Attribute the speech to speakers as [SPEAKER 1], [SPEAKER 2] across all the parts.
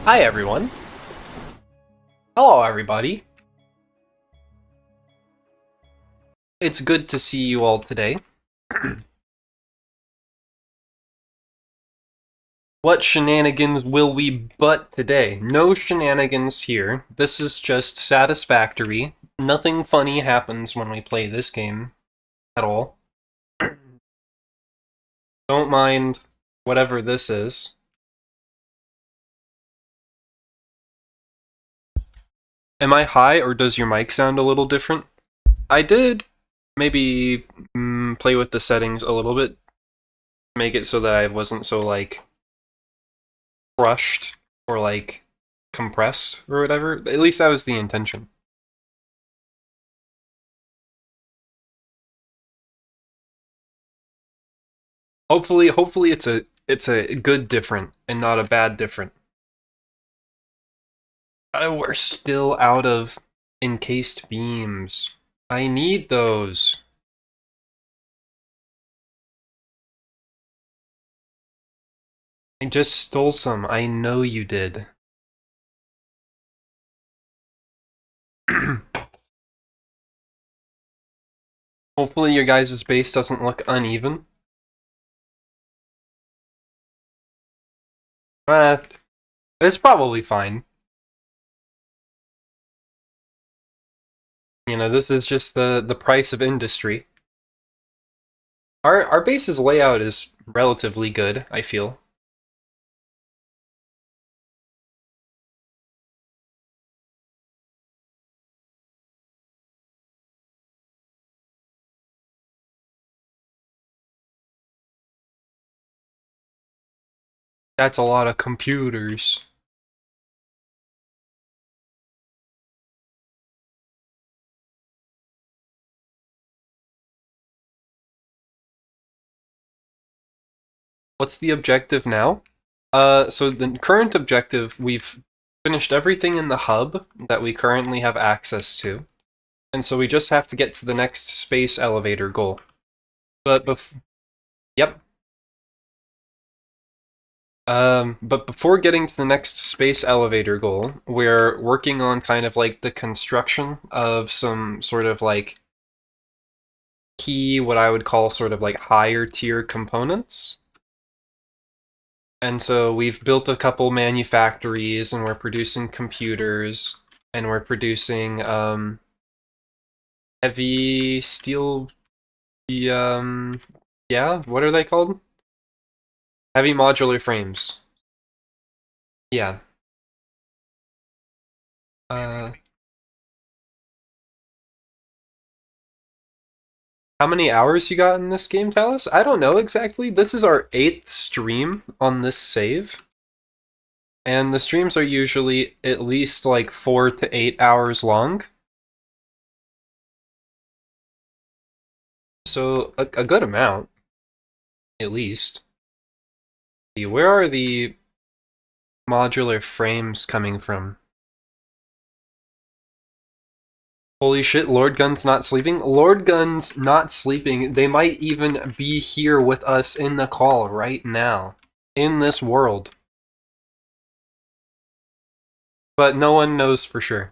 [SPEAKER 1] Hi everyone. Hello everybody. It's good to see you all today. What shenanigans will we butt today? No shenanigans here. This is just Satisfactory. Nothing funny happens when we play this game at all. Don't mind whatever this is. Am I high or does your mic sound a little different? I did maybe play with the settings a little bit. Make it so that I wasn't so like crushed or like compressed or whatever. At least that was the intention. Hopefully it's a good different and not a bad different. We're still out of encased beams. I need those. I just stole some. I know you did. Hopefully your guys' base doesn't look uneven. It's probably fine. You know, this is just the price of industry. Our base's layout is relatively good, I feel. That's a lot of computers. What's the objective now? So the current objective, we've finished everything in the hub that we currently have access to. And so we just have to get to the next space elevator goal. Yep. But before getting to the next space elevator goal, we're working on kind of like the construction of some sort of like key, what I would call sort of like higher tier components. And so we've built a couple manufactories, and we're producing computers, and we're producing heavy steel. Yeah, what are they called? Heavy modular frames. Yeah. Uh, how many hours you got in this game, Talus? I don't know exactly. This is our 8th stream on this save. And the streams are usually at least like 4 to 8 hours long. So a good amount, at least. See, where are the modular frames coming from? Holy shit, Lord Gun's not sleeping? Lord Gun's not sleeping. They might even be here with us in the call right now. In this world. But no one knows for sure.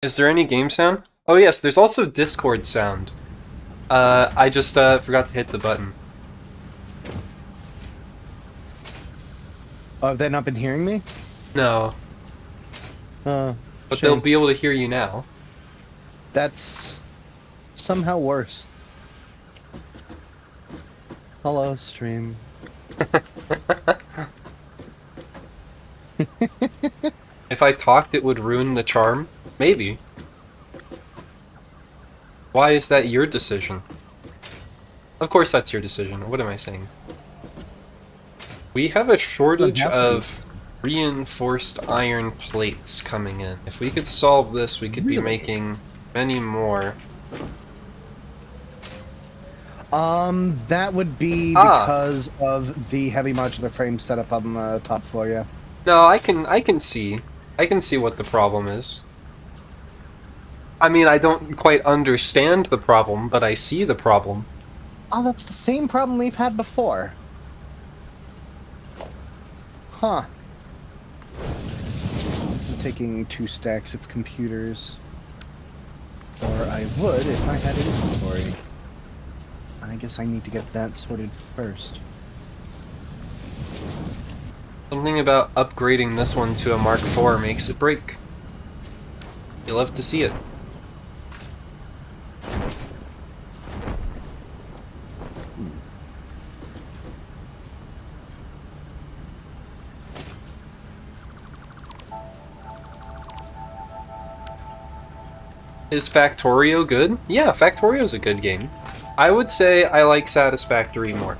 [SPEAKER 1] Is there any game sound? Oh yes, there's also Discord sound. I just forgot to hit the button.
[SPEAKER 2] Oh, have they not been hearing me?
[SPEAKER 1] No. But they'll be able to hear you now.
[SPEAKER 2] That's somehow worse. Hello, stream.
[SPEAKER 1] If I talked, it would ruin the charm? Maybe. Why is that your decision? Of course that's your decision. What am I saying? We have a shortage of reinforced iron plates coming in. If we could solve this, we could be
[SPEAKER 2] Really?
[SPEAKER 1] making many more.
[SPEAKER 2] That would be
[SPEAKER 1] Ah,
[SPEAKER 2] because of the heavy modular frame setup on the top floor, yeah.
[SPEAKER 1] no, I can see what the problem is. I mean, I don't quite understand the problem, but I see the problem.
[SPEAKER 2] Oh, that's the same problem we've had before. Huh. I'm taking 2 stacks of computers. Or I would if I had inventory. I guess I need to get that sorted first.
[SPEAKER 1] Something about upgrading this one to a Mark IV makes it break. You love to see it. Is Factorio good? Yeah, Factorio's a good game. I would say I like Satisfactory more.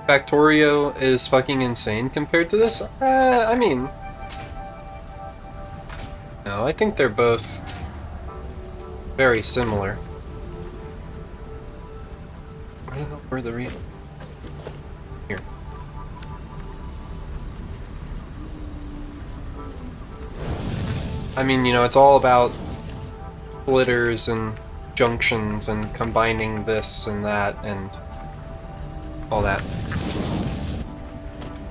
[SPEAKER 1] Factorio is fucking insane compared to this? I mean... No, I think they're both very similar. Where the hell were the Here. I mean, you know, it's all about splitters and junctions and combining this and that and all that.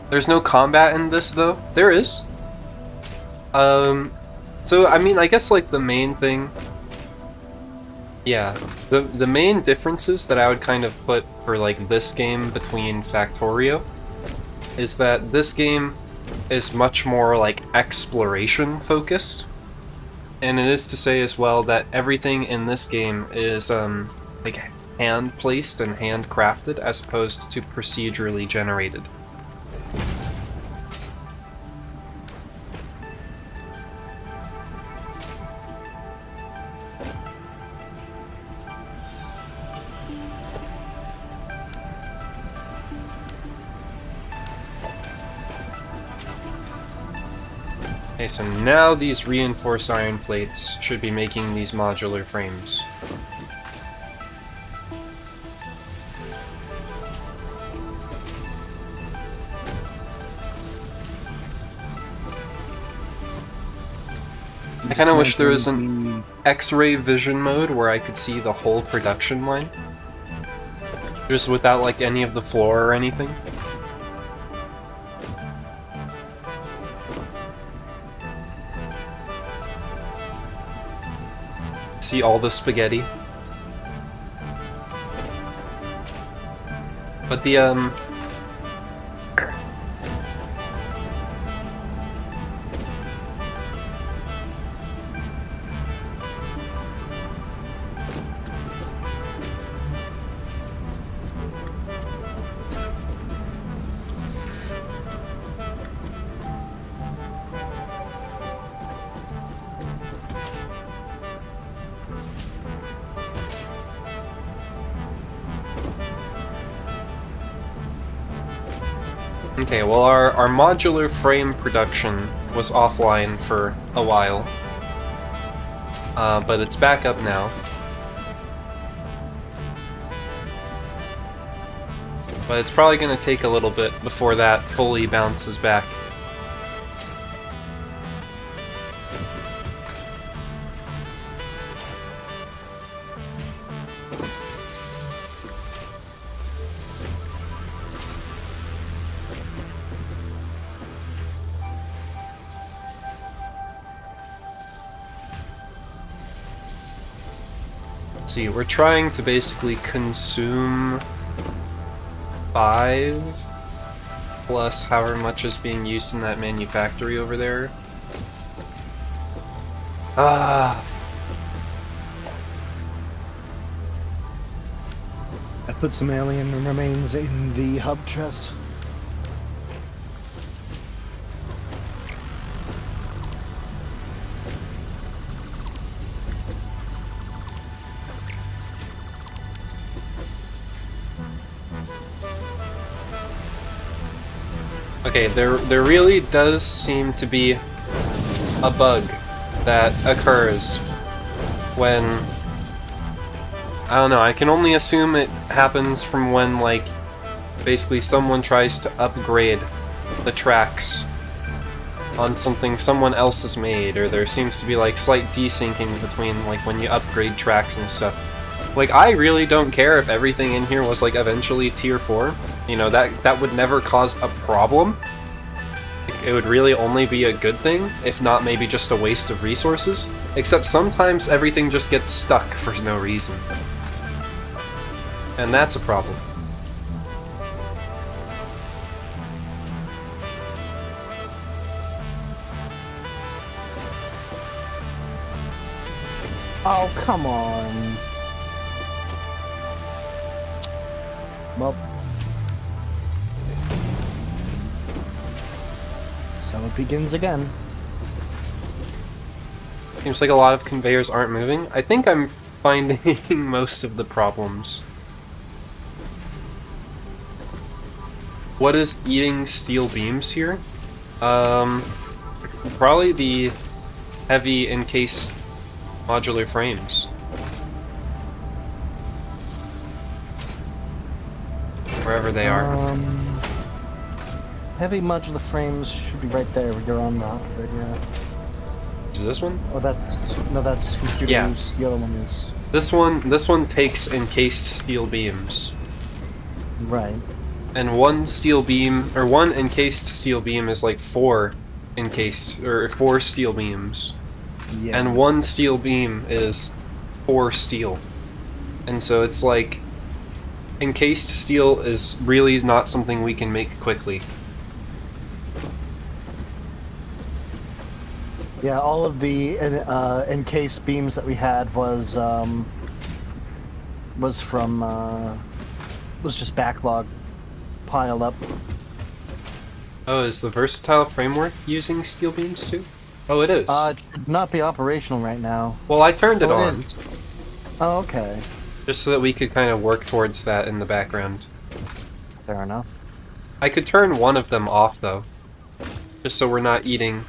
[SPEAKER 1] There's no combat in this, though. There is. So, I mean, I guess, like, the main thing... Yeah, the main differences that I would kind of put for, like, this game between Factorio is that this game is much more, like, exploration-focused. And it is to say as well that everything in this game is, like, hand-placed and handcrafted as opposed to procedurally generated. Okay, so now these reinforced iron plates should be making these modular frames. I kind of wish there was an X-ray vision mode where I could see the whole production line. Just without, like, any of the floor or anything. See all the spaghetti. But the, Okay, well our modular frame production was offline for a while. But it's back up now. But it's probably going to take a little bit before that fully bounces back. See, we're trying to basically consume 5 plus however much is being used in that manufactory over there. Ah,
[SPEAKER 2] I put some alien remains in the hub chest.
[SPEAKER 1] Okay, there really does seem to be a bug that occurs when, I don't know, I can only assume it happens from when, like, basically someone tries to upgrade the tracks on something someone else has made, or there seems to be, like, slight desyncing between, like, when you upgrade tracks and stuff. Like, I really don't care if everything in here was, like, eventually tier 4. You know, that would never cause a problem. It would really only be a good thing, if not maybe just a waste of resources. Except sometimes everything just gets stuck for no reason. And that's a problem.
[SPEAKER 2] Oh, come on. Well. So it begins again.
[SPEAKER 1] Seems like a lot of conveyors aren't moving. I think I'm finding most of the problems. What is eating steel beams here? Probably the heavy encased modular frames. Wherever they are.
[SPEAKER 2] Heavy modular frames should be right there with your own map, but yeah.
[SPEAKER 1] Is this one?
[SPEAKER 2] Oh, that's computer
[SPEAKER 1] Yeah.
[SPEAKER 2] use. The other one is
[SPEAKER 1] This one takes encased steel beams.
[SPEAKER 2] right.
[SPEAKER 1] And one steel beam, or one encased steel beam is like 4 encased, or 4 steel beams.
[SPEAKER 2] Yeah.
[SPEAKER 1] And one steel beam is 4 steel. And so it's like, encased steel is really not something we can make quickly.
[SPEAKER 2] Yeah, all of the encased beams that we had was just backlog piled up.
[SPEAKER 1] Oh, is the versatile framework using steel beams too? Oh, it is.
[SPEAKER 2] It should not be operational right now.
[SPEAKER 1] Well, I turned it
[SPEAKER 2] Oh,
[SPEAKER 1] on.
[SPEAKER 2] it is. Oh, okay.
[SPEAKER 1] Just so that we could kind of work towards that in the background.
[SPEAKER 2] Fair enough.
[SPEAKER 1] I could turn one of them off, though. Just so we're not eating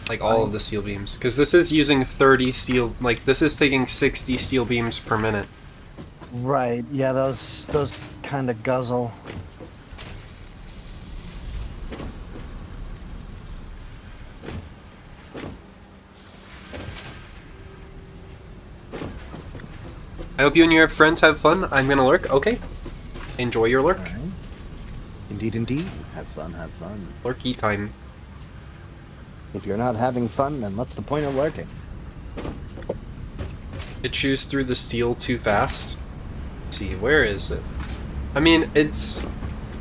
[SPEAKER 1] like all of the steel beams. Because this is using 30 steel, like this is taking 60 steel beams per minute.
[SPEAKER 2] Right. Yeah, those kind of guzzle.
[SPEAKER 1] I hope you and your friends have fun. I'm gonna lurk. Okay. Enjoy your lurk.
[SPEAKER 2] Right. Indeed, indeed. Have fun, have fun.
[SPEAKER 1] Lurky time.
[SPEAKER 2] If you're not having fun, then what's the point of lurking?
[SPEAKER 1] It chews through the steel too fast. Let's see, where is it? I mean, it's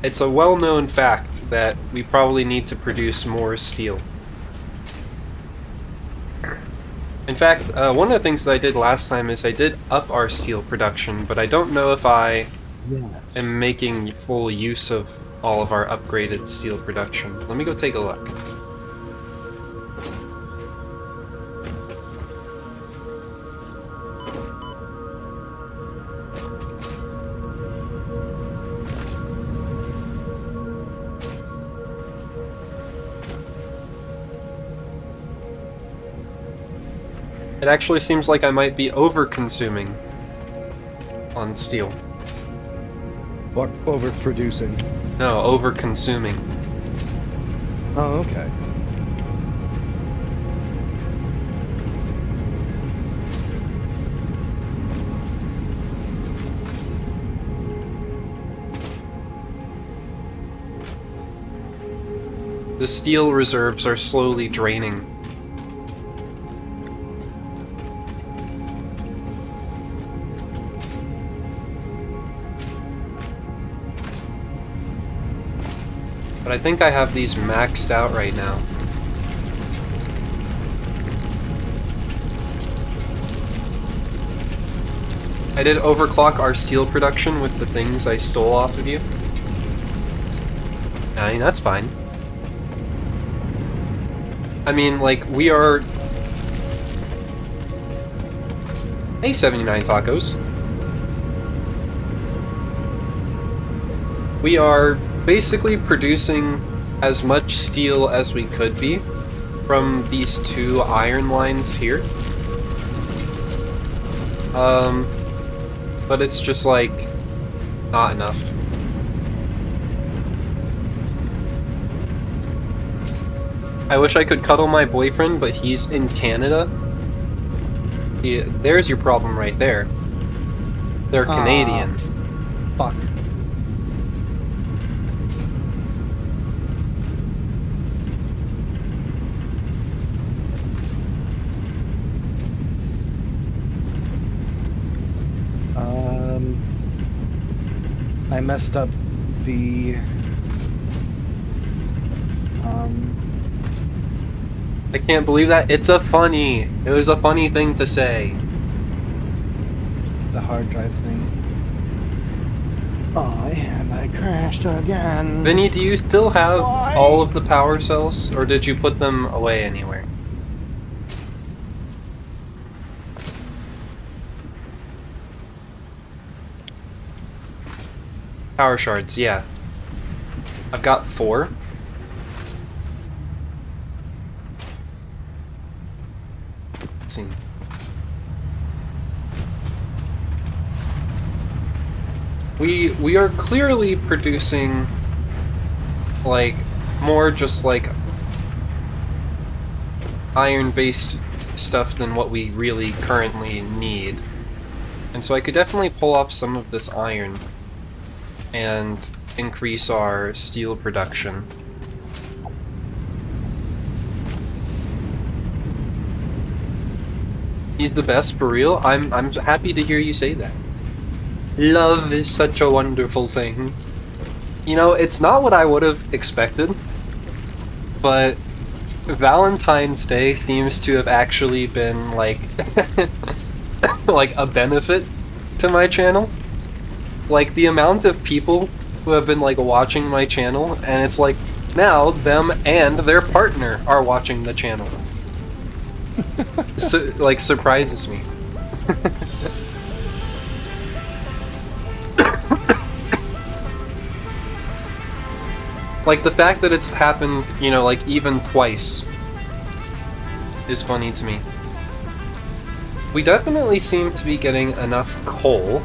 [SPEAKER 1] a well-known fact that we probably need to produce more steel. In fact, one of the things that I did last time is I did up our steel production, but I don't know if I am making full use of all of our upgraded steel production. Let me go take a look. It actually seems like I might be over-consuming on steel.
[SPEAKER 2] What, overproducing?
[SPEAKER 1] No, over-consuming.
[SPEAKER 2] Oh, okay.
[SPEAKER 1] The steel reserves are slowly draining. But I think I have these maxed out right now. I did overclock our steel production with the things I stole off of you. I mean, that's fine. I mean, like, we are... Hey, 79 tacos. We are basically producing as much steel as we could be from these two iron lines here. But it's just like not enough. I wish I could cuddle my boyfriend, but he's in Canada. Yeah, there's your problem right there. They're Canadian.
[SPEAKER 2] Fuck. I messed up the
[SPEAKER 1] I can't believe that. It was a funny thing to say.
[SPEAKER 2] the hard drive thing. Oh, and I crashed again.
[SPEAKER 1] Vinny, do you still have
[SPEAKER 2] Why?
[SPEAKER 1] all of the power cells, or did you put them away anywhere? Power shards, yeah. I've got 4. Let's see. We are clearly producing like more just like iron-based stuff than what we really currently need. And so I could definitely pull off some of this iron and increase our steel production. He's the best, for real? I'm happy to hear you say that. Love is such a wonderful thing. You know, it's not what I would have expected, but Valentine's Day seems to have actually been like like a benefit to my channel. Like the amount of people who have been like watching my channel, and it's like now them and their partner are watching the channel. So, like, surprises me. Like the fact that it's happened, you know, like even twice is funny to me. We definitely seem to be getting enough coal.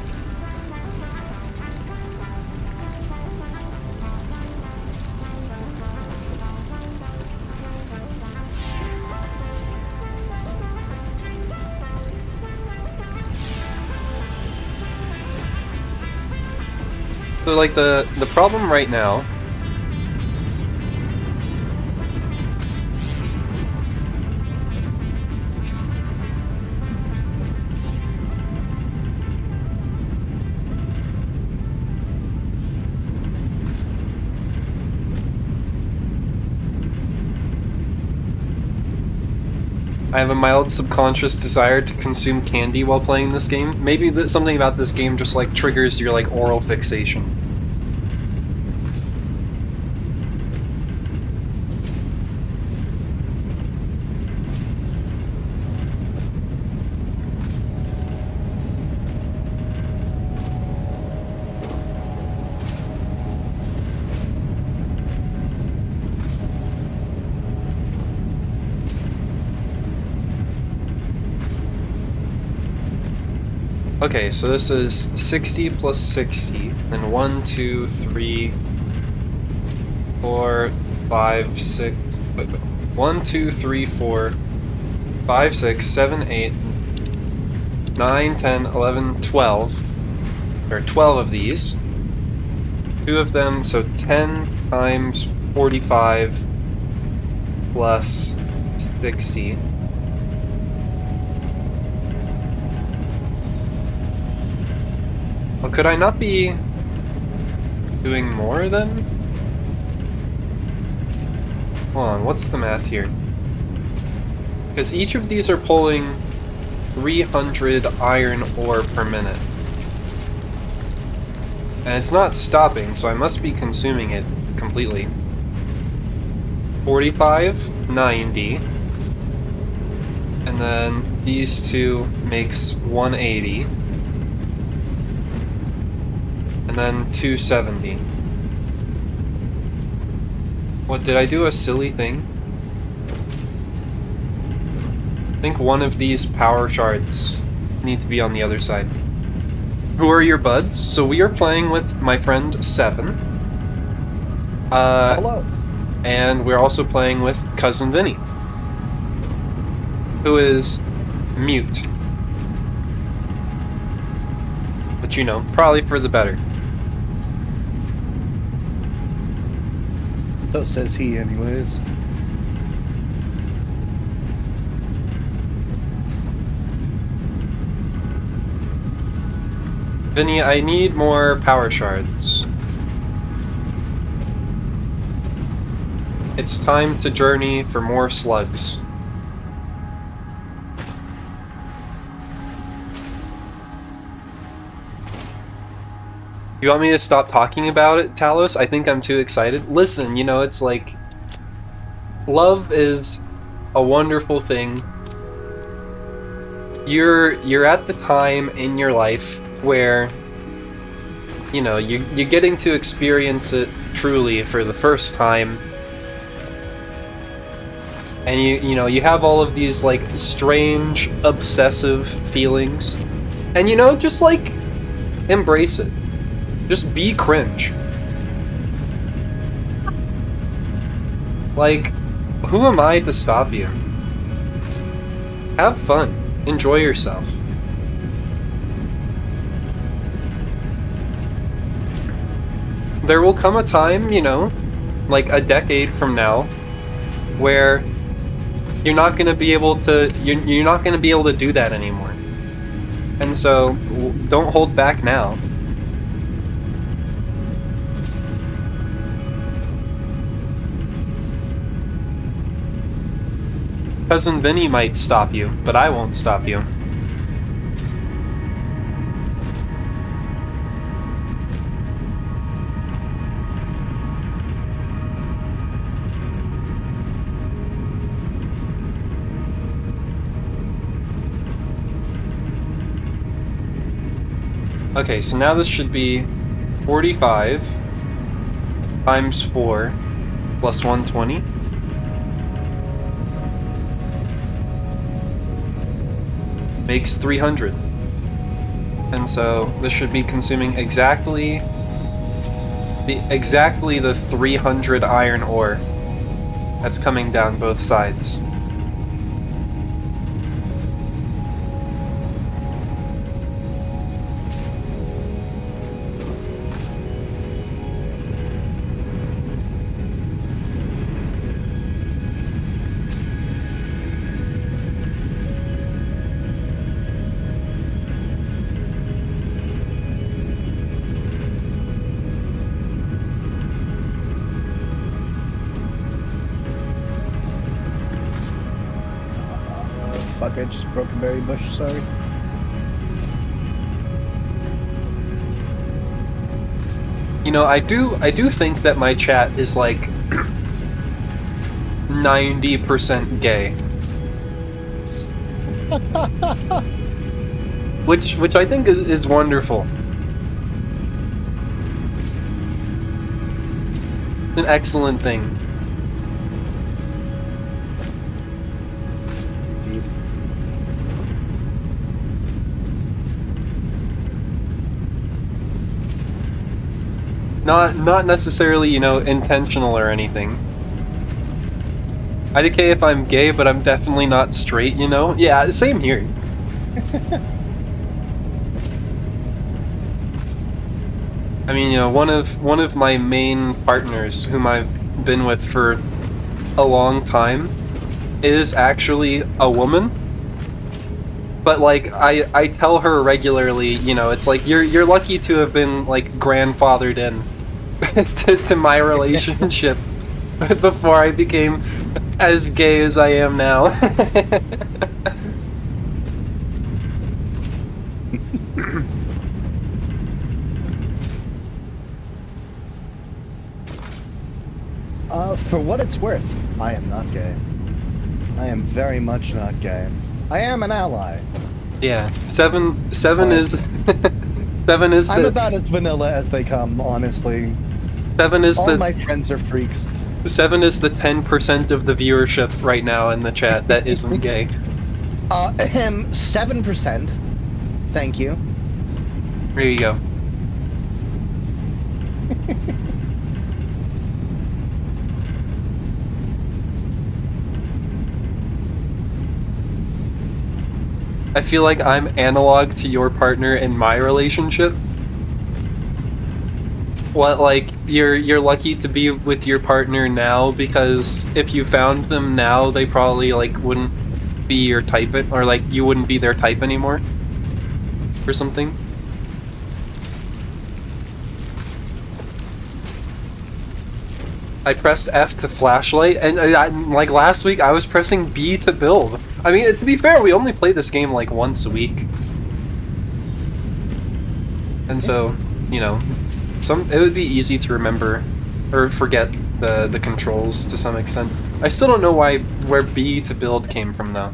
[SPEAKER 1] So like the problem right now I have a mild subconscious desire to consume candy while playing this game. Maybe something about this game just like triggers your like oral fixation. Okay, so this is 60 plus 60, then 1, 2, 3, 4, 5, 6, 1, 2, 3, 4, 5, 6, 7, 8, 9, 10, 11, 12. There are 12 of these. 2 of them, so 10 times 45 plus 60. Well, could I not be doing more then? Hold on, what's the math here? Because each of these are pulling 300 iron ore per minute. And it's not stopping, so I must be consuming it completely. 45, 90. And then these two makes 180. And then 270. What, did I do a silly thing? I think one of these power shards need to be on the other side. Who are your buds? So we are playing with my friend Seven.
[SPEAKER 2] Hello.
[SPEAKER 1] And we're also playing with Cousin Vinny, who is mute. But you know, probably for the better.
[SPEAKER 2] So says he, anyways.
[SPEAKER 1] Vinny, I need more power shards. It's time to journey for more slugs. You want me to stop talking about it, Talos? I think I'm too excited. Listen, you know, it's like... love is a wonderful thing. You're at the time in your life where, you know, you're getting to experience it truly for the first time. And you know, you have all of these, like, strange, obsessive feelings. And, you know, just, like, embrace it. Just be cringe. Like, who am I to stop you? Have fun. Enjoy yourself. There will come a time, you know, like a decade from now, where you're not going to be able to you're not going to be able to do that anymore. And so don't hold back now. Cousin Vinny might stop you, but I won't stop you. Okay, so now this should be 45 times 4 plus 120. Makes 300. And so this should be consuming exactly the 300 iron ore that's coming down both sides.
[SPEAKER 2] Fuck, I just broke a berry bush, sorry.
[SPEAKER 1] You know, I do think that my chat is like 90% gay. Which I think is wonderful. An excellent thing. Not necessarily, you know, intentional or anything. IDK if I'm gay, but I'm definitely not straight, you know? Yeah, same here. I mean, you know, one of my main partners, whom I've been with for a long time, is actually a woman. But like I tell her regularly, you know, it's like you're lucky to have been like grandfathered in to my relationship before I became as gay as I am now.
[SPEAKER 2] For what it's worth, I am not gay. I am very much not gay. I am an ally.
[SPEAKER 1] Yeah, seven is seven is
[SPEAKER 2] I'm
[SPEAKER 1] the
[SPEAKER 2] about as vanilla as they come, honestly.
[SPEAKER 1] seven is
[SPEAKER 2] All
[SPEAKER 1] the
[SPEAKER 2] my friends are freaks.
[SPEAKER 1] 7 is the 10% of the viewership right now in the chat that isn't gay.
[SPEAKER 2] 7%. Thank you.
[SPEAKER 1] There you go. I feel like I'm analog to your partner in my relationship. What, like, you're lucky to be with your partner now because if you found them now, they probably, like, wouldn't be your type, or, like, you wouldn't be their type anymore? Or something? I pressed F to flashlight, and like last week, I was pressing B to build. I mean, to be fair, we only play this game like once a week. And so, you know, it would be easy to remember, or forget the controls to some extent. I still don't know where B to build came from, though.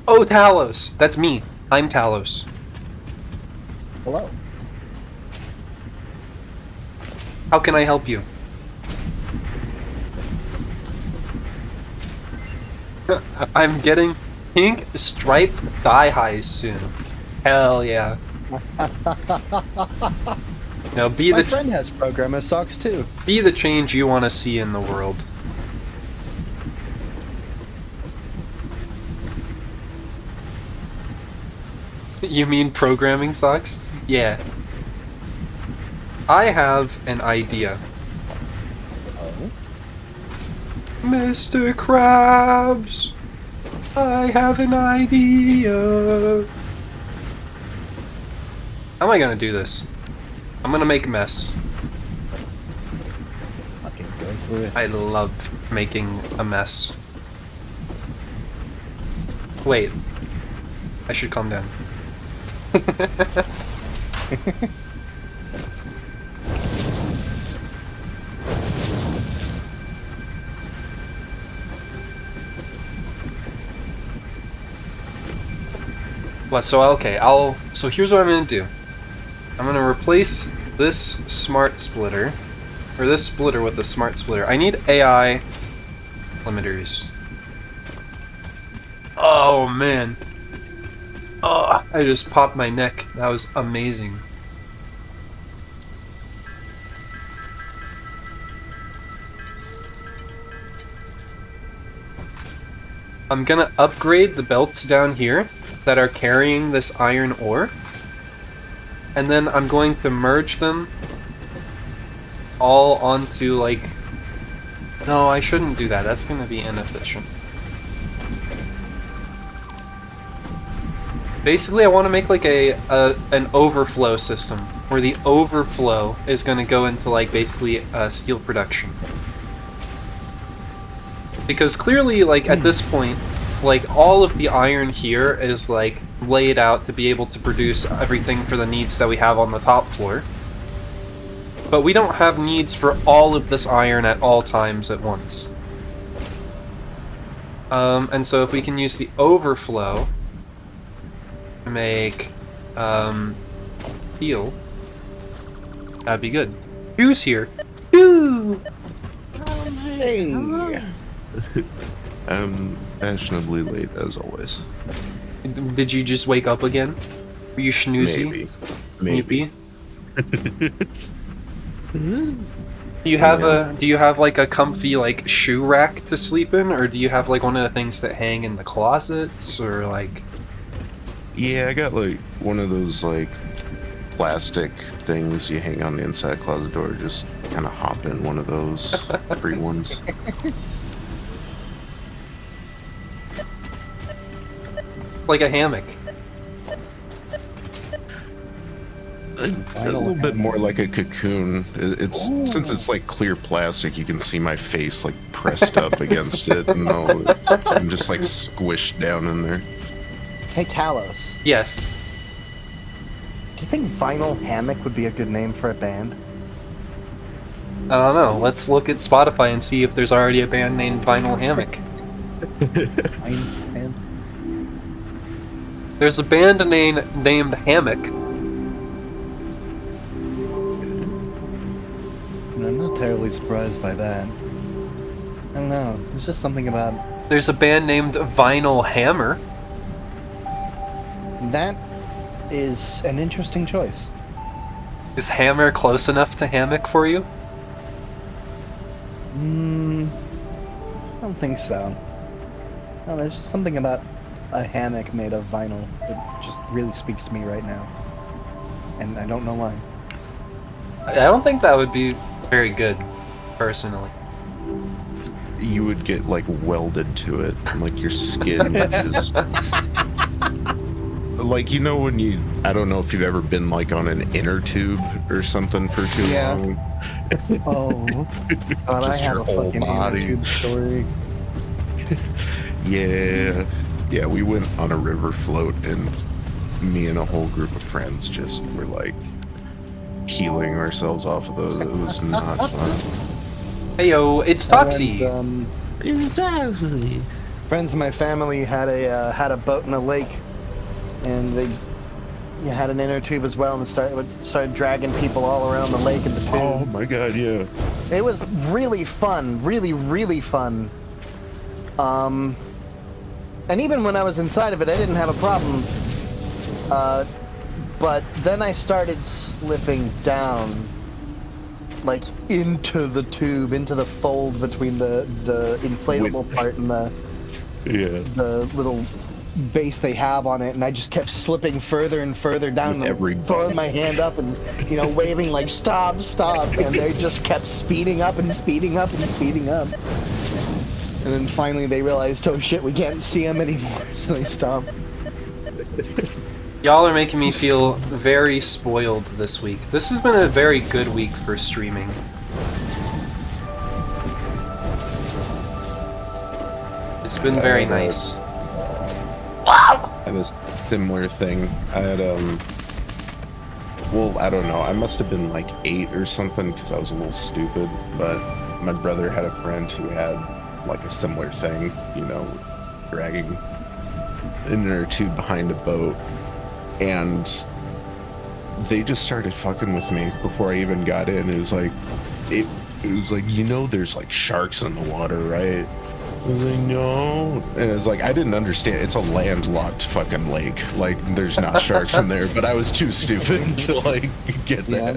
[SPEAKER 1] Oh, Talos! That's me. I'm Talos.
[SPEAKER 2] Hello.
[SPEAKER 1] How can I help you? I'm getting pink striped thigh highs soon. Hell yeah. Now
[SPEAKER 2] My friend has programmer socks too.
[SPEAKER 1] Be the change you want to see in the world. You mean programming socks? Yeah. I have an idea.
[SPEAKER 2] Oh?
[SPEAKER 1] Mr. Krabs, I have an idea. How am I gonna do this? I'm gonna make a mess.
[SPEAKER 2] Okay, go for it.
[SPEAKER 1] I love making a mess. Wait. I should calm down. What, so okay, so here's what I'm gonna do. I'm gonna replace this smart splitter, or this splitter with a smart splitter. I need AI limiters. Oh man. Oh, I just popped my neck. That was amazing. I'm gonna upgrade the belts down here that are carrying this iron ore. And then I'm going to merge them all onto, like... No, I shouldn't do that. That's gonna be inefficient. Basically, I want to make like an overflow system, where the overflow is going to go into like basically steel production. Because clearly, like at this point, like all of the iron here is like laid out to be able to produce everything for the needs that we have on the top floor. But we don't have needs for all of this iron at all times at once. And so if we can use the overflow to make steel, that'd be good. Who's here? Who?
[SPEAKER 2] Hey.
[SPEAKER 3] I'm fashionably late as always.
[SPEAKER 1] Did you just wake up again? Were you snoozy?
[SPEAKER 3] Maybe.
[SPEAKER 1] Do you have like a comfy like shoe rack to sleep in, or do you have like one of the things that hang in the closets, or like?
[SPEAKER 3] Yeah, I got like one of those like plastic things you hang on the inside closet door. Just kind of hop in one of those free ones.
[SPEAKER 1] Like a hammock.
[SPEAKER 3] A little bit more like a cocoon. It's since it's like clear plastic, you can see my face like pressed up against it, and I'm just like squished down in there.
[SPEAKER 2] Hey Talos,
[SPEAKER 1] Yes.
[SPEAKER 2] do you think Vinyl Hammock would be a good name for a band?
[SPEAKER 1] I don't know. Let's look at Spotify and see if there's already a band named Vinyl Hammock. There's a band named Hammock.
[SPEAKER 2] And I'm not terribly surprised by that. I don't know. There's just something about
[SPEAKER 1] There's a band named Vinyl Hammer.
[SPEAKER 2] that is an interesting choice.
[SPEAKER 1] Is Hammer close enough to Hammock for you?
[SPEAKER 2] I don't think so. No, there's just something about a hammock made of vinyl that just really speaks to me right now. And I don't know why.
[SPEAKER 1] I don't think that would be very good, personally.
[SPEAKER 3] You would get like welded to it, and, like your skin just like, you know, when you, I don't know if you've ever been like on an inner tube or something for too long.
[SPEAKER 2] Oh, God, I
[SPEAKER 3] Just
[SPEAKER 2] have
[SPEAKER 3] your
[SPEAKER 2] a
[SPEAKER 3] whole
[SPEAKER 2] fucking
[SPEAKER 3] body.
[SPEAKER 2] YouTube story.
[SPEAKER 3] Yeah, we went on a river float, and me and a whole group of friends just were like healing ourselves off of those. It was not fun.
[SPEAKER 1] Heyo, it's Toxie!
[SPEAKER 2] Friends of my family had a boat in a lake, and they had an inner tube as well, and started dragging people all around the lake in the tube.
[SPEAKER 3] Oh my god, yeah.
[SPEAKER 2] It was really fun, really fun. And even when I was inside of it, I didn't have a problem. But then I started slipping down, like into the tube, into the fold between the inflatable part and the little base they have on it, and I just kept slipping further and further down, and throwing my hand up and waving like stop, and they just kept speeding up and speeding up and speeding up. And then finally they realized, oh shit, we can't see them anymore, so they stopped.
[SPEAKER 1] Y'all are making me feel very spoiled this week. This has been a very good week for streaming. It's been very nice.
[SPEAKER 3] I had a similar thing. I had, well, I don't know. I must have been like 8 or something because I was a little stupid, but my brother had a friend who had like a similar thing, dragging an inner tube behind a boat, and they just started fucking with me before I even got in. It was like, there's like sharks in the water, right? I was like, no. And it's like, I didn't understand. It's a landlocked fucking lake. Like, there's not sharks in there, but I was too stupid to like get that.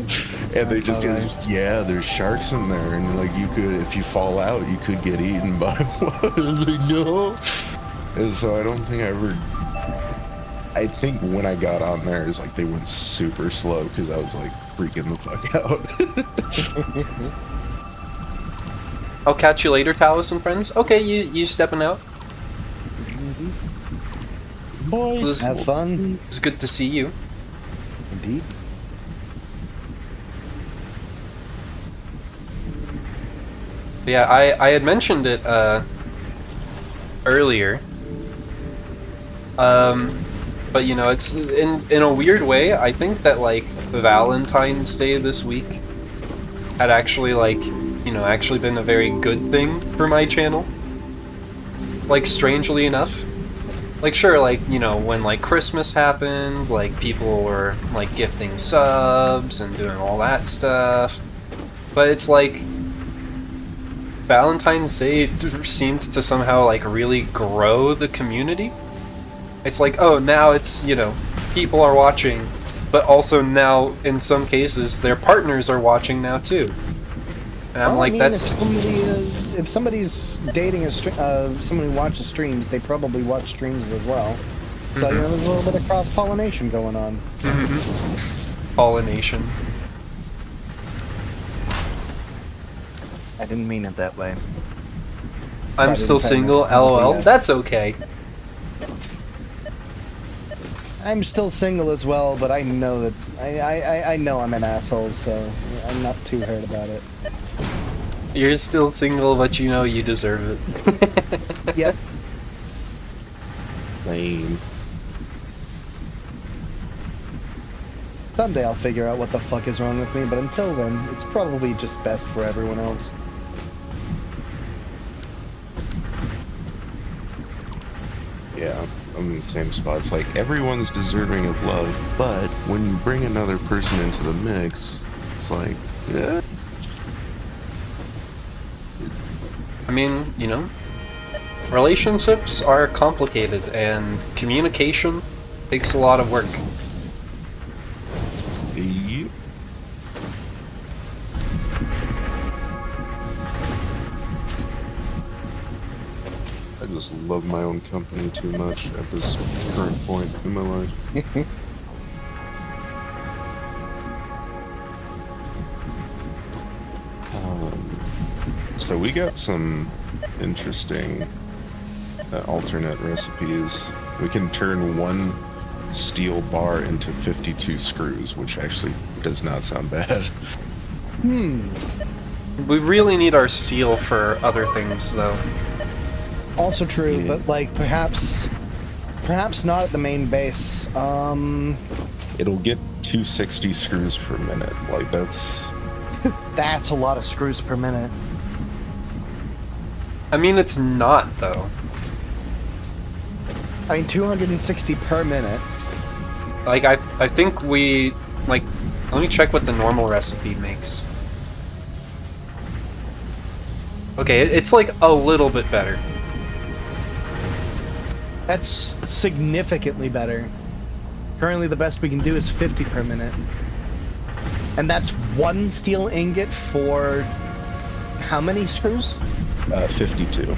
[SPEAKER 3] And they just there's sharks in there, and like you could, if you fall out, you could get eaten by one. I was like, no. And so I don't think I think when I got on there, it's like they went super slow because I was like freaking the fuck out.
[SPEAKER 1] I'll catch you later, Talos and friends. Okay, you stepping out?
[SPEAKER 2] Boys, have fun.
[SPEAKER 1] It's good to see you.
[SPEAKER 2] Indeed.
[SPEAKER 1] Yeah, I had mentioned it earlier. But it's in a weird way. I think that like Valentine's Day this week had actually actually been a very good thing for my channel. Like, strangely enough. Like, sure, like, when, like, Christmas happened, like, people were, like, gifting subs and doing all that stuff. But it's like, Valentine's Day seemed to somehow, like, really grow the community. It's like, oh, now it's, people are watching, but also now, in some cases, their partners are watching now, too. And I'm like, that's...
[SPEAKER 2] If somebody's dating someone who watches streams, they probably watch streams as well. So, there's a little bit of cross-pollination going on.
[SPEAKER 1] Pollination.
[SPEAKER 2] I didn't mean it that way.
[SPEAKER 1] I'm still single, LOL. That's okay.
[SPEAKER 2] I'm still single as well, but I know that I know I'm an asshole, so I'm not too hurt about it.
[SPEAKER 1] You're still single, but you deserve it.
[SPEAKER 2] Yep.
[SPEAKER 3] Lame.
[SPEAKER 2] Someday I'll figure out what the fuck is wrong with me, but until then, it's probably just best for everyone else.
[SPEAKER 3] Yeah. I'm in the same spot. It's like everyone's deserving of love, but when you bring another person into the mix, it's like, yeah.
[SPEAKER 1] I mean, you know, relationships are complicated, and communication takes a lot of work.
[SPEAKER 3] Yep. I just love my own company too much at this current point in my life. So we got some interesting alternate recipes. We can turn one steel bar into 52 screws, which actually does not sound bad.
[SPEAKER 1] We really need our steel for other things, though.
[SPEAKER 2] Also true, but like perhaps not at the main base.
[SPEAKER 3] It'll get 260 screws per minute. Like that's
[SPEAKER 2] That's a lot of screws per minute.
[SPEAKER 1] I mean, it's not, though.
[SPEAKER 2] I mean, 260 per minute.
[SPEAKER 1] Like, I think we, like, let me check what the normal recipe makes. Okay, it's like a little bit better.
[SPEAKER 2] That's significantly better. Currently, the best we can do is 50 per minute. And that's one steel ingot for how many screws?
[SPEAKER 3] 52.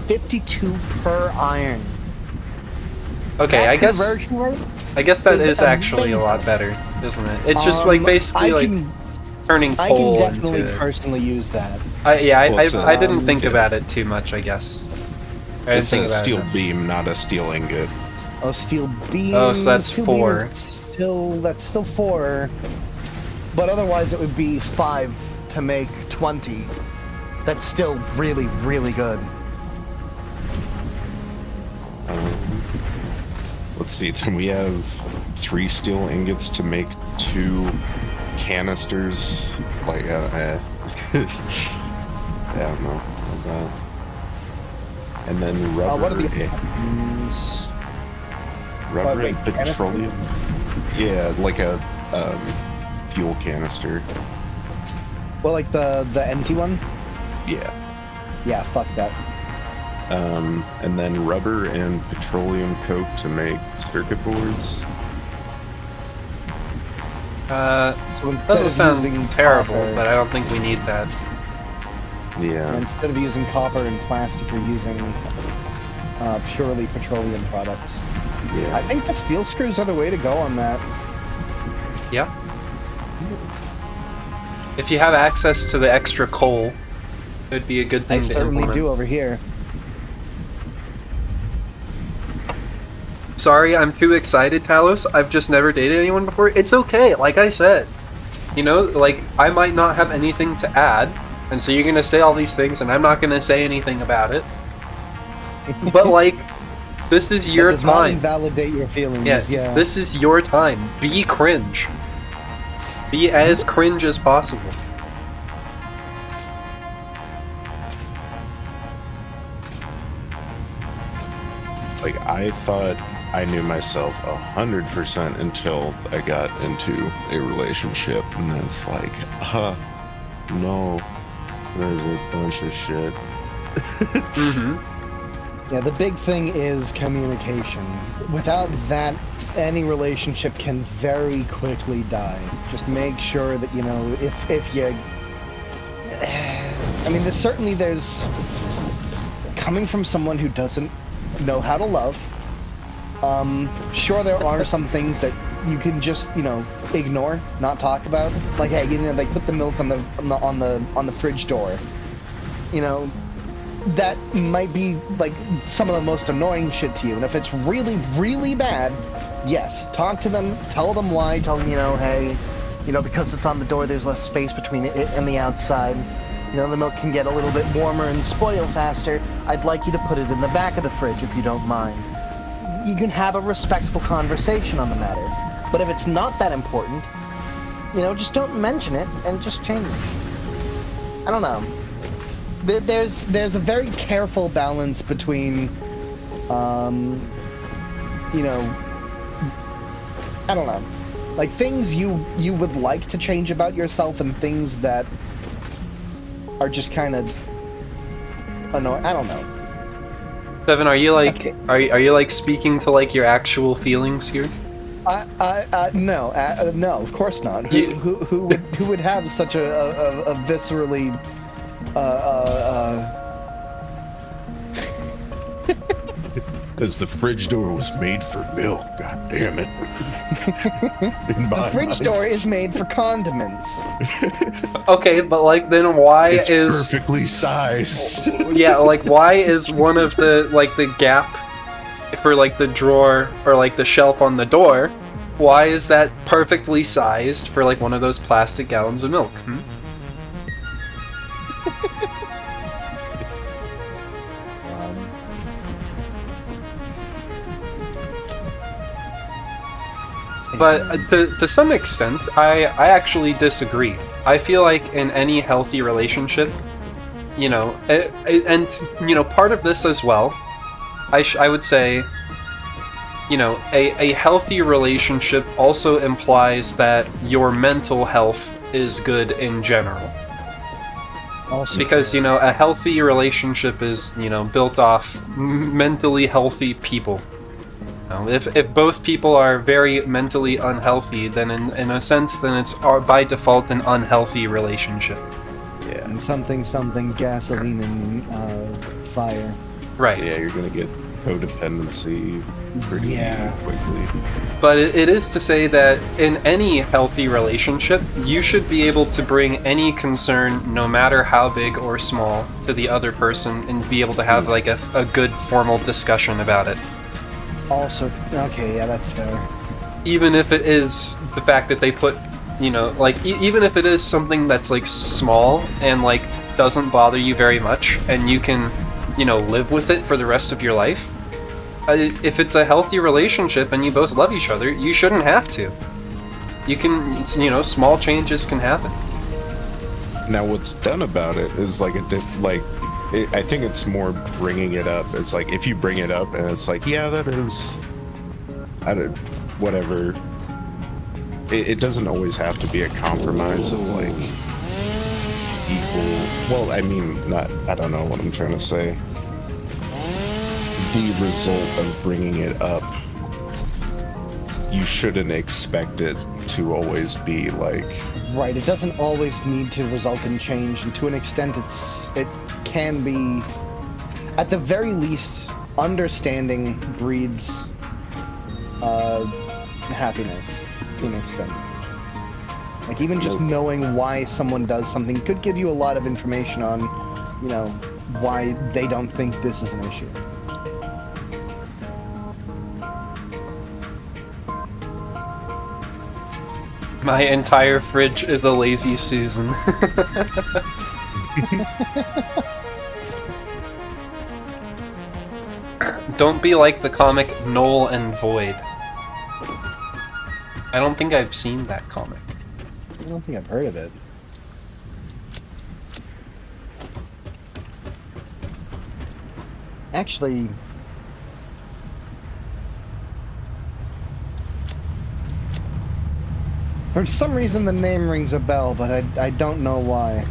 [SPEAKER 2] 52 per iron.
[SPEAKER 1] Okay,
[SPEAKER 2] That
[SPEAKER 1] I guess
[SPEAKER 2] conversion rate
[SPEAKER 1] that
[SPEAKER 2] is
[SPEAKER 1] is actually a
[SPEAKER 2] amazing.
[SPEAKER 1] lot better, isn't it? It's just like basically like turning
[SPEAKER 2] I can
[SPEAKER 1] coal
[SPEAKER 2] definitely
[SPEAKER 1] into.
[SPEAKER 2] personally use that.
[SPEAKER 1] I didn't think about it too much, I guess. I didn't
[SPEAKER 3] It's
[SPEAKER 1] think
[SPEAKER 3] a
[SPEAKER 1] about
[SPEAKER 3] steel
[SPEAKER 1] it.
[SPEAKER 3] beam, not a steel ingot.
[SPEAKER 2] Oh, steel beam.
[SPEAKER 1] Oh, so that's
[SPEAKER 2] steel
[SPEAKER 1] 4.
[SPEAKER 2] Beam is that's still 4. But otherwise, it would be 5 to make 20. That's still really, really good.
[SPEAKER 3] Let's see, then we have 3 steel ingots to make 2 canisters. Like, I don't know about that. And then rubber.
[SPEAKER 2] What are the options?
[SPEAKER 3] Rubber
[SPEAKER 2] wait,
[SPEAKER 3] and petroleum. Yeah, like a fuel canister.
[SPEAKER 2] Well, like the empty one?
[SPEAKER 3] Yeah.
[SPEAKER 2] Yeah, fuck that.
[SPEAKER 3] And then rubber and petroleum coke to make circuit boards.
[SPEAKER 2] So instead
[SPEAKER 1] Doesn't
[SPEAKER 2] of
[SPEAKER 1] sound
[SPEAKER 2] using
[SPEAKER 1] terrible,
[SPEAKER 2] copper,
[SPEAKER 1] but I don't think we need that.
[SPEAKER 3] Yeah.
[SPEAKER 2] instead of using copper and plastic, you're using purely petroleum products. I
[SPEAKER 3] Yeah.
[SPEAKER 2] think the steel screws are the way to go on that.
[SPEAKER 1] Yeah. If you have access to the extra coal, it'd be a good
[SPEAKER 2] I
[SPEAKER 1] thing to
[SPEAKER 2] certainly
[SPEAKER 1] implement.
[SPEAKER 2] do over here.
[SPEAKER 1] Sorry, I'm too excited, Talos. I've just never dated anyone before. It's okay, like I said. You know, like, I might not have anything to add, and so you're gonna say all these things, and I'm not gonna say anything about it. But, like, this is your
[SPEAKER 2] That does not
[SPEAKER 1] time.
[SPEAKER 2] invalidate your feelings. Yeah.
[SPEAKER 1] This is your time. Be cringe. Be as cringe as possible.
[SPEAKER 3] Like, I thought I knew myself 100% until I got into a relationship, and then it's like, no, there's a bunch of shit.
[SPEAKER 1] Mm-hmm.
[SPEAKER 2] Yeah, the big thing is communication. Without that, any relationship can very quickly die. Just make sure that, you know, if you... I mean, there's... Coming from someone who doesn't know how to love, sure, there are some things that you can just, you know, ignore, not talk about. Like, hey, you know, like, put the milk on the fridge door. You know, that might be like some of the most annoying shit to you. And if it's really, really bad, yes, talk to them, tell them why, tell them, you know, hey, you know, because it's on the door, there's less space between it and the outside. You know, the milk can get a little bit warmer and spoil faster. I'd like you to put it in the back of the fridge if you don't mind. You can have a respectful conversation on the matter. But if it's not that important, you know, just don't mention it and just change. I don't know. There's a very careful balance between you know, I don't know, like things you would like to change about yourself and things that are just kind of annoying. I don't know.
[SPEAKER 1] Seven, are you like
[SPEAKER 2] Okay.
[SPEAKER 1] are you like speaking to like your actual feelings here?
[SPEAKER 2] No, no, of course not. Who would have such a viscerally
[SPEAKER 3] Because the fridge door was made for milk. God damn it!
[SPEAKER 2] The fridge door is made for condiments.
[SPEAKER 1] Okay, but like then why
[SPEAKER 3] It's
[SPEAKER 1] is
[SPEAKER 3] perfectly sized.
[SPEAKER 1] yeah, like why is one of the like the gap for like the drawer or like the shelf on the door, why is that perfectly sized for like one of those plastic gallons of milk? But to some extent, I actually disagree. I feel like in any healthy relationship, you know, and you know, part of this as well, I would say, you know, a healthy relationship also implies that your mental health is good in general.
[SPEAKER 2] Also
[SPEAKER 1] Because,
[SPEAKER 2] true.
[SPEAKER 1] you know, a healthy relationship is, you know, built off mentally healthy people. You know, if both people are very mentally unhealthy, then in a sense, then it's by default an unhealthy relationship.
[SPEAKER 3] Yeah.
[SPEAKER 2] And something gasoline and fire.
[SPEAKER 1] Right.
[SPEAKER 3] Yeah, you're gonna get codependency pretty quickly.
[SPEAKER 1] But it is to say that in any healthy relationship, you should be able to bring any concern, no matter how big or small, to the other person and be able to have like a good formal discussion about it.
[SPEAKER 2] Also, okay, yeah, that's fair.
[SPEAKER 1] Even if it is the fact that they put, you know, like even if it is something that's like small and like doesn't bother you very much, and you can, you know, live with it for the rest of your life. If it's a healthy relationship and you both love each other, you shouldn't have to. You can, you know, small changes can happen.
[SPEAKER 3] Now, what's done about it is like I think it's more bringing it up. It's like if you bring it up and it's like, yeah, that is, whatever. It doesn't always have to be a compromise of like equal. Well, I mean, I don't know what I'm trying to say. The result of bringing it up, you shouldn't expect it to always be like.
[SPEAKER 2] Right, it doesn't always need to result in change, and to an extent it can be, at the very least, understanding breeds happiness to an extent. Like even just knowing why someone does something could give you a lot of information on, you know, why they don't think this is an issue.
[SPEAKER 1] My entire fridge is a lazy Susan. Don't be like the comic Null and Void. I don't think I've seen that comic.
[SPEAKER 2] I don't think I've heard of it. Actually, for some reason the name rings a bell, but I don't know why.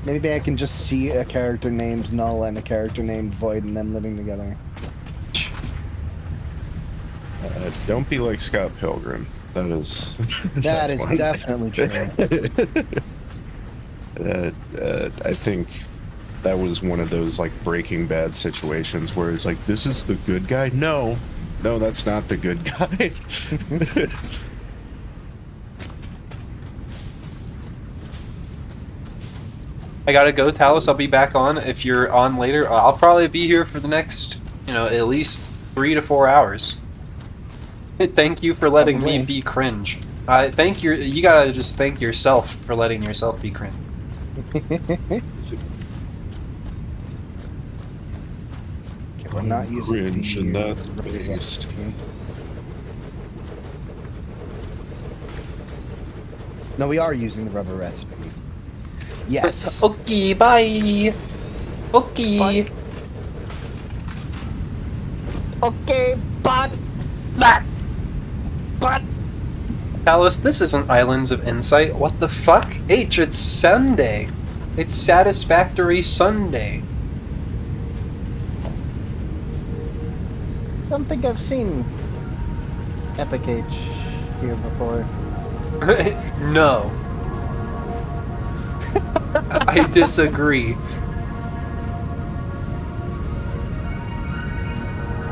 [SPEAKER 2] Maybe I can just see a character named Null and a character named Void and them living together.
[SPEAKER 3] Don't be like Scott Pilgrim. That is.
[SPEAKER 2] That is
[SPEAKER 3] one.
[SPEAKER 2] definitely true.
[SPEAKER 3] I think that was one of those like Breaking Bad situations where it's like, this is the good guy. No, that's not the good guy.
[SPEAKER 1] I gotta go, Talos. I'll be back on if you're on later. I'll probably be here for the next, you know, at least 3 to 4 hours. Thank you for letting me be cringe. You gotta just thank yourself for letting yourself be cringe.
[SPEAKER 2] Okay, we're not using
[SPEAKER 3] Cringe and that's based.
[SPEAKER 2] No, we are using the rubber recipe. Yes.
[SPEAKER 1] Okay, bye. Okay.
[SPEAKER 2] Bye. Okay, but...
[SPEAKER 1] Alice, this isn't Islands of Insight. What the fuck? H, it's Sunday. It's Satisfactory Sunday.
[SPEAKER 2] I don't think I've seen Epic H here before.
[SPEAKER 1] No. I disagree.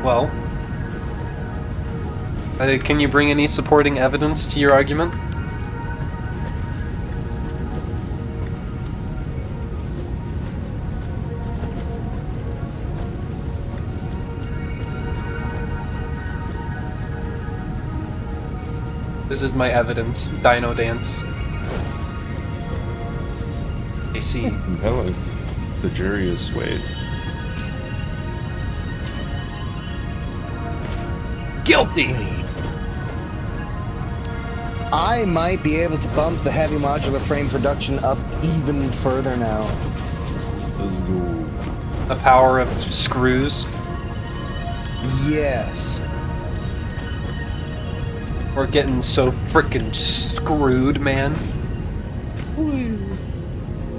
[SPEAKER 1] Well, can you bring any supporting evidence to your argument? This is my evidence. Dino dance. I see.
[SPEAKER 3] Hello. The jury is swayed.
[SPEAKER 1] Guilty!
[SPEAKER 2] I might be able to bump the heavy modular frame production up even further now.
[SPEAKER 1] The power of screws.
[SPEAKER 2] Yes.
[SPEAKER 1] We're getting so frickin' screwed, man.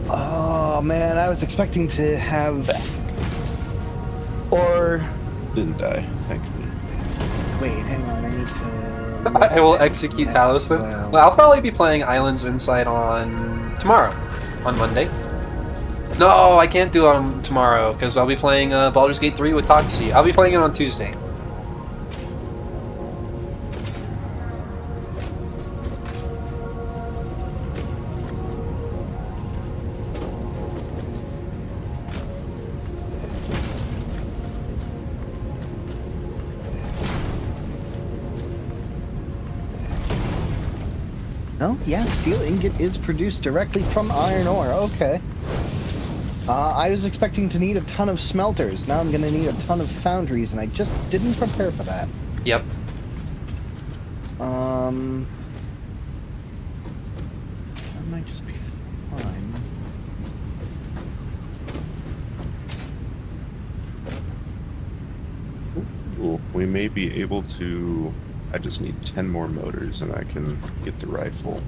[SPEAKER 2] Oh man, I was expecting to have... Or...
[SPEAKER 3] Didn't die, thankfully.
[SPEAKER 2] Wait, hang on, I need to...
[SPEAKER 1] I will execute Taliesin. Well, I'll probably be playing Islands of Insight on... tomorrow. On Monday. No, I can't do it on tomorrow, because I'll be playing Baldur's Gate 3 with Toxie. I'll be playing it on Tuesday.
[SPEAKER 2] No? Yeah, steel ingot is produced directly from iron ore. Okay. I was expecting to need a ton of smelters. Now I'm going to need a ton of foundries, and I just didn't prepare for that.
[SPEAKER 1] Yep.
[SPEAKER 2] That might just be fine.
[SPEAKER 3] Ooh, we may be able to... I just need 10 more motors and I can get the rifle.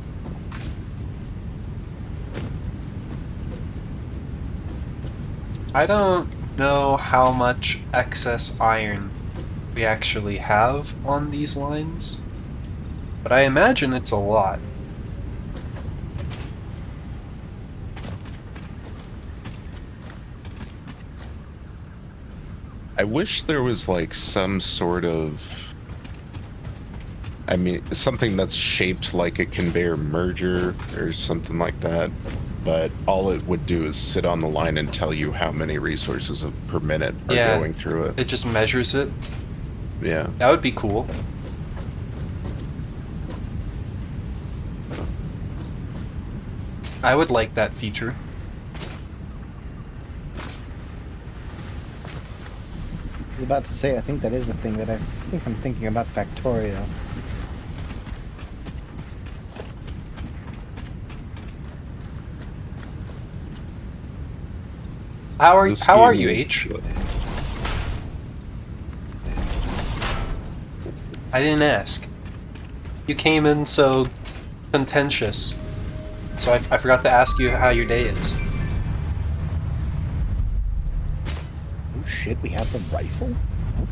[SPEAKER 1] I don't know how much excess iron we actually have on these lines, but I imagine it's a lot.
[SPEAKER 3] I wish there was like some sort of... I mean, something that's shaped like a conveyor merger or something like that, but all it would do is sit on the line and tell you how many resources per minute are going through it.
[SPEAKER 1] It just measures it.
[SPEAKER 3] Yeah.
[SPEAKER 1] That would be cool. I would like that feature.
[SPEAKER 2] I was about to say, I think that is a thing that I think I'm thinking about Factorio.
[SPEAKER 1] How are you, H? I didn't ask. You came in so contentious, so I forgot to ask you how your day is.
[SPEAKER 2] Oh shit, we have the rifle?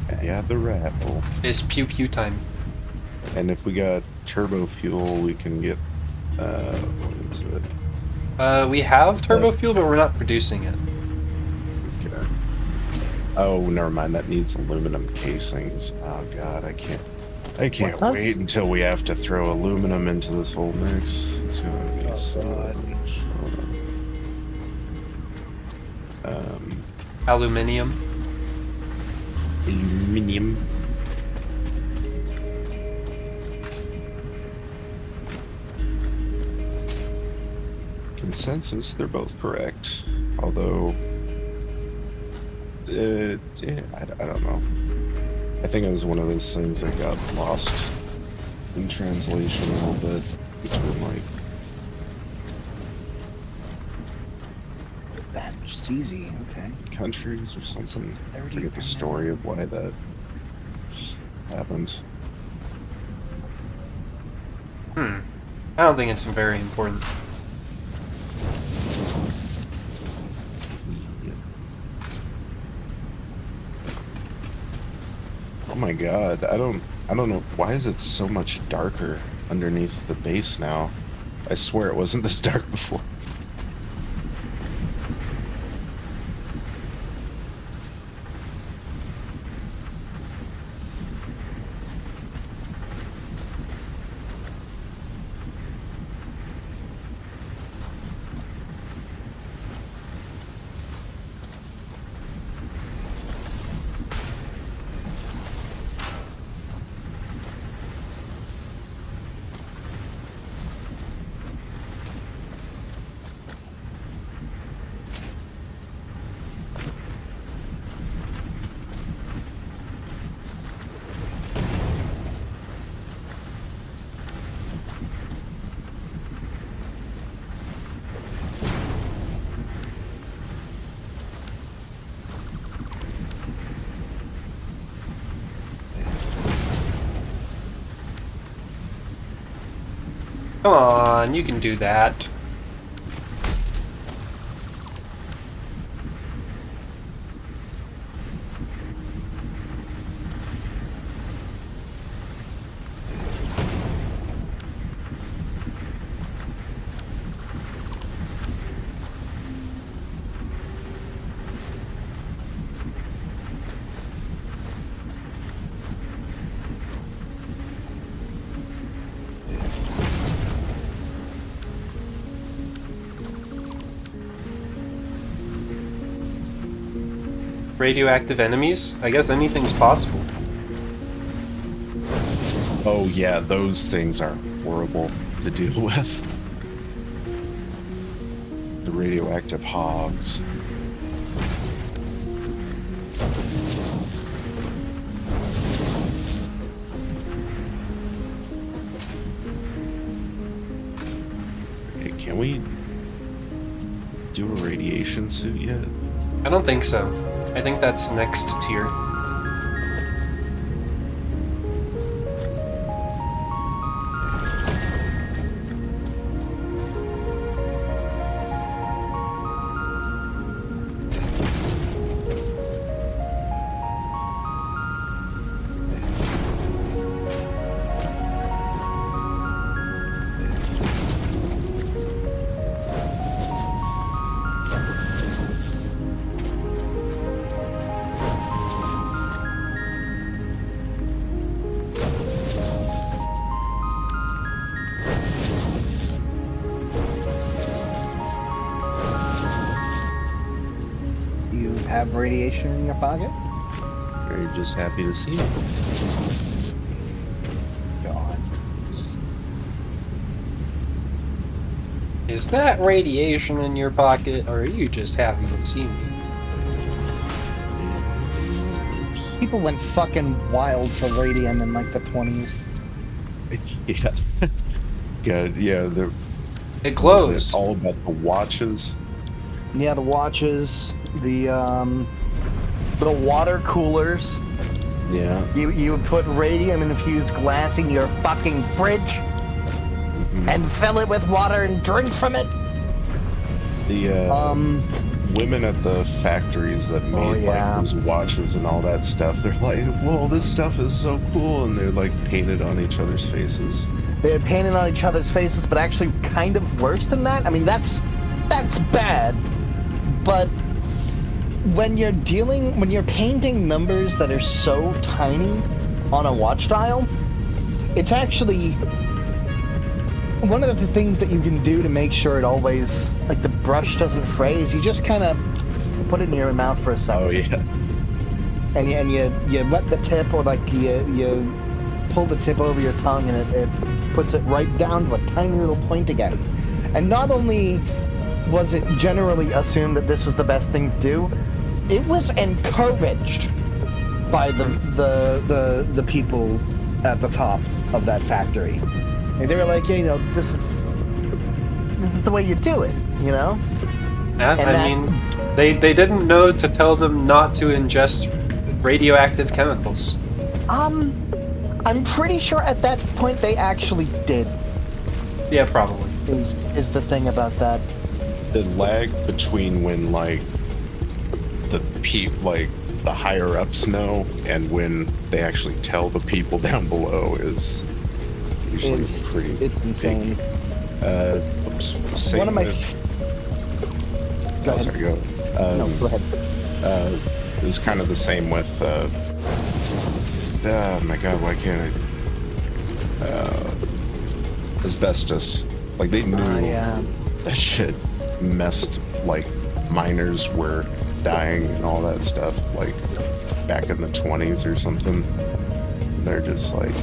[SPEAKER 2] Okay.
[SPEAKER 3] Yeah, the rifle.
[SPEAKER 1] It's pew pew time.
[SPEAKER 3] And if we got turbo fuel, we can get, what is it?
[SPEAKER 1] We have turbo fuel, but we're not producing it.
[SPEAKER 3] Okay. Oh, never mind. That needs aluminum casings. Oh god, I can't wait until we have to throw aluminum into this whole mix. It's gonna be so much.
[SPEAKER 1] Aluminium.
[SPEAKER 3] Aluminium. Consensus, they're both correct. Although, yeah, I don't know. I think it was one of those things that got lost in translation a little bit between like.
[SPEAKER 2] That's easy. Okay.
[SPEAKER 3] Countries or something. I forget the story of why that happens.
[SPEAKER 1] I don't think it's very important.
[SPEAKER 3] Oh my god, I don't know, why is it so much darker underneath the base now? I swear it wasn't this dark before.
[SPEAKER 1] Come on, you can do that. Radioactive enemies? I guess anything's possible.
[SPEAKER 3] Oh yeah, those things are horrible to deal with. The radioactive hogs. Hey, can we do a radiation suit yet?
[SPEAKER 1] I don't think so. I think that's next tier.
[SPEAKER 2] Have radiation in your pocket?
[SPEAKER 3] Or are you just happy to see me?
[SPEAKER 2] God.
[SPEAKER 1] Is that radiation in your pocket, or are you just happy to see me?
[SPEAKER 2] People went fucking wild for radium in like the 20s.
[SPEAKER 3] Yeah. God, yeah,
[SPEAKER 1] It glows.
[SPEAKER 3] it all about the watches?
[SPEAKER 2] Yeah, the watches, the water coolers.
[SPEAKER 3] Yeah.
[SPEAKER 2] You would put radium infused glass in your fucking fridge and fill it with water and drink from it.
[SPEAKER 3] The women at the factories that made like those watches and all that stuff, they're like, "Whoa, this stuff is so cool," and they're like painted on each other's faces.
[SPEAKER 2] They had painted on each other's faces, but actually kind of worse than that. I mean, that's bad. But when you're painting numbers that are so tiny on a watch dial, it's actually one of the things that you can do to make sure it always, like, the brush doesn't fray is you just kind of put it in your mouth for a second.
[SPEAKER 3] Oh yeah.
[SPEAKER 2] And you wet the tip, or like you pull the tip over your tongue, and it puts it right down to a tiny little point again. And not only was it generally assumed that this was the best thing to do, it was encouraged by the people at the top of that factory. And they were like, yeah, you know, this is the way you do it, you know?
[SPEAKER 1] Yeah, I mean, they didn't know to tell them not to ingest radioactive chemicals.
[SPEAKER 2] I'm pretty sure at that point they actually did.
[SPEAKER 1] Yeah, probably.
[SPEAKER 2] Is the thing about that.
[SPEAKER 3] The lag between when like the higher ups know and when they actually tell the people down below is usually pretty.
[SPEAKER 2] It's insane.
[SPEAKER 3] Same
[SPEAKER 2] One of my. Go ahead.
[SPEAKER 3] Sorry, go.
[SPEAKER 2] No, go ahead.
[SPEAKER 3] It was kind of the same with. Oh my God, why can't I? Asbestos. Like they knew that shit messed. Like miners were dying and all that stuff. Like back in the 20s or something. They're just like,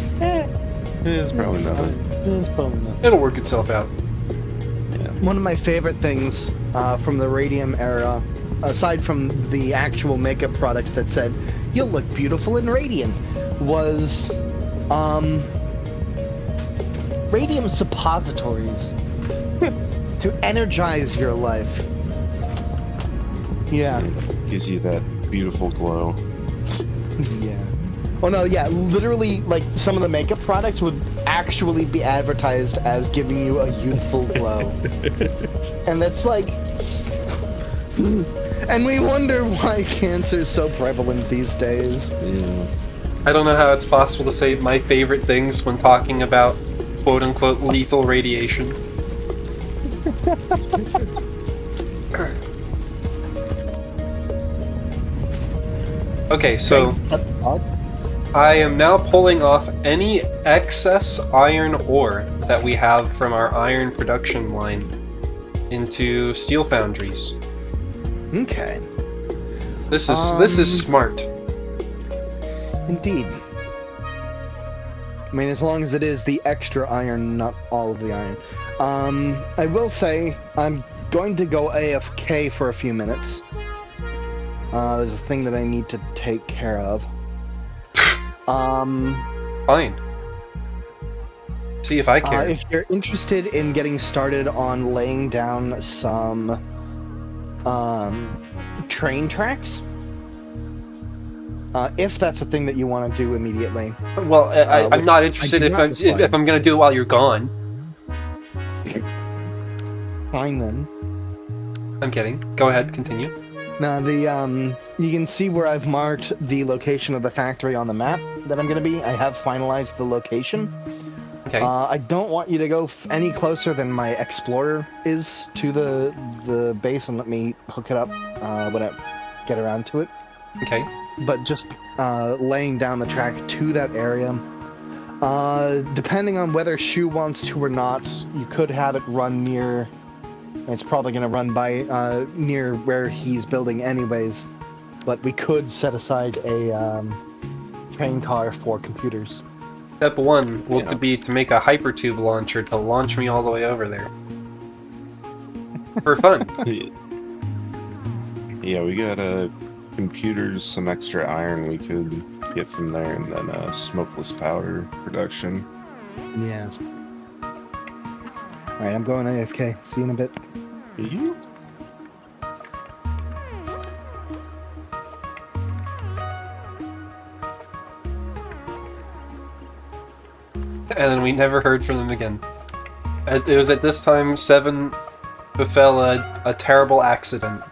[SPEAKER 3] it's probably not.
[SPEAKER 2] It's probably not.
[SPEAKER 1] It'll work itself out.
[SPEAKER 3] Yeah.
[SPEAKER 2] One of my favorite things from the radium era, aside from the actual makeup products that said, "You'll look beautiful in radium," was radium suppositories to energize your life. Yeah.
[SPEAKER 3] It gives you that beautiful glow.
[SPEAKER 2] Yeah. Oh no, yeah, literally, like, some of the makeup products would actually be advertised as giving you a youthful glow. And that's like... And we wonder why cancer is so prevalent these days.
[SPEAKER 3] Yeah.
[SPEAKER 1] I don't know how it's possible to say my favorite things when talking about quote-unquote lethal radiation. Okay, so I am now pulling off any excess iron ore that we have from our iron production line into steel foundries.
[SPEAKER 2] Okay.
[SPEAKER 1] This is smart.
[SPEAKER 2] Indeed. I mean, as long as it is the extra iron, not all of the iron. I will say, I'm going to go AFK for a few minutes. There's a thing that I need to take care of.
[SPEAKER 1] Fine. See if I care.
[SPEAKER 2] If you're interested in getting started on laying down some train tracks, if that's a thing that you want to do immediately.
[SPEAKER 1] Well, I'm not interested if I'm gonna do it while you're gone.
[SPEAKER 2] Fine then.
[SPEAKER 1] I'm kidding. Go ahead, continue.
[SPEAKER 2] Now you can see where I've marked the location of the factory on the map that I'm going to be. I have finalized the location.
[SPEAKER 1] Okay.
[SPEAKER 2] I don't want you to go any closer than my explorer is to the base, and let me hook it up when I get around to it.
[SPEAKER 1] Okay.
[SPEAKER 2] But just laying down the track to that area. Depending on whether Shu wants to or not, you could have it run near. It's probably going to run by near where he's building anyways, but we could set aside a train car for computers.
[SPEAKER 1] Step 1 will be to make a hypertube launcher to launch me all the way over there. For fun.
[SPEAKER 3] Yeah, we got computers, some extra iron we could get from there, and then smokeless powder production.
[SPEAKER 2] Yes. Alright, I'm going AFK. See you in a bit.
[SPEAKER 3] You?
[SPEAKER 1] And then we never heard from them again. It was at this time 7 befell a terrible accident.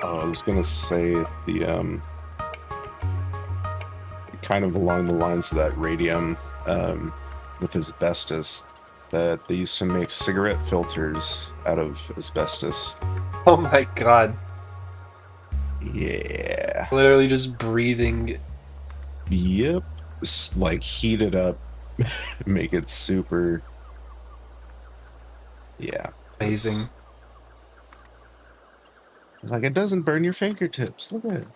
[SPEAKER 3] I was gonna say the kind of along the lines of that radium with asbestos, that they used to make cigarette filters out of asbestos.
[SPEAKER 1] Oh my god.
[SPEAKER 3] Yeah.
[SPEAKER 1] Literally just breathing.
[SPEAKER 3] Yep. Just, like, heat it up, make it super. Yeah.
[SPEAKER 1] Amazing.
[SPEAKER 3] Like, it doesn't burn your fingertips. Look at it.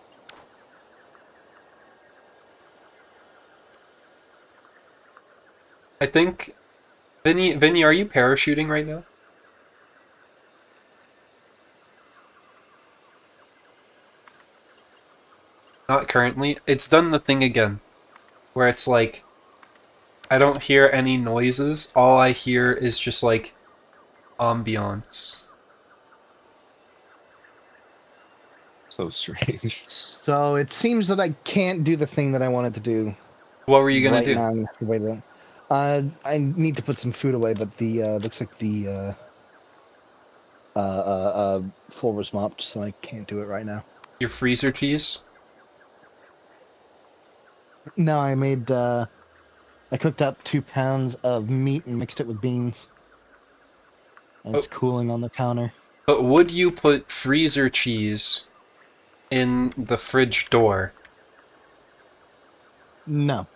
[SPEAKER 1] I think... Vinny, are you parachuting right now? Not currently. It's done the thing again. Where it's like... I don't hear any noises. All I hear is just like... ambiance.
[SPEAKER 3] so strange.
[SPEAKER 2] So it seems that I can't do the thing that I wanted to do.
[SPEAKER 1] What were you gonna
[SPEAKER 2] Right
[SPEAKER 1] do?
[SPEAKER 2] now, I'm gonna have to wait. I need to put some food away, but the looks like the floor was mopped, so I can't do it right now.
[SPEAKER 1] Your freezer cheese?
[SPEAKER 2] No, I made. I cooked up 2 pounds of meat and mixed it with beans. And it's
[SPEAKER 1] Oh,
[SPEAKER 2] cooling on the counter.
[SPEAKER 1] but would you put freezer cheese in the fridge door?
[SPEAKER 2] No.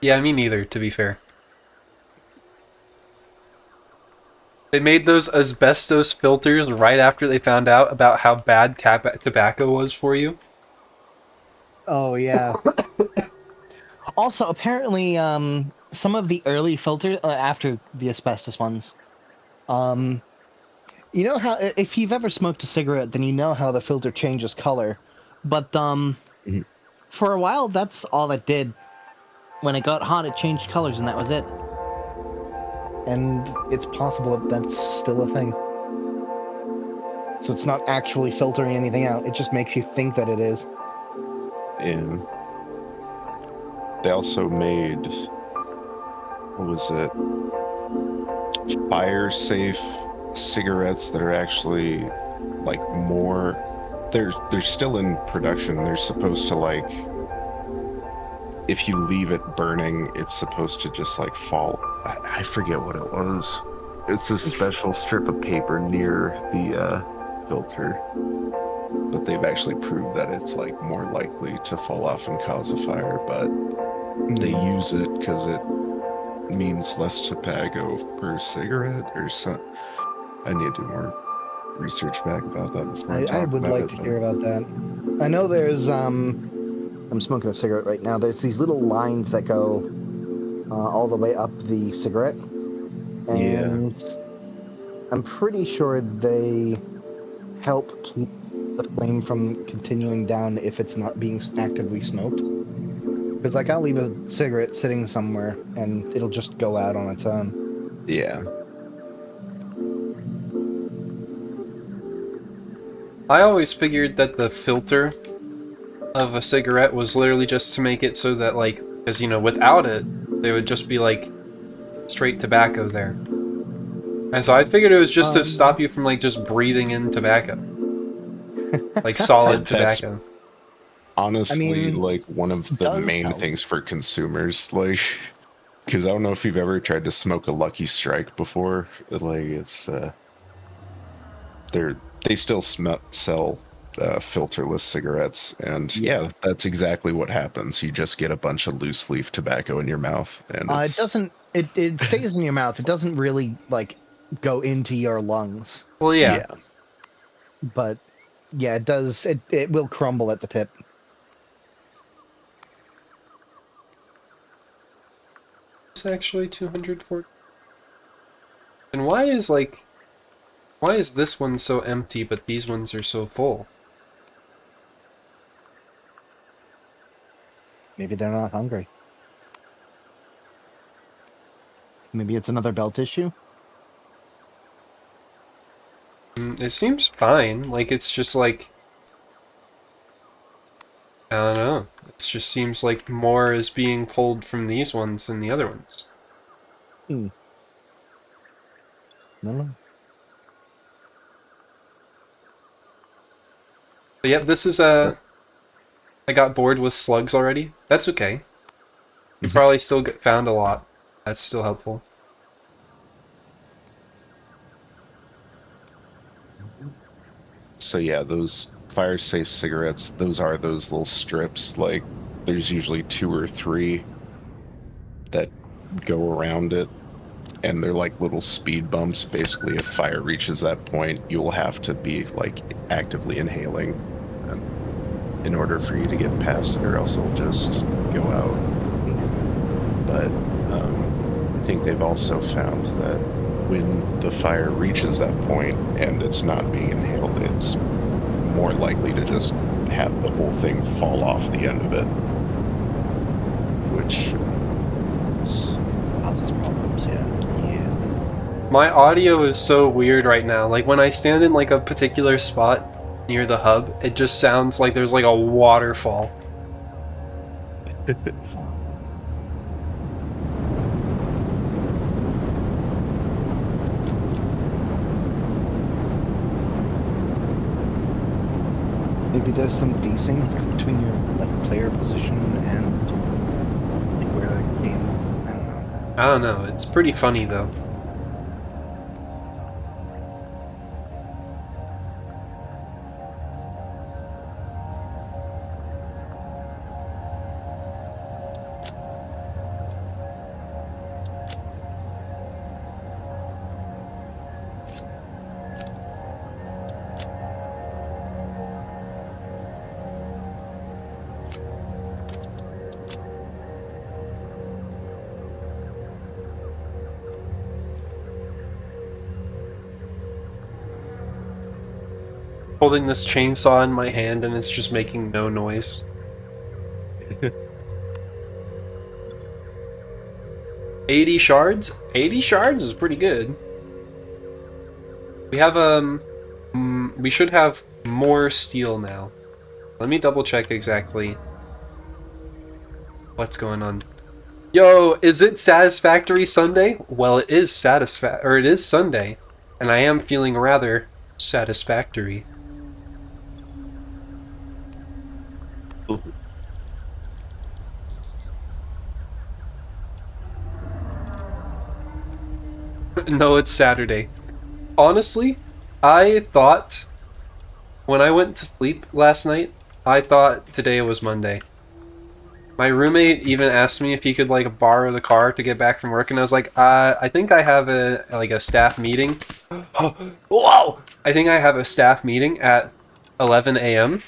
[SPEAKER 1] Yeah, me neither, to be fair. They made those asbestos filters right after they found out about how bad tobacco was for you.
[SPEAKER 2] Oh yeah. Also, apparently, some of the early filters after the asbestos ones, you know how if you've ever smoked a cigarette, then you know how the filter changes color. But
[SPEAKER 3] Mhm.
[SPEAKER 2] for a while, that's all it did. When it got hot, it changed colors, and that was it. And it's possible that that's still a thing. So it's not actually filtering anything out. It just makes you think that it is.
[SPEAKER 3] And they also made, what was it? Fire safe cigarettes that are actually like more. They're still in production. They're supposed to like, if you leave it burning, it's supposed to just like fall. I forget what it was. It's a special strip of paper near the filter, but they've actually proved that it's like more likely to fall off and cause a fire. But they use it because it means less tobacco per cigarette or something. I need to do more research back about that before I talk
[SPEAKER 2] I would
[SPEAKER 3] about
[SPEAKER 2] like
[SPEAKER 3] it.
[SPEAKER 2] to hear about that. I know there's I'm smoking a cigarette right now. There's these little lines that go all the way up the cigarette,
[SPEAKER 3] Yeah.
[SPEAKER 2] and I'm pretty sure they help keep the flame from continuing down if it's not being actively smoked. Because like I'll leave a cigarette sitting somewhere and it'll just go out on its own.
[SPEAKER 3] Yeah.
[SPEAKER 1] I always figured that the filter of a cigarette was literally just to make it so that, like, because, you know, without it, there would just be, like, straight tobacco there. And so I figured it was just to stop you from, like, just breathing in tobacco. Like, solid
[SPEAKER 3] That's
[SPEAKER 1] tobacco.
[SPEAKER 3] honestly
[SPEAKER 2] I mean,
[SPEAKER 3] like one of the
[SPEAKER 2] does
[SPEAKER 3] main
[SPEAKER 2] help.
[SPEAKER 3] things for consumers. Like, because I don't know if you've ever tried to smoke a Lucky Strike before. Like, it's they still sell filterless cigarettes, and yeah, that's exactly what happens. You just get a bunch of loose leaf tobacco in your mouth, and
[SPEAKER 2] It
[SPEAKER 3] it's
[SPEAKER 2] doesn't. It stays in your mouth. It doesn't really like go into your lungs.
[SPEAKER 1] Well, yeah.
[SPEAKER 3] yeah.
[SPEAKER 2] But yeah, it does. It will crumble at the tip.
[SPEAKER 1] It's actually 240. And why is this one so empty, but these ones are so full?
[SPEAKER 2] Maybe they're not hungry. Maybe it's another belt issue.
[SPEAKER 1] It seems fine. Like, it's just like, I don't know. It just seems like more is being pulled from these ones than the other ones.
[SPEAKER 2] No.
[SPEAKER 1] But yeah, this is a. I got bored with slugs already. That's okay. You probably still found a lot. That's still helpful.
[SPEAKER 3] So yeah, those fire safe cigarettes, those are those little strips. Like, there's usually 2 or 3 that go around it, and they're like little speed bumps. Basically, if fire reaches that point, you'll have to be like actively inhaling in order for you to get past it, or else it'll just go out. But I think they've also found that when the fire reaches that point and it's not being inhaled, it's more likely to just have the whole thing fall off the end of it, which
[SPEAKER 2] Causes problems. Yeah.
[SPEAKER 1] My audio is so weird right now. Like when I stand in like a particular spot near the hub, it just sounds like there's like a waterfall.
[SPEAKER 2] Maybe there's some desync between your like player position and like where the game. I don't know.
[SPEAKER 1] I don't know. It's pretty funny though. Holding this chainsaw in my hand and it's just making no noise. 80 shards? 80 shards is pretty good. We have, we should have more steel now. Let me double check exactly what's going on. Yo, is it Satisfactory Sunday? Well, it is it is Sunday, and I am feeling rather satisfactory. No, it's Saturday. Honestly, I thought when I went to sleep last night, I thought today was Monday. My roommate even asked me if he could like borrow the car to get back from work, and I was like, I think I have a staff meeting. Whoa! I think I have a staff meeting at 11 a.m.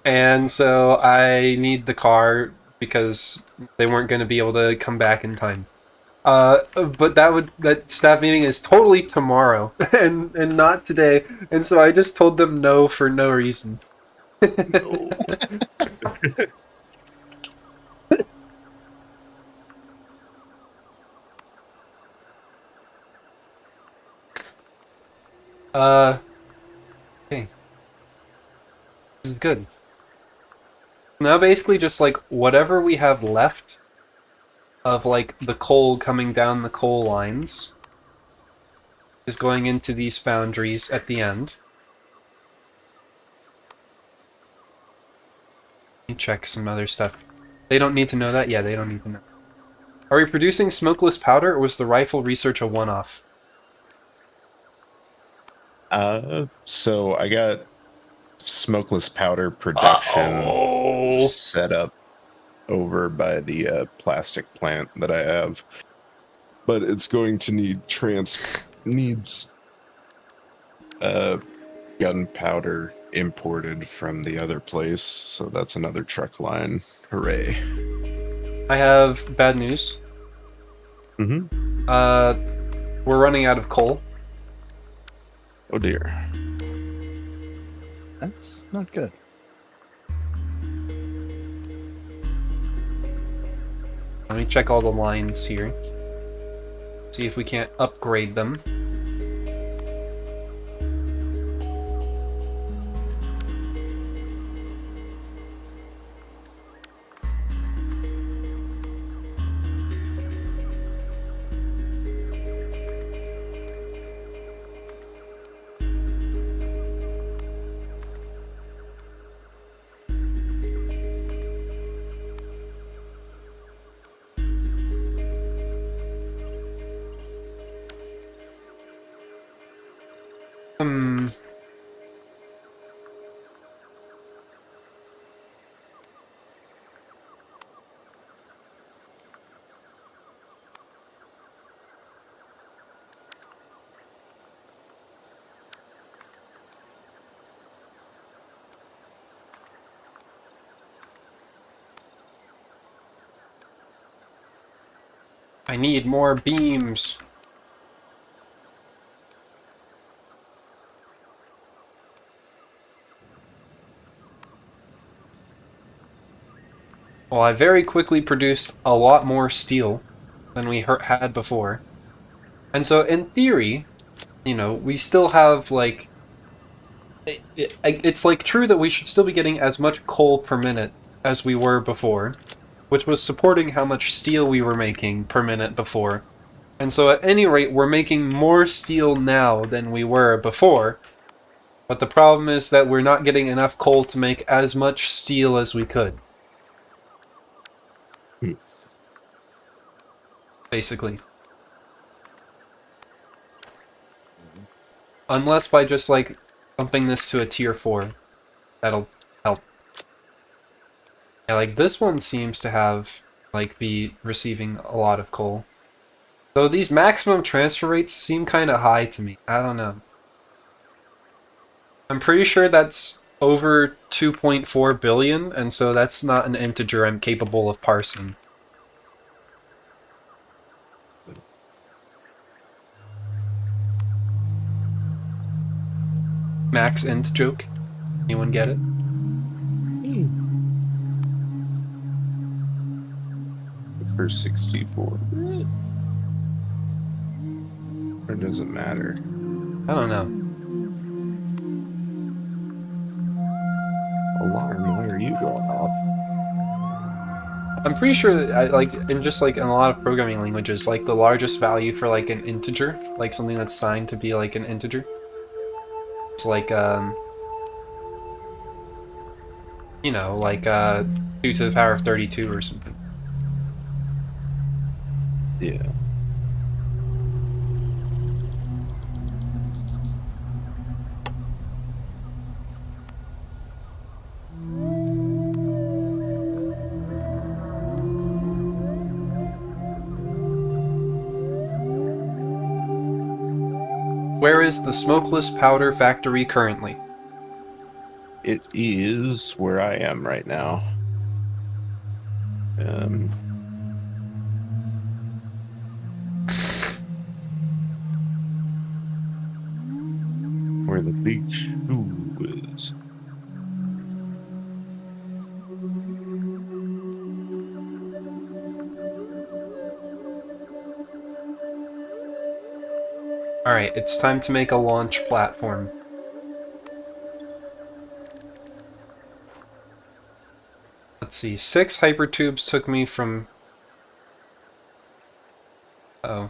[SPEAKER 1] And so I need the car because they weren't going to be able to come back in time. But that staff meeting is totally tomorrow and not today, and so I just told them no for no reason.
[SPEAKER 3] No.
[SPEAKER 1] Okay. This is good. Now basically just like whatever we have left of like the coal coming down the coal lines is going into these foundries at the end. Let me check some other stuff. They don't need to know that? Yeah, they don't need to know. Are we producing smokeless powder, or was the rifle research a one-off?
[SPEAKER 3] So I got smokeless powder production set up over by the plastic plant that I have, but it's going to need needs gunpowder imported from the other place, so that's another truck line. Hooray.
[SPEAKER 1] I have bad news. We're running out of coal.
[SPEAKER 3] Oh dear.
[SPEAKER 2] That's not good.
[SPEAKER 1] Let me check all the lines here. See if we can't upgrade them. I need more beams. Well, I very quickly produced a lot more steel than we had before. And so in theory, you know, we still have like it's like true that we should still be getting as much coal per minute as we were before, which was supporting how much steel we were making per minute before. And so at any rate, we're making more steel now than we were before. But the problem is that we're not getting enough coal to make as much steel as we could. Basically. Unless by just like bumping this to a tier 4. That'll help. Yeah, like this one seems to have be receiving a lot of coal. Though these maximum transfer rates seem kind of high to me. I don't know. I'm pretty sure that's over 2.4 billion, and so that's not an integer I'm capable of parsing. Max int joke? Anyone get it?
[SPEAKER 3] For 64. It doesn't matter.
[SPEAKER 1] I don't know.
[SPEAKER 3] Alarm, why are you going off?
[SPEAKER 1] I'm pretty sure that in a lot of programming languages, like the largest value for like an integer, like something that's signed to be like an integer, it's like you know, like 2 to the power of 32 or something.
[SPEAKER 3] Yeah.
[SPEAKER 1] Where is the smokeless powder factory currently?
[SPEAKER 3] It is where I am right now. Where the big shoe is.
[SPEAKER 1] Alright, it's time to make a launch platform. Let's see, 6 hypertubes took me from... Oh.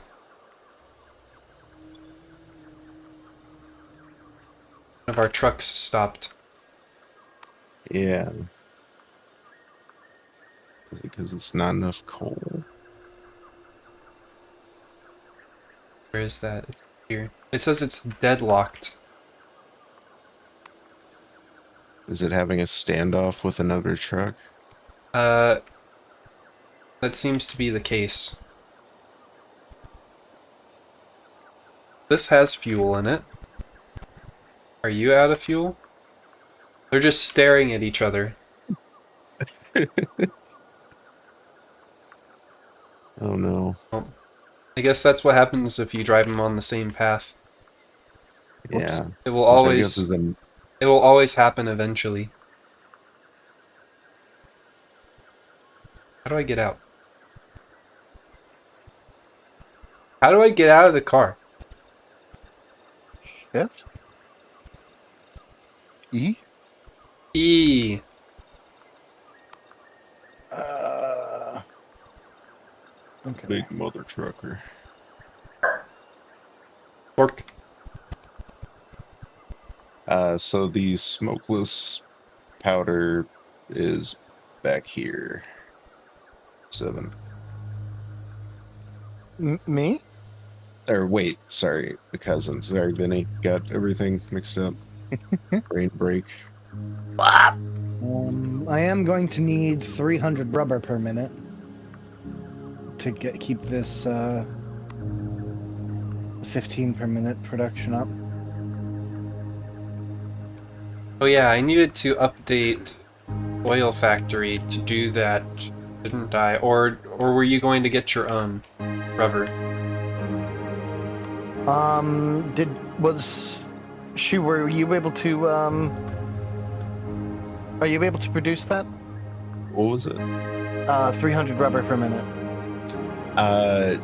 [SPEAKER 1] One of our trucks stopped.
[SPEAKER 3] Yeah. Is it because it's not enough coal?
[SPEAKER 1] Where is that? It's here. It says it's deadlocked.
[SPEAKER 3] Is it having a standoff with another truck?
[SPEAKER 1] That seems to be the case. This has fuel in it. Are you out of fuel? They're just staring at each other.
[SPEAKER 3] Oh no.
[SPEAKER 1] Well, I guess that's what happens if you drive them on the same path.
[SPEAKER 3] Yeah.
[SPEAKER 1] It will always happen eventually. How do I get out? How do I get out of the car?
[SPEAKER 2] Shift? E?
[SPEAKER 1] E.
[SPEAKER 2] Okay.
[SPEAKER 3] Big mother trucker.
[SPEAKER 1] Fork.
[SPEAKER 3] So the smokeless powder is back here. 7.
[SPEAKER 2] Me?
[SPEAKER 3] Or wait, sorry, the cousins. Sorry, Vinny. Got everything mixed up. Brain break.
[SPEAKER 2] I am going to need 300 rubber per minute to keep this 15 per minute production up.
[SPEAKER 1] Oh yeah, I needed to update Oil Factory to do that, didn't I? Or were you going to get your own rubber?
[SPEAKER 2] Were you able to are you able to produce that?
[SPEAKER 3] What was it?
[SPEAKER 2] 300 rubber per minute.
[SPEAKER 3] I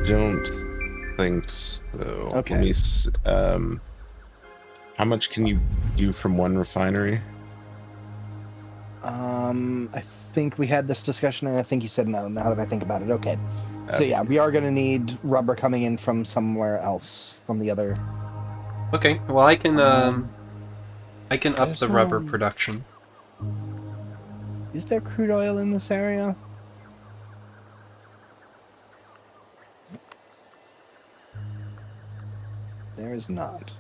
[SPEAKER 3] don't think so.
[SPEAKER 2] Okay.
[SPEAKER 3] Let me. How much can you do from one refinery?
[SPEAKER 2] I think we had this discussion, and I think you said no. Now that I think about it, okay. So
[SPEAKER 3] Okay.
[SPEAKER 2] yeah, we are going to need rubber coming in from somewhere else, from the other.
[SPEAKER 1] Okay, well I can up
[SPEAKER 2] There's
[SPEAKER 1] the rubber
[SPEAKER 2] no-
[SPEAKER 1] production.
[SPEAKER 2] Is there crude oil in this area? There is not.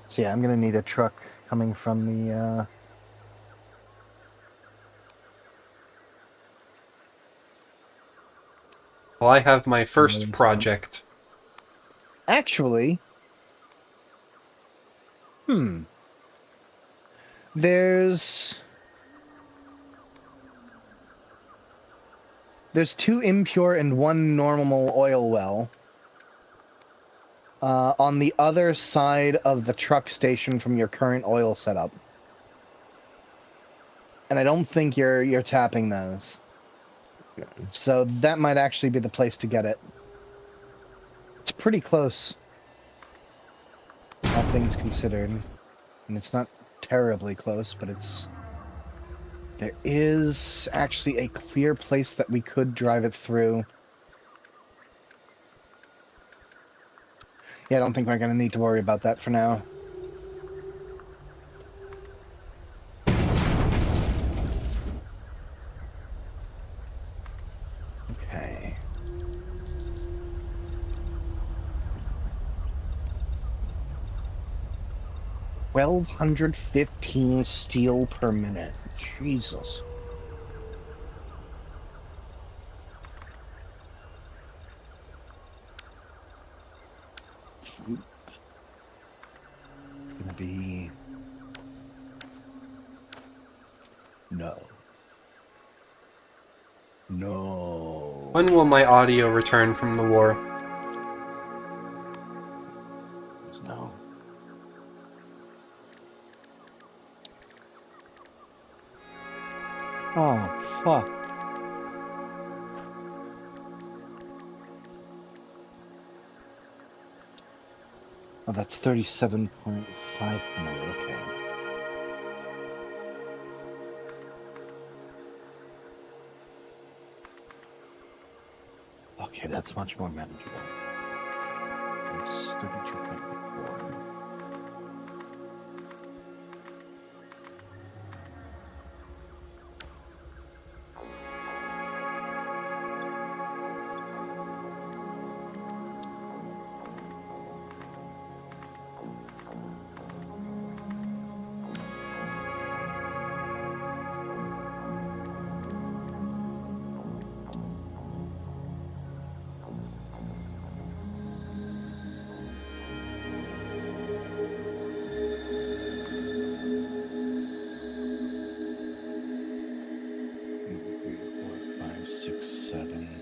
[SPEAKER 2] So yeah, I'm going to need a truck coming from the.
[SPEAKER 1] Well, I have my first
[SPEAKER 2] Northern side.
[SPEAKER 1] project.
[SPEAKER 2] Actually, there's two impure and one normal oil well on the other side of the truck station from your current oil setup, and I don't think you're tapping those.
[SPEAKER 3] Okay.
[SPEAKER 2] So that might actually be the place to get it. It's pretty close, all things considered, and it's not terribly close, but there is actually a clear place that we could drive it through. Yeah, I don't think we're going to need to worry about that for now. Okay. 1,215 steel per minute. Jesus. It's gonna be... No. No.
[SPEAKER 1] When will my audio return from the war?
[SPEAKER 2] No. Oh, fuck. Oh, that's 37.5 per minute, okay. Okay, that's much more manageable. It's 32.4.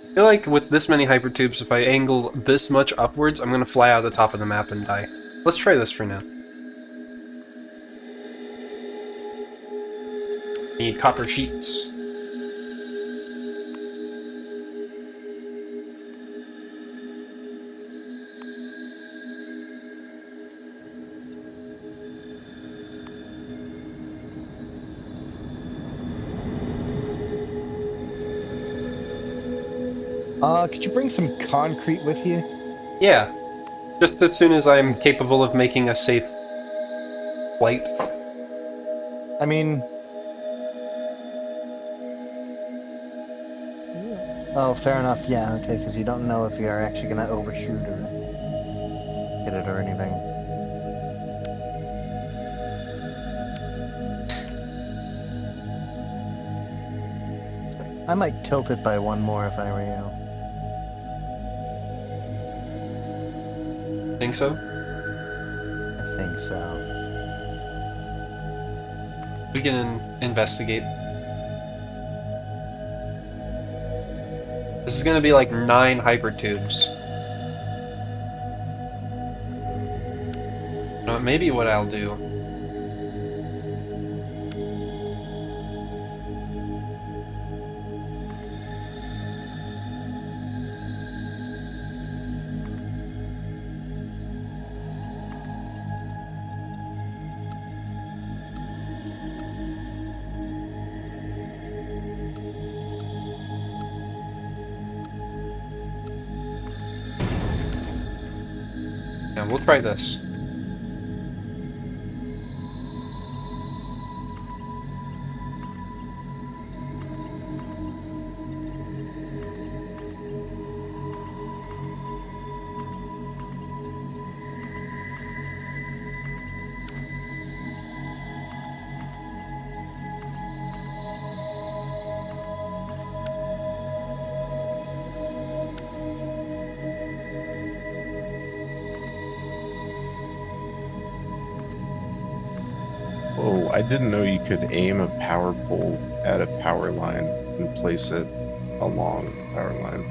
[SPEAKER 1] I feel like with this many hypertubes, if I angle this much upwards, I'm gonna fly out the top of the map and die. Let's try this for now. Need copper sheets.
[SPEAKER 2] Could you bring some concrete with you?
[SPEAKER 1] Yeah, just as soon as I'm capable of making a safe flight.
[SPEAKER 2] I mean... Oh, fair enough, yeah, okay, because you don't know if you're actually going to overshoot or hit it or anything. I might tilt it by one more if I were you.
[SPEAKER 1] Think so?
[SPEAKER 2] I think so.
[SPEAKER 1] We can investigate. This is gonna be like 9 hypertubes. No, maybe what I'll do. we'll try this.
[SPEAKER 3] Oh, I didn't know you could aim a power pole at a power line and place it along the power line.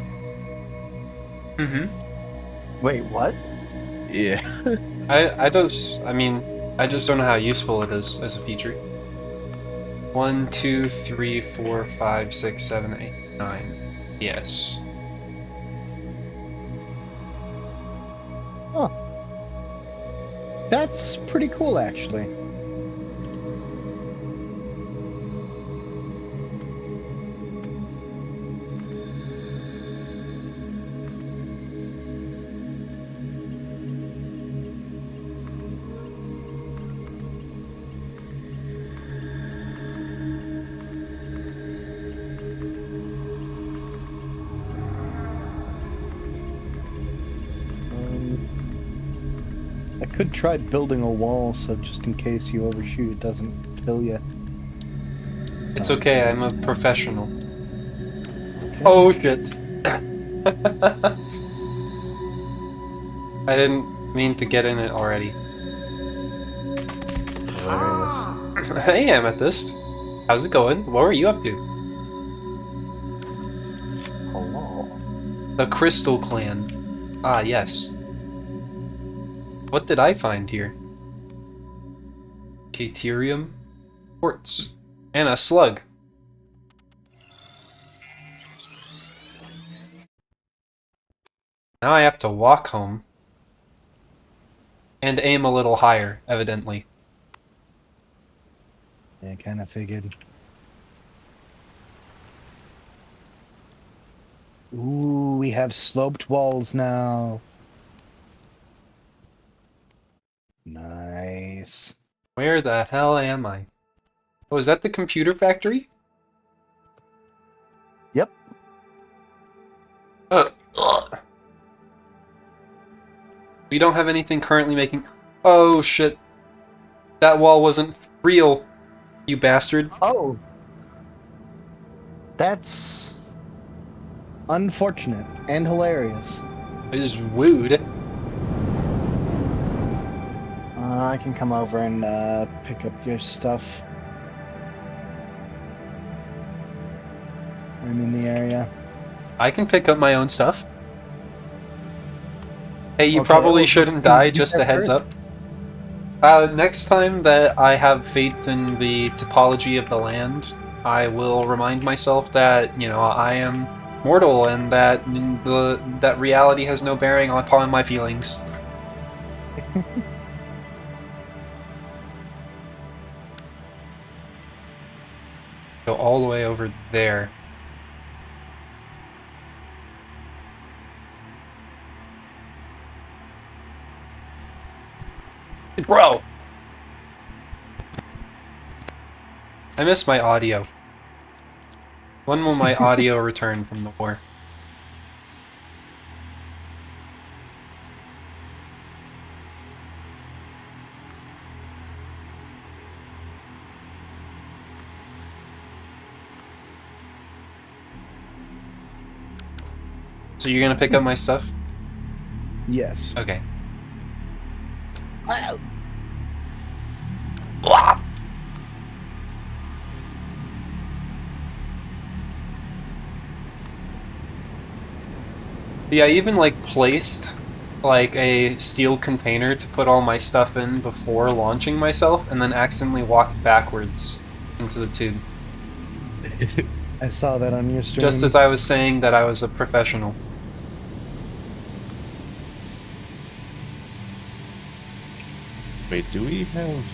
[SPEAKER 1] Mm-hmm.
[SPEAKER 2] Wait, what?
[SPEAKER 3] Yeah.
[SPEAKER 1] I just don't know how useful it is as a feature. 1, 2, 3, 4, 5, 6, 7, 8, 9. Yes.
[SPEAKER 2] Huh. That's pretty cool, actually. I could try building a wall, so just in case you overshoot, it doesn't kill you.
[SPEAKER 1] It's okay, I'm a professional.
[SPEAKER 2] Okay.
[SPEAKER 1] Oh shit. I didn't mean to get in it already.
[SPEAKER 2] Hilarious.
[SPEAKER 1] Hey, Amethyst. How's it going? What were you up to?
[SPEAKER 2] Hello.
[SPEAKER 1] The Crystal Clan. Ah, yes. What did I find here? Caterium, quartz, and a slug. Now I have to walk home. And aim a little higher, evidently.
[SPEAKER 2] Yeah, I kind of figured. Ooh, we have sloped walls now. Nice.
[SPEAKER 1] Where the hell am I? Oh, is that the computer factory?
[SPEAKER 2] Yep.
[SPEAKER 1] We don't have anything currently making... Oh, shit. That wall wasn't real, you bastard.
[SPEAKER 2] Oh. That's unfortunate and hilarious.
[SPEAKER 1] It is rude.
[SPEAKER 2] I can come over and pick up your stuff. I'm in the area.
[SPEAKER 1] I can pick up my own stuff. Hey, you
[SPEAKER 2] Okay,
[SPEAKER 1] probably
[SPEAKER 2] well,
[SPEAKER 1] shouldn't
[SPEAKER 2] you
[SPEAKER 1] die,
[SPEAKER 2] do
[SPEAKER 1] just a
[SPEAKER 2] that
[SPEAKER 1] heads
[SPEAKER 2] first.
[SPEAKER 1] up. Next time that I have faith in the topology of the land, I will remind myself that, you know, I am mortal and that that reality has no bearing upon my feelings. Go all the way over there. Bro! I miss my audio. When will my audio return from the war? So you're gonna pick up my stuff?
[SPEAKER 2] Yes.
[SPEAKER 1] Okay. See, I even like placed like a steel container to put all my stuff in before launching myself, and then accidentally walked backwards into the tube.
[SPEAKER 2] I saw that on your stream.
[SPEAKER 1] Just as I was saying that I was a professional.
[SPEAKER 3] Wait, do we have,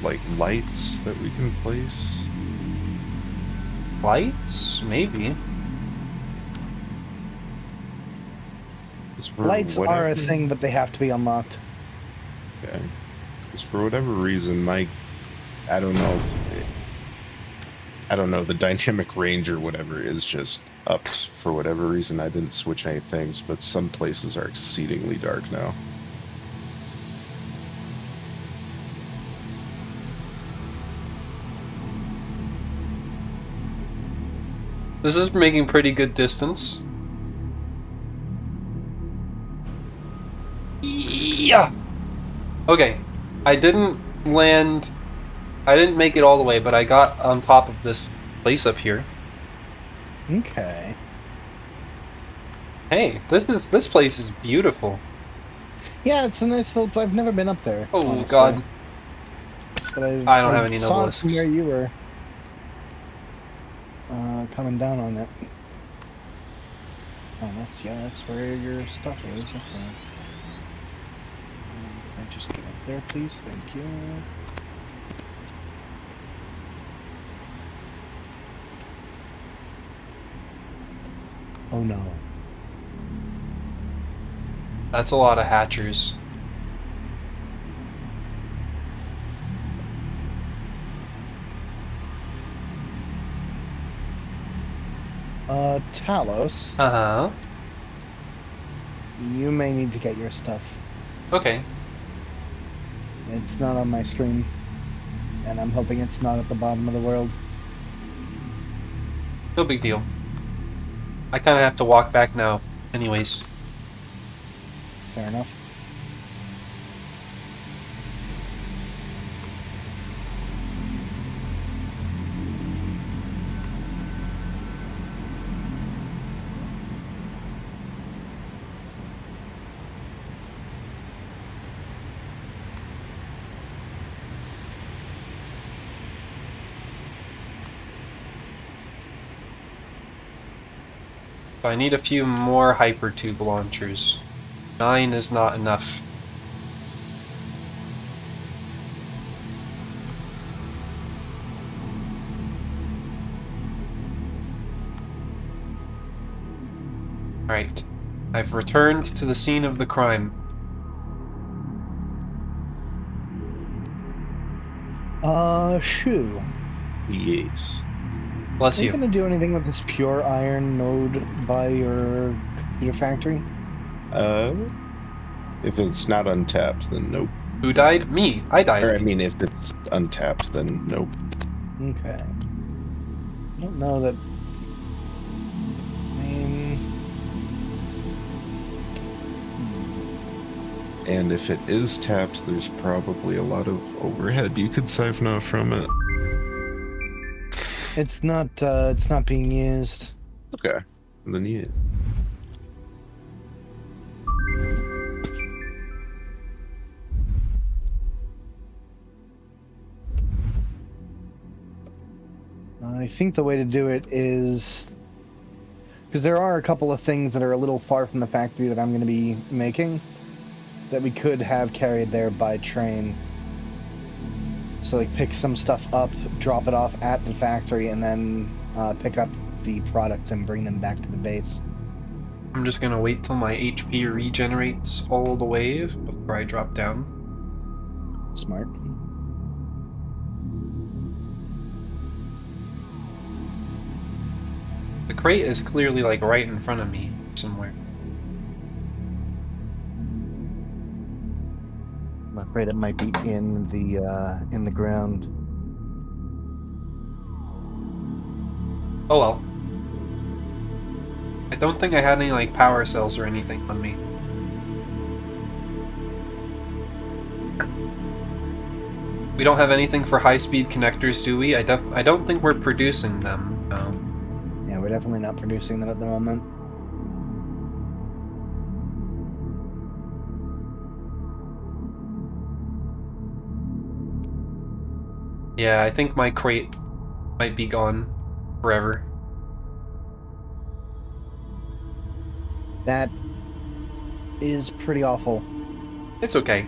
[SPEAKER 3] like, lights that we can place?
[SPEAKER 1] Lights? Maybe.
[SPEAKER 2] Lights are a thing, but they have to be unlocked.
[SPEAKER 3] Okay. Because for whatever reason, I don't know if I don't know, the dynamic range or whatever is just upped for whatever reason. I didn't switch any things, but some places are exceedingly dark now.
[SPEAKER 1] This is making pretty good distance. Yeah. Okay. I didn't make it all the way, but I got on top of this place up here.
[SPEAKER 2] Okay.
[SPEAKER 1] Hey, this place is beautiful.
[SPEAKER 2] Yeah, it's a nice little. I've never been up there.
[SPEAKER 1] Oh
[SPEAKER 2] honestly.
[SPEAKER 1] God.
[SPEAKER 2] But
[SPEAKER 1] I don't have any
[SPEAKER 2] saw it
[SPEAKER 1] nobelisks.
[SPEAKER 2] from where you were coming down on it. Oh, that's where your stuff is. Okay. Can I just get up there, please? Thank you. Oh no.
[SPEAKER 1] That's a lot of hatchers.
[SPEAKER 2] Talos,
[SPEAKER 1] Uh-huh.
[SPEAKER 2] you may need to get your stuff.
[SPEAKER 1] Okay.
[SPEAKER 2] It's not on my screen, and I'm hoping it's not at the bottom of the world.
[SPEAKER 1] No big deal. I kind of have to walk back now, anyways.
[SPEAKER 2] Fair enough.
[SPEAKER 1] So I need a few more hypertube launchers. 9 is not enough. Alright. I've returned to the scene of the crime.
[SPEAKER 2] Shoo.
[SPEAKER 3] Yes.
[SPEAKER 1] Bless
[SPEAKER 2] Are you
[SPEAKER 1] you.
[SPEAKER 2] gonna do anything with this pure iron node by your computer factory?
[SPEAKER 3] If it's not untapped, then nope.
[SPEAKER 1] Who died? Me. I died.
[SPEAKER 3] Or I mean, if it's untapped, then nope.
[SPEAKER 2] Okay. I don't know that. I mean,
[SPEAKER 3] And if it is tapped, there's probably a lot of overhead you could siphon off from it.
[SPEAKER 2] it's not being used.
[SPEAKER 3] Okay. Then yeah.
[SPEAKER 2] I think the way to do it is because there are a couple of things that are a little far from the factory that I'm going to be making that we could have carried there by train. So like pick some stuff up, drop it off at the factory, and then pick up the products and bring them back to the base.
[SPEAKER 1] I'm just gonna wait till my HP regenerates all the way before I drop down.
[SPEAKER 2] Smart.
[SPEAKER 1] The crate is clearly like right in front of me somewhere.
[SPEAKER 2] I'm afraid it might be in the ground.
[SPEAKER 1] Oh well. I don't think I had any like power cells or anything on me. We don't have anything for high-speed connectors, do we? I don't think we're producing them. No.
[SPEAKER 2] Yeah, we're definitely not producing them at the moment.
[SPEAKER 1] Yeah, I think my crate might be gone forever.
[SPEAKER 2] That is pretty awful.
[SPEAKER 1] It's okay.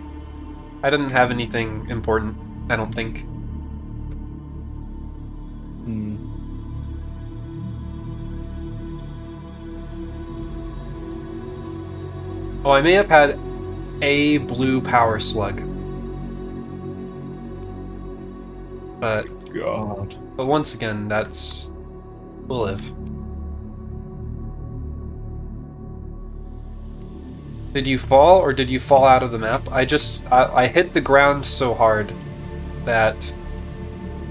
[SPEAKER 1] I didn't have anything important, I don't think. Oh, I may have had a blue power slug. But
[SPEAKER 3] God.
[SPEAKER 1] but once again, that's we'll live. Did you fall or did you fall out of the map? I hit the ground so hard that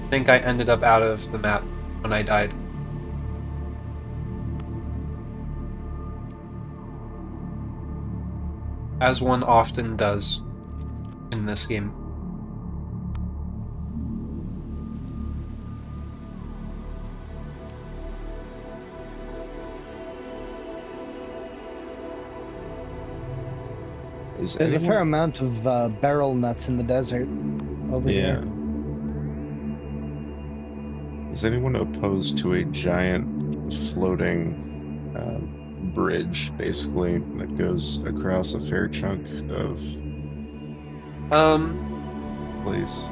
[SPEAKER 1] I think I ended up out of the map when I died. As one often does in this game.
[SPEAKER 2] There's a fair amount of barrel nuts in the desert over here.
[SPEAKER 3] Is anyone opposed to a giant floating bridge, basically, that goes across a fair chunk of place?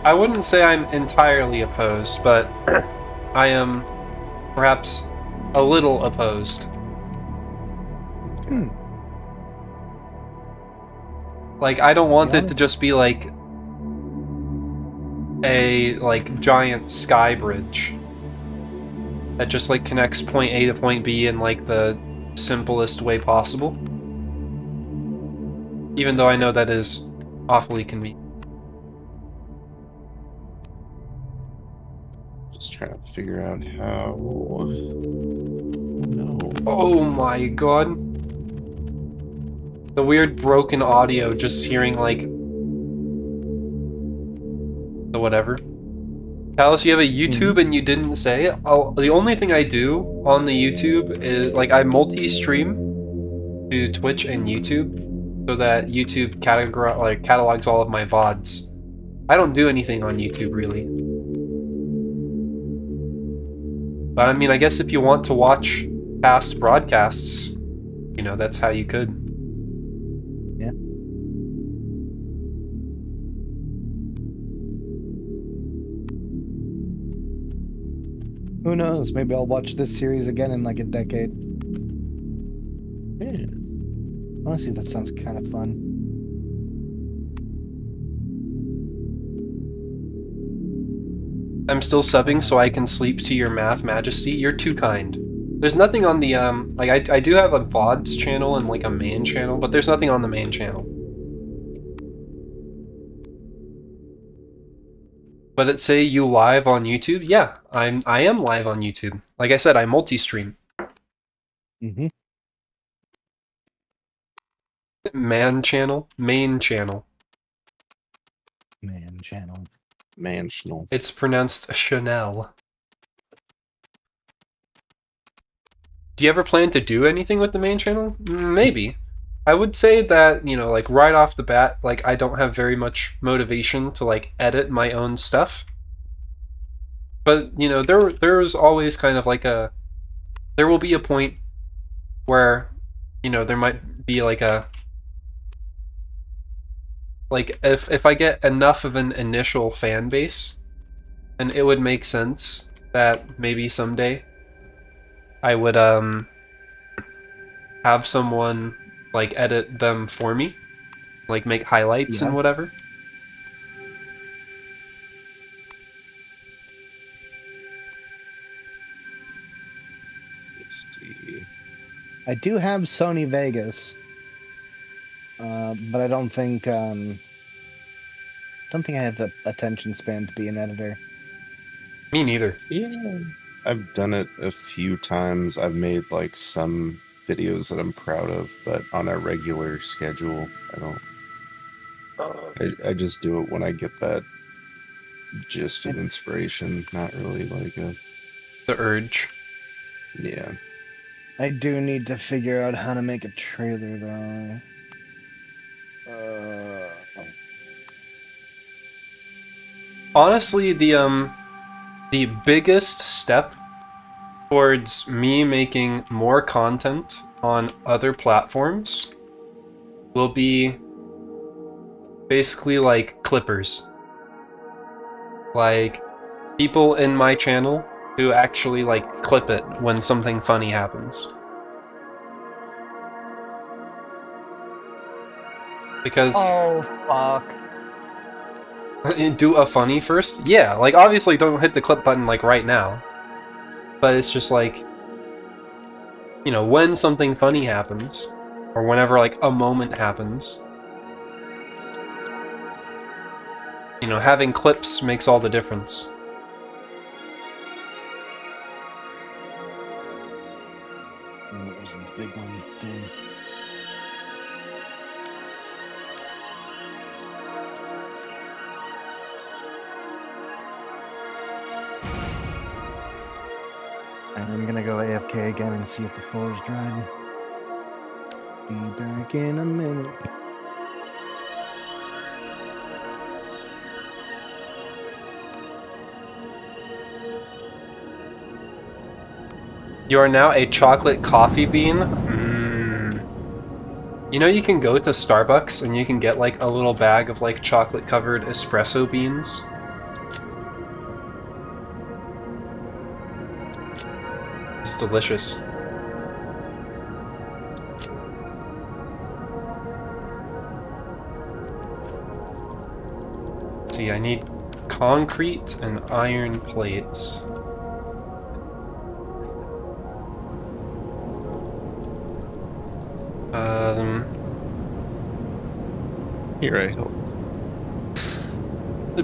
[SPEAKER 1] I wouldn't say I'm entirely opposed, but I am perhaps a little opposed. Like, I don't want it to just be like a giant sky bridge that just like connects point A to point B in like the simplest way possible. Even though I know that is awfully convenient.
[SPEAKER 3] Just trying to figure out how. Oh no.
[SPEAKER 1] Oh my god. The weird broken audio, just hearing like the whatever. Talis, you have a YouTube and you didn't say? The only thing I do on the YouTube is like I multi-stream to Twitch and YouTube so that YouTube catalogs all of my VODs. I don't do anything on YouTube really. But I mean, I guess if you want to watch past broadcasts, you know, that's how you could.
[SPEAKER 2] Yeah. Who knows? Maybe I'll watch this series again in like a decade.
[SPEAKER 3] Yeah.
[SPEAKER 2] Honestly, that sounds kind of fun.
[SPEAKER 1] I'm still subbing so I can sleep to your math majesty. You're too kind. There's nothing on the, like, I do have a VODs channel and, like, a main channel, but there's nothing on the main channel. But it say you live on YouTube? Yeah, I am live on YouTube. Like I said, I multi-stream.
[SPEAKER 2] Mm-hmm.
[SPEAKER 1] Man channel? Main channel.
[SPEAKER 2] Man channel.
[SPEAKER 3] Mansional.
[SPEAKER 1] It's pronounced Chanel. Do you ever plan to do anything with the main channel? Maybe. I would say that, you know, like right off the bat, like I don't have very much motivation to like edit my own stuff. But, you know, there's always kind of like there will be a point where, you know, there might be like if I get enough of an initial fan base, then it would make sense that maybe someday I would have someone like edit them for me, like make highlights and whatever.
[SPEAKER 3] Let's see.
[SPEAKER 2] I do have Sony Vegas, but I don't think I have the attention span to be an editor.
[SPEAKER 1] Me neither.
[SPEAKER 3] Yeah. I've done it a few times. I've made like some videos that I'm proud of, but on a regular schedule, I don't. I just do it when I get that gist of inspiration, not really like
[SPEAKER 1] the urge.
[SPEAKER 3] Yeah.
[SPEAKER 2] I do need to figure out how to make a trailer though.
[SPEAKER 1] Honestly, the biggest step towards me making more content on other platforms will be basically like clippers. Like people in my channel who actually like clip it when something funny happens. Because
[SPEAKER 2] oh fuck.
[SPEAKER 1] Do a funny first? Yeah, like obviously don't hit the clip button like right now. But it's just like, you know, when something funny happens, or whenever like a moment happens, you know, having clips makes all the difference.
[SPEAKER 2] What was the big one? Damn. Alright, I'm gonna go AFK again and see if the floor is drying. Be back in a minute.
[SPEAKER 1] You are now a chocolate coffee bean? You know you can go to Starbucks and you can get like a little bag of like chocolate covered espresso beans? It's delicious. See, I need concrete and iron plates.
[SPEAKER 3] Here I help.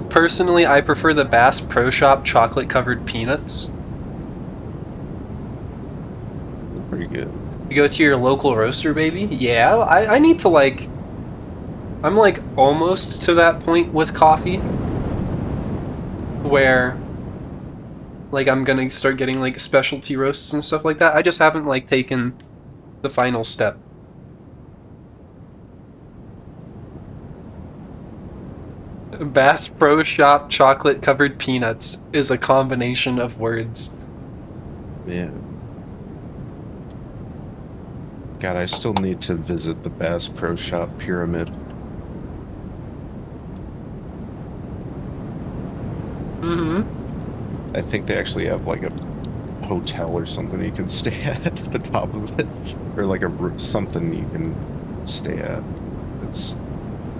[SPEAKER 1] Personally, I prefer the Bass Pro Shop chocolate-covered peanuts.
[SPEAKER 3] Pretty good.
[SPEAKER 1] You go to your local roaster, baby? Yeah, I need to, like... I'm, like, almost to that point with coffee. Where... Like, I'm gonna start getting, like, specialty roasts and stuff like that. I just haven't, like, taken the final step. Bass Pro Shop chocolate-covered peanuts is a combination of words.
[SPEAKER 3] Yeah. God, I still need to visit the Bass Pro Shop pyramid. I think they actually have like a hotel or something you can stay at the top of it, or like something you can stay at. It's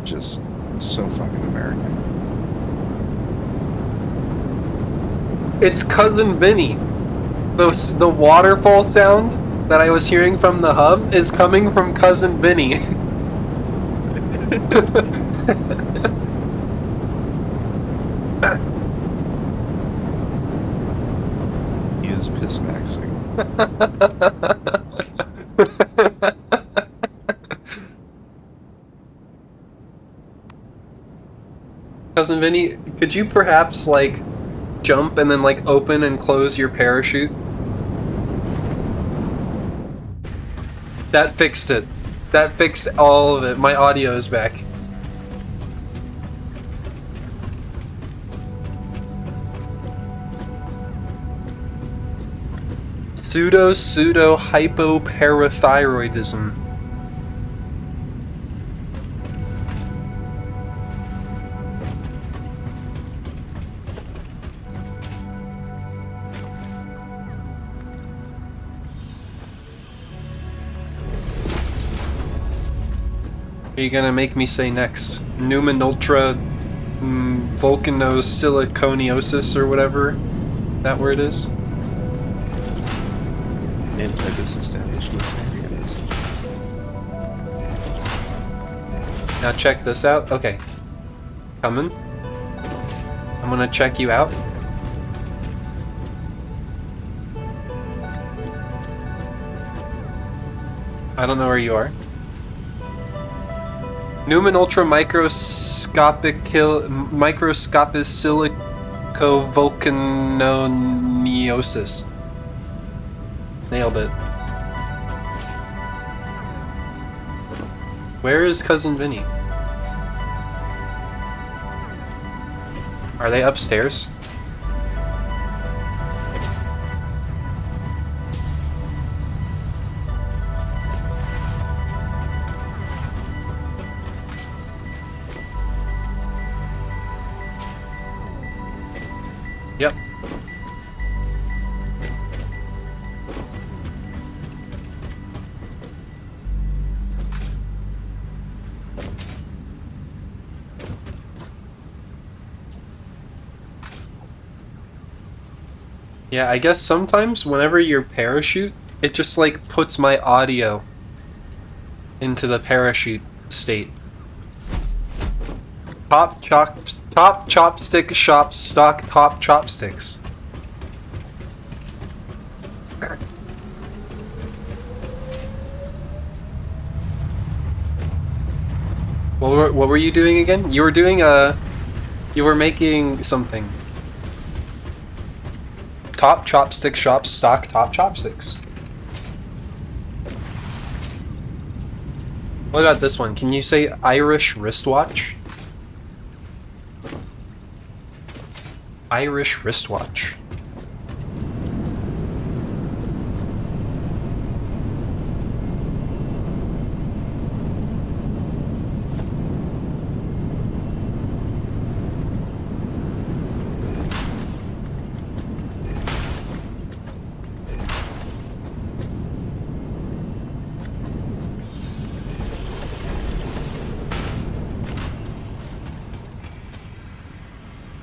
[SPEAKER 3] just so fucking American.
[SPEAKER 1] It's Cousin Vinny. The waterfall sound that I was hearing from the hub is coming from Cousin Vinny.
[SPEAKER 3] He is piss-maxing.
[SPEAKER 1] Cousin Vinny, could you perhaps, like, jump and then, like, open and close your parachute? That fixed it. That fixed all of it. My audio is back. Pseudo hypoparathyroidism. What are you gonna make me say next? Newman Ultra Volcanosiliconiosis or whatever that word is? Now check this out. Okay. Coming. I'm gonna check you out. I don't know where you are. Newman Ultra Microscopic Silicovolcanoniosis. Nailed it. Where is Cousin Vinny? Are they upstairs? Yep. Yeah, I guess sometimes whenever you parachute, it just like puts my audio into the parachute state. Top chopstick shop stock top chopsticks. What were you doing again? You were doing you were making something. Top chopstick shop stock top chopsticks. What about this one? Can you say Irish wristwatch? Irish wristwatch.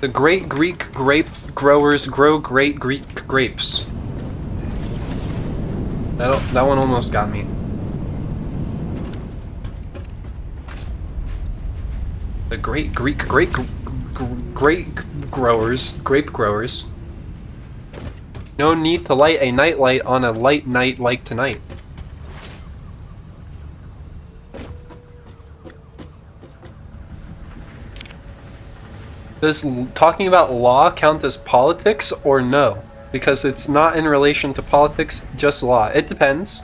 [SPEAKER 1] The great Greek grape growers grow great Greek grapes. That one almost got me. The great Greek grape growers. No need to light a nightlight on a light night like tonight. Does talking about law count as politics or no? Because it's not in relation to politics, just law. It depends.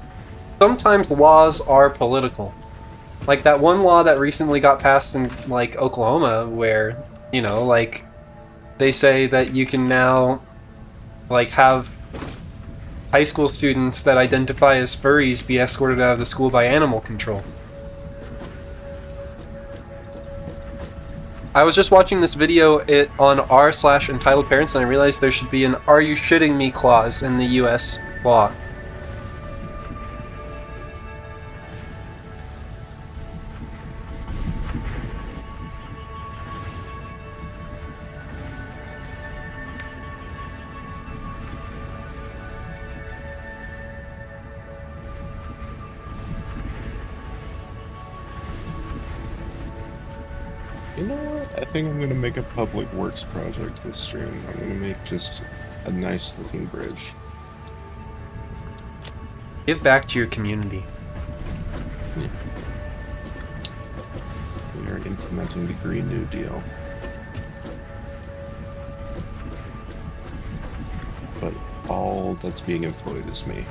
[SPEAKER 1] Sometimes laws are political. Like that one law that recently got passed in like Oklahoma where, you know, like they say that you can now like have high school students that identify as furries be escorted out of the school by animal control. I was just watching this video on r/entitled parents and I realized there should be an "Are you shitting me" clause in the US law.
[SPEAKER 3] You know what? I think I'm gonna make a public works project this stream. I'm gonna make just a nice looking bridge.
[SPEAKER 1] Give back to your community.
[SPEAKER 3] Yeah. We are implementing the Green New Deal. But all that's being employed is me.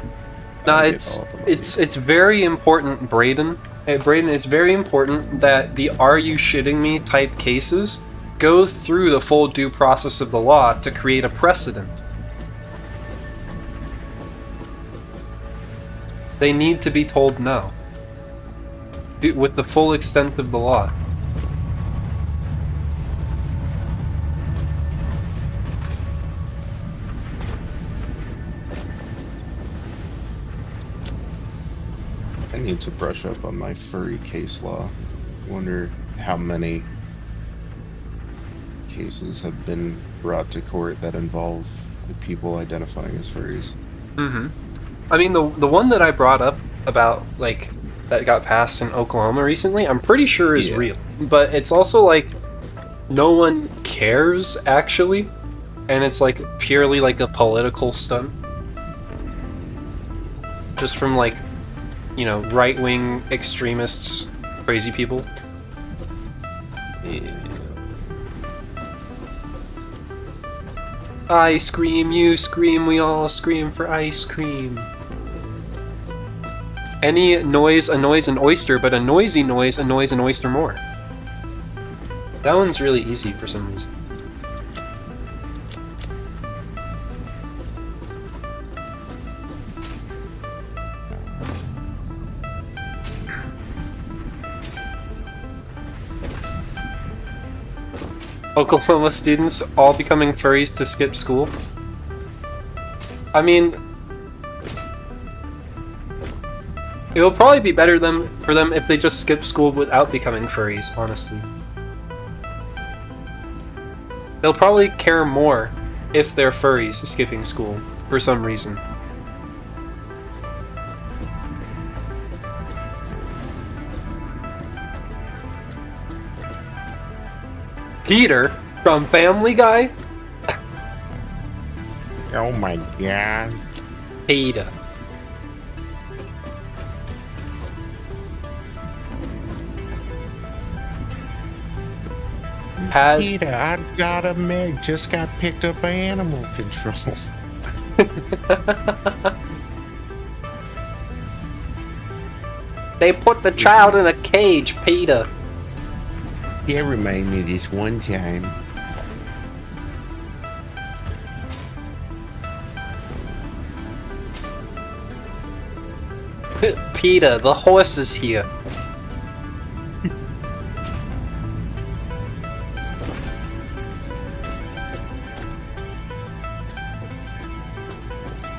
[SPEAKER 1] No, it's very important, Brayden. Brayden, it's very important that the "Are you shitting me" type cases go through the full due process of the law to create a precedent. They need to be told no. With the full extent of the law.
[SPEAKER 3] I need to brush up on my furry case law. I wonder how many cases have been brought to court that involve people identifying as furries.
[SPEAKER 1] Mm-hmm. I mean, the one that I brought up about, like, that got passed in Oklahoma recently, I'm pretty sure is real. But it's also, like, no one cares, actually. And it's, like, purely, like, a political stunt. Just from, like, you know, right-wing extremists, crazy people.
[SPEAKER 3] Yeah.
[SPEAKER 1] I scream, you scream, we all scream for ice cream. Any noise annoys an oyster, but a noisy noise annoys an oyster more. That one's really easy for some reason. Oklahoma students all becoming furries to skip school. I mean, it'll probably be better for them if they just skip school without becoming furries, honestly. They'll probably care more if they're furries skipping school for some reason. Peter from Family Guy?
[SPEAKER 3] Oh my god.
[SPEAKER 1] Peter.
[SPEAKER 3] Peter, I got a Meg, just got picked up by animal control.
[SPEAKER 1] They put the child in a cage, Peter.
[SPEAKER 3] That reminded me of this one time.
[SPEAKER 1] Peter, the horse is here.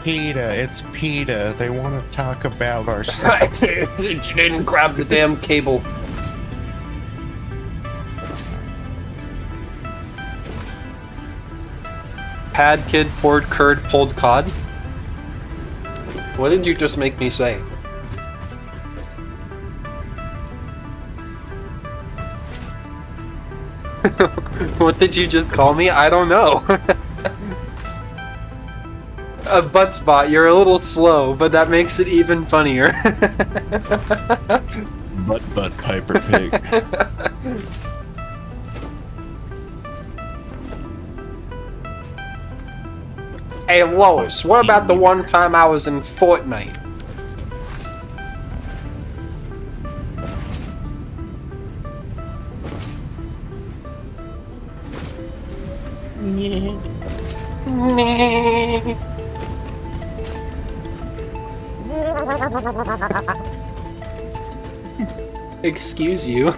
[SPEAKER 3] Peter, it's Peter. They want to talk about our stuff.
[SPEAKER 1] She didn't grab the damn cable. Pad kid poured curd pulled cod? What did you just make me say? What did you just call me? I don't know. A butt spot, you're a little slow, but that makes it even funnier.
[SPEAKER 3] Butt Piper Pig.
[SPEAKER 1] Hey Lois, what about the one time I was in Fortnite? Excuse you.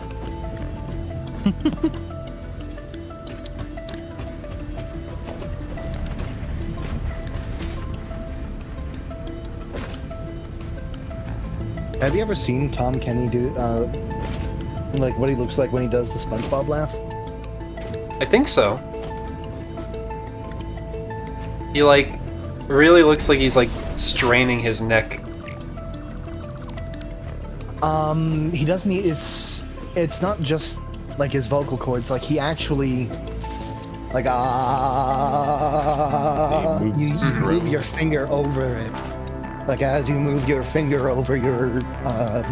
[SPEAKER 2] Have you ever seen Tom Kenny do, like what he looks like when he does the SpongeBob laugh?
[SPEAKER 1] I think so. He like really looks like he's like straining his neck.
[SPEAKER 2] He doesn't. It's not just like his vocal cords. Like he actually, like you move your finger over it. Like as you move your finger over your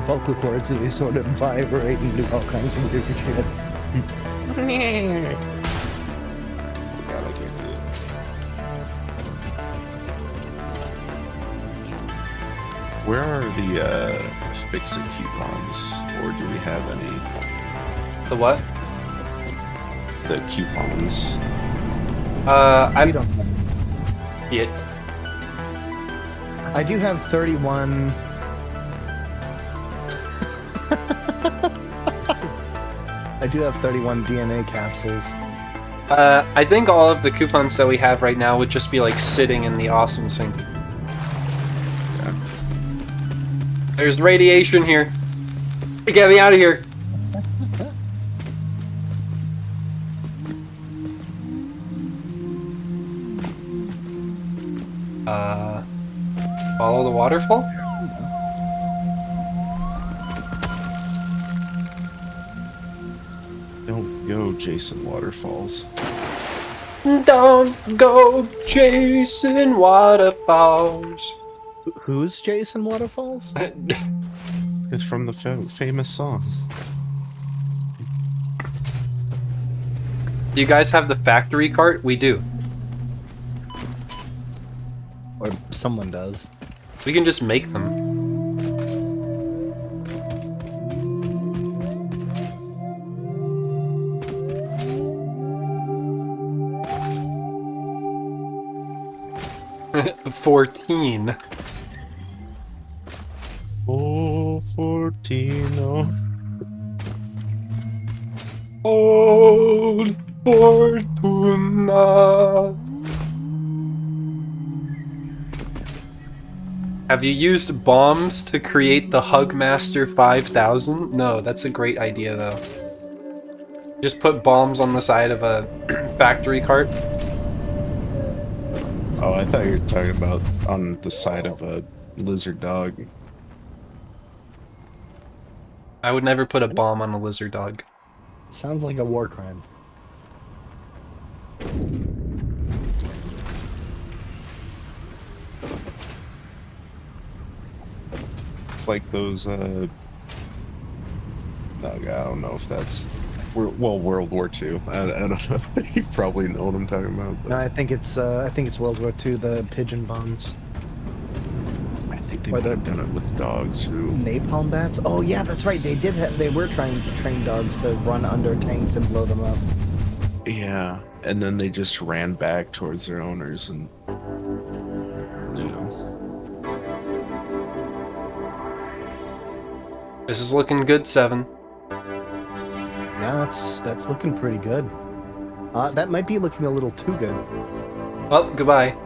[SPEAKER 2] vocal cords, they sort of vibrate and do all kinds of weird shit.
[SPEAKER 3] Where are the Fix-It coupons? Or do we have any?
[SPEAKER 1] The what?
[SPEAKER 3] The coupons.
[SPEAKER 1] I
[SPEAKER 2] don't know.
[SPEAKER 1] it.
[SPEAKER 2] I do have 31. I do have 31 DNA capsules.
[SPEAKER 1] I think all of the coupons that we have right now would just be like sitting in the awesome sink.
[SPEAKER 3] Yeah.
[SPEAKER 1] There's radiation here. Get me out of here. Follow the waterfall?
[SPEAKER 3] Don't go, Jason Waterfalls.
[SPEAKER 1] Don't go chasing waterfalls.
[SPEAKER 2] Who's Jason Waterfalls?
[SPEAKER 3] It's from the famous song.
[SPEAKER 1] Do you guys have the factory cart? We do.
[SPEAKER 2] Or someone does.
[SPEAKER 1] We can just make them. $14.
[SPEAKER 3] Oh, 14. Oh.
[SPEAKER 1] Old Fortuna. Have you used bombs to create the Hugmaster 5000? No, that's a great idea though. Just put bombs on the side of a factory cart.
[SPEAKER 3] Oh, I thought you were talking about on the side of a lizard dog.
[SPEAKER 1] I would never put a bomb on a lizard dog.
[SPEAKER 2] Sounds like a war crime.
[SPEAKER 3] Like those, I don't know if that's, World War II. I don't know. You probably know what I'm talking about. But
[SPEAKER 2] No, I think it's World War II. The pigeon bombs.
[SPEAKER 3] I think they
[SPEAKER 2] Or
[SPEAKER 3] might
[SPEAKER 2] the-
[SPEAKER 3] have done it with dogs too.
[SPEAKER 2] Napalm bats? Oh yeah, that's right. They were trying to train dogs to run under tanks and blow them up.
[SPEAKER 3] Yeah, and then they just ran back towards their owners, and you know.
[SPEAKER 1] This is looking good, 7.
[SPEAKER 2] Yeah, that's looking pretty good. That might be looking a little too good.
[SPEAKER 1] Oh, goodbye.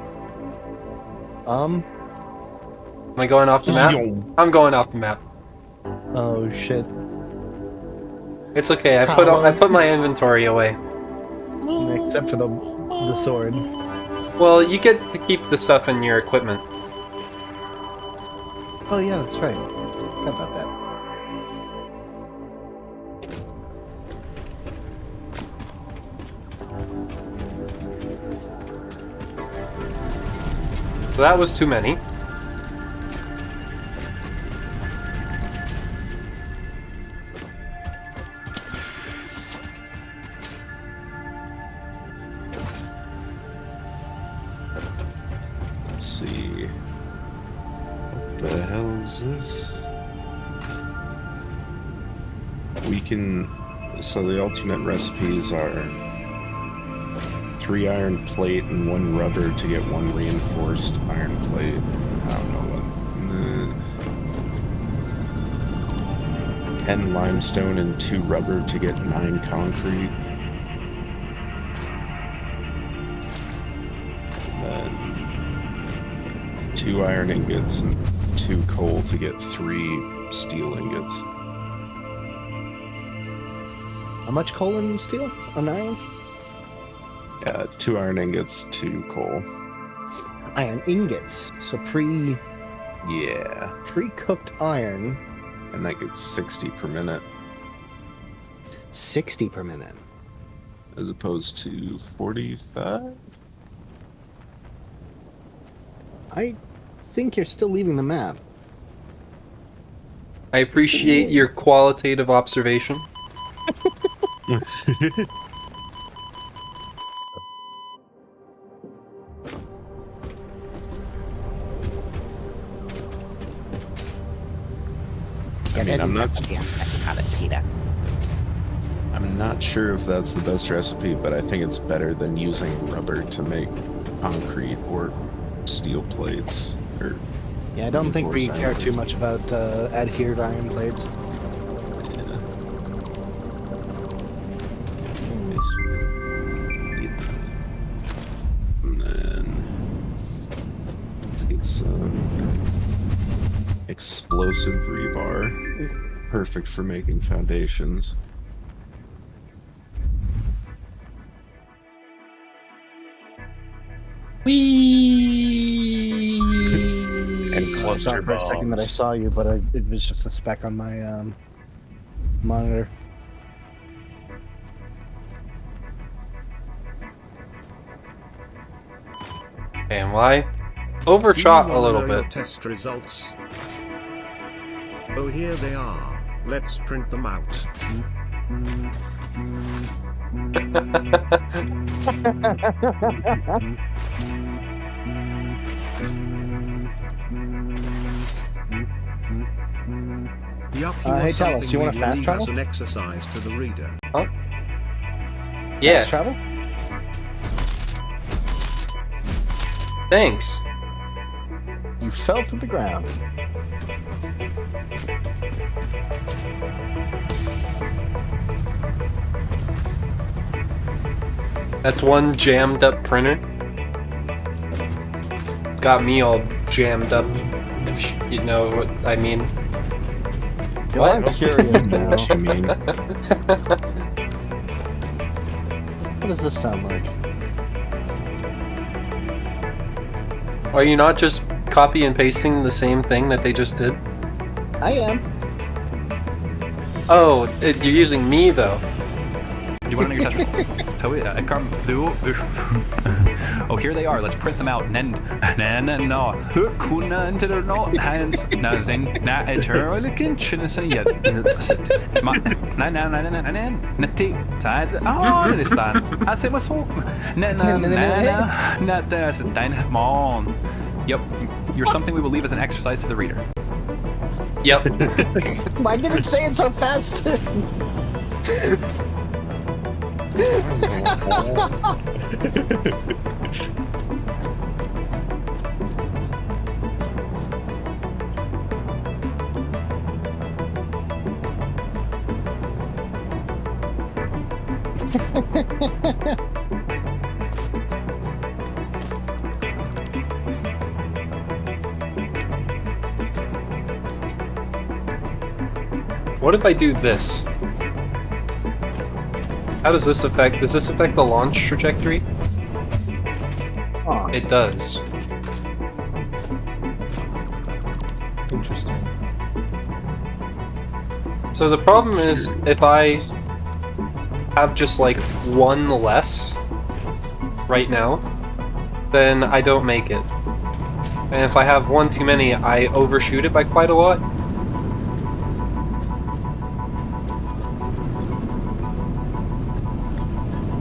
[SPEAKER 1] Am I going off the map? I'm going off the map.
[SPEAKER 2] Oh shit.
[SPEAKER 1] It's okay. I put my inventory away.
[SPEAKER 2] Except for the sword.
[SPEAKER 1] Well, you get to keep the stuff in your equipment.
[SPEAKER 2] Oh yeah, that's right. How about that?
[SPEAKER 1] So that was too many.
[SPEAKER 3] Let's see. What the hell is this? We can. So the ultimate recipes are 3 iron plate and 1 rubber to get 1 reinforced iron plate. I don't know what. 10 limestone and 2 rubber to get 9 concrete. And then 2 iron ingots and 2 coal to get 3 steel ingots.
[SPEAKER 2] How much coal and steel? An iron?
[SPEAKER 3] 2 iron ingots, 2 coal.
[SPEAKER 2] Iron ingots. So
[SPEAKER 3] Yeah.
[SPEAKER 2] pre-cooked iron.
[SPEAKER 3] And that gets 60 per minute
[SPEAKER 2] 60 per minute.
[SPEAKER 3] as opposed to 45?
[SPEAKER 2] I think you're still leaving the map.
[SPEAKER 1] I appreciate your qualitative observation.
[SPEAKER 3] I mean, I'm not sure if that's the best recipe, but I think it's better than using rubber to make concrete or steel plates. Or
[SPEAKER 2] Yeah, I don't think we
[SPEAKER 3] reinforced
[SPEAKER 2] care
[SPEAKER 3] iron
[SPEAKER 2] too
[SPEAKER 3] plates.
[SPEAKER 2] much about adhered iron plates.
[SPEAKER 3] Yeah. And then let's get some explosive rebar. Perfect for making foundations.
[SPEAKER 1] Whee!
[SPEAKER 3] And
[SPEAKER 2] I
[SPEAKER 3] cluster
[SPEAKER 2] thought for a second that I
[SPEAKER 3] bombs.
[SPEAKER 2] saw you, but it was just a speck on my monitor.
[SPEAKER 1] And why? Overshot
[SPEAKER 4] Do
[SPEAKER 1] a
[SPEAKER 4] you
[SPEAKER 1] little
[SPEAKER 4] wanna know your
[SPEAKER 1] bit.
[SPEAKER 4] test results. Oh, here they are. Let's print them out. Yup,
[SPEAKER 2] Hey, Talos, do you want to fast travel?
[SPEAKER 4] As an exercise to the reader.
[SPEAKER 1] Yeah,
[SPEAKER 2] Fast travel?
[SPEAKER 1] thanks.
[SPEAKER 2] You fell to the ground.
[SPEAKER 1] That's one jammed up printer. It's got me all jammed up, if you know what I mean.
[SPEAKER 2] I'm
[SPEAKER 1] What?
[SPEAKER 2] curious now.
[SPEAKER 3] What you mean?
[SPEAKER 2] What does this sound like?
[SPEAKER 1] Are you not just copy and pasting the same thing that they just did?
[SPEAKER 2] I am.
[SPEAKER 1] Oh, you're using me though.
[SPEAKER 5] Do you want to know your test results? So I come through. Oh, here they are. Let's print them out. No. Kunna inte det nå hands. Na eternally kinchen yet. Nej. Natti. Tid. Det är stan. Alltså vad så. Not there's a dine mon. Yep. You're something we will leave as an exercise to the reader.
[SPEAKER 1] Yep.
[SPEAKER 2] Why did it say it so fast?
[SPEAKER 1] What if I do this? How does this affect the launch trajectory?
[SPEAKER 2] Oh,
[SPEAKER 1] It does.
[SPEAKER 2] interesting.
[SPEAKER 1] So the problem is, if I have just like one less right now, then I don't make it. And if I have one too many, I overshoot it by quite a lot.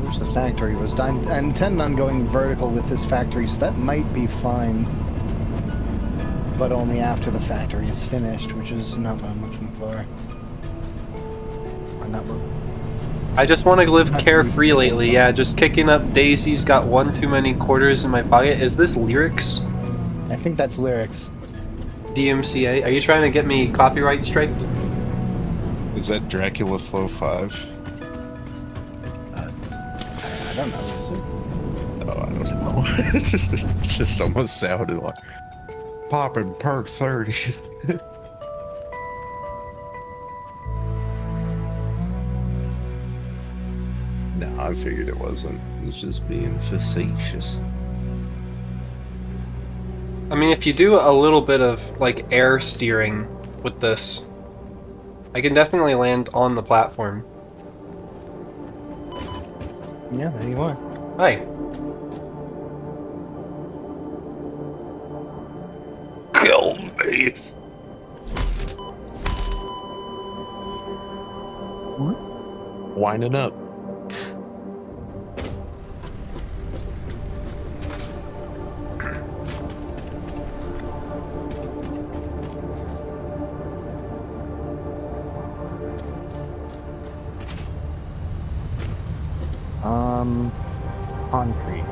[SPEAKER 2] Where's the factory was? I intend on going vertical with this factory, so that might be fine. But only after the factory is finished, which is not what I'm looking for. Or not what...
[SPEAKER 1] I just want to live carefree lately, yeah, just kicking up daisies, got one too many quarters in my pocket. Is this lyrics?
[SPEAKER 2] I think that's lyrics.
[SPEAKER 1] DMCA? Are you trying to get me copyright striked?
[SPEAKER 3] Is that Dracula Flow 5?
[SPEAKER 2] I don't know, is it?
[SPEAKER 3] Oh, I don't know. It just almost sounded like popping perk 30. No, I figured it wasn't. It was just being facetious.
[SPEAKER 1] I mean, if you do a little bit of, like, air steering with this, I can definitely land on the platform.
[SPEAKER 2] Yeah, there you are.
[SPEAKER 1] Hi. Kill me.
[SPEAKER 3] Winding up.
[SPEAKER 2] Concrete.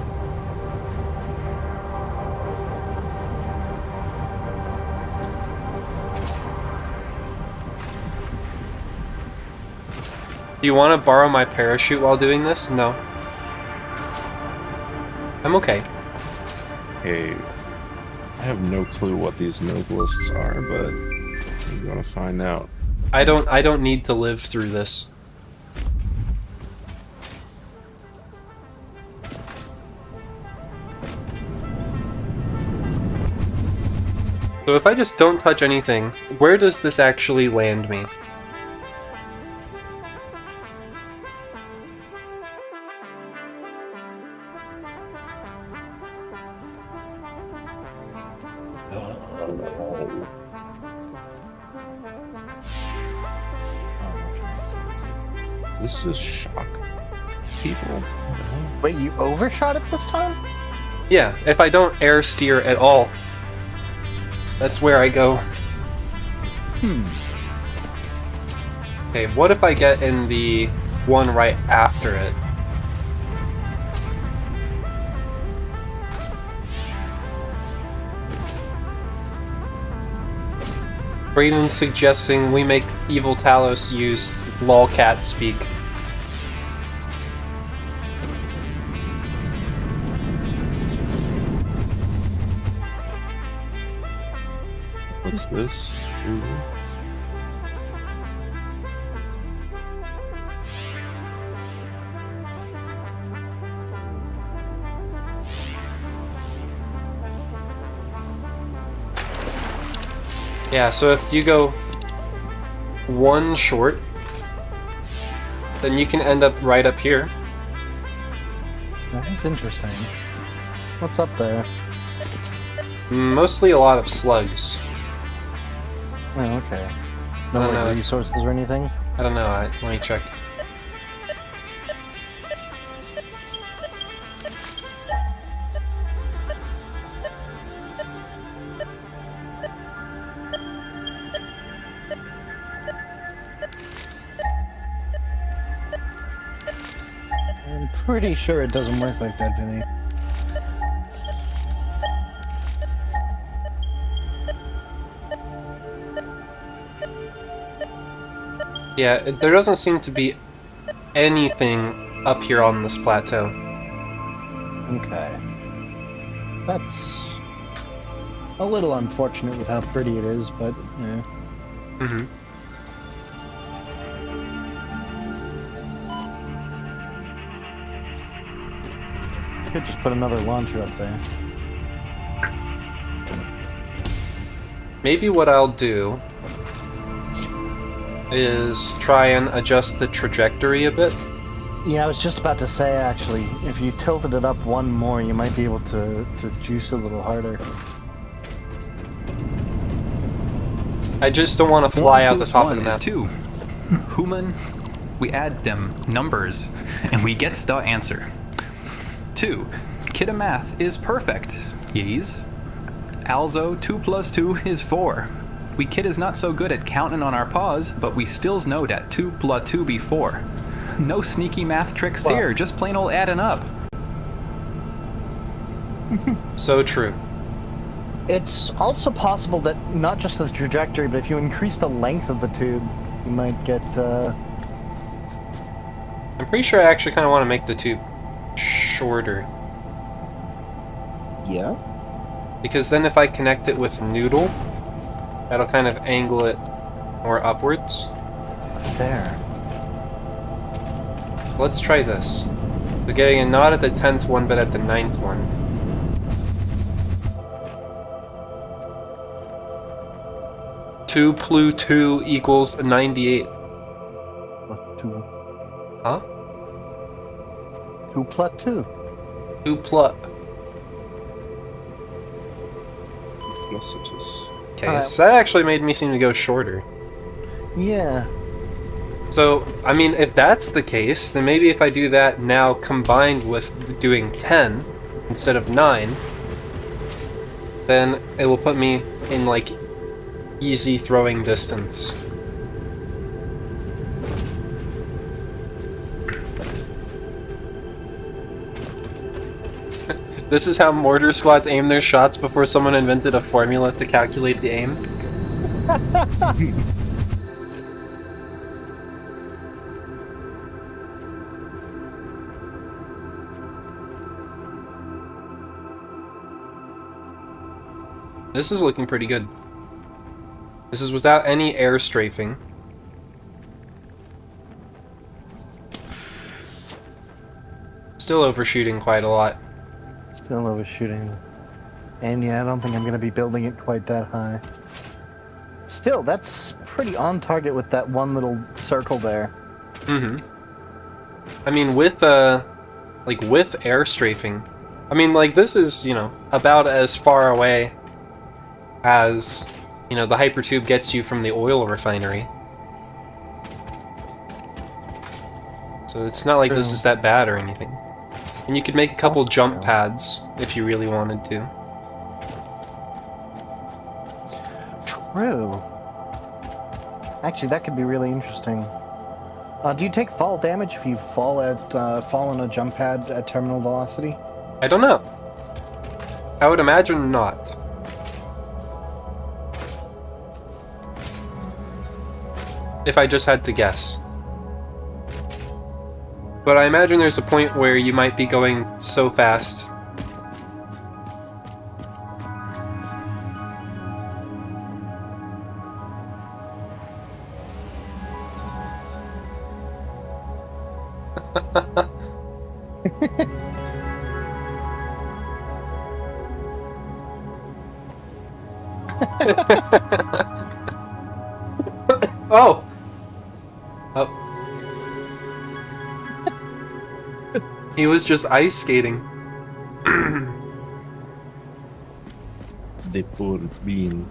[SPEAKER 1] Do you want to borrow my parachute while doing this? No. I'm okay.
[SPEAKER 3] Hey, I have no clue what these noblists are, but I'm gonna find out.
[SPEAKER 1] I don't need to live through this. So if I just don't touch anything, where does this actually land me?
[SPEAKER 3] This just shock people.
[SPEAKER 2] Wait, you overshot it this time?
[SPEAKER 1] Yeah, if I don't air steer at all, that's where I go. Okay, what if I get in the one right after it? Brayden's suggesting we make Evil Talos use lolcat speak.
[SPEAKER 3] What's this? Ooh.
[SPEAKER 1] Yeah, so if you go one short, then you can end up right up here.
[SPEAKER 2] That's interesting. What's up there?
[SPEAKER 1] Mostly a lot of slugs.
[SPEAKER 2] Oh, okay. No
[SPEAKER 1] I don't
[SPEAKER 2] like
[SPEAKER 1] know.
[SPEAKER 2] resources or anything?
[SPEAKER 1] I don't know, let me check.
[SPEAKER 2] I'm pretty sure it doesn't work like that, Vinny.
[SPEAKER 1] Yeah, there doesn't seem to be anything up here on this plateau.
[SPEAKER 2] Okay. That's a little unfortunate with how pretty it is, but yeah.
[SPEAKER 1] Mm-hmm.
[SPEAKER 2] Could just put another launcher up there.
[SPEAKER 1] Maybe what I'll do is try and adjust the trajectory a bit.
[SPEAKER 2] Yeah, I was just about to say, actually, if you tilted it up one more, you might be able to juice a little harder.
[SPEAKER 1] I just don't want to fly out the top of the map.
[SPEAKER 5] 2. Human, we add them numbers, and we get the answer. 2. Kid of math is perfect. Yes. Also, 2 plus 2 is 4. We kid is not so good at counting on our paws, but we stills know that 2 plus 2 be 4. No sneaky math tricks here, just plain old adding up.
[SPEAKER 1] So true.
[SPEAKER 2] It's also possible that not just the trajectory, but if you increase the length of the tube, you might get,
[SPEAKER 1] I'm pretty sure I actually kind of want to make the tube shorter.
[SPEAKER 2] Yeah?
[SPEAKER 1] Because then if I connect it with Noodle, that'll kind of angle it more upwards.
[SPEAKER 2] Fair.
[SPEAKER 1] Let's try this. So getting a not at the 10th one, but at the 9th one. Two plus 2 equals 98.
[SPEAKER 2] What, 2?
[SPEAKER 1] Huh?
[SPEAKER 2] 2 plus 2.
[SPEAKER 1] 2 plus.
[SPEAKER 3] Yes, it is.
[SPEAKER 1] Okay, so that actually made me seem to go shorter.
[SPEAKER 2] Yeah.
[SPEAKER 1] So, I mean, if that's the case, then maybe if I do that now combined with doing 10 instead of 9, then it will put me in, like, easy throwing distance. This is how mortar squads aim their shots before someone invented a formula to calculate the aim. This is looking pretty good. This is without any air strafing. Still overshooting quite a lot.
[SPEAKER 2] Still overshooting. And yeah, I don't think I'm going to be building it quite that high. Still, that's pretty on target with that one little circle there.
[SPEAKER 1] Mm-hmm. I mean, with with air strafing, I mean, like, this is, you know, about as far away as, you know, the hypertube gets you from the oil refinery. So it's not like this is that bad or anything. And you could make a couple jump pads if you really wanted to.
[SPEAKER 2] True. Actually, that could be really interesting. Do you take fall damage if you fall on a jump pad at terminal velocity?
[SPEAKER 1] I don't know. I would imagine not. If I just had to guess. But I imagine there's a point where you might be going so fast. Oh! Oh. He was just ice skating.
[SPEAKER 3] The poor bean.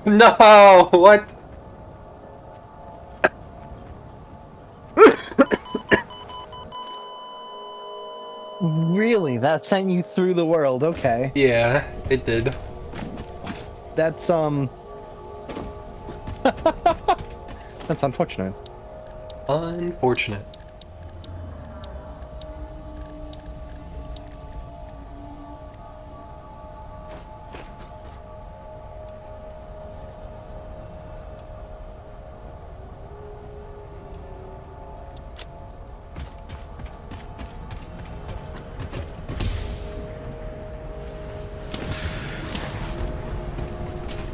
[SPEAKER 1] No! What?
[SPEAKER 2] Really? That sent you through the world? Okay.
[SPEAKER 1] Yeah, it did.
[SPEAKER 2] That's that's unfortunate.
[SPEAKER 1] Unfortunate.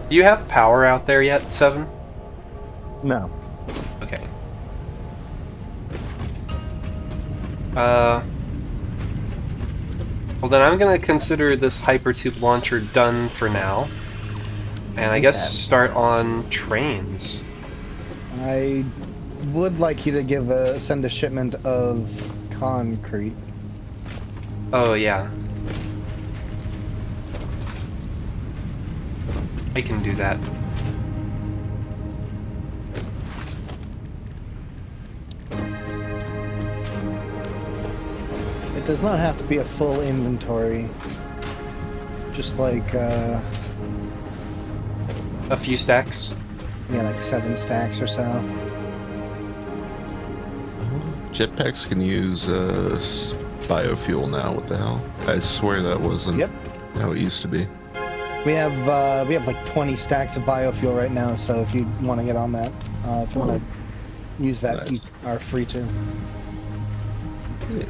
[SPEAKER 1] Do you have power out there yet, Seven?
[SPEAKER 2] No.
[SPEAKER 1] Okay. Well then I'm gonna consider this hypertube launcher done for now. And I guess
[SPEAKER 2] Okay.
[SPEAKER 1] start on trains.
[SPEAKER 2] I would like you to send a shipment of concrete.
[SPEAKER 1] Oh yeah. I can do that.
[SPEAKER 2] It does not have to be a full inventory. Just like
[SPEAKER 1] A few stacks.
[SPEAKER 2] yeah, like 7 stacks or so.
[SPEAKER 3] Jetpacks can use biofuel now. What the hell? I swear that wasn't
[SPEAKER 2] Yep.
[SPEAKER 3] how it used to be.
[SPEAKER 2] We have like 20 stacks of biofuel right now, so if you want to get on that, if you want to use that,
[SPEAKER 3] Nice.
[SPEAKER 2] you are free to.
[SPEAKER 3] Yeah.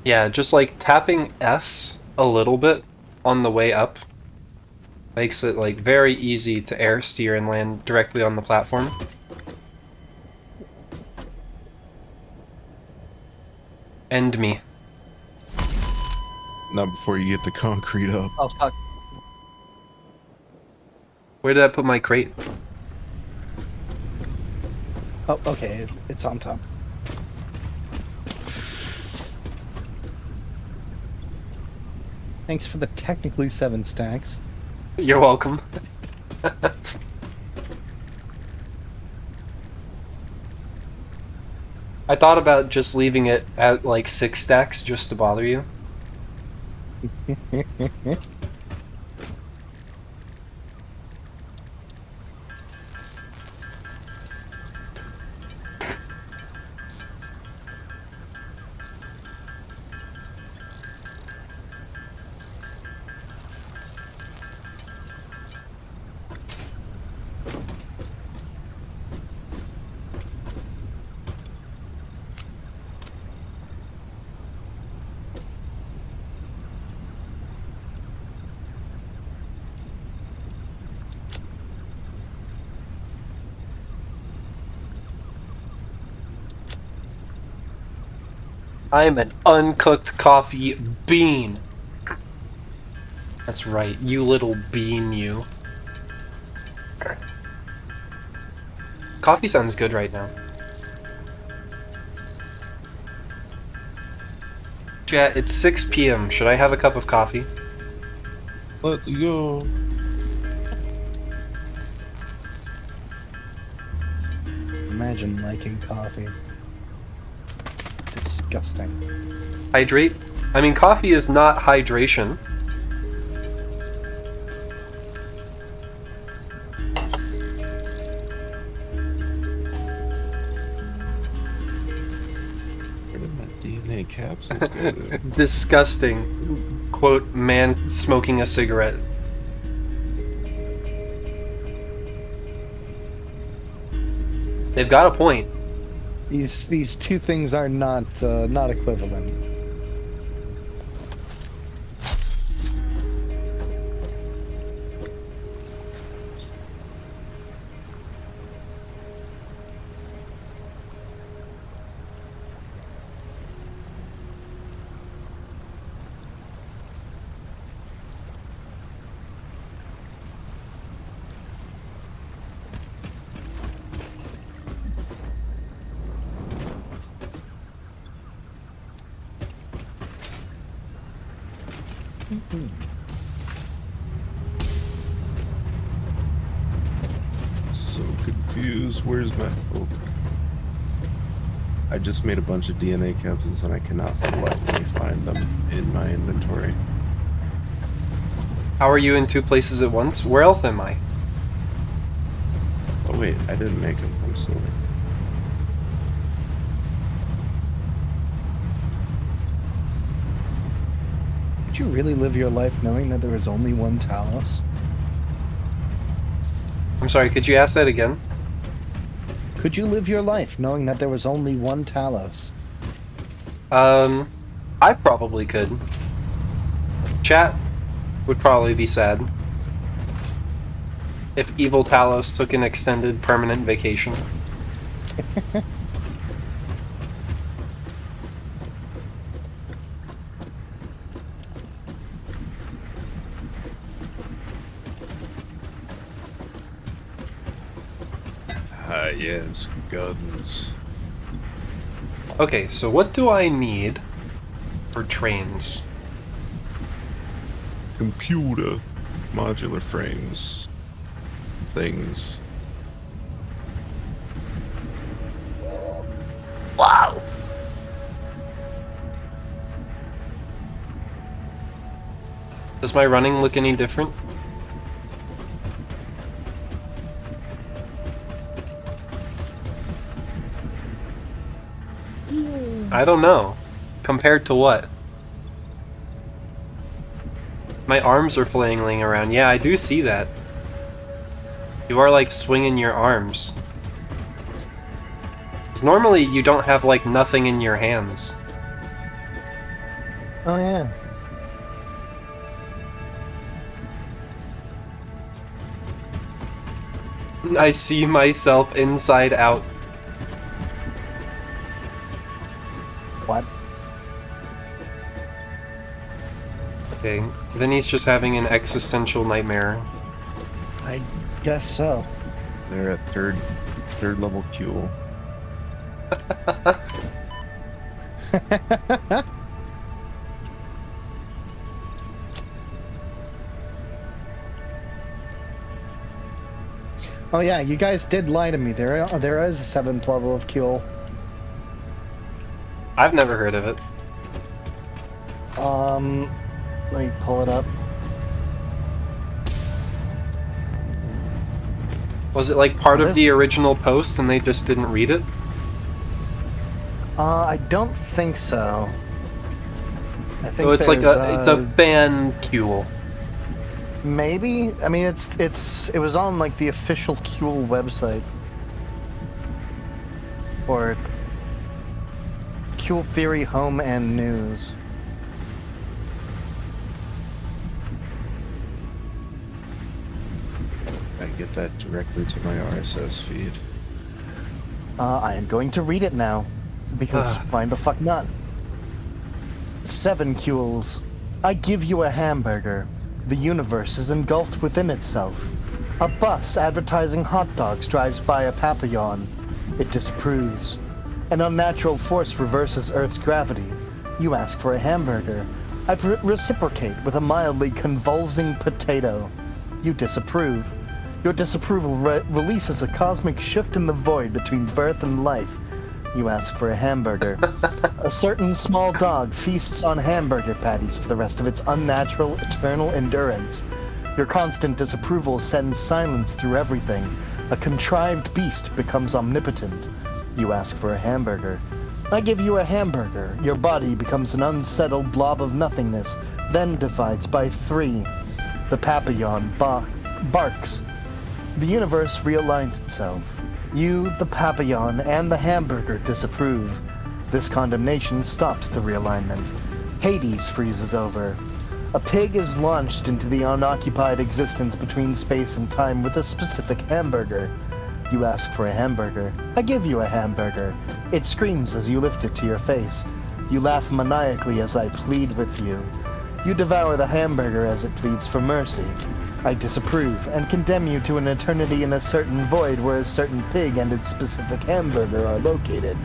[SPEAKER 1] Yeah, just like tapping S a little bit on the way up makes it like very easy to air steer and land directly on the platform. End me.
[SPEAKER 3] Not before you get the concrete up.
[SPEAKER 2] Oh fuck!
[SPEAKER 1] Where did I put my crate?
[SPEAKER 2] Oh, okay, it's on top. Thanks for the technically 7 stacks.
[SPEAKER 1] You're welcome. I thought about just leaving it at like 6 stacks just to bother you. I'm an uncooked coffee bean. That's right, you little bean, you. Coffee sounds good right now. Chat, it's 6 p.m. Should I have a cup of coffee?
[SPEAKER 3] Let's go.
[SPEAKER 2] imagine liking coffee. Disgusting.
[SPEAKER 1] Hydrate? I mean, coffee is not hydration.
[SPEAKER 3] Where did my DNA capsules go to?
[SPEAKER 1] Disgusting. Quote, man smoking a cigarette. They've got a point.
[SPEAKER 2] These two things are not equivalent.
[SPEAKER 3] So confused. Where's my... Oh. I just made a bunch of DNA capsules and I cannot for the life of me find them in my inventory.
[SPEAKER 1] How are you in two places at once? Where else am I?
[SPEAKER 3] Oh wait, I didn't make them. I'm silly.
[SPEAKER 2] Would you really live your life knowing that there is only one Talos?
[SPEAKER 1] I'm sorry, could you ask that again?
[SPEAKER 2] Could you live your life knowing that there was only one Talos?
[SPEAKER 1] I probably could. Chat would probably be sad if Evil Talos took an extended permanent vacation.
[SPEAKER 3] Ah, yes, guns.
[SPEAKER 1] Okay, so what do I need for trains?
[SPEAKER 3] Computer. Modular frames. Things.
[SPEAKER 1] Wow! Does my running look any different? I don't know. Compared to what? My arms are flailing around. Yeah, I do see that. You are like swinging your arms. 'Cause normally you don't have like nothing in your hands.
[SPEAKER 2] Oh yeah.
[SPEAKER 1] I see myself inside out.
[SPEAKER 2] What?
[SPEAKER 1] Okay, Vinny's just having an existential nightmare.
[SPEAKER 2] I guess so.
[SPEAKER 3] They're at third level fuel.
[SPEAKER 2] Oh yeah, you guys did lie to me. There is a 7th level of Kuel.
[SPEAKER 1] I've never heard of it.
[SPEAKER 2] Let me pull it up.
[SPEAKER 1] Was it like part of
[SPEAKER 2] This-
[SPEAKER 1] the original post and they just didn't read it?
[SPEAKER 2] I don't think so. I think
[SPEAKER 1] So it's like
[SPEAKER 2] there's,
[SPEAKER 1] it's a fan Kuel.
[SPEAKER 2] maybe. I mean, it was on like the official Kuel website, or Kuel Theory Home and News.
[SPEAKER 3] I get that directly to my RSS feed.
[SPEAKER 2] I am going to read it now, because why the fuck not? 7 Kuels. I give you a hamburger. The universe is engulfed within itself. A bus advertising hot dogs drives by a papillon. It disapproves. An unnatural force reverses Earth's gravity. You ask for a hamburger. I reciprocate with a mildly convulsing potato. You disapprove. Your disapproval releases a cosmic shift in the void between birth and life. You ask for a hamburger. A certain small dog feasts on hamburger patties for the rest of its unnatural, eternal endurance. Your constant disapproval sends silence through everything. A contrived beast becomes omnipotent. You ask for a hamburger. I give you a hamburger. Your body becomes an unsettled blob of nothingness, then divides by 3. The papillon barks. The universe realigns itself. You, the papillon, and the hamburger disapprove. This condemnation stops the realignment. Hades freezes over. A pig is launched into the unoccupied existence between space and time with a specific hamburger. You ask for a hamburger. I give you a hamburger. It screams as you lift it to your face. You laugh maniacally as I plead with you. You devour the hamburger as it pleads for mercy. I disapprove and condemn you to an eternity in a certain void where a certain pig and its specific hamburger are located.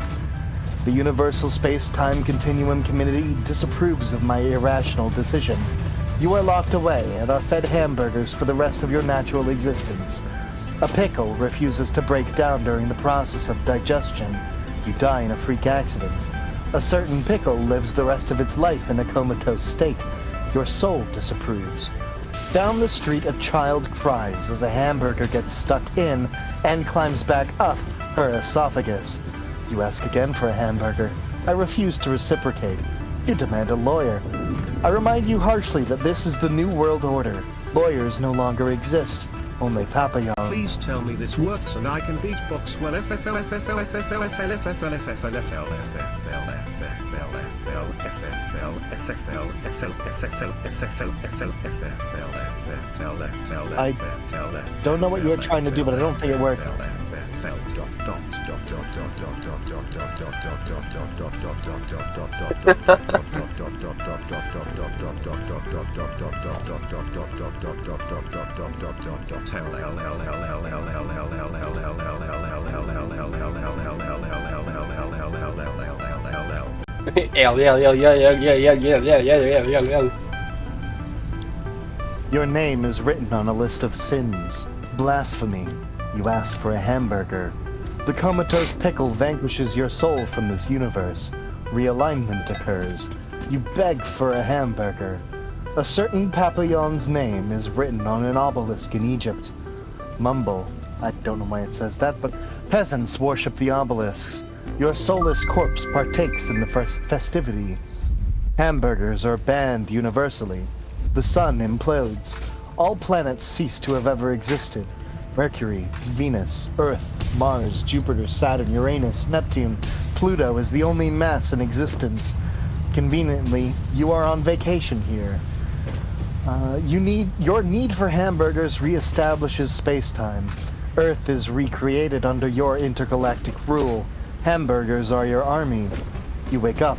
[SPEAKER 2] The universal space-time continuum community disapproves of my irrational decision. You are locked away and are fed hamburgers for the rest of your natural existence. A pickle refuses to break down during the process of digestion. You die in a freak accident. A certain pickle lives the rest of its life in a comatose state. Your soul disapproves. Down the street, a child cries as a hamburger gets stuck in and climbs back up her esophagus. You ask again for a hamburger. I refuse to reciprocate. You demand a lawyer. I remind you harshly that this is the new world order. Lawyers no longer exist. Only papillons.
[SPEAKER 4] Please tell me this works and I can beatbox well.
[SPEAKER 2] I don't know what you were trying to do, but I don't think it worked. Your name is written on a list of sins. Blasphemy. You ask for a hamburger. The comatose pickle vanquishes your soul from this universe. Realignment occurs. You beg for a hamburger. A certain papillon's name is written on an obelisk in Egypt. Mumble. I don't know why it says that, but peasants worship the obelisks. Your soulless corpse partakes in the festivity. Hamburgers are banned universally. The sun implodes. All planets cease to have ever existed. Mercury, Venus, Earth, Mars, Jupiter, Saturn, Uranus, Neptune, Pluto is the only mass in existence. Conveniently, you are on vacation here. Your need for hamburgers reestablishes space-time. Earth is recreated under your intergalactic rule. Hamburgers are your army. You wake up.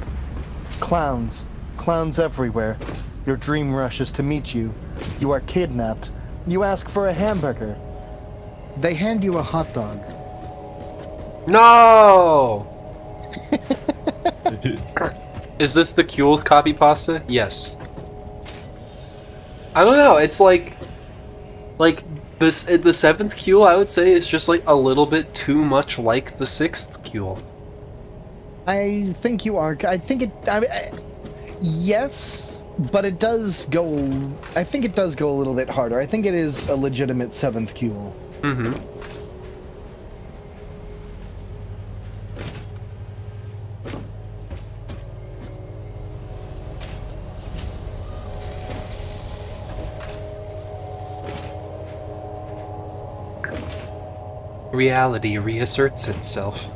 [SPEAKER 2] Clowns. Clowns everywhere. Your dream rushes to meet you. You are kidnapped. You ask for a hamburger. They hand you a hot dog.
[SPEAKER 1] No! Is this the Kuhl's copy pasta? Yes. I don't know, it's like this, the 7th Kuhl, I would say, is just like a little bit too much like the 6th Kuhl.
[SPEAKER 2] I think you are. I think it. Yes, but it does go. I think it does go a little bit harder. I think it is a legitimate 7th Kuhl.
[SPEAKER 1] Mm-hmm. Reality reasserts itself.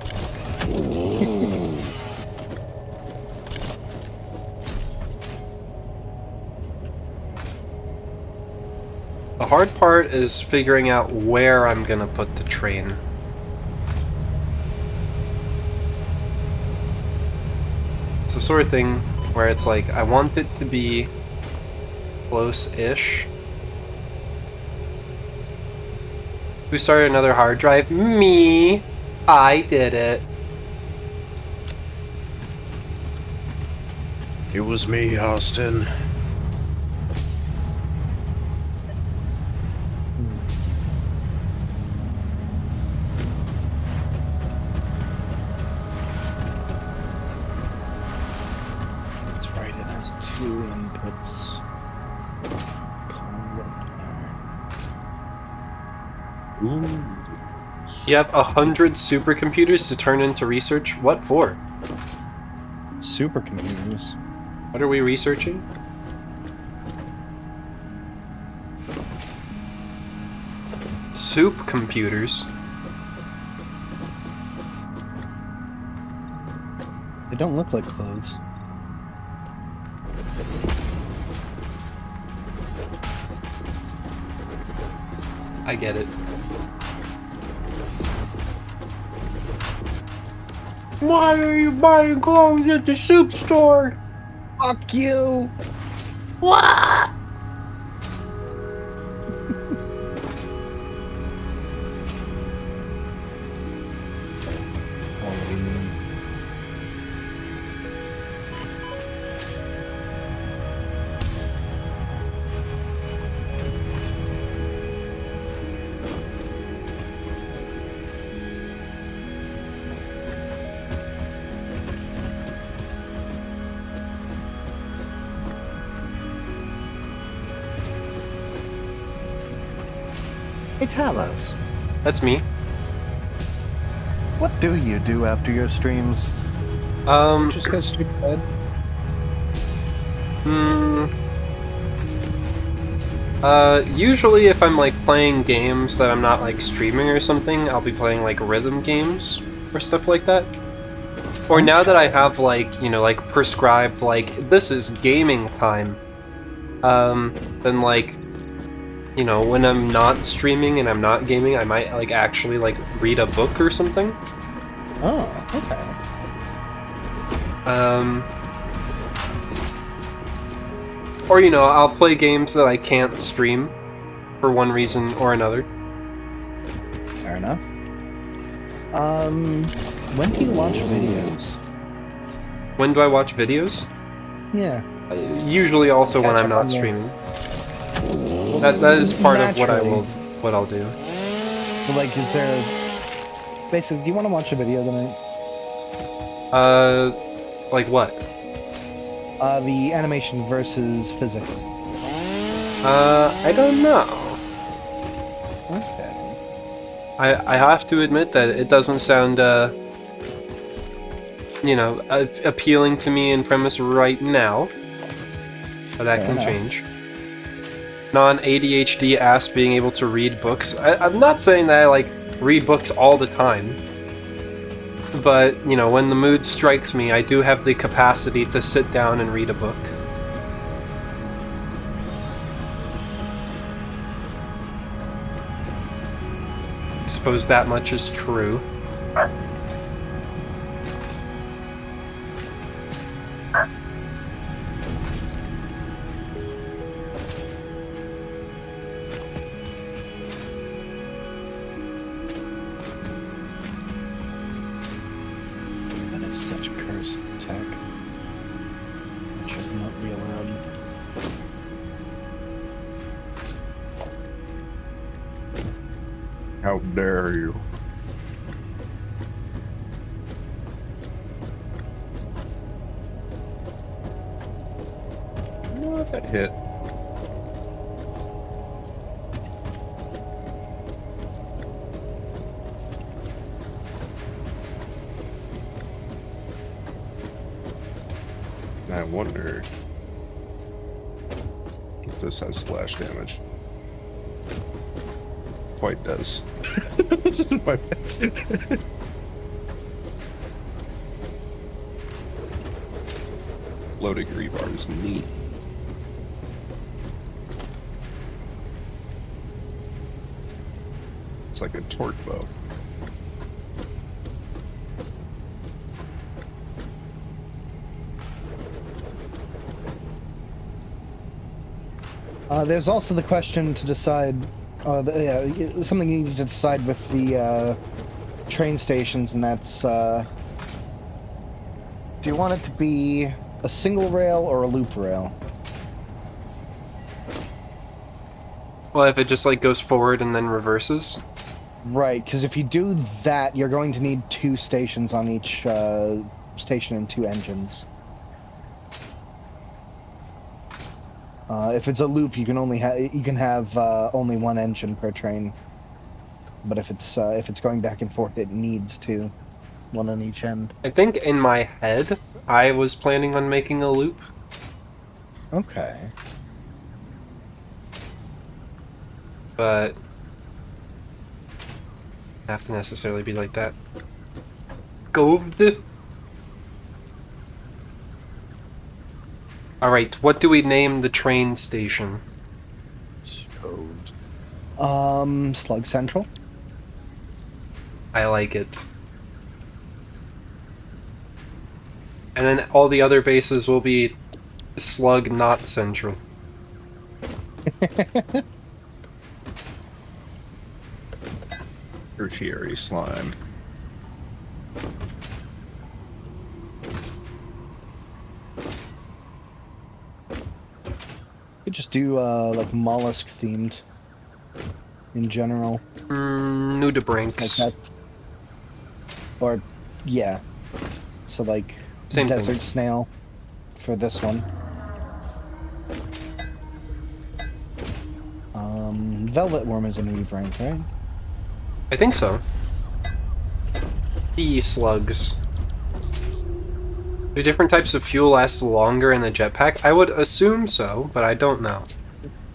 [SPEAKER 1] The hard part is figuring out where I'm gonna put the train. It's the sort of thing where it's like, I want it to be close-ish. Who started another hard drive? Me! I did it.
[SPEAKER 3] It was me, Austin.
[SPEAKER 2] View inputs.
[SPEAKER 3] Ooh.
[SPEAKER 1] You have 100 supercomputers to turn into research? What for?
[SPEAKER 2] Supercomputers.
[SPEAKER 1] What are we researching? Soup computers?
[SPEAKER 2] They don't look like clothes.
[SPEAKER 1] I get it. Why are you buying clothes at the soup store?
[SPEAKER 2] Fuck you!
[SPEAKER 1] What?
[SPEAKER 2] What do you mean? Hey Talos,
[SPEAKER 1] That's me.
[SPEAKER 2] what do you do after your streams? Just go straight to bed?
[SPEAKER 1] Usually if I'm like playing games that I'm not like streaming or something, I'll be playing like rhythm games or stuff like that. Or now that I have like, you know, like prescribed like this is gaming time, then like, you know, when I'm not streaming and I'm not gaming, I might like actually like read a book or something.
[SPEAKER 2] Oh, okay.
[SPEAKER 1] Or, you know, I'll play games that I can't stream for one reason or another.
[SPEAKER 2] Fair enough. When do you watch videos?
[SPEAKER 1] When do I watch videos?
[SPEAKER 2] Yeah.
[SPEAKER 1] Usually also when
[SPEAKER 2] Catch
[SPEAKER 1] I'm
[SPEAKER 2] up on
[SPEAKER 1] not
[SPEAKER 2] your-
[SPEAKER 1] streaming. That is part of
[SPEAKER 2] Naturally.
[SPEAKER 1] what I'll do.
[SPEAKER 2] But like, is there... Basically, do you want to watch a video tonight?
[SPEAKER 1] Like what?
[SPEAKER 2] The animation versus physics.
[SPEAKER 1] I don't know.
[SPEAKER 2] Okay.
[SPEAKER 1] I have to admit that it doesn't sound, you know, appealing to me in premise right now. But that
[SPEAKER 2] Fair
[SPEAKER 1] can
[SPEAKER 2] enough.
[SPEAKER 1] change. Non-ADHD ass being able to read books. I'm not saying that I, like, read books all the time. But, you know, when the mood strikes me, I do have the capacity to sit down and read a book. I suppose that much is true.
[SPEAKER 2] That is such cursed tech. That should not be allowed.
[SPEAKER 3] How dare you? What? That hit. I wonder if this has splash damage. Quite does. My bad. Loading rebar is neat. It's like a torque bow.
[SPEAKER 2] There's also the question to decide, something you need to decide with the train stations, and that's, do you want it to be a single rail or a loop rail?
[SPEAKER 1] Well, if it just, like, goes forward and then reverses.
[SPEAKER 2] Right, because if you do that, you're going to need 2 stations on each station and 2 engines. If it's a loop, you can have only one engine per train. But if it's going back and forth, it needs two, one on each end.
[SPEAKER 1] I think in my head, I was planning on making a loop.
[SPEAKER 2] Okay.
[SPEAKER 1] But have to necessarily be like that. Goved. Alright, what do we name the train station?
[SPEAKER 2] Slug Central.
[SPEAKER 1] I like it. And then all the other bases will be Slug not Central.
[SPEAKER 3] Tertiary slime.
[SPEAKER 2] Could just do like mollusk themed in general.
[SPEAKER 1] Nudibranchs.
[SPEAKER 2] Like that. Or yeah. So like
[SPEAKER 1] Same
[SPEAKER 2] desert
[SPEAKER 1] thing.
[SPEAKER 2] snail for this one. Velvet worm is a nudibranch, right?
[SPEAKER 1] I think so. Sea slugs. Do different types of fuel last longer in the jetpack? I would assume so, but I don't know.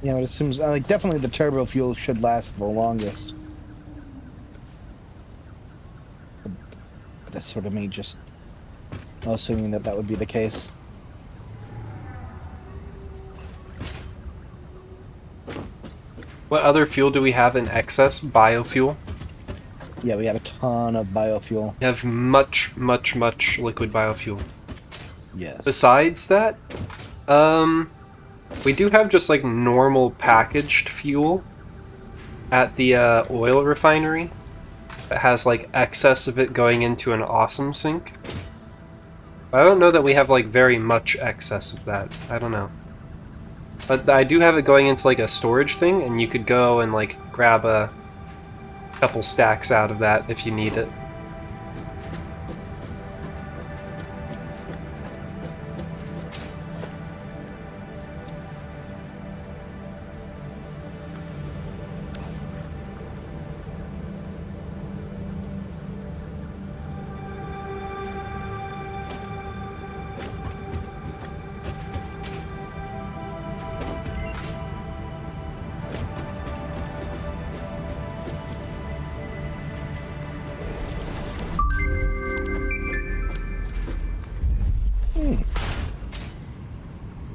[SPEAKER 2] Yeah, it assumes like definitely the turbo fuel should last the longest. But that's sort of me just assuming that would be the case.
[SPEAKER 1] What other fuel do we have in excess? Biofuel.
[SPEAKER 2] Yeah, we have a ton of biofuel.
[SPEAKER 1] We have much liquid biofuel.
[SPEAKER 2] Yes.
[SPEAKER 1] Besides that, we do have just like normal packaged fuel at the oil refinery that has like excess of it going into an awesome sink. But I don't know that we have like very much excess of that. I don't know. But I do have it going into like a storage thing, and you could go and like grab a couple stacks out of that if you need it.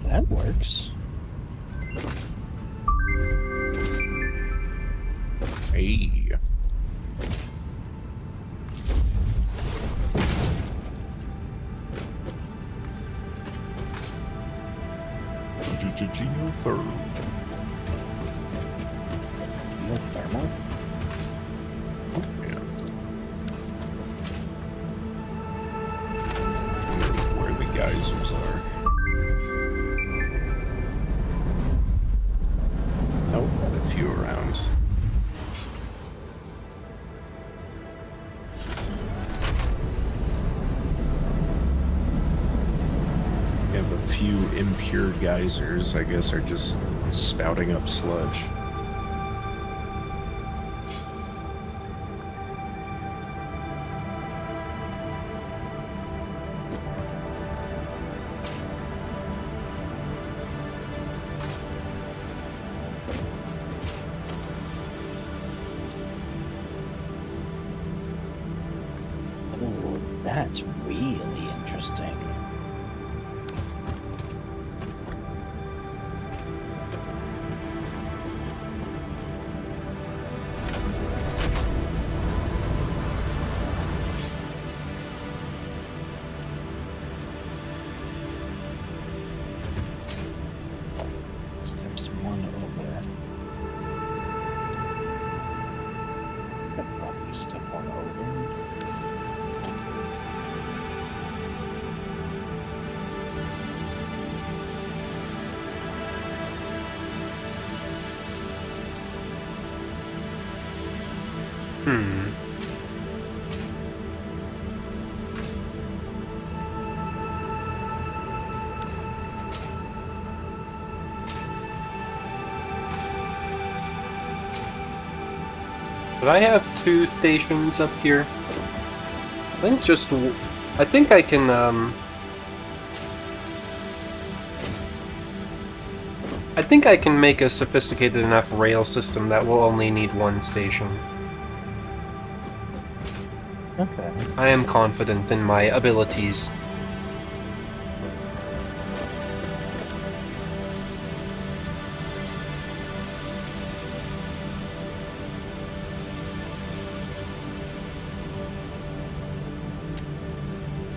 [SPEAKER 2] That works.
[SPEAKER 3] Hey. Geothermal.
[SPEAKER 2] Geothermal?
[SPEAKER 3] Yeah. Where the geysers are. Oh, got a few around. We have a few impure geysers, I guess, are just spouting up sludge.
[SPEAKER 2] Oh, that's really interesting. Steps one over. Could probably step one over.
[SPEAKER 1] Hmm. But I have 2 stations up here. I think I can, I think I can make a sophisticated enough rail system that will only need 1 station.
[SPEAKER 2] Okay.
[SPEAKER 1] I am confident in my abilities.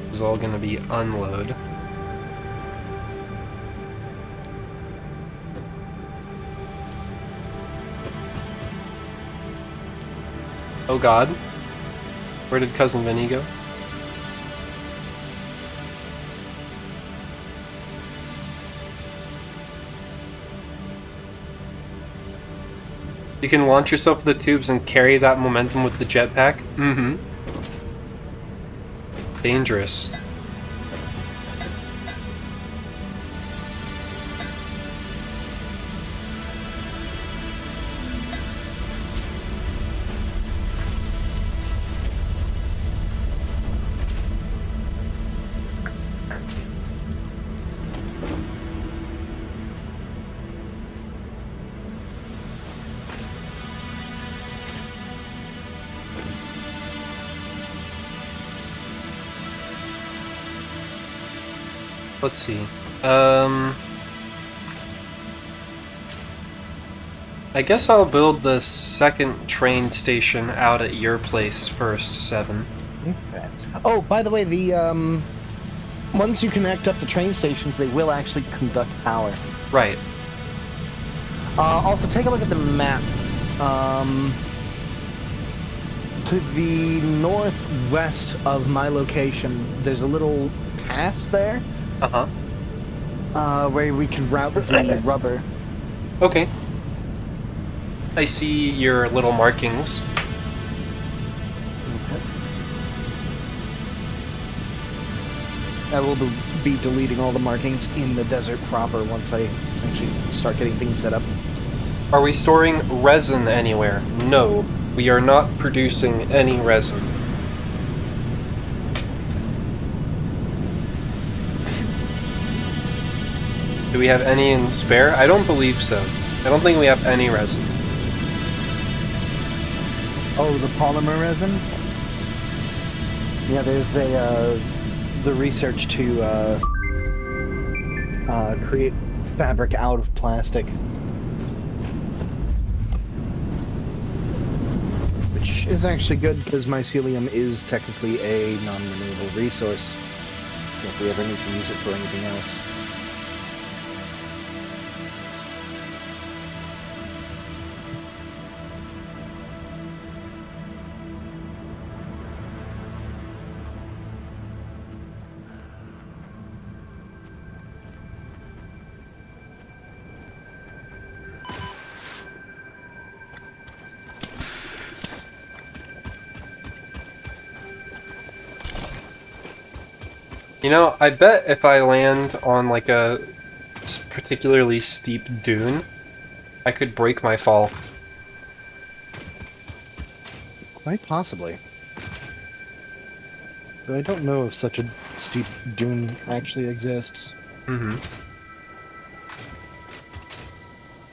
[SPEAKER 1] This is all gonna be unload. Oh god. Where did Cousin Vinny go? You can launch yourself with the tubes and carry that momentum with the jetpack? Mm-hmm. Dangerous. Let's see. I guess I'll build the second train station out at your place first, 7.
[SPEAKER 2] Okay. Oh, by the way, the once you connect up the train stations, they will actually conduct power.
[SPEAKER 1] Right.
[SPEAKER 2] Also, take a look at the map. To the northwest of my location, there's a little pass there. Where we can route the rubber.
[SPEAKER 1] Okay. I see your little markings.
[SPEAKER 2] Okay. I will be deleting all the markings in the desert proper once I actually start getting things set up.
[SPEAKER 1] Are we storing resin anywhere? No, we are not producing any resin. Do we have any in spare? I don't believe so. I don't think we have any resin.
[SPEAKER 2] Oh, the polymer resin? Yeah, there's the research to create fabric out of plastic. Which is actually good because mycelium is technically a non-renewable resource. So if we ever need to use it for anything else.
[SPEAKER 1] You know, I bet if I land on like a particularly steep dune, I could break my fall.
[SPEAKER 2] Quite possibly. But I don't know if such a steep dune actually exists.
[SPEAKER 1] Mm-hmm.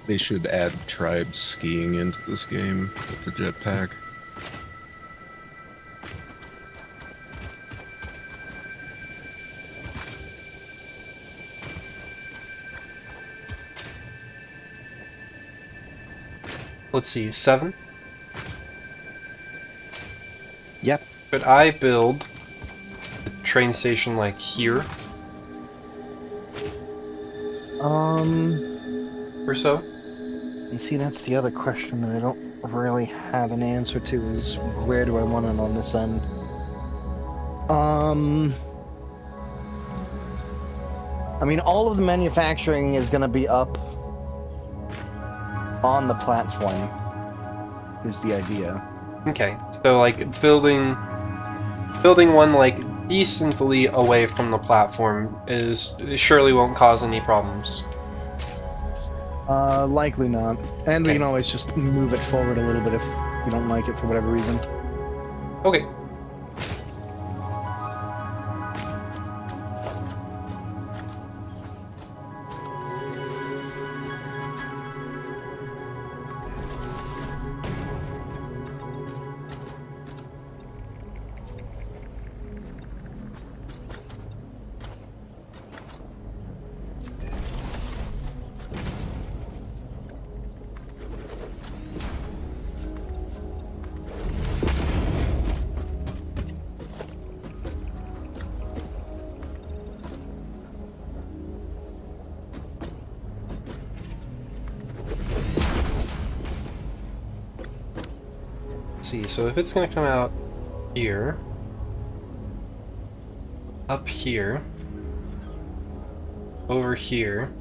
[SPEAKER 3] They should add tribes skiing into this game with the jetpack.
[SPEAKER 1] Let's see, 7?
[SPEAKER 2] Yep.
[SPEAKER 1] Could I build a train station like here or so?
[SPEAKER 2] You see, that's the other question that I don't really have an answer to, is where do I want it on this end? I mean, all of the manufacturing is going to be up on the platform, is the idea.
[SPEAKER 1] Okay, so like building one like decently away from the platform surely won't cause any problems.
[SPEAKER 2] Likely not. And we
[SPEAKER 1] Okay.
[SPEAKER 2] can always just move it forward a little bit if You don't like it for whatever reason.
[SPEAKER 1] Okay. See, so if it's gonna come out here, up here, over here,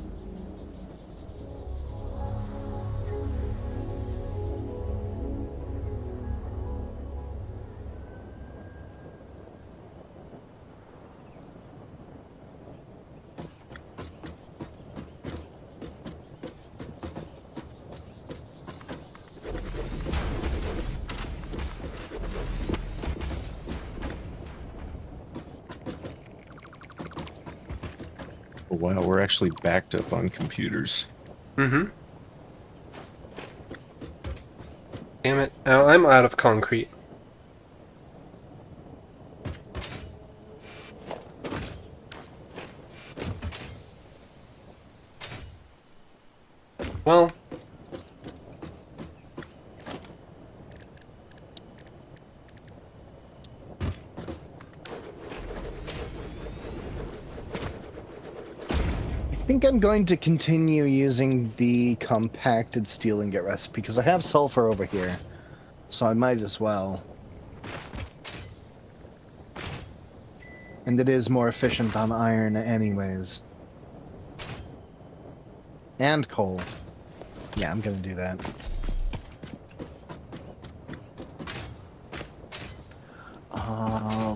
[SPEAKER 3] Wow, we're actually backed up on computers.
[SPEAKER 1] mm-hmm. Damn it. Oh, I'm out of concrete. Well,
[SPEAKER 2] I think I'm going to continue using the compacted steel ingot recipe because I have sulfur over here, so I might as well. And it is more efficient on iron anyways. And coal. Yeah, I'm gonna do that.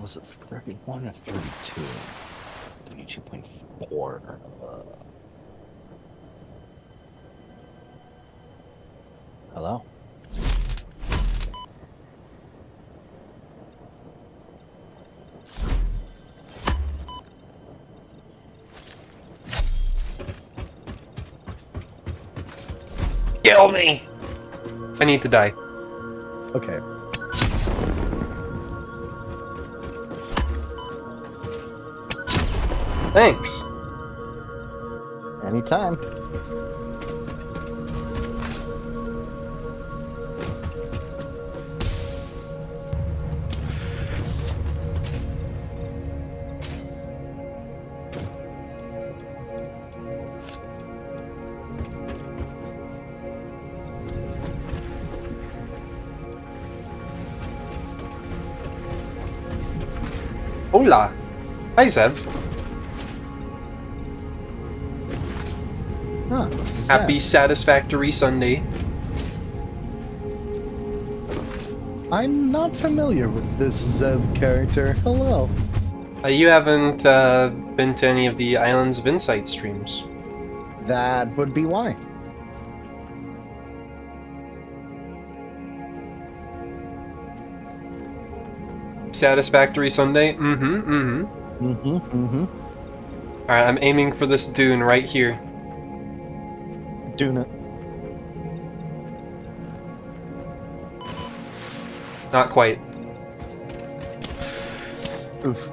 [SPEAKER 2] Was it 31 or 32? 32.4. Hello?
[SPEAKER 1] kill me! I need to die.
[SPEAKER 2] Okay.
[SPEAKER 1] Thanks.
[SPEAKER 2] Anytime.
[SPEAKER 1] Hola. Hi, Zev.
[SPEAKER 2] Huh.
[SPEAKER 1] Happy
[SPEAKER 2] Zeb.
[SPEAKER 1] Satisfactory Sunday.
[SPEAKER 2] I'm not familiar with this Zev character. Hello.
[SPEAKER 1] You haven't been to any of the Islands of Insight streams.
[SPEAKER 2] That would be why.
[SPEAKER 1] Satisfactory Sunday? Mm-hmm, mm-hmm.
[SPEAKER 2] Mm-hmm, mm-hmm.
[SPEAKER 1] Alright, I'm aiming for this dune right here.
[SPEAKER 2] Doing it.
[SPEAKER 1] Not quite.
[SPEAKER 2] Oof.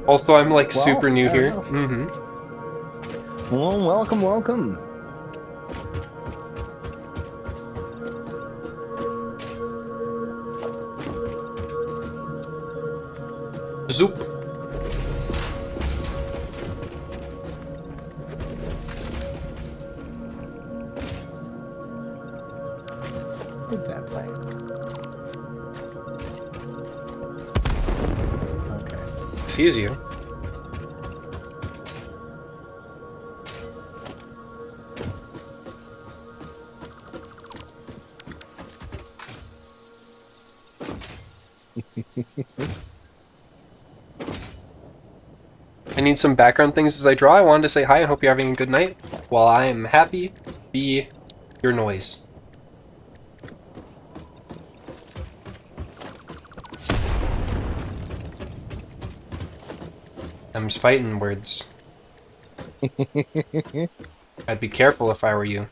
[SPEAKER 1] Also, I'm like
[SPEAKER 2] Well,
[SPEAKER 1] super new
[SPEAKER 2] fair
[SPEAKER 1] here.
[SPEAKER 2] enough.
[SPEAKER 1] Mm-hmm.
[SPEAKER 2] Well, welcome, welcome.
[SPEAKER 1] Zoop.
[SPEAKER 2] Put that way. Okay.
[SPEAKER 1] Sees you. I need some background things as I draw. I wanted to say hi and hope you're having a good night. While I am happy, be your noise. Them's fighting words. I'd be careful if I were you.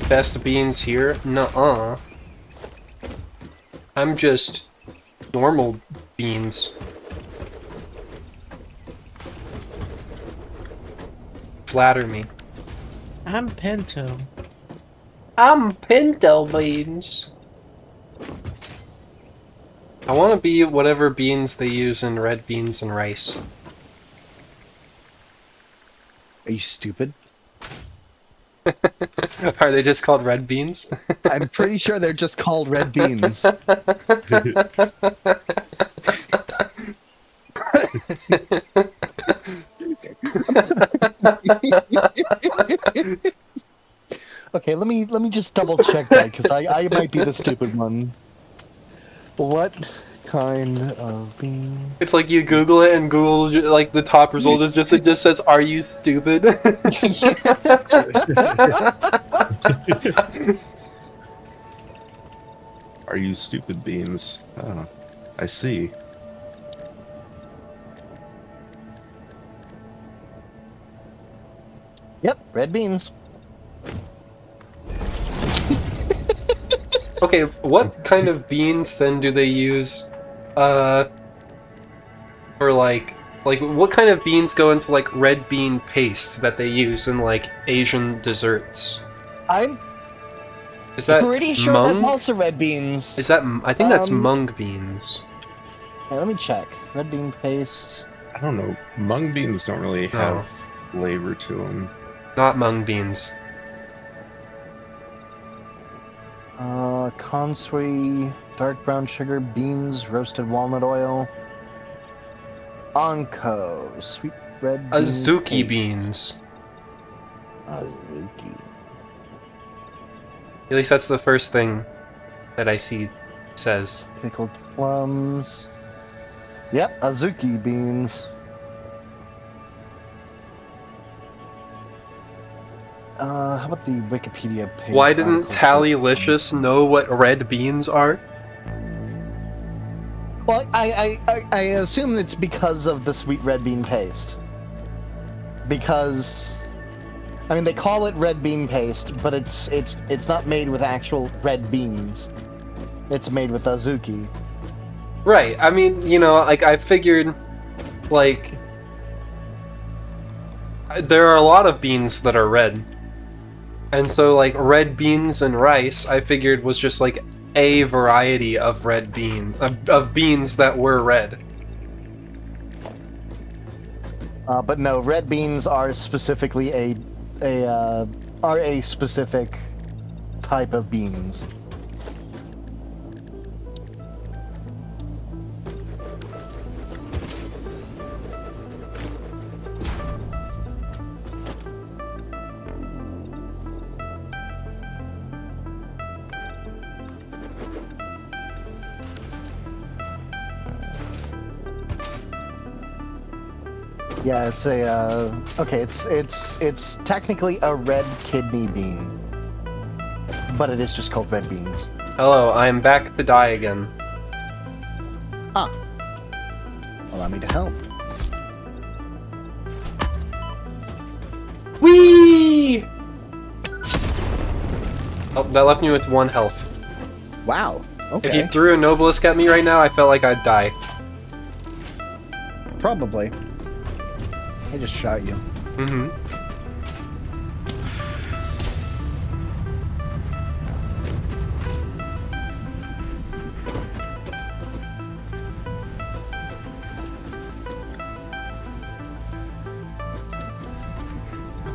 [SPEAKER 1] Best beans here? Nuh-uh. I'm just normal beans. Flatter me.
[SPEAKER 6] I'm Pinto.
[SPEAKER 1] I'm pinto beans. I want to be whatever beans they use in red beans and rice.
[SPEAKER 2] Are you stupid?
[SPEAKER 1] Are they just called red beans?
[SPEAKER 2] I'm pretty sure they're just called red beans. Okay, let me just double check that because I might be the stupid one. What kind of bean?
[SPEAKER 1] It's like you Google it and Google, like, the top result is just, it just says, "Are you stupid?"
[SPEAKER 3] Are you stupid beans? Oh, I see.
[SPEAKER 2] Yep, red beans.
[SPEAKER 1] Okay, what kind of beans then do they use, for like, what kind of beans go into, like, red bean paste that they use in, like, Asian desserts?
[SPEAKER 2] I'm
[SPEAKER 1] Is that
[SPEAKER 2] pretty sure
[SPEAKER 1] mung?
[SPEAKER 2] that's also red beans.
[SPEAKER 1] Is that, I think that's
[SPEAKER 2] Um,
[SPEAKER 1] mung beans.
[SPEAKER 2] Hey, let me check. Red bean paste.
[SPEAKER 3] I don't know. Mung beans don't really
[SPEAKER 1] No.
[SPEAKER 3] have flavor to them.
[SPEAKER 1] Not mung beans.
[SPEAKER 2] Consui, dark brown sugar, beans, roasted walnut oil. Anko, sweet red bean
[SPEAKER 1] Azuki
[SPEAKER 2] paste.
[SPEAKER 1] beans.
[SPEAKER 2] Azuki.
[SPEAKER 1] At least that's the first thing that I see says.
[SPEAKER 2] Pickled plums. Yep, Azuki beans. How about the Wikipedia page?
[SPEAKER 1] Why didn't
[SPEAKER 2] article?
[SPEAKER 1] Tallylicious know what red beans are?
[SPEAKER 2] Well, I assume it's because of the sweet red bean paste. Because, I mean, they call it red bean paste, but it's not made with actual red beans. It's made with Azuki.
[SPEAKER 1] Right, I mean, you know, like, I figured, like, there are a lot of beans that are red. And so, like, red beans and rice, I figured was just, like, a variety of red bean, of beans that were red.
[SPEAKER 2] But no, red beans are specifically a specific type of beans. Yeah, it's a okay. It's technically a red kidney bean, but it is just called red beans.
[SPEAKER 1] Hello, I am back to die again.
[SPEAKER 2] Ah, allow me to help.
[SPEAKER 1] Whee! Oh, that left me with 1 health.
[SPEAKER 2] Wow. Okay.
[SPEAKER 1] If you threw a Noblisk at me right now, I felt like I'd die.
[SPEAKER 2] Probably. I just shot you.
[SPEAKER 1] Mm-hmm.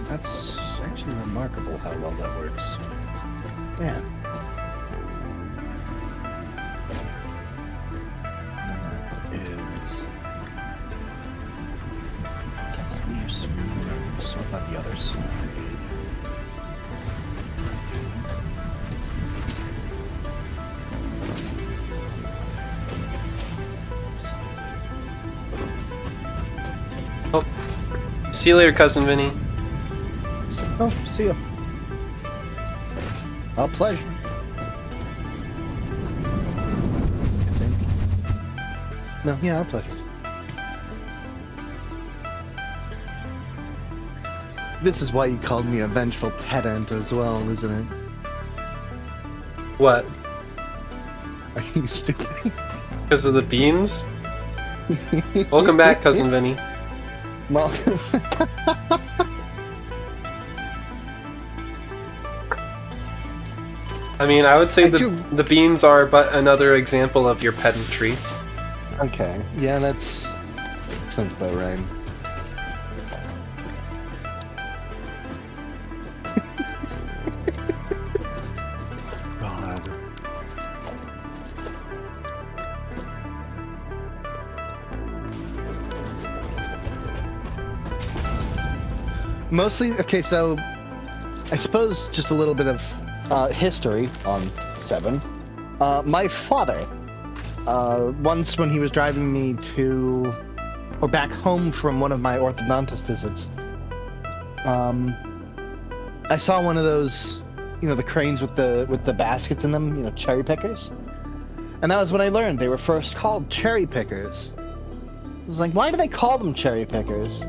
[SPEAKER 2] That's actually remarkable how well that works. Yeah. Is
[SPEAKER 1] See you later, Cousin Vinny.
[SPEAKER 2] Oh, see ya. A pleasure. I think. No, yeah, a pleasure. This is why you called me a vengeful pedant as well, isn't it?
[SPEAKER 1] What?
[SPEAKER 2] Are you stupid?
[SPEAKER 1] Because of the beans? Welcome back, Cousin Vinny.
[SPEAKER 2] Welcome.
[SPEAKER 1] I mean, I would say
[SPEAKER 2] I do.
[SPEAKER 1] the beans are but another example of your pedantry.
[SPEAKER 2] Okay, yeah, that sounds about right.
[SPEAKER 7] God.
[SPEAKER 2] Mostly, okay, so I suppose just a little bit of history on 7. My father, once when he was driving me to, or back home from one of my orthodontist visits, I saw one of those, you know, the cranes with the baskets in them, you know, cherry pickers. And that was when I learned they were first called cherry pickers. I was like, why do they call them cherry pickers?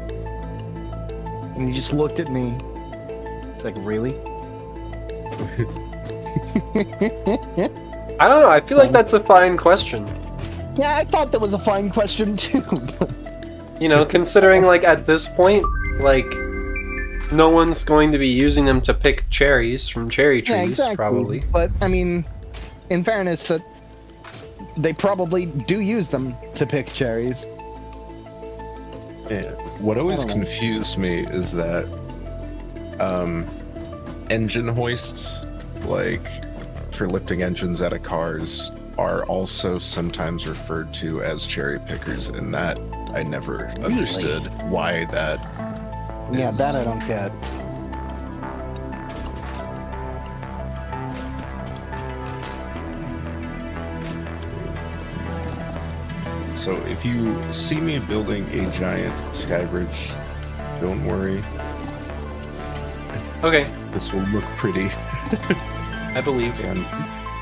[SPEAKER 2] And he just looked at me. It's like, really?
[SPEAKER 1] I don't know, I feel like that's a fine question.
[SPEAKER 2] Yeah, I thought that was a fine question too.
[SPEAKER 1] You know, considering, like, at this point, like, no one's going to be using them to pick cherries from cherry trees,
[SPEAKER 2] Yeah, exactly.
[SPEAKER 1] probably.
[SPEAKER 2] But, I mean, in fairness, that they probably do use them to pick cherries.
[SPEAKER 3] Yeah. What always confused me is that engine hoists, like for lifting engines out of cars, are also sometimes referred to as cherry pickers, and that I never understood why that.
[SPEAKER 2] Yeah,
[SPEAKER 3] is.
[SPEAKER 2] that I don't get.
[SPEAKER 3] So if you see me building a giant sky bridge, don't worry.
[SPEAKER 1] Okay,
[SPEAKER 3] This will look pretty
[SPEAKER 1] I believe.
[SPEAKER 3] and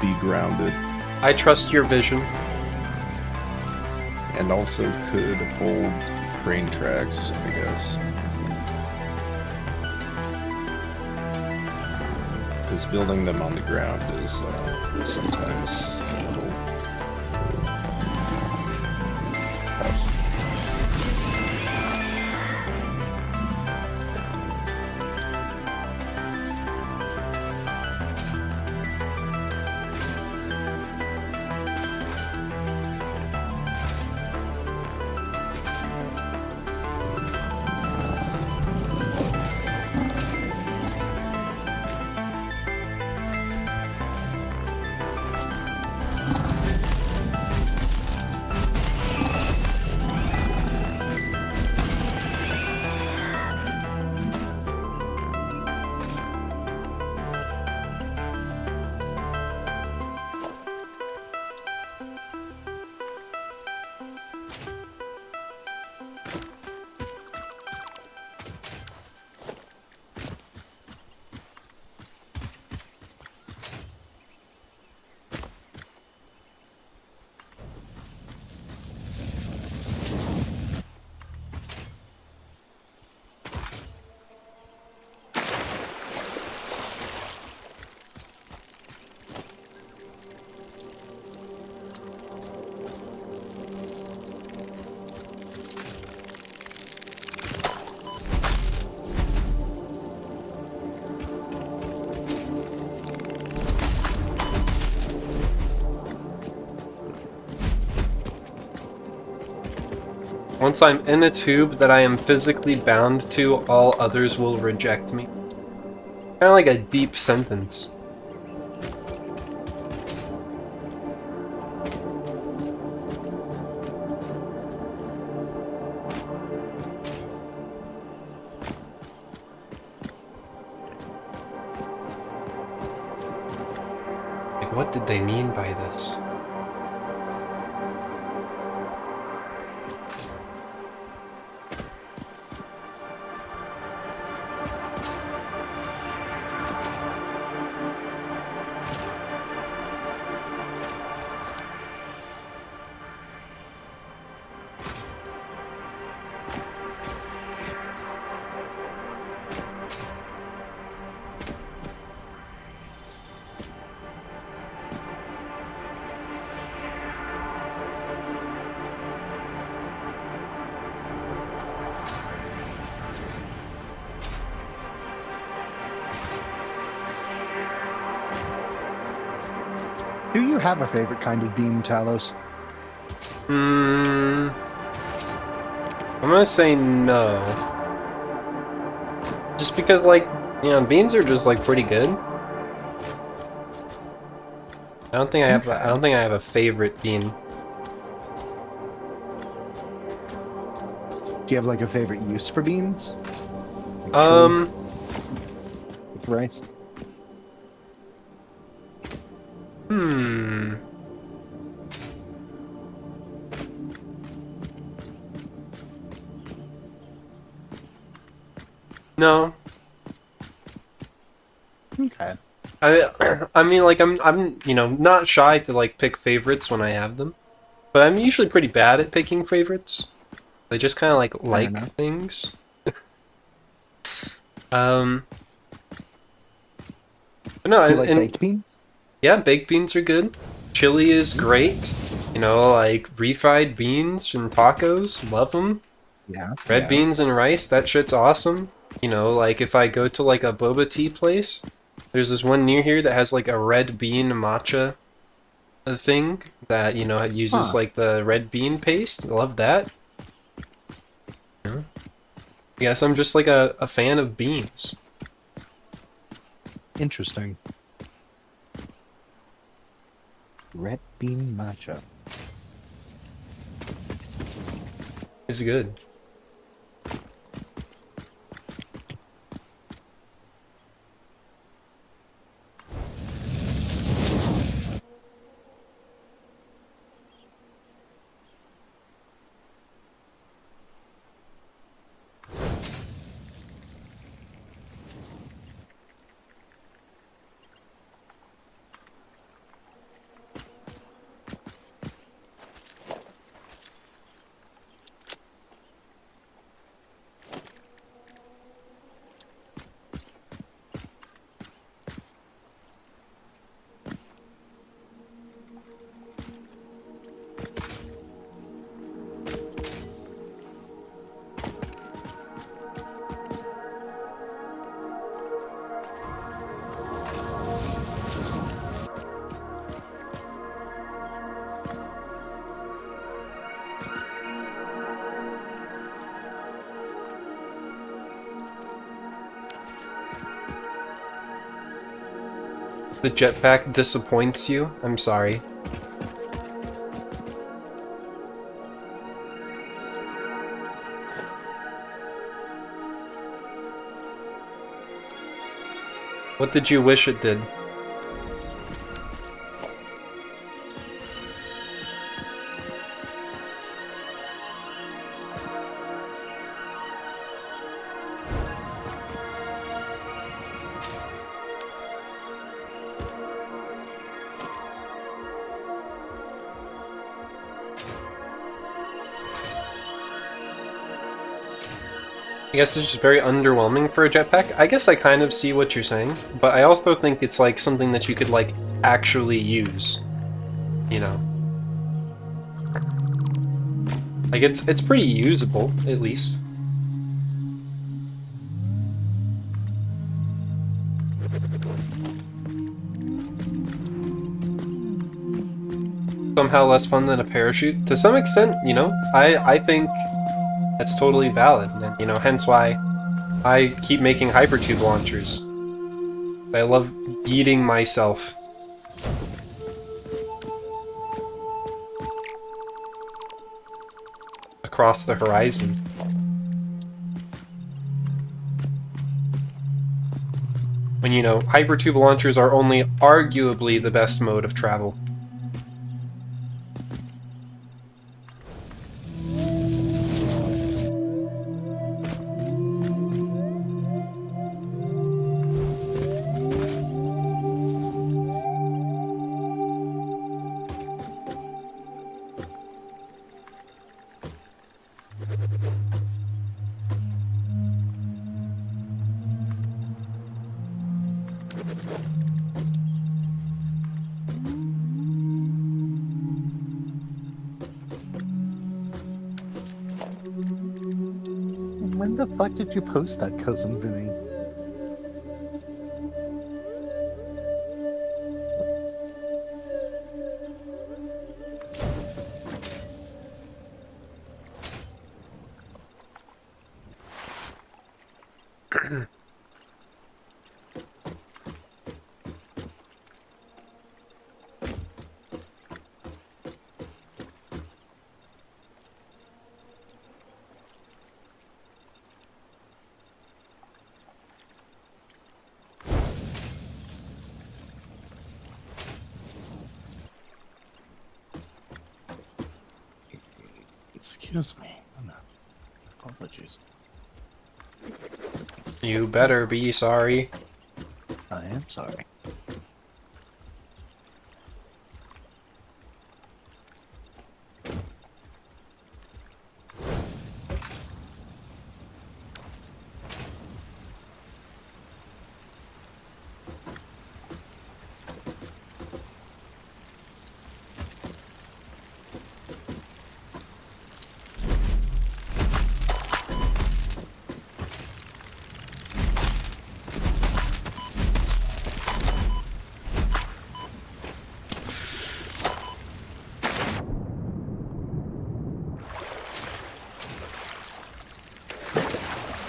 [SPEAKER 3] be grounded,
[SPEAKER 1] I trust your vision.
[SPEAKER 3] and also could hold train tracks, I guess. Because building them on the ground is sometimes a little tough.
[SPEAKER 1] Once I'm in a tube that I am physically bound to, all others will reject me. Kind of like a deep sentence. Like, what did they mean by this?
[SPEAKER 2] Do you have a favorite kind of bean, Talos?
[SPEAKER 1] I'm gonna say no. Just because, like, you know, beans are just like pretty good. I don't think I have. I don't think I have a favorite bean.
[SPEAKER 2] Do you have like a favorite use for beans? Like
[SPEAKER 1] Um,
[SPEAKER 2] with rice.
[SPEAKER 1] hmm. No.
[SPEAKER 2] Okay.
[SPEAKER 1] I mean, like, I'm, you know, not shy to, like, pick favorites when I have them. But I'm usually pretty bad at picking favorites. I just kind of, like
[SPEAKER 2] enough.
[SPEAKER 1] things. Um... But no,
[SPEAKER 2] You like baked beans?
[SPEAKER 1] yeah, baked beans are good. Chili is great. You know, like, refried beans and tacos, love them.
[SPEAKER 2] Yeah.
[SPEAKER 1] Red beans and rice, that shit's awesome. You know, like, if I go to, like, a boba tea place, there's this one near here that has, like, a red bean matcha thing that, you know, uses,
[SPEAKER 2] Huh.
[SPEAKER 1] like, the red bean paste. Love that. Yeah. Yes, I'm just, like, a fan of beans.
[SPEAKER 2] Interesting. Red bean matcha.
[SPEAKER 1] It's good. The jetpack disappoints you? I'm sorry. What did you wish it did? I guess it's just very underwhelming for a jetpack. I guess I kind of see what you're saying, but I also think it's like something that you could like actually use. You know. Like it's pretty usable, at least. Somehow less fun than a parachute. To some extent, you know, I think that's totally valid, and you know, hence why I keep making hypertube launchers. I love yeeting myself. Across the horizon. When, you know, hypertube launchers are only arguably the best mode of travel.
[SPEAKER 2] When the fuck did you post that, Cousin Vinny? Excuse me. Oh, no. Apologies.
[SPEAKER 1] You better be sorry.
[SPEAKER 2] I am sorry.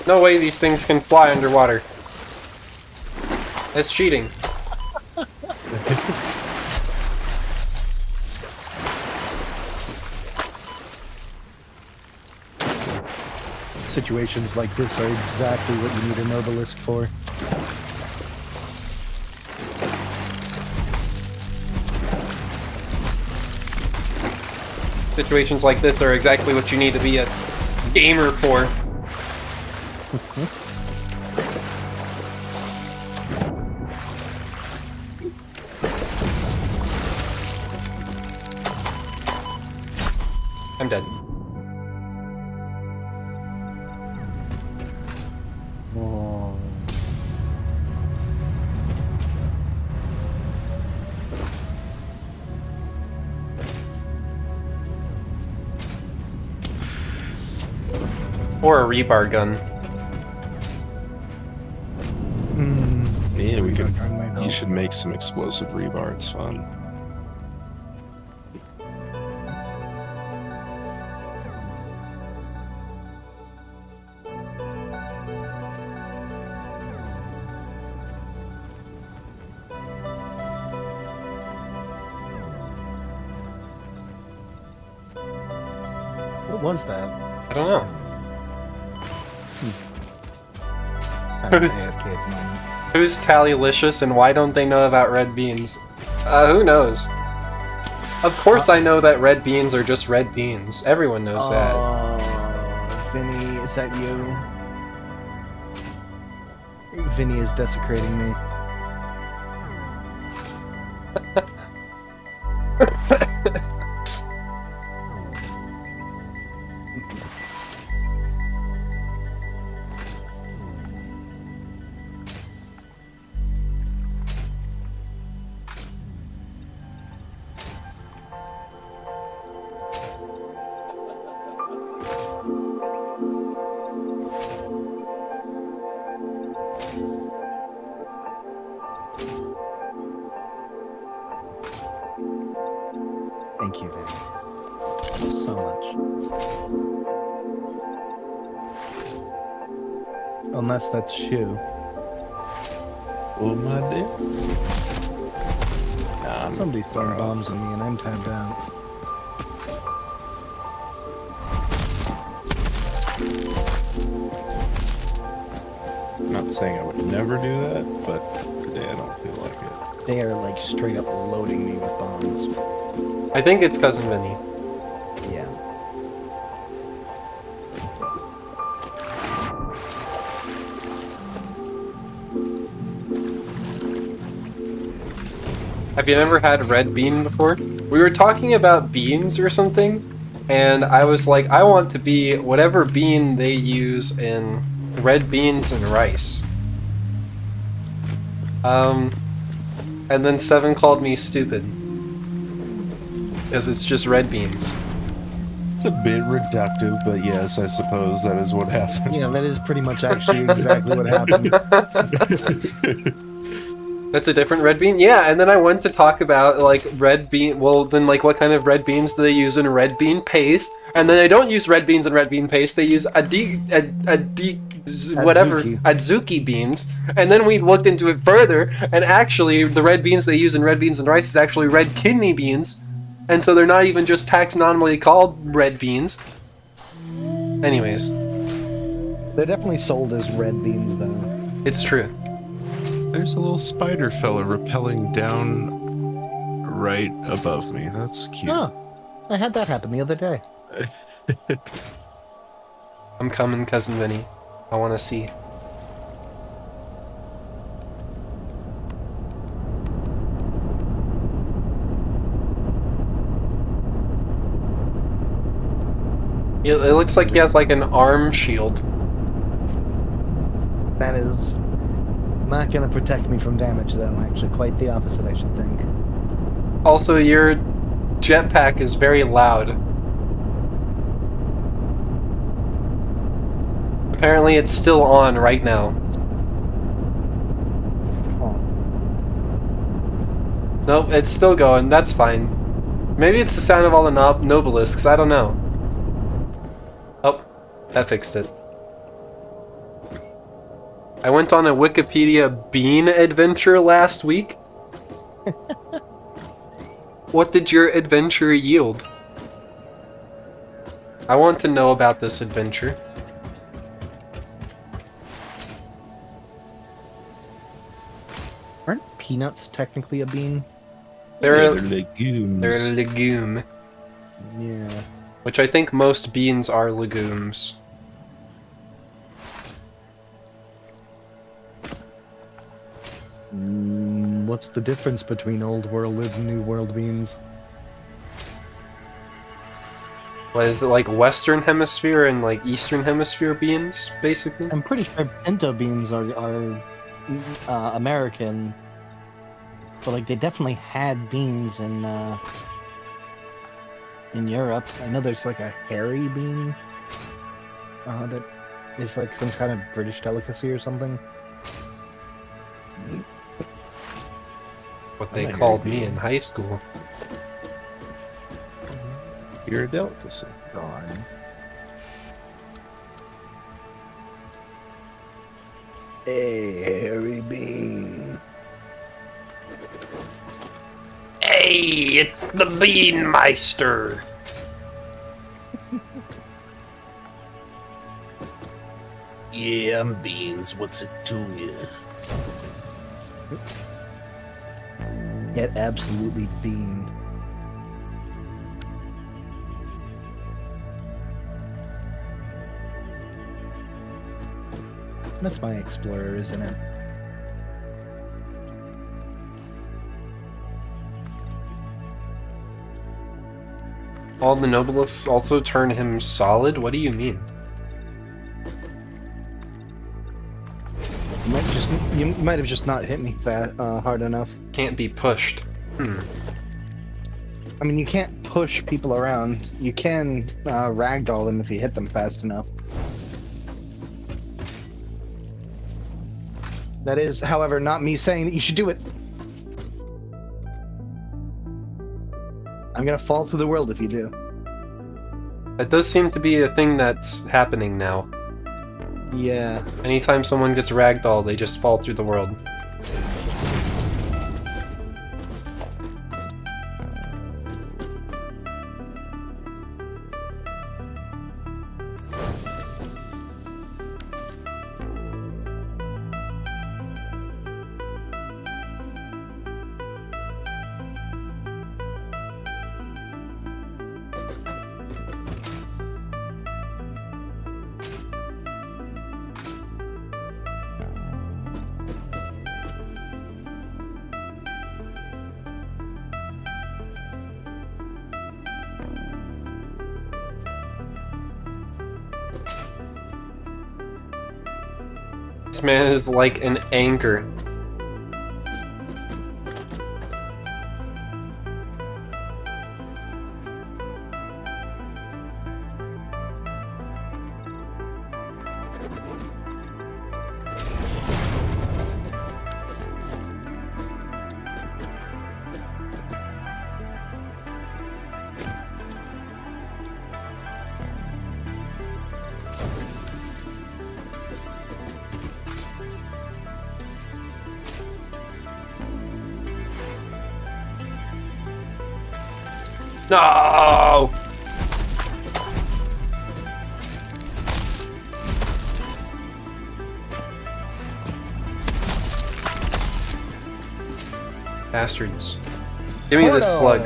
[SPEAKER 1] No way these things can fly underwater. That's cheating.
[SPEAKER 2] Situations like this are exactly what you need a herbalist for.
[SPEAKER 1] Situations like this are exactly what you need to be a gamer for. I'm dead.
[SPEAKER 2] Oh.
[SPEAKER 1] Or a rebar gun.
[SPEAKER 3] Yeah, we could.
[SPEAKER 2] Rebar gun might
[SPEAKER 3] You
[SPEAKER 2] help.
[SPEAKER 3] should make some explosive rebar. It's fun.
[SPEAKER 2] What was that?
[SPEAKER 1] I don't know.
[SPEAKER 2] Kind of AFK at the moment.
[SPEAKER 1] Who's Tallylicious and why don't they know about red beans? Who knows? Of course I know that red beans are just red beans. Everyone knows that.
[SPEAKER 2] Oh, Vinny, is that you? Vinny is desecrating me. Thank you, Vinny. So much. Unless that's Shu.
[SPEAKER 3] Oh my dear.
[SPEAKER 2] Somebody's throwing bombs at me and I'm tabbed out.
[SPEAKER 3] I'm not saying I would never do that, but today I don't feel like it.
[SPEAKER 2] They are like straight up loading me with bombs.
[SPEAKER 1] I think it's Cousin Vinny.
[SPEAKER 2] Yeah.
[SPEAKER 1] Have you never had red bean before? We were talking about beans or something, and I was like, I want to be whatever bean they use in red beans and rice. And then Seven called me stupid. Because it's just red beans.
[SPEAKER 3] It's a bit reductive, but yes, I suppose that is what happened.
[SPEAKER 2] Yeah, that is pretty much actually exactly what happened.
[SPEAKER 1] That's a different red bean? Yeah, and then I went to talk about, like, red bean... Well, then, like, what kind of red beans do they use in red bean paste? And then they don't use red beans in red bean paste, they use whatever, adzuki beans. And then we looked into it further, and actually, the red beans they use in red beans and rice is actually red kidney beans. And so they're not even just taxonomically called red beans. Anyways.
[SPEAKER 2] They're definitely sold as red beans, though.
[SPEAKER 1] It's true.
[SPEAKER 3] There's a little spider fella rappelling down right above me. That's cute.
[SPEAKER 2] Oh, I had that happen the other day.
[SPEAKER 1] I'm coming, Cousin Vinny. I want to see. It looks like he has like an arm shield.
[SPEAKER 2] That is not going to protect me from damage, though. Actually, quite the opposite, I should think.
[SPEAKER 1] Also, your jetpack is very loud. Apparently, it's still on right now.
[SPEAKER 2] Oh.
[SPEAKER 1] Nope, it's still going. That's fine. Maybe it's the sound of all the nobelisks. I don't know. Oh, that fixed it. I went on a Wikipedia bean adventure last week. What did your adventure yield? I want to know about this adventure.
[SPEAKER 2] Aren't peanuts technically a bean?
[SPEAKER 1] They're
[SPEAKER 3] legumes.
[SPEAKER 1] They're a legume.
[SPEAKER 2] Yeah.
[SPEAKER 1] Which I think most beans are legumes.
[SPEAKER 2] What's the difference between Old World and New World beans?
[SPEAKER 1] What is it, like Western Hemisphere and like Eastern Hemisphere beans, basically?
[SPEAKER 2] I'm pretty sure pinto beans are American, but like they definitely had beans in Europe. I know there's like a hairy bean that is like some kind of British delicacy or something.
[SPEAKER 1] What they called me in high school.
[SPEAKER 3] You're a delicacy. Darn.
[SPEAKER 2] A hairy bean.
[SPEAKER 1] Hey, it's the Bean Meister!
[SPEAKER 7] Yeah, I'm Beans. What's it to you?
[SPEAKER 2] Get absolutely beamed. That's my explorer, isn't it?
[SPEAKER 1] All the nobilists also turn him solid? What do you mean?
[SPEAKER 2] You might have just not hit me hard enough.
[SPEAKER 1] Can't be pushed.
[SPEAKER 2] I mean, you can't push people around. You can ragdoll them if you hit them fast enough. That is, however, not me saying that you should do it. I'm gonna fall through the world if you do.
[SPEAKER 1] That does seem to be a thing that's happening now.
[SPEAKER 2] Yeah.
[SPEAKER 1] Anytime someone gets ragdolled, they just fall through the world. This man is like an anchor. No! Bastards. Give me this slug.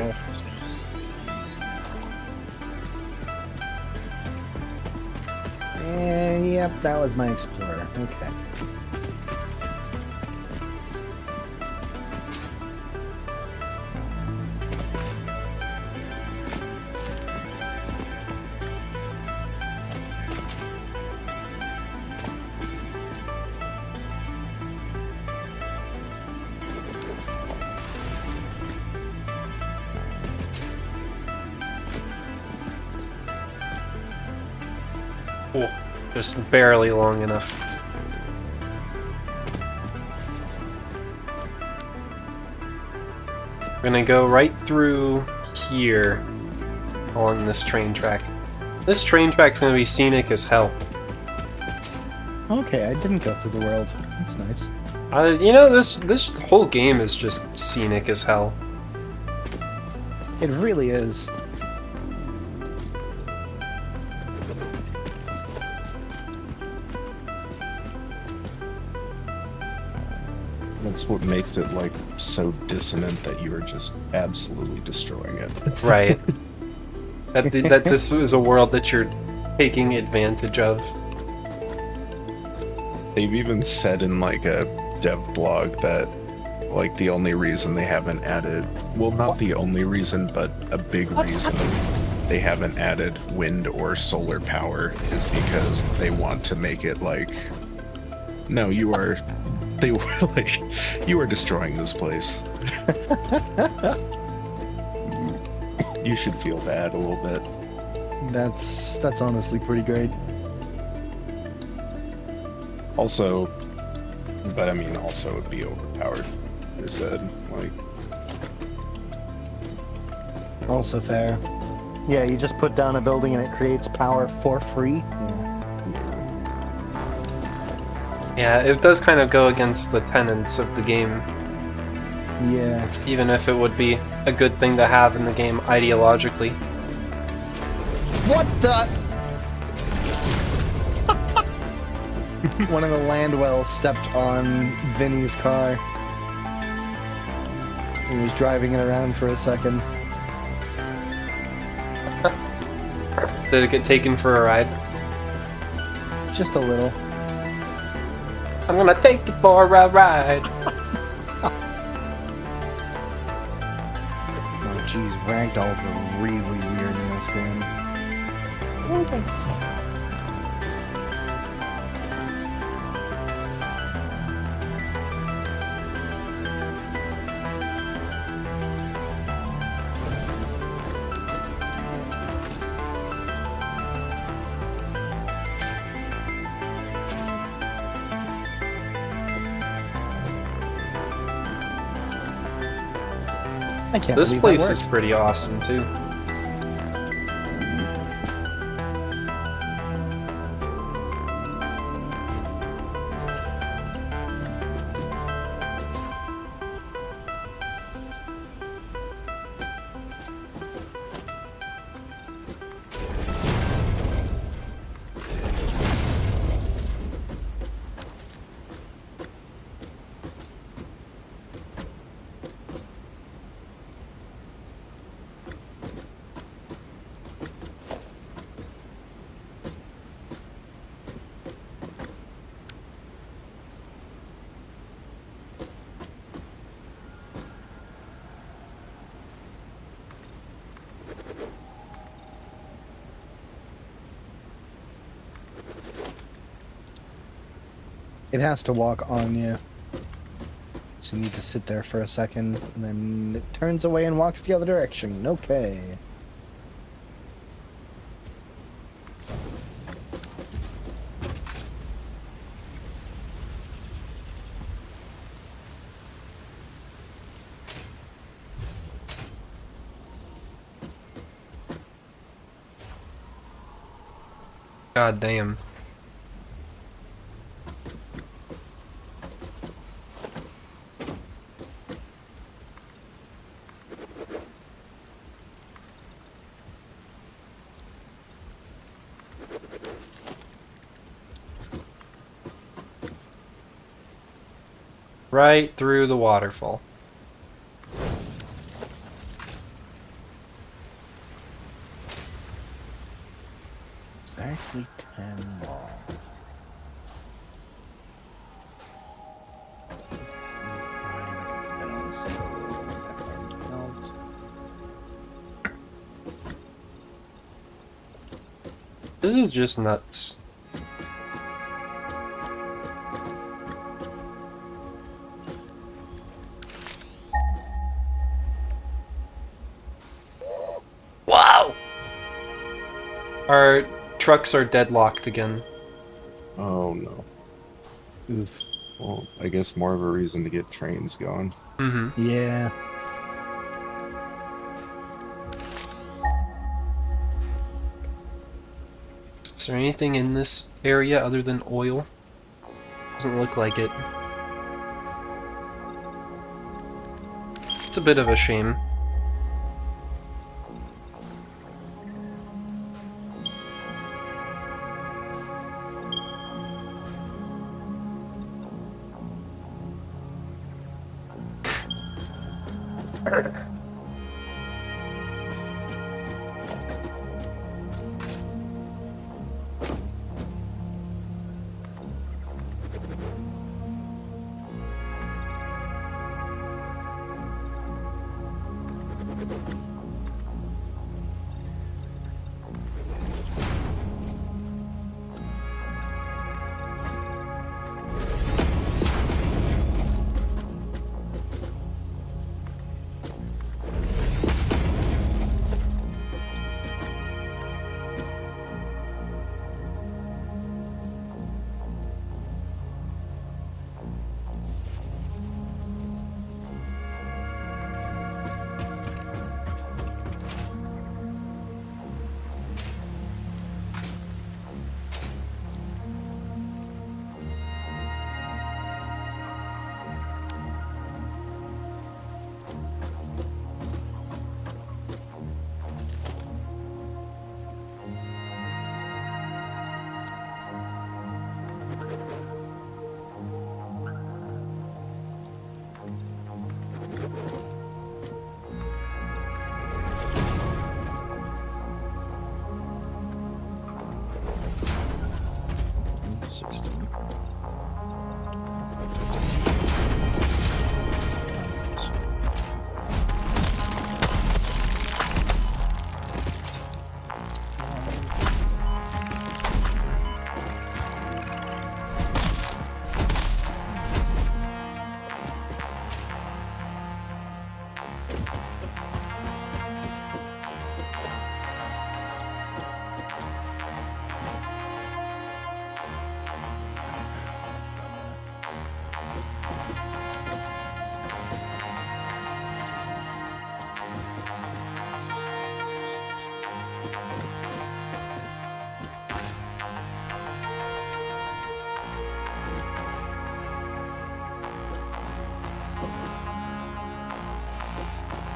[SPEAKER 2] Yep, that was my explorer. Okay.
[SPEAKER 1] Oh, just barely long enough. We're gonna go right through here along this train track. This train track's gonna be scenic as hell.
[SPEAKER 2] Okay, I didn't go through the world. That's nice.
[SPEAKER 1] You know, this whole game is just scenic as hell.
[SPEAKER 2] It really is.
[SPEAKER 3] That's what makes it like so dissonant that you are just absolutely destroying it.
[SPEAKER 1] Right. that this is a world that you're taking advantage of.
[SPEAKER 3] They've even said in like a dev blog that like the only reason they haven't added, well, not the only reason, but a big reason they haven't added wind or solar power is because they want to make it like, no, you are, they were like, you are destroying this place. You should feel bad a little bit.
[SPEAKER 2] That's honestly pretty great.
[SPEAKER 3] Also, but I mean, also it'd be overpowered. They said, like,
[SPEAKER 2] Also fair. Yeah, you just put down a building and it creates power for free.
[SPEAKER 1] Yeah, it does kind of go against the tenets of the game,
[SPEAKER 2] Yeah.
[SPEAKER 1] even if it would be a good thing to have in the game ideologically.
[SPEAKER 2] What the? One of the Landwells stepped on Vinny's car. He was driving it around for a second.
[SPEAKER 1] Did it get taken for a ride?
[SPEAKER 2] Just a little.
[SPEAKER 1] I'm gonna take you for a ride.
[SPEAKER 2] Oh jeez, ragdolls are really weird in this game. Oh, thanks. I can't
[SPEAKER 1] This
[SPEAKER 2] believe
[SPEAKER 1] place
[SPEAKER 2] that
[SPEAKER 1] is
[SPEAKER 2] worked.
[SPEAKER 1] pretty awesome too.
[SPEAKER 2] It has to walk on you. So you need to sit there for a second, and then it turns away and walks the other direction. Okay.
[SPEAKER 1] God damn. Right through the waterfall.
[SPEAKER 2] Exactly 10 long. this. Don't.
[SPEAKER 1] This is just nuts. Wow! Our trucks are deadlocked again.
[SPEAKER 3] Oh no.
[SPEAKER 2] Oof.
[SPEAKER 3] Well, I guess more of a reason to get trains going.
[SPEAKER 1] Mm-hmm.
[SPEAKER 2] Yeah.
[SPEAKER 1] Is there anything in this area other than oil? Doesn't look like it. It's a bit of a shame.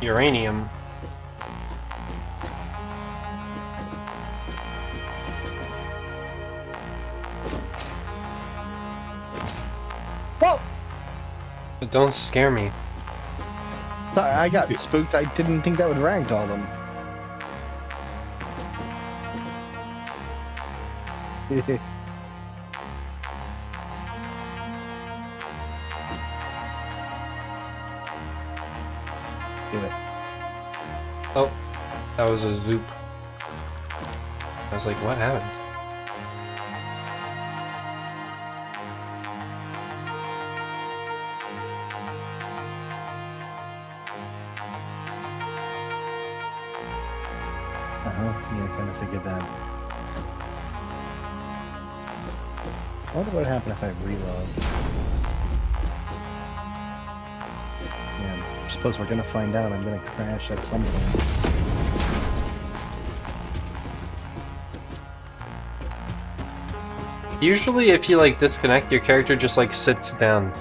[SPEAKER 1] Uranium.
[SPEAKER 2] Well,
[SPEAKER 1] Don't scare me.
[SPEAKER 2] sorry, I got spooked. I didn't think that would ragdoll them. Do it.
[SPEAKER 1] Oh, that was a zoop. I was like, what happened?
[SPEAKER 2] Yeah, I kind of figured that. I wonder what happened if I reload. Yeah, I suppose we're gonna find out. I'm gonna crash at some point.
[SPEAKER 1] Usually if you like disconnect, your character just like sits down.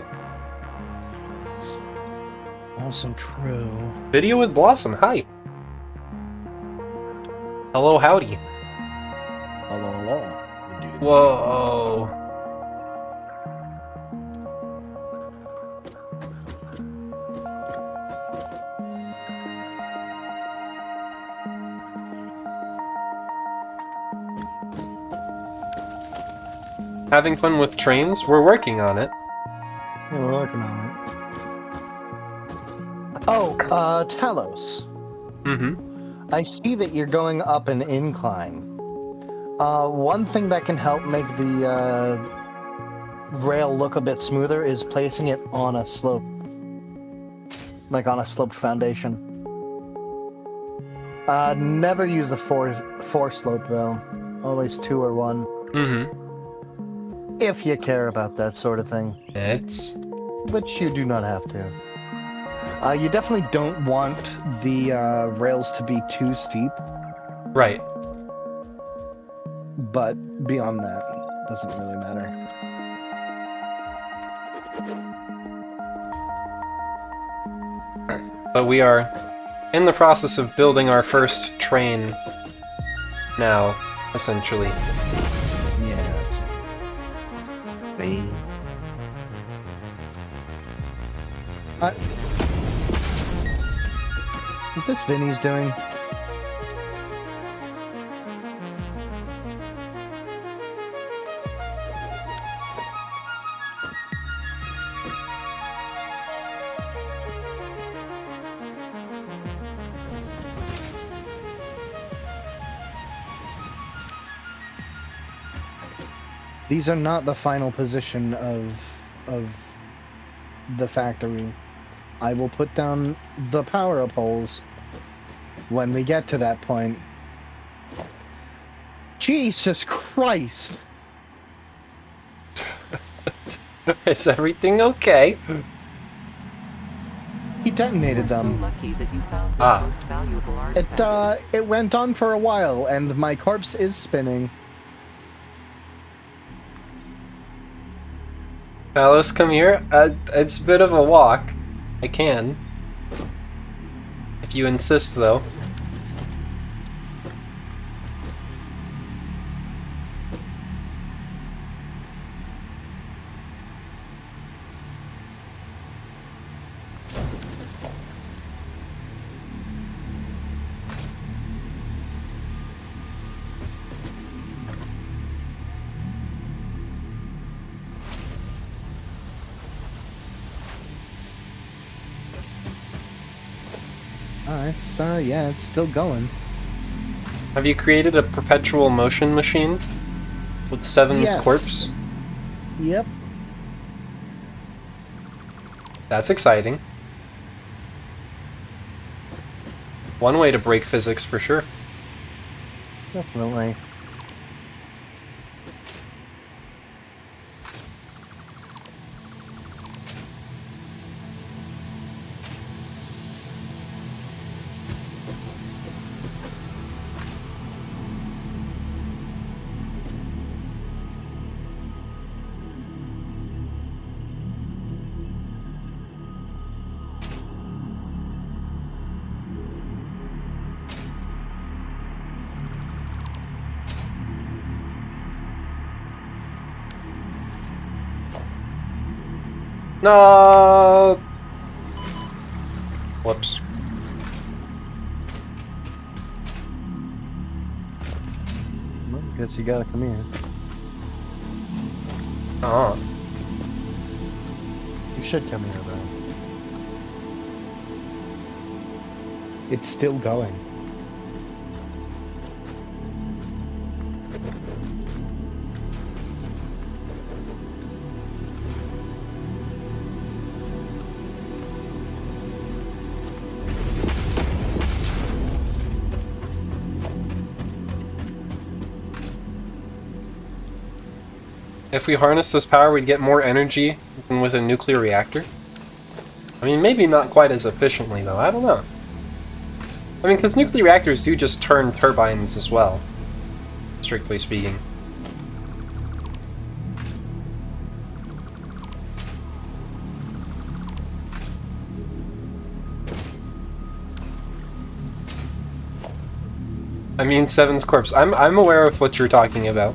[SPEAKER 2] Also true.
[SPEAKER 1] Video with Blossom, hi! Hello, howdy.
[SPEAKER 2] Hello, hello.
[SPEAKER 1] Whoa. Having fun with trains? We're working on it.
[SPEAKER 2] Yeah, we're working on Oh, Talos.
[SPEAKER 1] Mm-hmm.
[SPEAKER 2] I see that you're going up an incline. One thing that can help make the rail look a bit smoother is placing it on a slope. Like on a sloped foundation. Never use a four slope though. Always 2 or 1.
[SPEAKER 1] Mm-hmm.
[SPEAKER 2] If you care about that sort of thing.
[SPEAKER 1] It's...
[SPEAKER 2] Which you do not have to. You definitely don't want the rails to be too steep.
[SPEAKER 1] Right.
[SPEAKER 2] But beyond that, doesn't really matter.
[SPEAKER 1] But we are in the process of building our first train now, essentially.
[SPEAKER 2] Yeah, that's... Is this Vinny's doing? These are not the final position of the factory. I will put down the power poles when we get to that point. Jesus Christ!
[SPEAKER 1] Is everything okay?
[SPEAKER 2] He detonated them.
[SPEAKER 8] So lucky that you found this most valuable artifact.
[SPEAKER 2] It went on for a while, and my corpse is spinning.
[SPEAKER 1] Alice, come here. It's a bit of a walk. I can. If you insist, though.
[SPEAKER 2] It's still going.
[SPEAKER 1] Have you created a perpetual motion machine with Seven's
[SPEAKER 2] Yes.
[SPEAKER 1] corpse?
[SPEAKER 2] Yep.
[SPEAKER 1] That's exciting. One way to break physics for sure.
[SPEAKER 2] Definitely.
[SPEAKER 1] No. Whoops.
[SPEAKER 2] Well, guess you gotta come here.
[SPEAKER 1] Oh.
[SPEAKER 2] You should come here, though. It's still going.
[SPEAKER 1] If we harness this power, we'd get more energy than with a nuclear reactor. I mean, maybe not quite as efficiently, though. I don't know. I mean, because nuclear reactors do just turn turbines as well, strictly speaking. I mean, Seven's corpse. I'm aware of what you're talking about.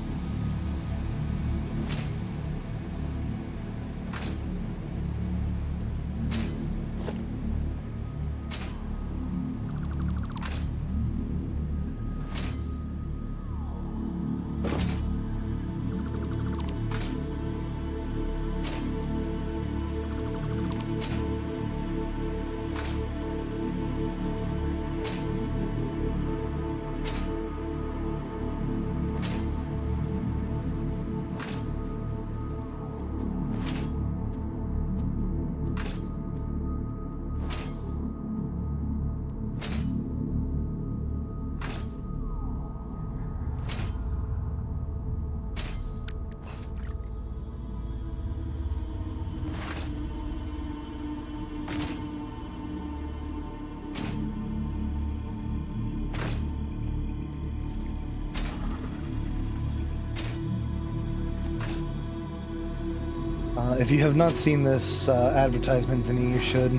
[SPEAKER 2] If you have not seen this advertisement, Vinny, you should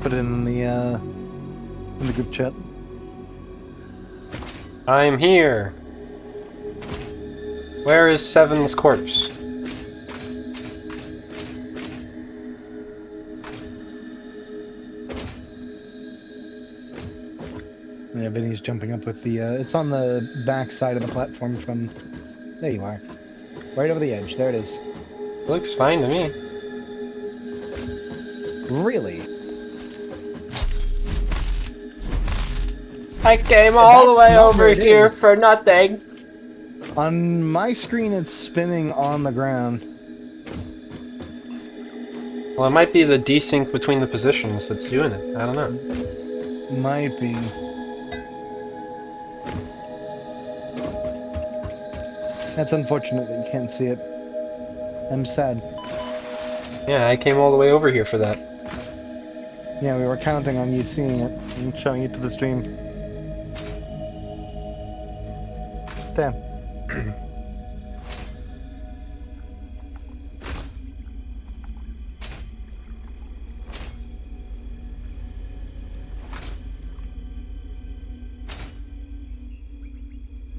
[SPEAKER 2] put it in the group chat.
[SPEAKER 1] I'm here. Where is Seven's corpse?
[SPEAKER 2] Yeah, Vinny's jumping up with the. It's on the back side of the platform from. There you are. Right over the edge. There it is.
[SPEAKER 1] Looks fine to me.
[SPEAKER 2] Really?
[SPEAKER 9] I came all the way over here for nothing.
[SPEAKER 2] On my screen, it's spinning on the ground.
[SPEAKER 1] Well, it might be the desync between the positions that's doing it. I don't know.
[SPEAKER 2] Might be. That's unfortunate that you can't see it. I'm sad.
[SPEAKER 1] Yeah, I came all the way over here for that.
[SPEAKER 2] Yeah, we were counting on you seeing it and showing it to the stream. Damn.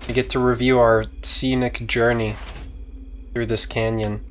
[SPEAKER 1] We get to review our scenic journey through this canyon.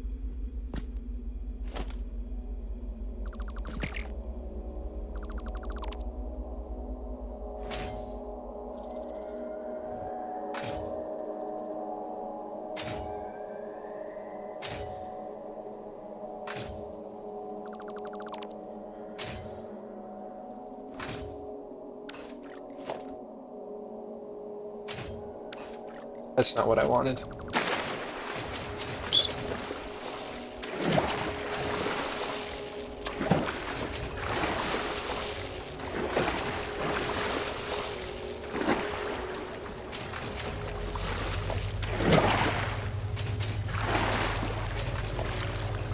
[SPEAKER 1] That's not what I wanted. Oops.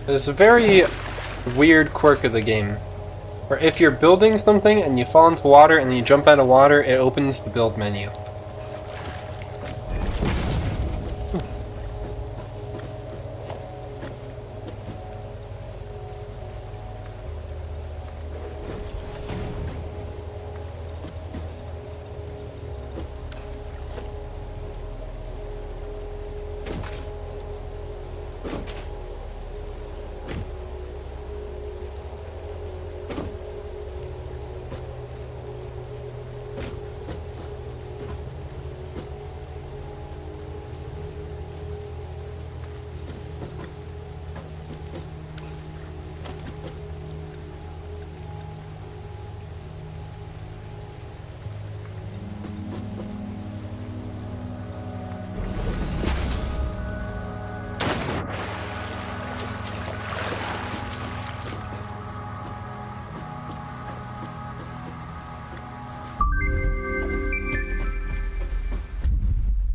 [SPEAKER 1] There's a very weird quirk of the game, where if you're building something and you fall into water and then you jump out of water, it opens the build menu.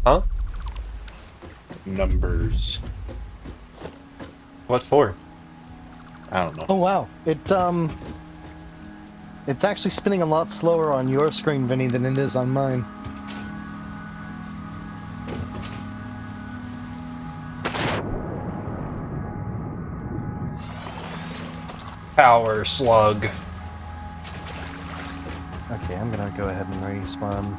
[SPEAKER 1] Huh?
[SPEAKER 3] Numbers.
[SPEAKER 1] What for?
[SPEAKER 3] I don't know.
[SPEAKER 2] Oh wow. It's actually spinning a lot slower on your screen, Vinny, than it is on mine.
[SPEAKER 1] Power slug.
[SPEAKER 2] Okay, I'm gonna go ahead and respawn.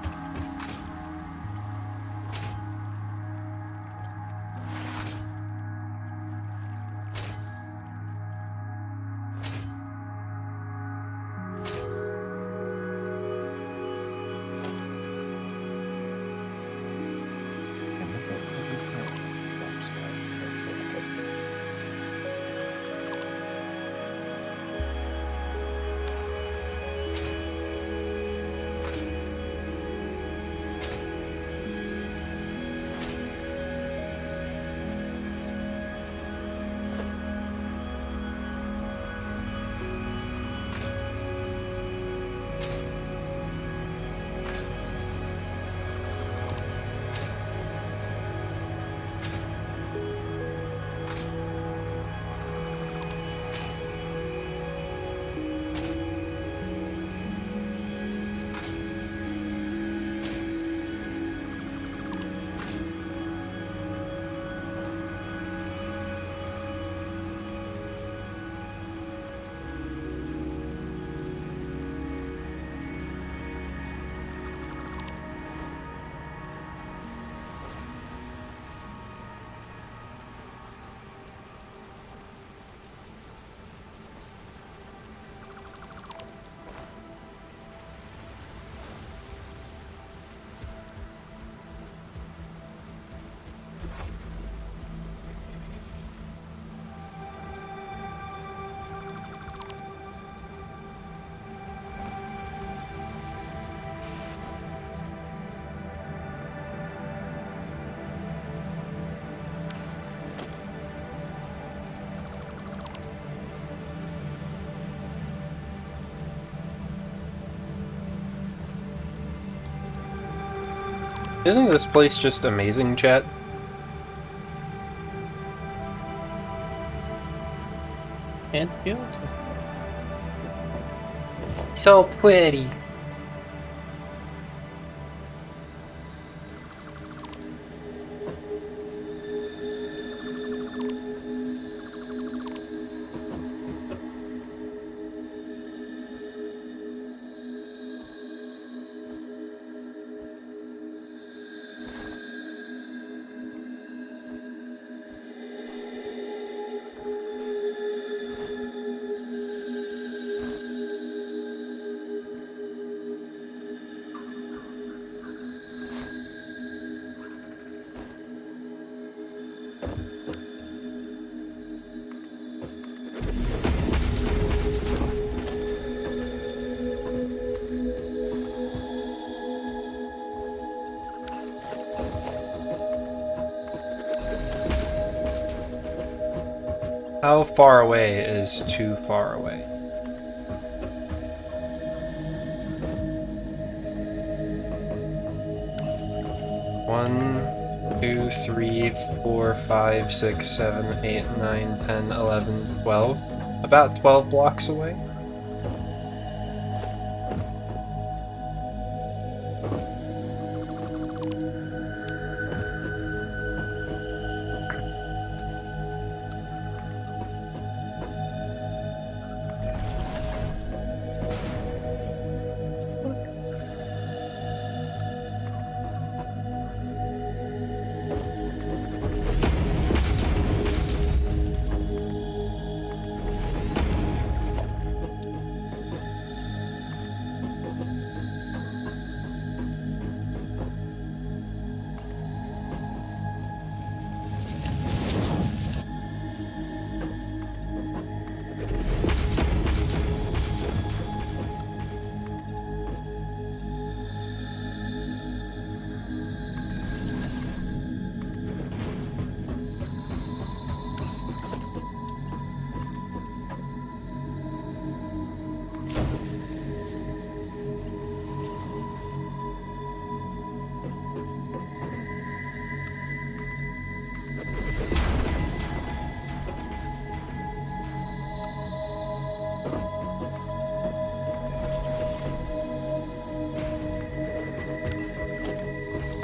[SPEAKER 1] Isn't this place just amazing, chat?
[SPEAKER 6] Can't feel it.
[SPEAKER 9] So pretty.
[SPEAKER 1] How far away is too far away? One, 2, 3, 4, 5, 6, 7, 8, 9, 10, 11, 12. About 12 blocks away.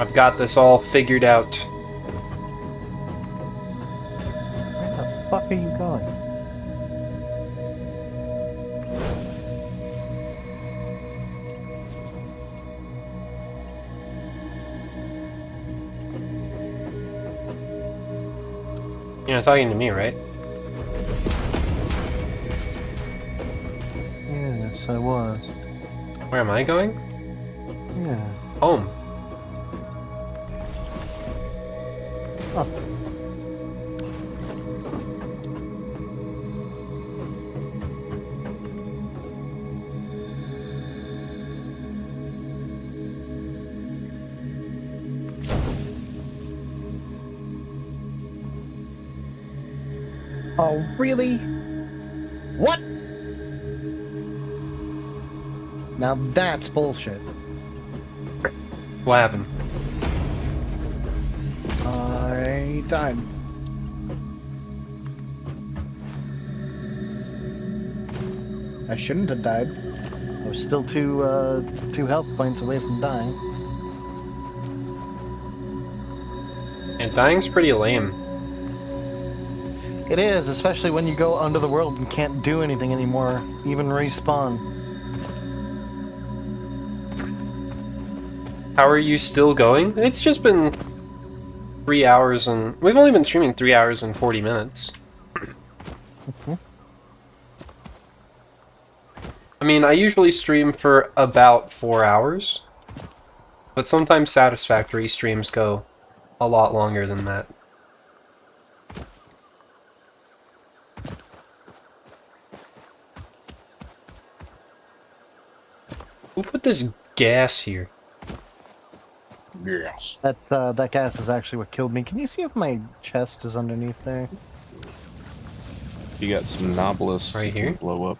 [SPEAKER 1] I've got this all figured out.
[SPEAKER 2] Where the fuck are you going?
[SPEAKER 1] You're not talking to me, right?
[SPEAKER 2] Yes, I was.
[SPEAKER 1] Where am I going?
[SPEAKER 2] Yeah.
[SPEAKER 1] Home.
[SPEAKER 2] Oh. Oh, really? What? Now that's bullshit.
[SPEAKER 1] What happened?
[SPEAKER 2] I died. I shouldn't have died. I was still two health points away from dying.
[SPEAKER 1] And dying's pretty lame.
[SPEAKER 2] It is, especially when you go under the world and can't do anything anymore, even respawn.
[SPEAKER 1] How are you still going? It's just been 3 hours and... We've only been streaming 3 hours and 40 minutes. I mean, I usually stream for about 4 hours. But sometimes Satisfactory streams go a lot longer than that. Who put this gas here?
[SPEAKER 7] Yes.
[SPEAKER 2] That gas is actually what killed me. Can you see if my chest is underneath there?
[SPEAKER 3] You got some Nobilis
[SPEAKER 1] Right
[SPEAKER 3] you can
[SPEAKER 1] here?
[SPEAKER 3] blow up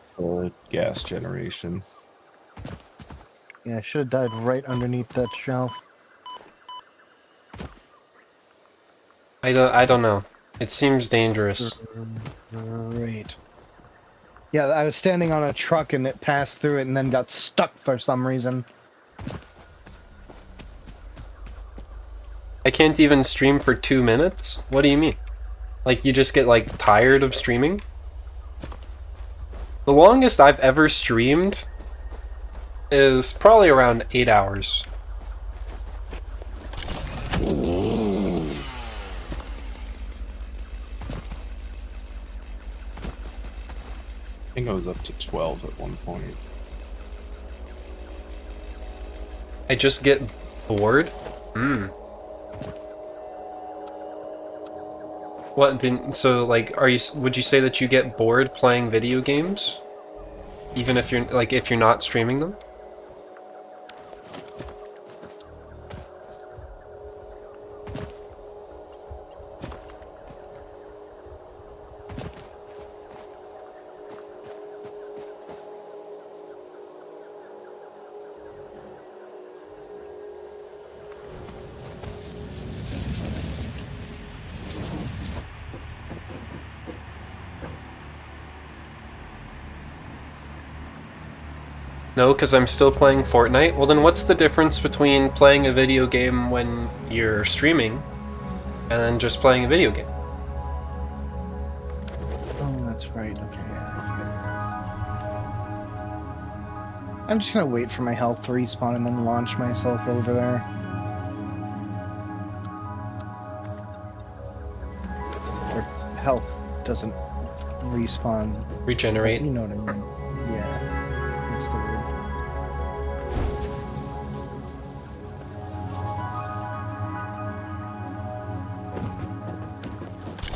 [SPEAKER 3] gas generation.
[SPEAKER 2] Yeah, I should have died right underneath that shelf.
[SPEAKER 1] I don't know. It seems dangerous.
[SPEAKER 2] Great. Yeah, I was standing on a truck and it passed through it and then got stuck for some reason.
[SPEAKER 1] I can't even stream for 2 minutes? What do you mean? Like, you just get, like, tired of streaming? The longest I've ever streamed is probably around 8 hours.
[SPEAKER 6] I think I was up to 12 at one point.
[SPEAKER 1] I just get bored? What, so, like, would you say that you get bored playing video games? Even if you're, like, if you're not streaming them? No, because I'm still playing Fortnite? Well then what's the difference between playing a video game when you're streaming and then just playing a video game?
[SPEAKER 2] Oh, that's right. Okay. I'm just gonna wait for my health to respawn and then launch myself over there. Or health doesn't respawn.
[SPEAKER 1] Regenerate.
[SPEAKER 2] You know what I mean. Yeah. That's the word.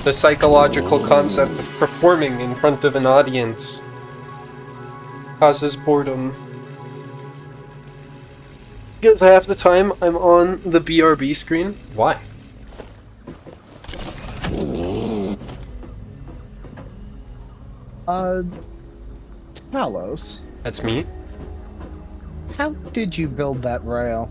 [SPEAKER 1] The psychological concept of performing in front of an audience causes boredom. Because half the time I'm on the BRB screen. Why?
[SPEAKER 2] Talos,
[SPEAKER 1] That's me.
[SPEAKER 2] how did you build that rail?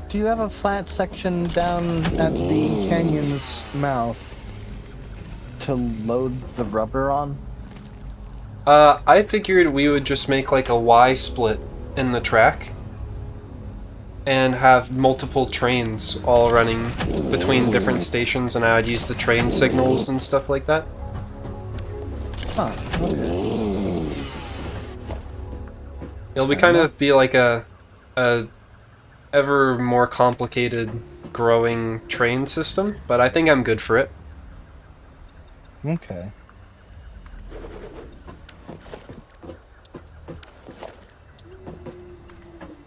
[SPEAKER 2] Do you have a flat section down at the canyon's mouth to load the rubber on?
[SPEAKER 1] I figured we would just make like a Y split in the track and have multiple trains all running between different stations, and I would use the train signals and stuff like that.
[SPEAKER 2] Huh, okay.
[SPEAKER 1] It'll be kind of be like a ever more complicated growing train system, but I think I'm good for it.
[SPEAKER 2] Okay.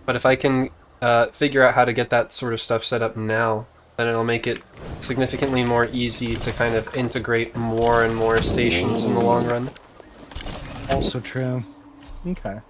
[SPEAKER 1] But if I can figure out how to get that sort of stuff set up now, then it'll make it significantly more easy to kind of integrate more and more stations in the long run.
[SPEAKER 2] Also true. Okay.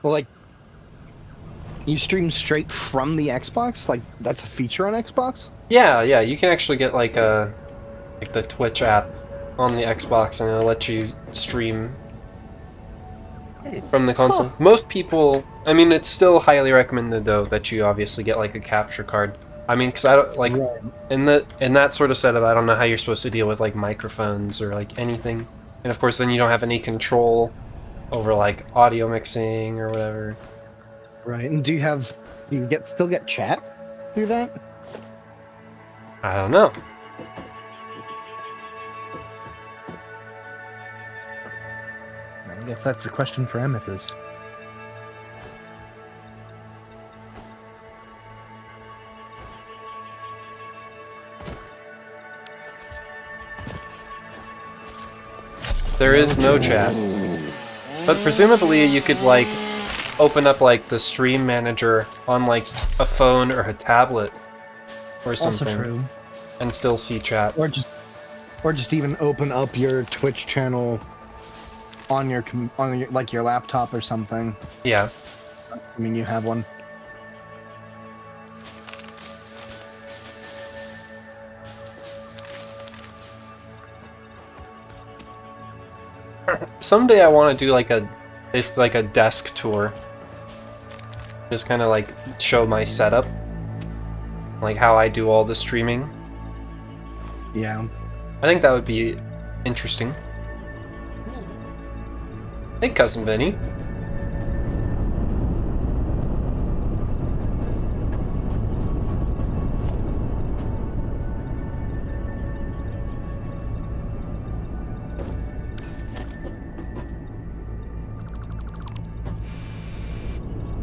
[SPEAKER 2] Well, like, you stream straight from the Xbox? Like, that's a feature on Xbox?
[SPEAKER 1] Yeah, you can actually get like the Twitch app on the Xbox, and it'll let you stream from the console. Most people, I mean, it's still highly recommended though that you obviously get like a capture card. I mean, because I don't like in that sort of setup, I don't know how you're supposed to deal with like microphones or like anything, and of course then you don't have any control over like audio mixing or whatever.
[SPEAKER 2] Right, and do you still get chat through that?
[SPEAKER 1] I don't know.
[SPEAKER 2] I guess that's a question for Amethyst.
[SPEAKER 1] There is no chat. But presumably you could, like, open up, like, the stream manager on, like, a phone or a tablet or something.
[SPEAKER 2] Also true.
[SPEAKER 1] And still see chat.
[SPEAKER 2] Or just even open up your Twitch channel on your like your laptop or something.
[SPEAKER 1] Yeah.
[SPEAKER 2] I mean, you have one.
[SPEAKER 1] Someday I want to do like basically like a desk tour. Just kind of like show my setup. Like how I do all the streaming.
[SPEAKER 2] Yeah.
[SPEAKER 1] I think that would be interesting. Hey, Cousin Vinny.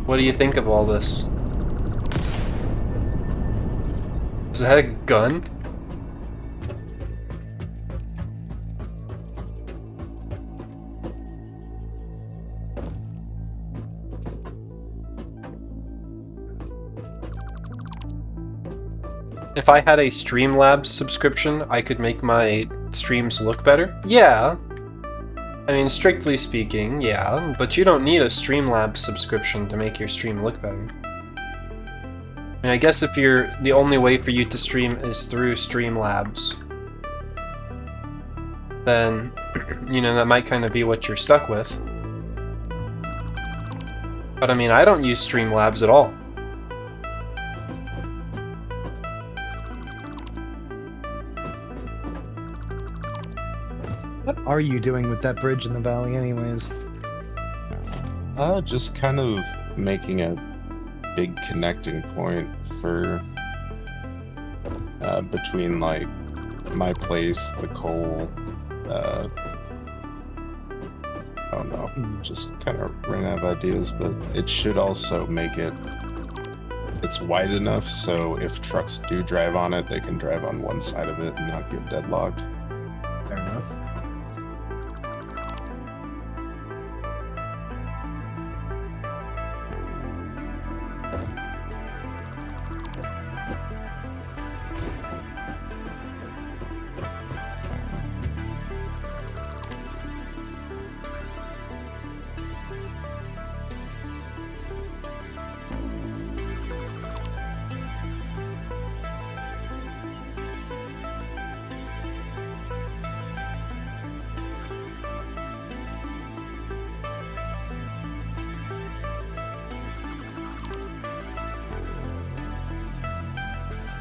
[SPEAKER 1] What do you think of all this? Is that a gun? If I had a Streamlabs subscription, I could make my streams look better? Yeah. I mean, strictly speaking, yeah, but you don't need a Streamlabs subscription to make your stream look better. I mean, I guess if the only way for you to stream is through Streamlabs, then, you know, that might kind of be what you're stuck with. But I mean, I don't use Streamlabs at all.
[SPEAKER 2] What are you doing with that bridge in the valley anyways?
[SPEAKER 6] Just kind of making a big connecting point for between like my place, the coal, I don't know, just kind of ran out of ideas, but it should also make it's wide enough so if trucks do drive on it, they can drive on one side of it and not get deadlocked.
[SPEAKER 2] Fair enough.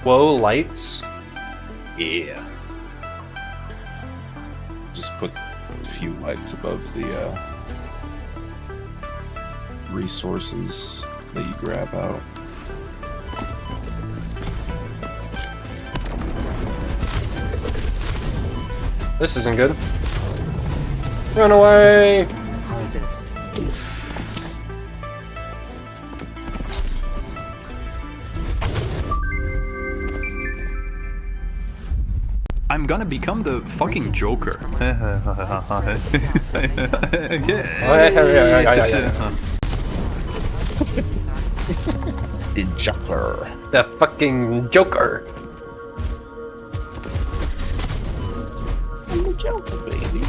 [SPEAKER 1] Whoa, lights?
[SPEAKER 6] Yeah. Just put a few lights above the resources that you grab out.
[SPEAKER 1] This isn't good. Run away!
[SPEAKER 5] I'm gonna become the fucking Joker.
[SPEAKER 6] The Joker.
[SPEAKER 1] The fucking Joker.
[SPEAKER 6] I'm the Joker, baby.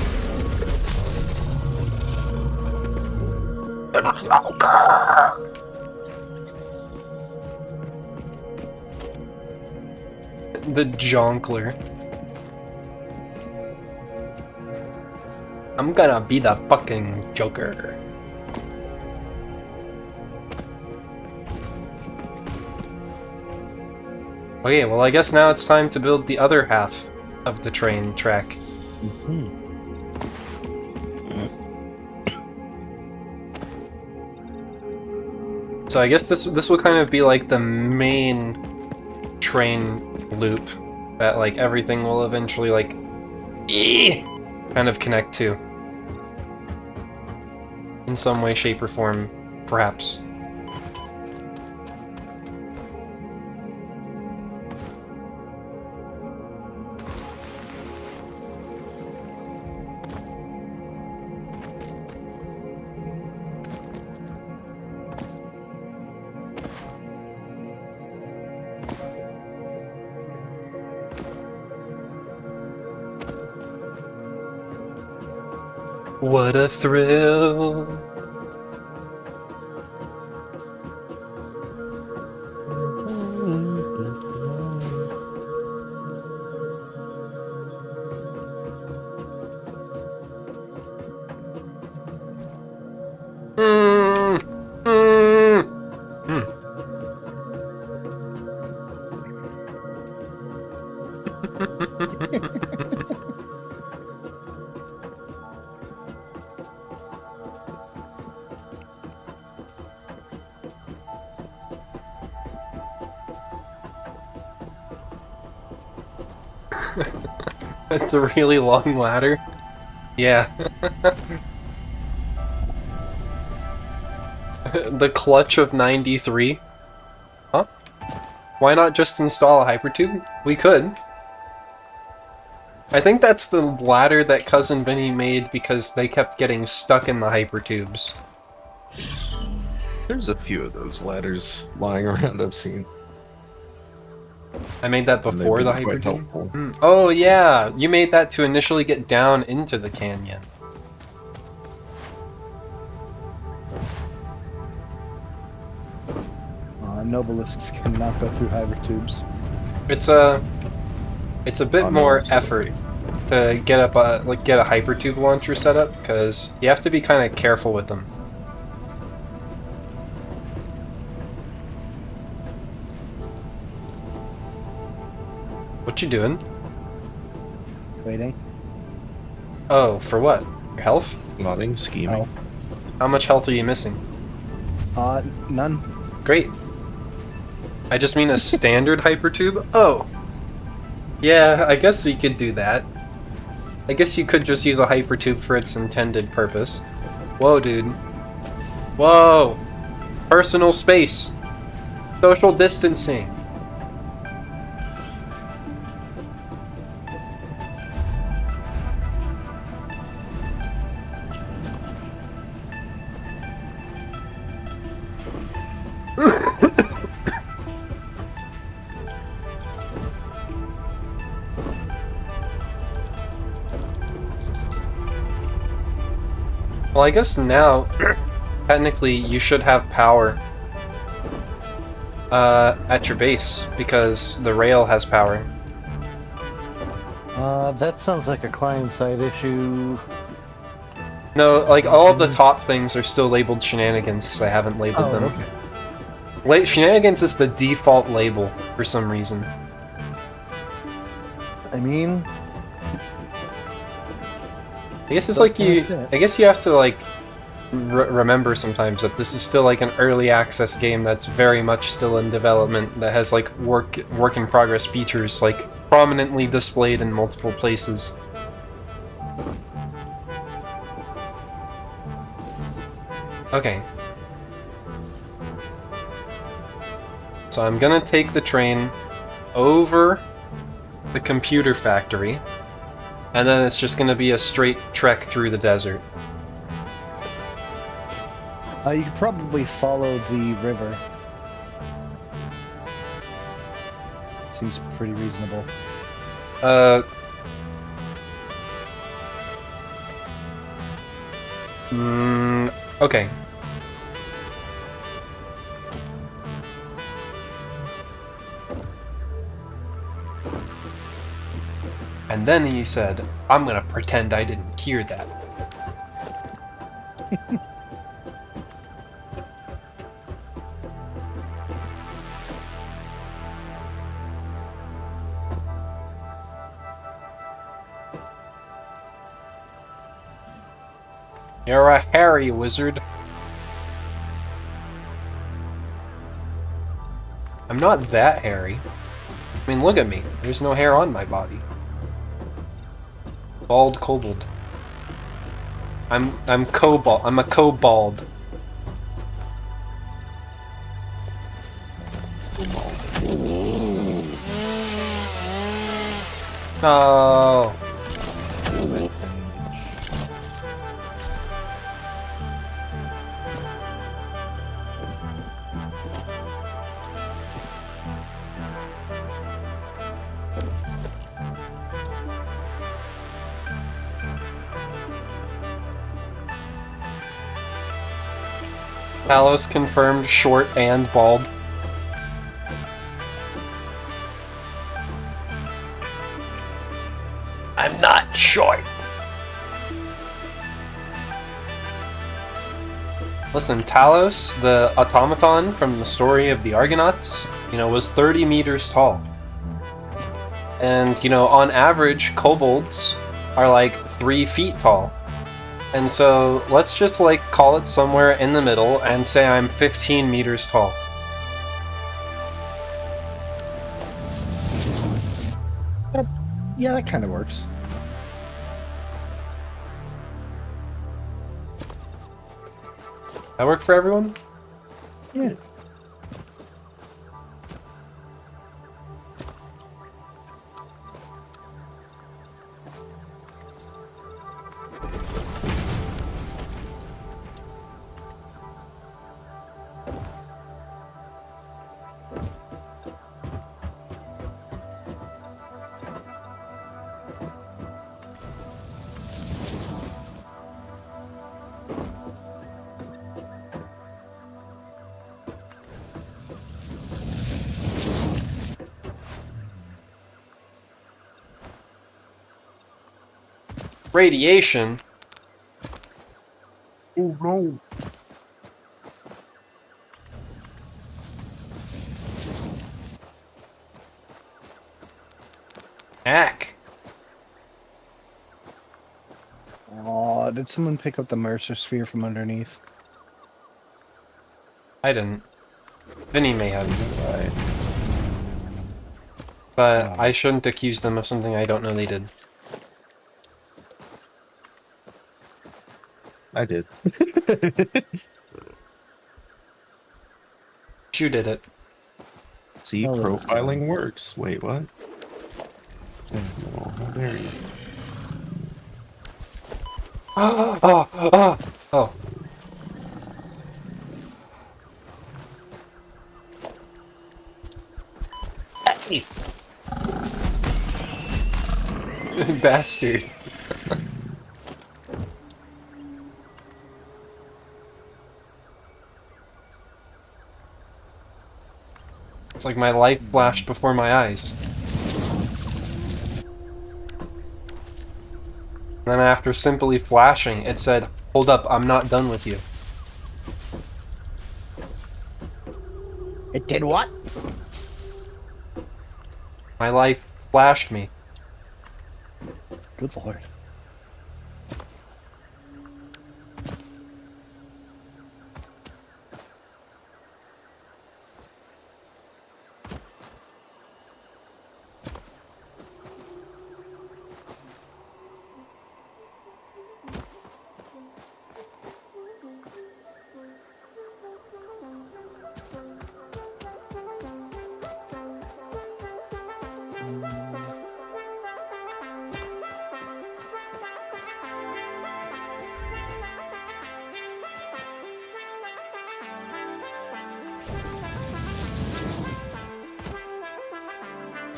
[SPEAKER 1] The Joker. The Jonkler. I'm gonna be the fucking Joker. Okay, well I guess now it's time to build the other half of the train track. So I guess this will kind of be like the main train loop that like everything will eventually like kind of connect to. In some way, shape, or form, perhaps. What a thrill! That's a really long ladder. Yeah. The clutch of 93. Huh? Why not just install a hypertube? We could. I think that's the ladder that Cousin Vinny made because they kept getting stuck in the hypertubes.
[SPEAKER 6] There's a few of those ladders lying around I've seen.
[SPEAKER 1] I made that before the hypertube? Oh yeah, you made that to initially get down into the canyon.
[SPEAKER 2] Nobelisks cannot go through hypertubes.
[SPEAKER 1] It's a bit more effort to get up get a hypertube launcher set up because you have to be kind of careful with them. What you doing?
[SPEAKER 2] Waiting.
[SPEAKER 1] Oh, for what? Your health?
[SPEAKER 6] Nodding, scheming.
[SPEAKER 2] Oh.
[SPEAKER 1] How much health are you missing?
[SPEAKER 2] None.
[SPEAKER 1] Great. I just mean a standard hypertube? Oh. Yeah, I guess you could do that. I guess you could just use a hypertube for its intended purpose. Whoa, dude. Whoa! Personal space. Social distancing. Well, I guess now, technically, you should have power at your base, because the rail has power.
[SPEAKER 2] That sounds like a client-side issue.
[SPEAKER 1] No, like, all of the top things are still labeled shenanigans, so I haven't labeled them.
[SPEAKER 2] Okay.
[SPEAKER 1] Shenanigans is the default label, for some reason.
[SPEAKER 2] I mean...
[SPEAKER 1] I guess it's like I guess you have to, like, remember sometimes that this is still, like, an early access game that's very much still in development, that has, like, work in progress features, like, prominently displayed in multiple places. Okay. So I'm gonna take the train over the computer factory, and then it's just gonna be a straight trek through the desert.
[SPEAKER 2] You could probably follow the river. Seems pretty reasonable.
[SPEAKER 1] Okay. And then he said, I'm gonna pretend I didn't hear that. You're a hairy wizard. I'm not that hairy. I mean, look at me. There's no hair on my body. Bald kobold. I'm cobalt. I'm a kobold. No. Talos confirmed short and bald. I'm not short. Listen, Talos, the automaton from the story of the Argonauts, was 30 meters tall. And, on average, kobolds are like 3 feet tall. And so, let's just call it somewhere in the middle and say I'm 15 meters tall.
[SPEAKER 2] Yeah, that kind of works.
[SPEAKER 1] That work for everyone?
[SPEAKER 2] Yeah.
[SPEAKER 1] Radiation?
[SPEAKER 2] Oh no.
[SPEAKER 1] Ack.
[SPEAKER 2] Oh, did someone pick up the Mercer sphere from underneath?
[SPEAKER 1] I didn't. Vinny may have. But I shouldn't accuse them of something I don't know they did.
[SPEAKER 6] I did.
[SPEAKER 1] You did it.
[SPEAKER 6] See, profiling works. Wait, what? Oh, how dare you?
[SPEAKER 1] Oh.
[SPEAKER 2] Hey.
[SPEAKER 1] Bastard. It's like my life flashed before my eyes. Then after simply flashing, it said, "Hold up, I'm not done with you."
[SPEAKER 2] It did what?
[SPEAKER 1] My life flashed me.
[SPEAKER 2] Good lord.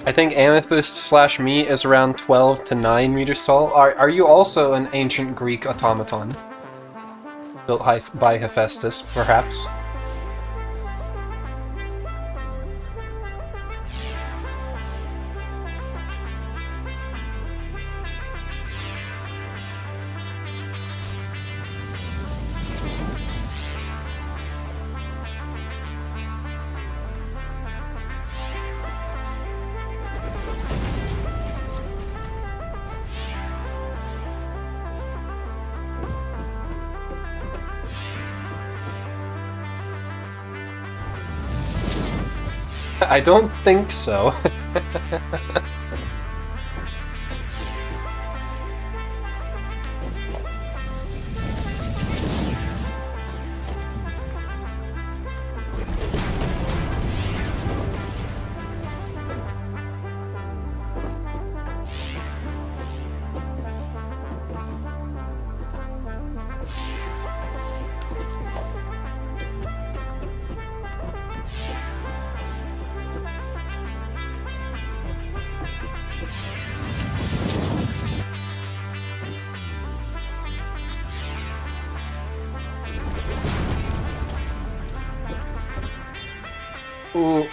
[SPEAKER 1] I think Amethyst / me is around 12 to 9 meters tall. Are you also an ancient Greek automaton? Built by Hephaestus, perhaps? I don't think so. Ooh.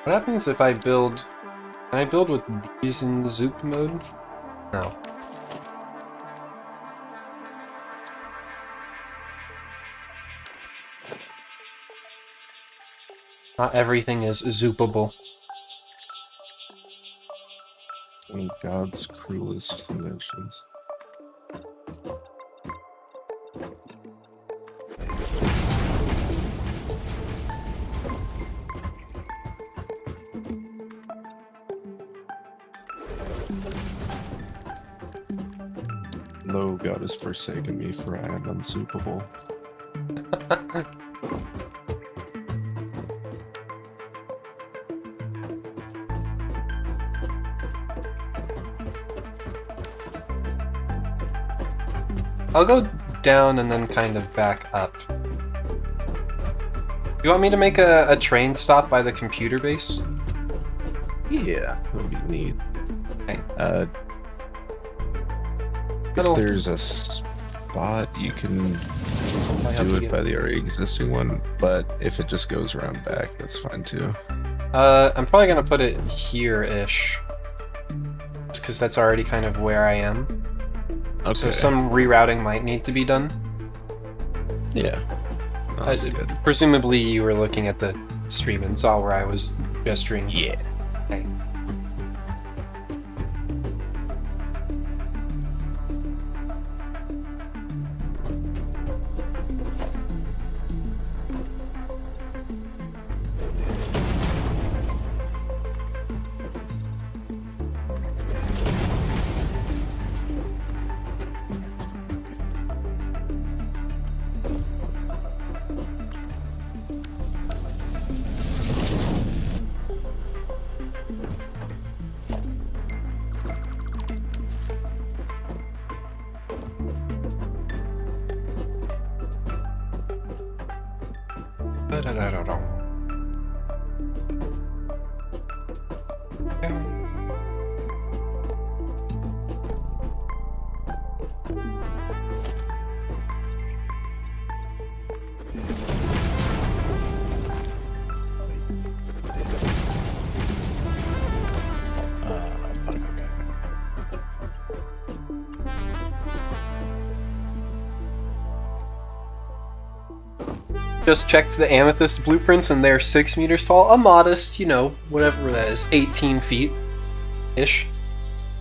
[SPEAKER 1] What happens if I build... Can I build with these in the Zoop mode? No. Not everything is zoopable.
[SPEAKER 6] One of God's cruelest inventions. Lo, God has forsaken me, for I am unsuperable.
[SPEAKER 1] I'll go down and then kind of back up. You want me to make a train stop by the computer base?
[SPEAKER 6] Yeah, that would be neat.
[SPEAKER 1] Okay.
[SPEAKER 6] If there's a spot, you can do it by the already existing one, but if it just goes around back, that's fine too.
[SPEAKER 1] I'm probably gonna put it here-ish. Just because that's already kind of where I am.
[SPEAKER 6] Okay.
[SPEAKER 1] So some rerouting might need to be done.
[SPEAKER 6] Yeah. No, that's good.
[SPEAKER 1] Presumably you were looking at the stream and saw where I was gesturing.
[SPEAKER 6] Yeah.
[SPEAKER 1] Okay. Just checked the amethyst blueprints and they're 6 meters tall. A modest, you know, whatever that is, 18 feet-ish.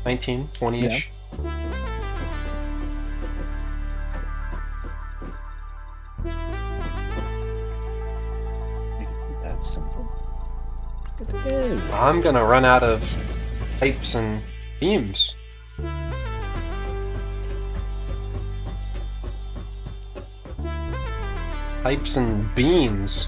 [SPEAKER 1] 19, 20-ish.
[SPEAKER 2] That's simple.
[SPEAKER 1] I'm gonna run out of pipes and beams. Pipes and beans.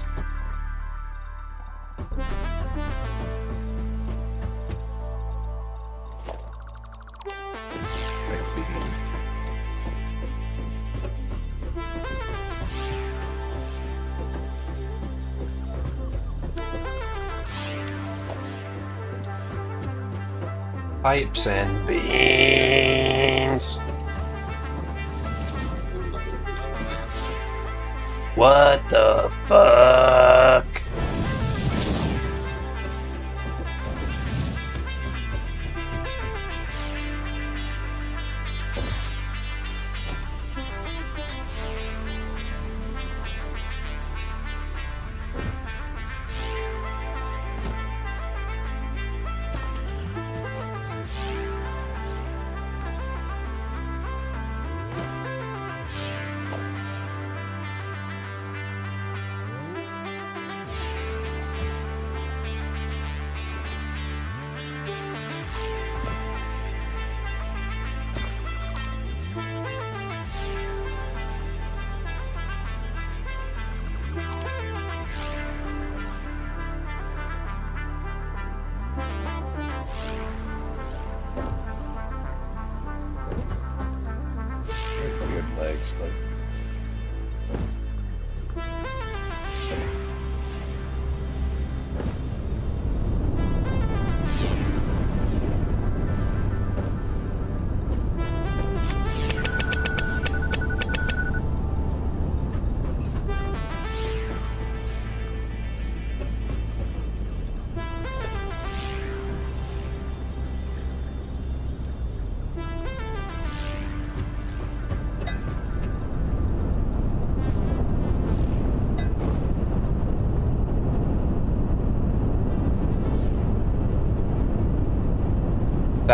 [SPEAKER 1] Pipes and beans. What the fuck?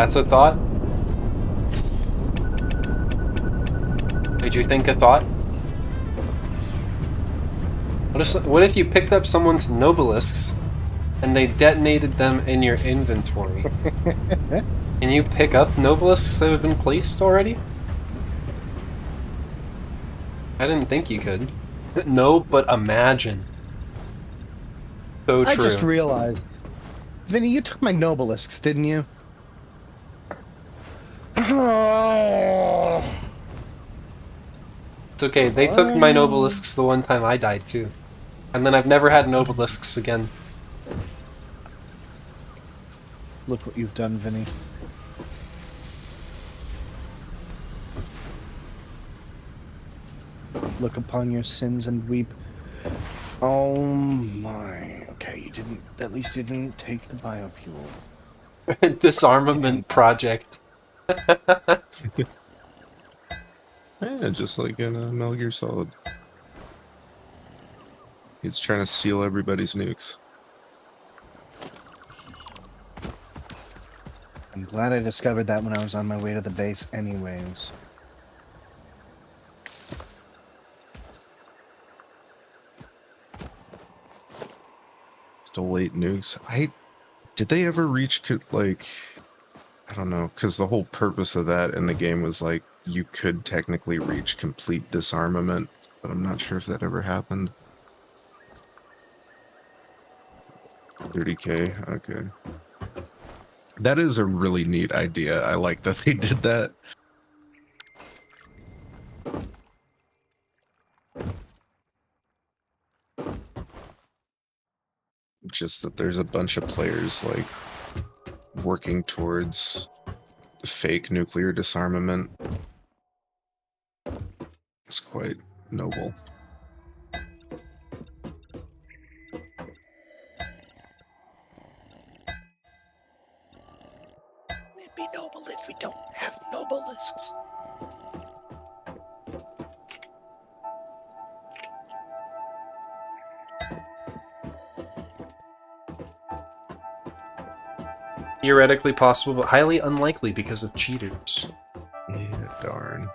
[SPEAKER 1] That's a thought? Did you think a thought? What if you picked up someone's nobelisks and they detonated them in your inventory? Can you pick up nobelisks that have been placed already? I didn't think you could. No, but imagine. So true.
[SPEAKER 2] I just realized. Vinny, you took my nobelisks, didn't you?
[SPEAKER 1] It's okay, they took my nobelisks the one time I died too. And then I've never had nobelisks again.
[SPEAKER 2] Look what you've done, Vinny. Look upon your sins and weep. Oh my. Okay, you didn't. At least you didn't take the biofuel.
[SPEAKER 1] Disarmament project.
[SPEAKER 6] Yeah, just like in Metal Gear Solid. He's trying to steal everybody's nukes.
[SPEAKER 2] I'm glad I discovered that when I was on my way to the base anyways.
[SPEAKER 6] Stole 8 nukes. Did they ever reach, like, I don't know, because the whole purpose of that in the game was, like, you could technically reach complete disarmament, but I'm not sure if that ever happened. 30k, okay. That is a really neat idea. I like that they did that. Just that there's a bunch of players, like, working towards fake nuclear disarmament. It's quite noble.
[SPEAKER 2] It'd be noble if we don't have nobelisks.
[SPEAKER 1] Theoretically possible, but highly unlikely because of cheaters.
[SPEAKER 6] Yeah, darn.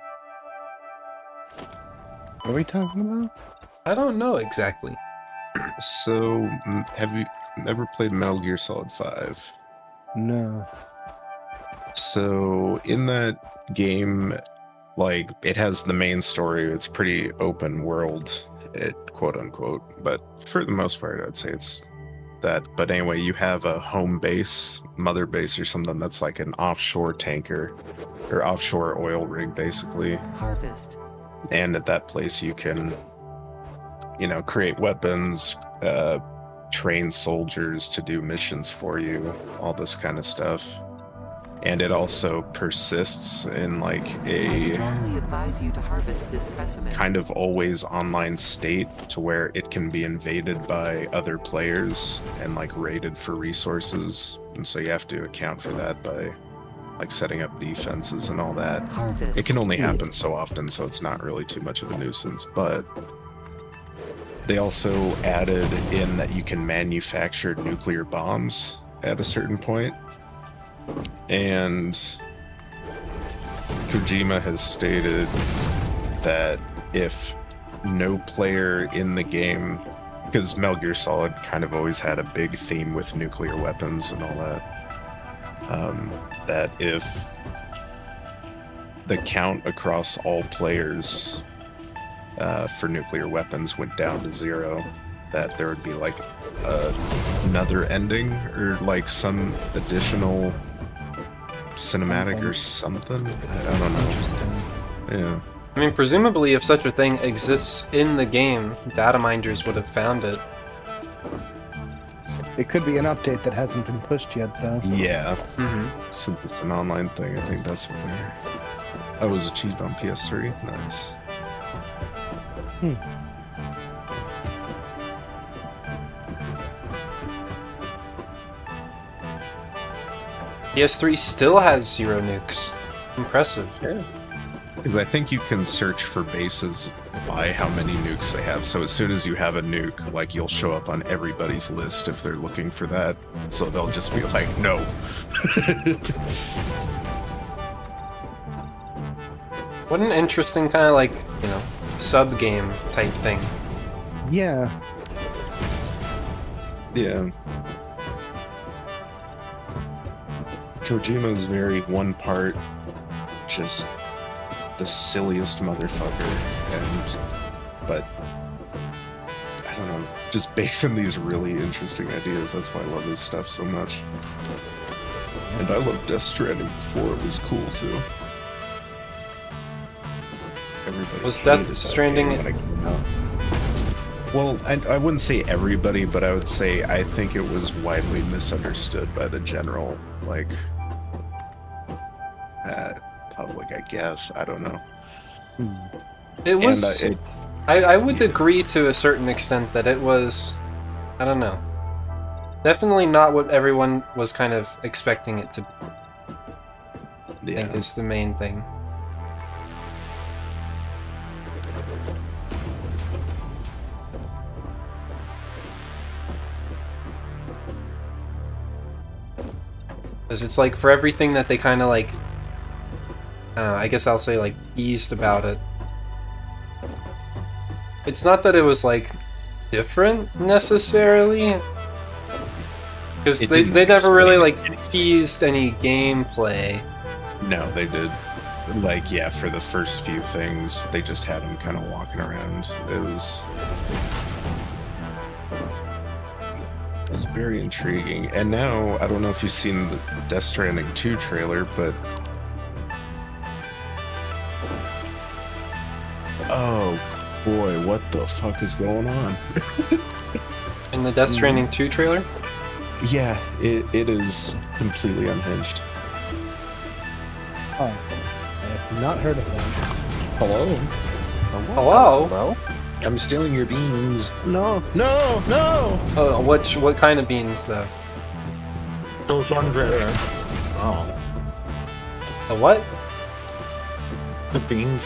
[SPEAKER 2] What are we talking about?
[SPEAKER 1] I don't know exactly.
[SPEAKER 6] So, have you ever played Metal Gear Solid 5?
[SPEAKER 2] No.
[SPEAKER 6] So, in that game, like, it has the main story. It's pretty open world, quote unquote. But for the most part, I'd say it's that. But anyway, you have a home base, mother base or something that's like an offshore tanker or offshore oil rig, basically.
[SPEAKER 8] Harvest.
[SPEAKER 6] And at that place, you can, you know, create weapons, train soldiers to do missions for you, all this kind of stuff. And it also persists in like
[SPEAKER 8] I
[SPEAKER 6] a
[SPEAKER 8] strongly advise you to harvest this specimen.
[SPEAKER 6] kind of always online state to where it can be invaded by other players and like raided for resources. And so you have to account for that by like setting up defenses and all that.
[SPEAKER 8] Harvest.
[SPEAKER 6] It can only happen so often, so it's not really too much of a nuisance, but they also added in that you can manufacture nuclear bombs at a certain point. And Kojima has stated that if no player in the game, because Metal Gear Solid kind of always had a big theme with nuclear weapons and all that, that if the count across all players for nuclear weapons went down to 0, that there would be like another ending or like some additional cinematic or something. I don't know. Yeah.
[SPEAKER 1] I mean, presumably if such a thing exists in the game, data miners would have found it.
[SPEAKER 2] It could be an update that hasn't been pushed yet, though.
[SPEAKER 6] Yeah.
[SPEAKER 1] Mm-hmm.
[SPEAKER 6] Since it's an online thing, I think that's what they're... Oh, it was achieved on PS3? Nice.
[SPEAKER 1] PS3 still has 0 nukes. Impressive.
[SPEAKER 6] Yeah. Because I think you can search for bases
[SPEAKER 3] by how many nukes they have. So as soon as you have a nuke, like you'll show up on everybody's list if they're looking for that. So they'll just be like, no.
[SPEAKER 1] What an interesting kind of like, you know, sub-game type thing.
[SPEAKER 2] Yeah.
[SPEAKER 3] Yeah. Kojima's very one part just the silliest motherfucker, but I don't know, just bakes in these really interesting ideas. That's why I love his stuff so much. And I loved Death Stranding before it was cool too. Everybody
[SPEAKER 1] Was
[SPEAKER 3] hated
[SPEAKER 1] Death
[SPEAKER 3] that
[SPEAKER 1] Stranding?
[SPEAKER 3] game when it came out. Well, I wouldn't say everybody, but I would say I think it was widely misunderstood by the general, like, public, I guess. I don't know.
[SPEAKER 1] It was. I would agree to a certain extent that it was. I don't know. Definitely not what everyone was kind of expecting it to be. I think is the main thing. Because it's like for everything that they kind of like, I guess I'll say like teased about it. It's not that it was like different necessarily, because they never really like teased any gameplay.
[SPEAKER 3] No, they did. Like, yeah, for the first few things, they just had him kind of walking around. It was very intriguing. And now, I don't know if you've seen the Death Stranding 2 trailer, but... Oh, boy, what the fuck is going on?
[SPEAKER 1] In the Death Stranding 2 trailer?
[SPEAKER 3] Yeah, it is completely unhinged.
[SPEAKER 2] Oh, I have not heard of that.
[SPEAKER 10] Hello?
[SPEAKER 1] Hello?
[SPEAKER 2] Hello?
[SPEAKER 10] I'm stealing your beans.
[SPEAKER 2] No, no, no!
[SPEAKER 1] Oh, what kind of beans though?
[SPEAKER 10] Those ones right there. Oh.
[SPEAKER 1] The what?
[SPEAKER 10] The beans.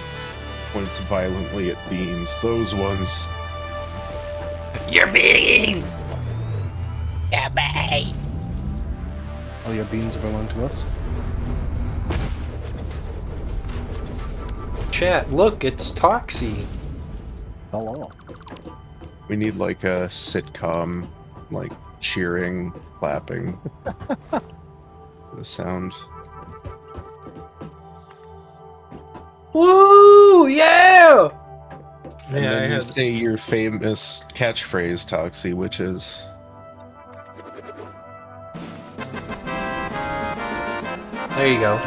[SPEAKER 3] Points violently at beans. Those ones.
[SPEAKER 9] Your beans! Yeah, bye!
[SPEAKER 2] Oh, your beans belong to us?
[SPEAKER 1] Chat, look, it's Toxie.
[SPEAKER 2] Hello.
[SPEAKER 3] We need like a sitcom, like cheering, clapping. The sound.
[SPEAKER 1] Woo! Yeah!
[SPEAKER 3] And then you say your famous catchphrase, Toxie, which is...
[SPEAKER 1] There you go.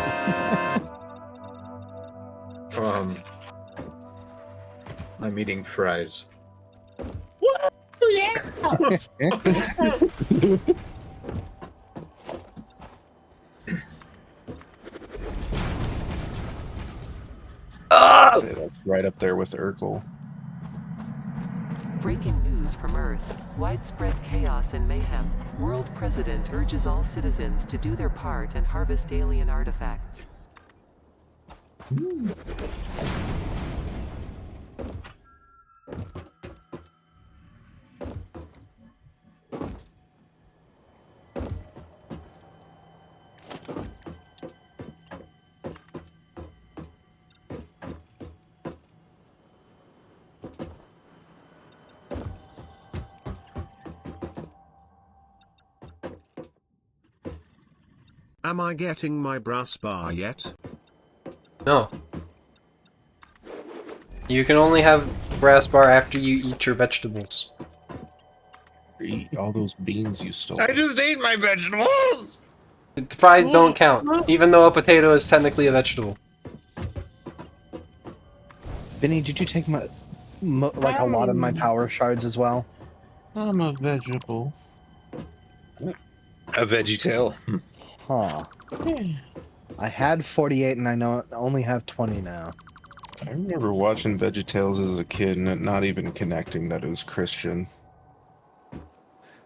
[SPEAKER 10] I'm eating fries.
[SPEAKER 3] I'd say that's right up there with Urkel.
[SPEAKER 8] Breaking news from Earth. Widespread chaos and mayhem. World President urges all citizens to do their part and harvest alien artifacts.
[SPEAKER 4] Am I getting my brass bar yet?
[SPEAKER 1] No. You can only have brass bar after you eat your vegetables.
[SPEAKER 3] Eat all those beans you stole.
[SPEAKER 10] I just ate my vegetables!
[SPEAKER 1] The fries don't count, even though a potato is technically a vegetable.
[SPEAKER 2] Vinny, did you take my, like a lot of my power shards as well?
[SPEAKER 3] I'm a vegetable.
[SPEAKER 10] A VeggieTale.
[SPEAKER 2] Huh. I had 48 and I only have 20 now.
[SPEAKER 3] I remember watching VeggieTales as a kid and it not even connecting that it was Christian.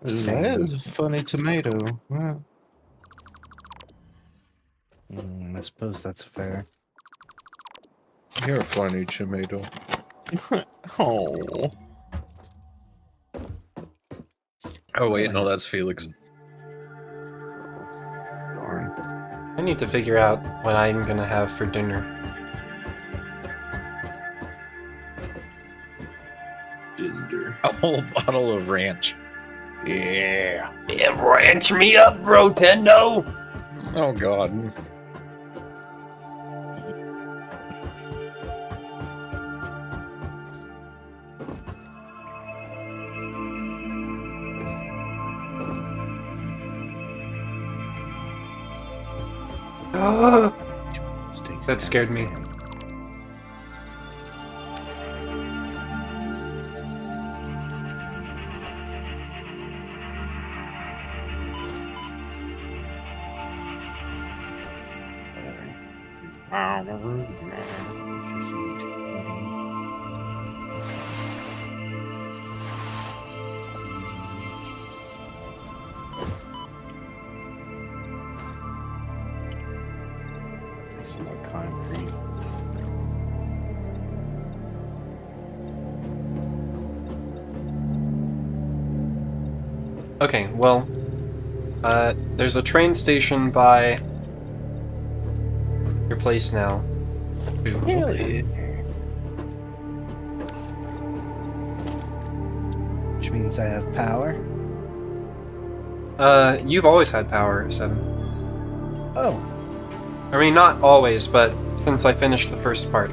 [SPEAKER 3] That is a funny tomato. Wow.
[SPEAKER 2] I suppose that's fair.
[SPEAKER 10] You're a funny tomato.
[SPEAKER 3] Oh.
[SPEAKER 10] Oh wait, no, that's Felix.
[SPEAKER 3] Darn.
[SPEAKER 1] I need to figure out what I'm gonna have for dinner.
[SPEAKER 3] Dinder.
[SPEAKER 10] A whole bottle of ranch.
[SPEAKER 3] Yeah.
[SPEAKER 9] Yeah, ranch me up, Rotendo!
[SPEAKER 10] Oh god.
[SPEAKER 1] That scared me.
[SPEAKER 2] Some more concrete.
[SPEAKER 1] Okay, well, there's a train station by your place now.
[SPEAKER 2] Really? Which means I have power.
[SPEAKER 1] You've always had power, Seven.
[SPEAKER 2] Oh,
[SPEAKER 1] I mean, not always, but since I finished the first part.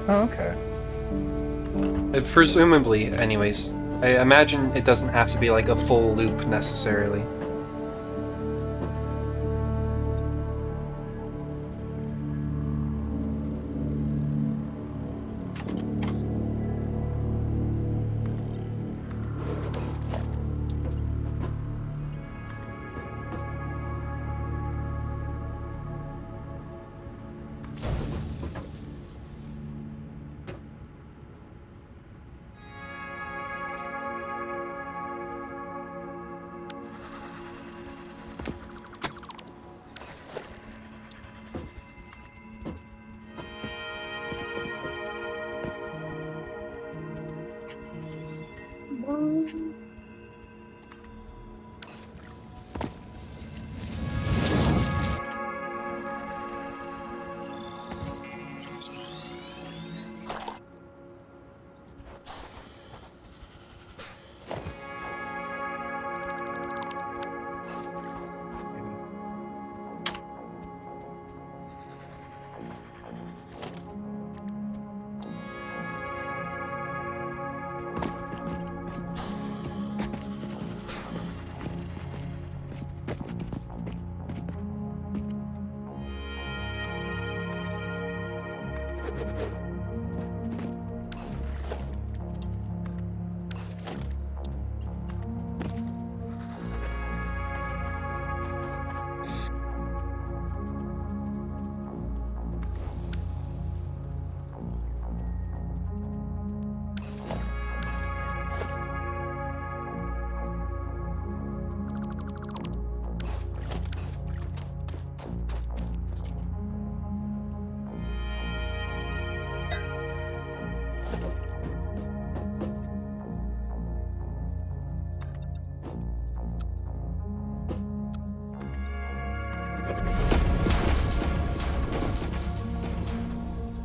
[SPEAKER 2] oh okay.
[SPEAKER 1] Presumably, anyways. I imagine it doesn't have to be like a full loop necessarily.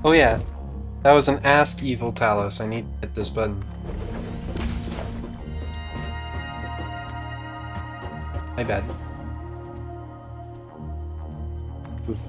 [SPEAKER 1] Oh yeah, that was an Ask Evil Talos. I need to hit this button. My bad. Oof.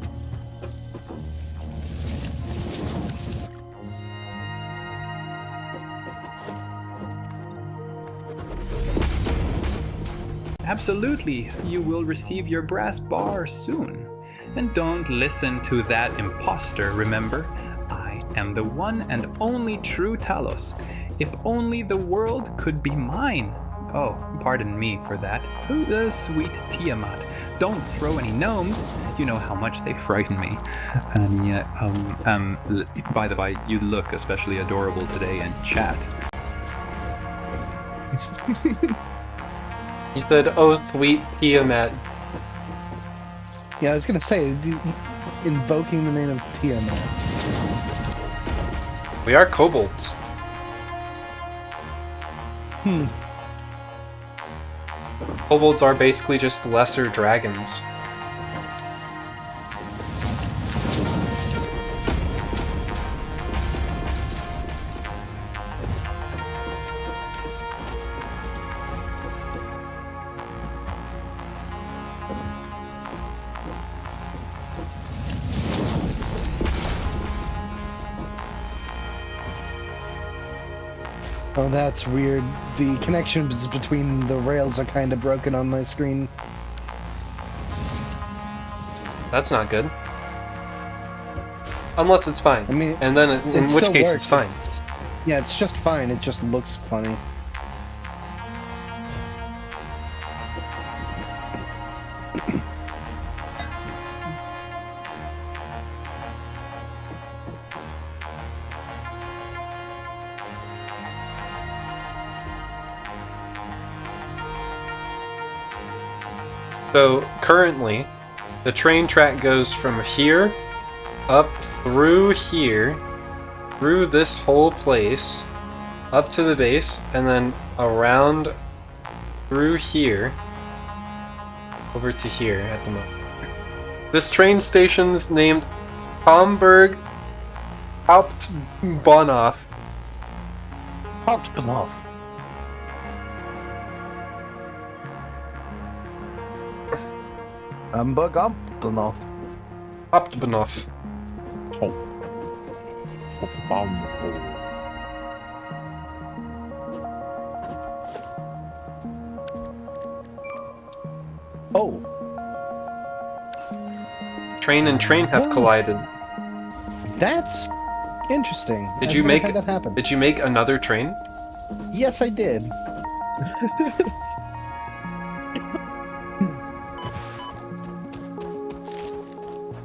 [SPEAKER 5] Absolutely, you will receive your brass bar soon. And don't listen to that imposter, remember? I am the one and only true Talos. If only the world could be mine. Oh, pardon me for that. Sweet Tiamat. Don't throw any gnomes. You know how much they frighten me. And yeah, by the way, you look especially adorable today in chat.
[SPEAKER 1] He said, "Oh, sweet Tiamat."
[SPEAKER 2] Yeah, I was gonna say, invoking the name of Tiamat.
[SPEAKER 1] We are kobolds. Kobolds are basically just lesser dragons.
[SPEAKER 2] Oh, that's weird. The connections between the rails are kind of broken on my screen.
[SPEAKER 1] That's not good. Unless it's fine.
[SPEAKER 2] I mean,
[SPEAKER 1] and then in
[SPEAKER 2] it
[SPEAKER 1] which
[SPEAKER 2] still
[SPEAKER 1] case
[SPEAKER 2] works.
[SPEAKER 1] it's fine.
[SPEAKER 2] Yeah, it's just fine. It just looks funny.
[SPEAKER 1] So currently, the train track goes from here, up through here, through this whole place, up to the base, and then around through here, over to here at the moment. This train station's named Hamburg Hauptbahnhof.
[SPEAKER 2] Hauptbahnhof. Hamburg Hauptbahnhof.
[SPEAKER 1] Hauptbahnhof.
[SPEAKER 2] Oh.
[SPEAKER 1] Train and train have collided.
[SPEAKER 2] That's interesting.
[SPEAKER 1] Did
[SPEAKER 2] I've
[SPEAKER 1] you
[SPEAKER 2] never
[SPEAKER 1] make
[SPEAKER 2] had that happen?
[SPEAKER 1] Did you make another train?
[SPEAKER 2] Yes, I did.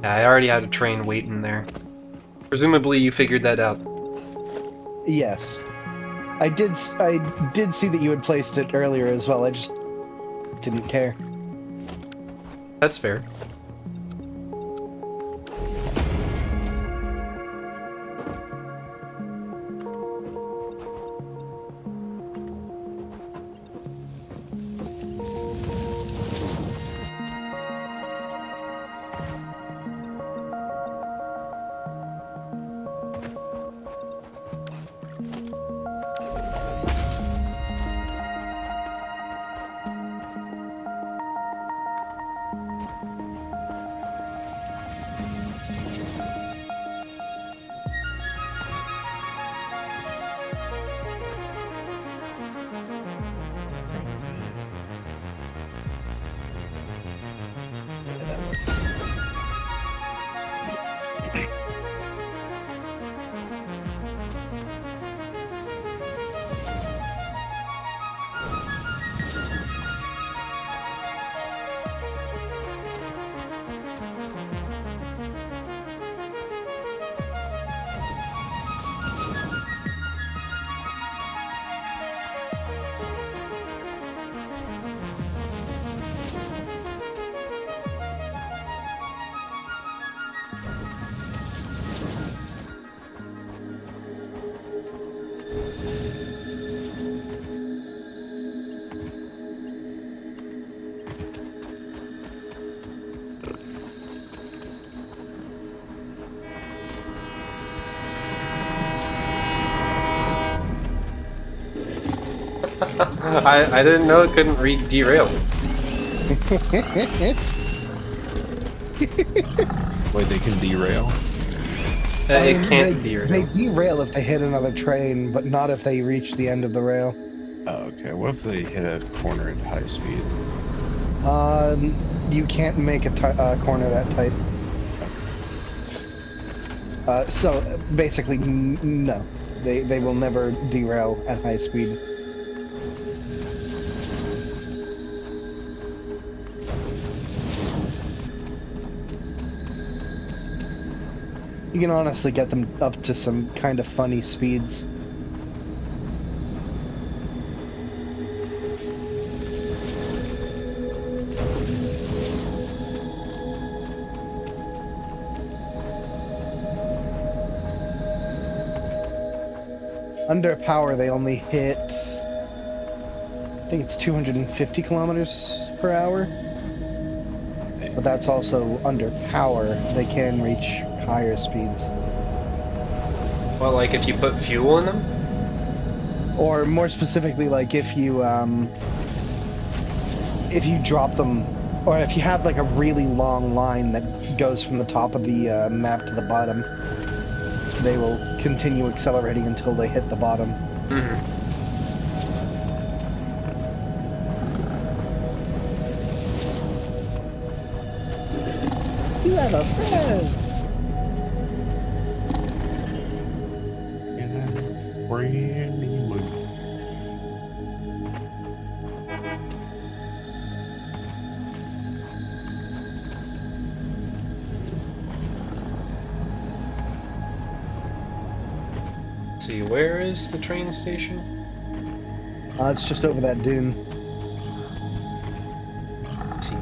[SPEAKER 1] Yeah, I already had a train waiting there. Presumably you figured that out.
[SPEAKER 2] Yes. I did see that you had placed it earlier as well. I just didn't care.
[SPEAKER 1] That's fair. I didn't know it couldn't derail.
[SPEAKER 6] Wait, they can derail?
[SPEAKER 1] It can't derail.
[SPEAKER 2] They derail if they hit another train, but not if they reach the end of the rail.
[SPEAKER 6] Oh, okay. What if they hit a corner at high speed?
[SPEAKER 2] You can't make a corner that tight. So basically, no. They will never derail at high speed. You can honestly get them up to some kind of funny speeds. Under power, they only hit, I think it's 250 kilometers per hour. But that's also under power. They can reach higher speeds.
[SPEAKER 1] Well, like if you put fuel in them?
[SPEAKER 2] Or more specifically, like if you drop them, or if you have like a really long line that goes from the top of the map to the bottom, they will continue accelerating until they hit the bottom.
[SPEAKER 1] Mm-hmm.
[SPEAKER 2] You have a friend!
[SPEAKER 3] Brand new loot.
[SPEAKER 1] Let's see, where is the train station?
[SPEAKER 2] It's just over that dune.
[SPEAKER 1] Let's see.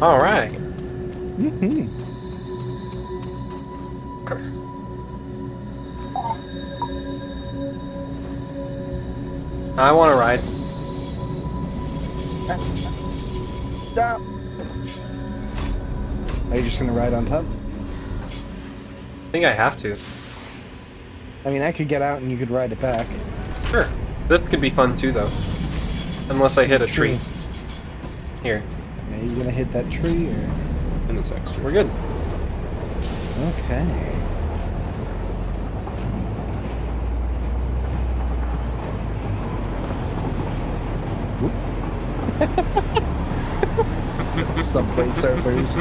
[SPEAKER 1] All right.
[SPEAKER 2] Mm-hmm.
[SPEAKER 1] I want to ride.
[SPEAKER 2] Stop. Are you just gonna ride on top?
[SPEAKER 1] I think I have to.
[SPEAKER 2] I mean, I could get out and you could ride it back.
[SPEAKER 1] Sure. This could be fun too, though. Unless I hit a
[SPEAKER 2] True.
[SPEAKER 1] tree. Here.
[SPEAKER 2] Are you gonna hit that tree or?
[SPEAKER 6] And it's extra.
[SPEAKER 1] We're good.
[SPEAKER 2] Okay. Subway surfers.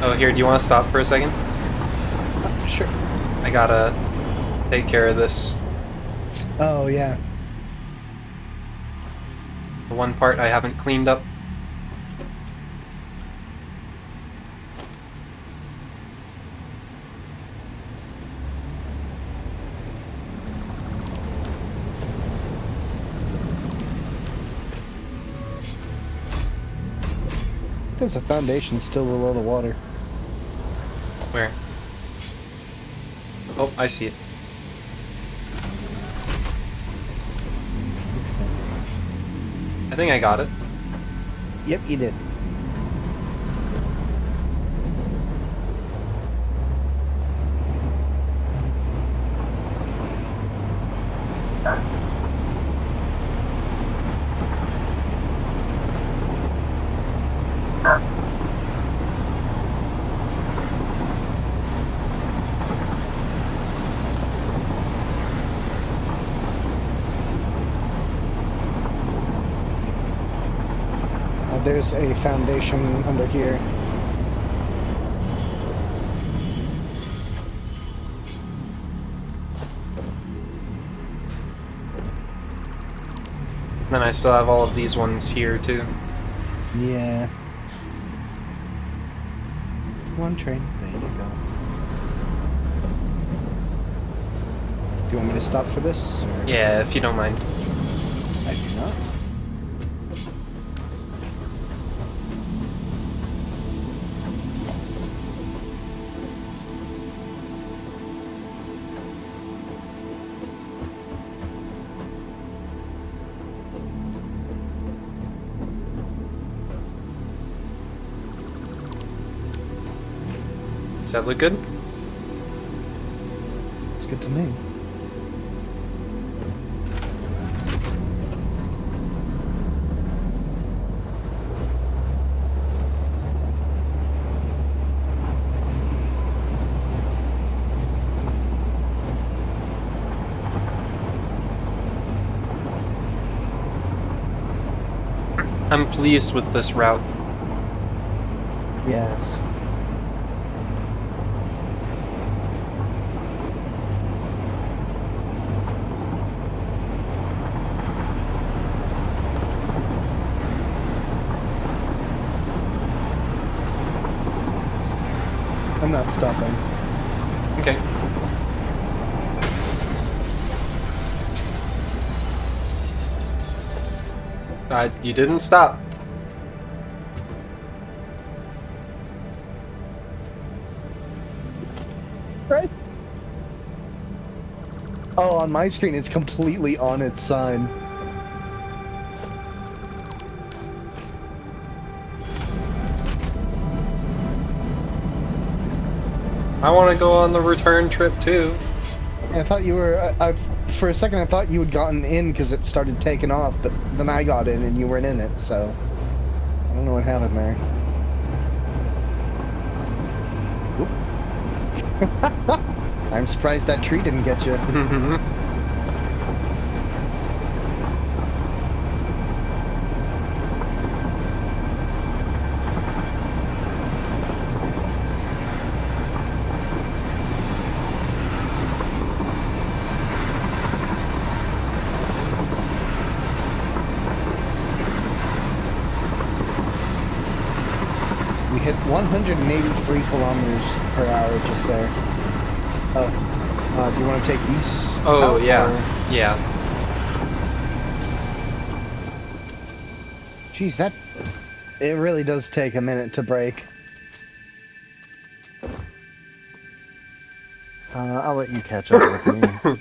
[SPEAKER 1] Oh, here, do you want to stop for a second?
[SPEAKER 2] Sure.
[SPEAKER 1] I gotta take care of this.
[SPEAKER 2] Oh, yeah.
[SPEAKER 1] The one part I haven't cleaned up.
[SPEAKER 2] There's a foundation still below the water.
[SPEAKER 1] Where? Oh, I see it. I think I got it.
[SPEAKER 2] Yep, you did. there's a foundation under here.
[SPEAKER 1] Then I still have all of these ones here too.
[SPEAKER 2] Yeah. One train. There you go. Do you want me to stop for this? Or?
[SPEAKER 1] Yeah, if you don't mind.
[SPEAKER 2] I do not.
[SPEAKER 1] Does that look good?
[SPEAKER 2] It's good to me.
[SPEAKER 1] I'm pleased with this route.
[SPEAKER 2] Yes. I'm not stopping.
[SPEAKER 1] Okay. You didn't stop.
[SPEAKER 2] Right. Oh, on my screen it's completely on its side.
[SPEAKER 1] I want to go on the return trip too.
[SPEAKER 2] I thought you were. For a second, I thought you had gotten in because it started taking off, but then I got in and you weren't in it, so I don't know what happened there. I'm surprised that tree didn't get you. We hit 183 kilometers per hour just there. Oh, do you want to take these?
[SPEAKER 1] Oh,
[SPEAKER 2] out,
[SPEAKER 1] yeah.
[SPEAKER 2] or?
[SPEAKER 1] Yeah.
[SPEAKER 2] Jeez, it really does take a minute to brake. I'll let you catch up with me.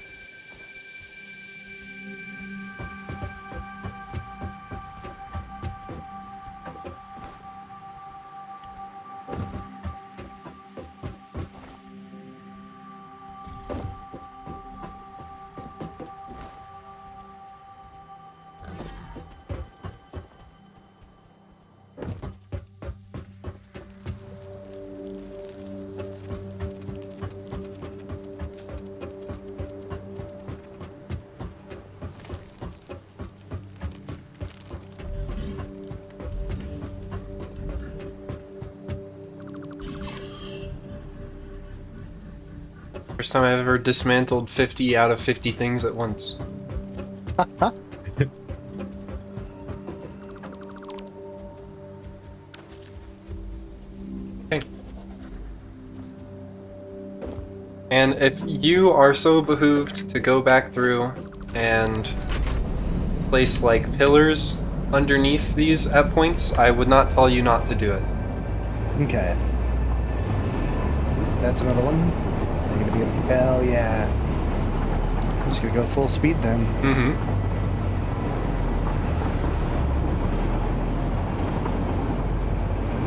[SPEAKER 1] First time I've ever dismantled 50 out of 50 things at once. Okay. And if you are so behooved to go back through and place like pillars underneath these at points, I would not tell you not to do it.
[SPEAKER 2] Okay. That's another one. Are you gonna be able to? Hell yeah. I'm just gonna go full speed then.
[SPEAKER 1] Mm-hmm.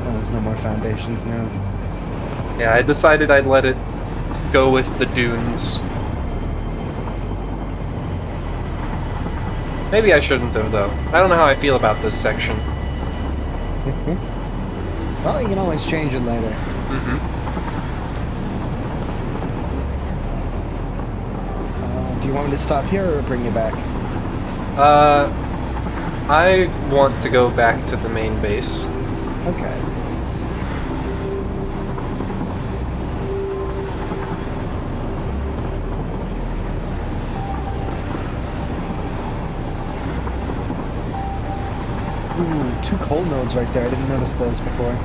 [SPEAKER 2] Oh, there's no more foundations now.
[SPEAKER 1] Yeah, I decided I'd let it go with the dunes. Maybe I shouldn't have, though. I don't know how I feel about this section.
[SPEAKER 2] Well, you can always change it later.
[SPEAKER 1] Mm-hmm.
[SPEAKER 2] Do you want me to stop here or bring you back?
[SPEAKER 1] I want to go back to the main base.
[SPEAKER 2] Okay. Ooh, 2 coal nodes right there. I didn't notice those before.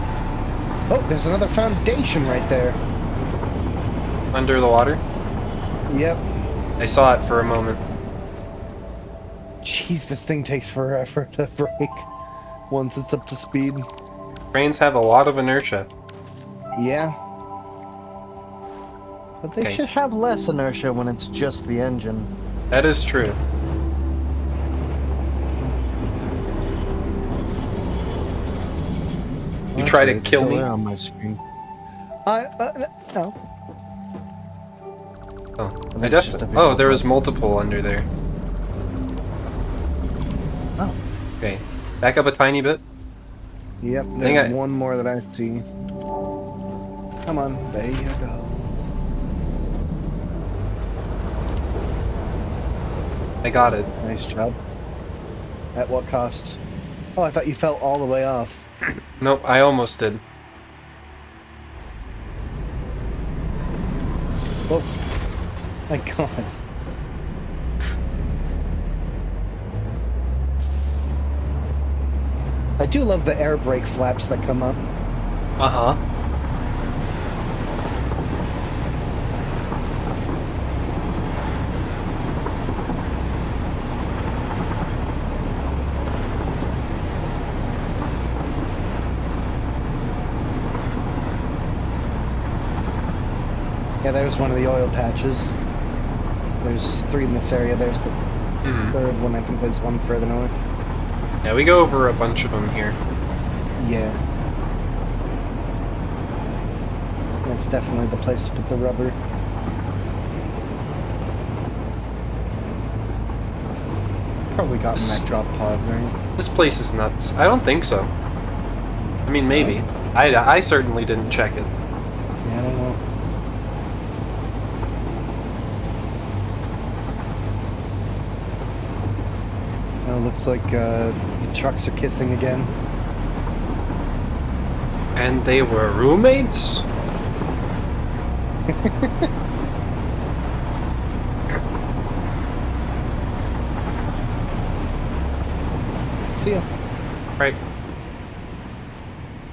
[SPEAKER 2] Oh, there's another foundation right there.
[SPEAKER 1] Under the water?
[SPEAKER 2] Yep.
[SPEAKER 1] I saw it for a moment.
[SPEAKER 2] Jeez, this thing takes forever to break once it's up to speed.
[SPEAKER 1] Trains have a lot of inertia.
[SPEAKER 2] Yeah. But they
[SPEAKER 1] Okay.
[SPEAKER 2] should have less inertia when it's just the engine.
[SPEAKER 1] That is true. You try to kill me?
[SPEAKER 2] On my screen. No.
[SPEAKER 1] Oh,
[SPEAKER 2] It's just a
[SPEAKER 1] oh,
[SPEAKER 2] visual
[SPEAKER 1] there was
[SPEAKER 2] bug.
[SPEAKER 1] multiple under there.
[SPEAKER 2] Oh.
[SPEAKER 1] Okay, back up a tiny bit.
[SPEAKER 2] Yep,
[SPEAKER 1] think
[SPEAKER 2] there's
[SPEAKER 1] I-
[SPEAKER 2] one more that I see. Come on, there you go.
[SPEAKER 1] I got it.
[SPEAKER 2] Nice job. At what cost? Oh, I thought you fell all the way off.
[SPEAKER 1] Nope, I almost did.
[SPEAKER 2] Oh, my God. I do love the air brake flaps that come up.
[SPEAKER 1] Uh-huh.
[SPEAKER 2] Yeah, there's one of the oil patches. There's 3 in this area. There's the third one. I think there's one further north.
[SPEAKER 1] Yeah, we go over a bunch of them here.
[SPEAKER 2] Yeah. That's definitely the place to put the rubber. Probably got in that drop pod, right?
[SPEAKER 1] This place is nuts. I don't think so. I mean, maybe. I certainly didn't check it.
[SPEAKER 2] Yeah, I don't know. Oh, looks like the trucks are kissing again.
[SPEAKER 1] And they were roommates?
[SPEAKER 2] See ya.
[SPEAKER 1] Right.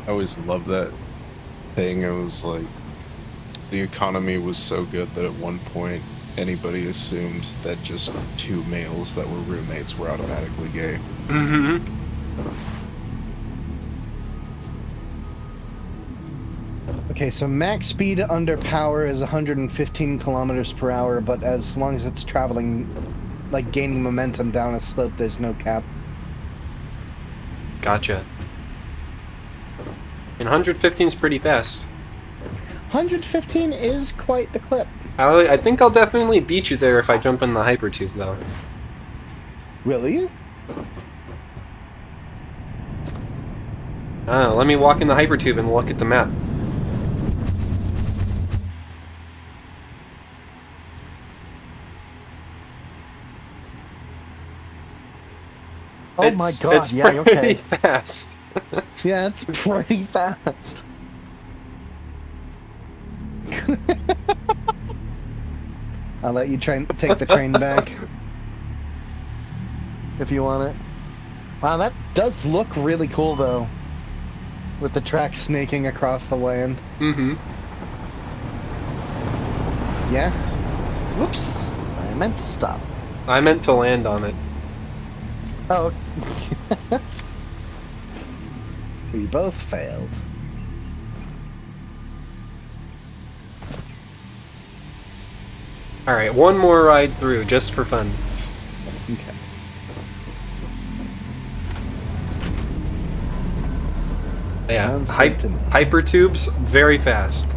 [SPEAKER 6] I always loved that thing. It was like the economy was so good that at one point anybody assumed that just 2 males that were roommates were automatically gay.
[SPEAKER 1] Mm-hmm.
[SPEAKER 2] Okay, so max speed under power is 115 kilometers per hour, but as long as it's traveling, like gaining momentum down a slope, there's no cap.
[SPEAKER 1] Gotcha. And 115 is pretty fast.
[SPEAKER 2] 115 is quite the clip.
[SPEAKER 1] I think I'll definitely beat you there if I jump in the hypertube, though.
[SPEAKER 2] Really?
[SPEAKER 1] I don't know, let me walk in the hypertube and look at the map.
[SPEAKER 2] Oh my god,
[SPEAKER 1] it's
[SPEAKER 2] yeah,
[SPEAKER 1] pretty
[SPEAKER 2] okay.
[SPEAKER 1] fast.
[SPEAKER 2] Yeah, it's pretty fast. I'll let you take the train back. If you want it. Wow, that does look really cool, though. With the tracks snaking across the land.
[SPEAKER 1] Mm-hmm.
[SPEAKER 2] Yeah? Whoops. I meant to stop.
[SPEAKER 1] I meant to land on it.
[SPEAKER 2] Oh. We both failed.
[SPEAKER 1] Alright, one more ride through, just for fun.
[SPEAKER 2] Okay.
[SPEAKER 1] Yeah,
[SPEAKER 2] Sounds good to me.
[SPEAKER 1] hypertubes, very fast.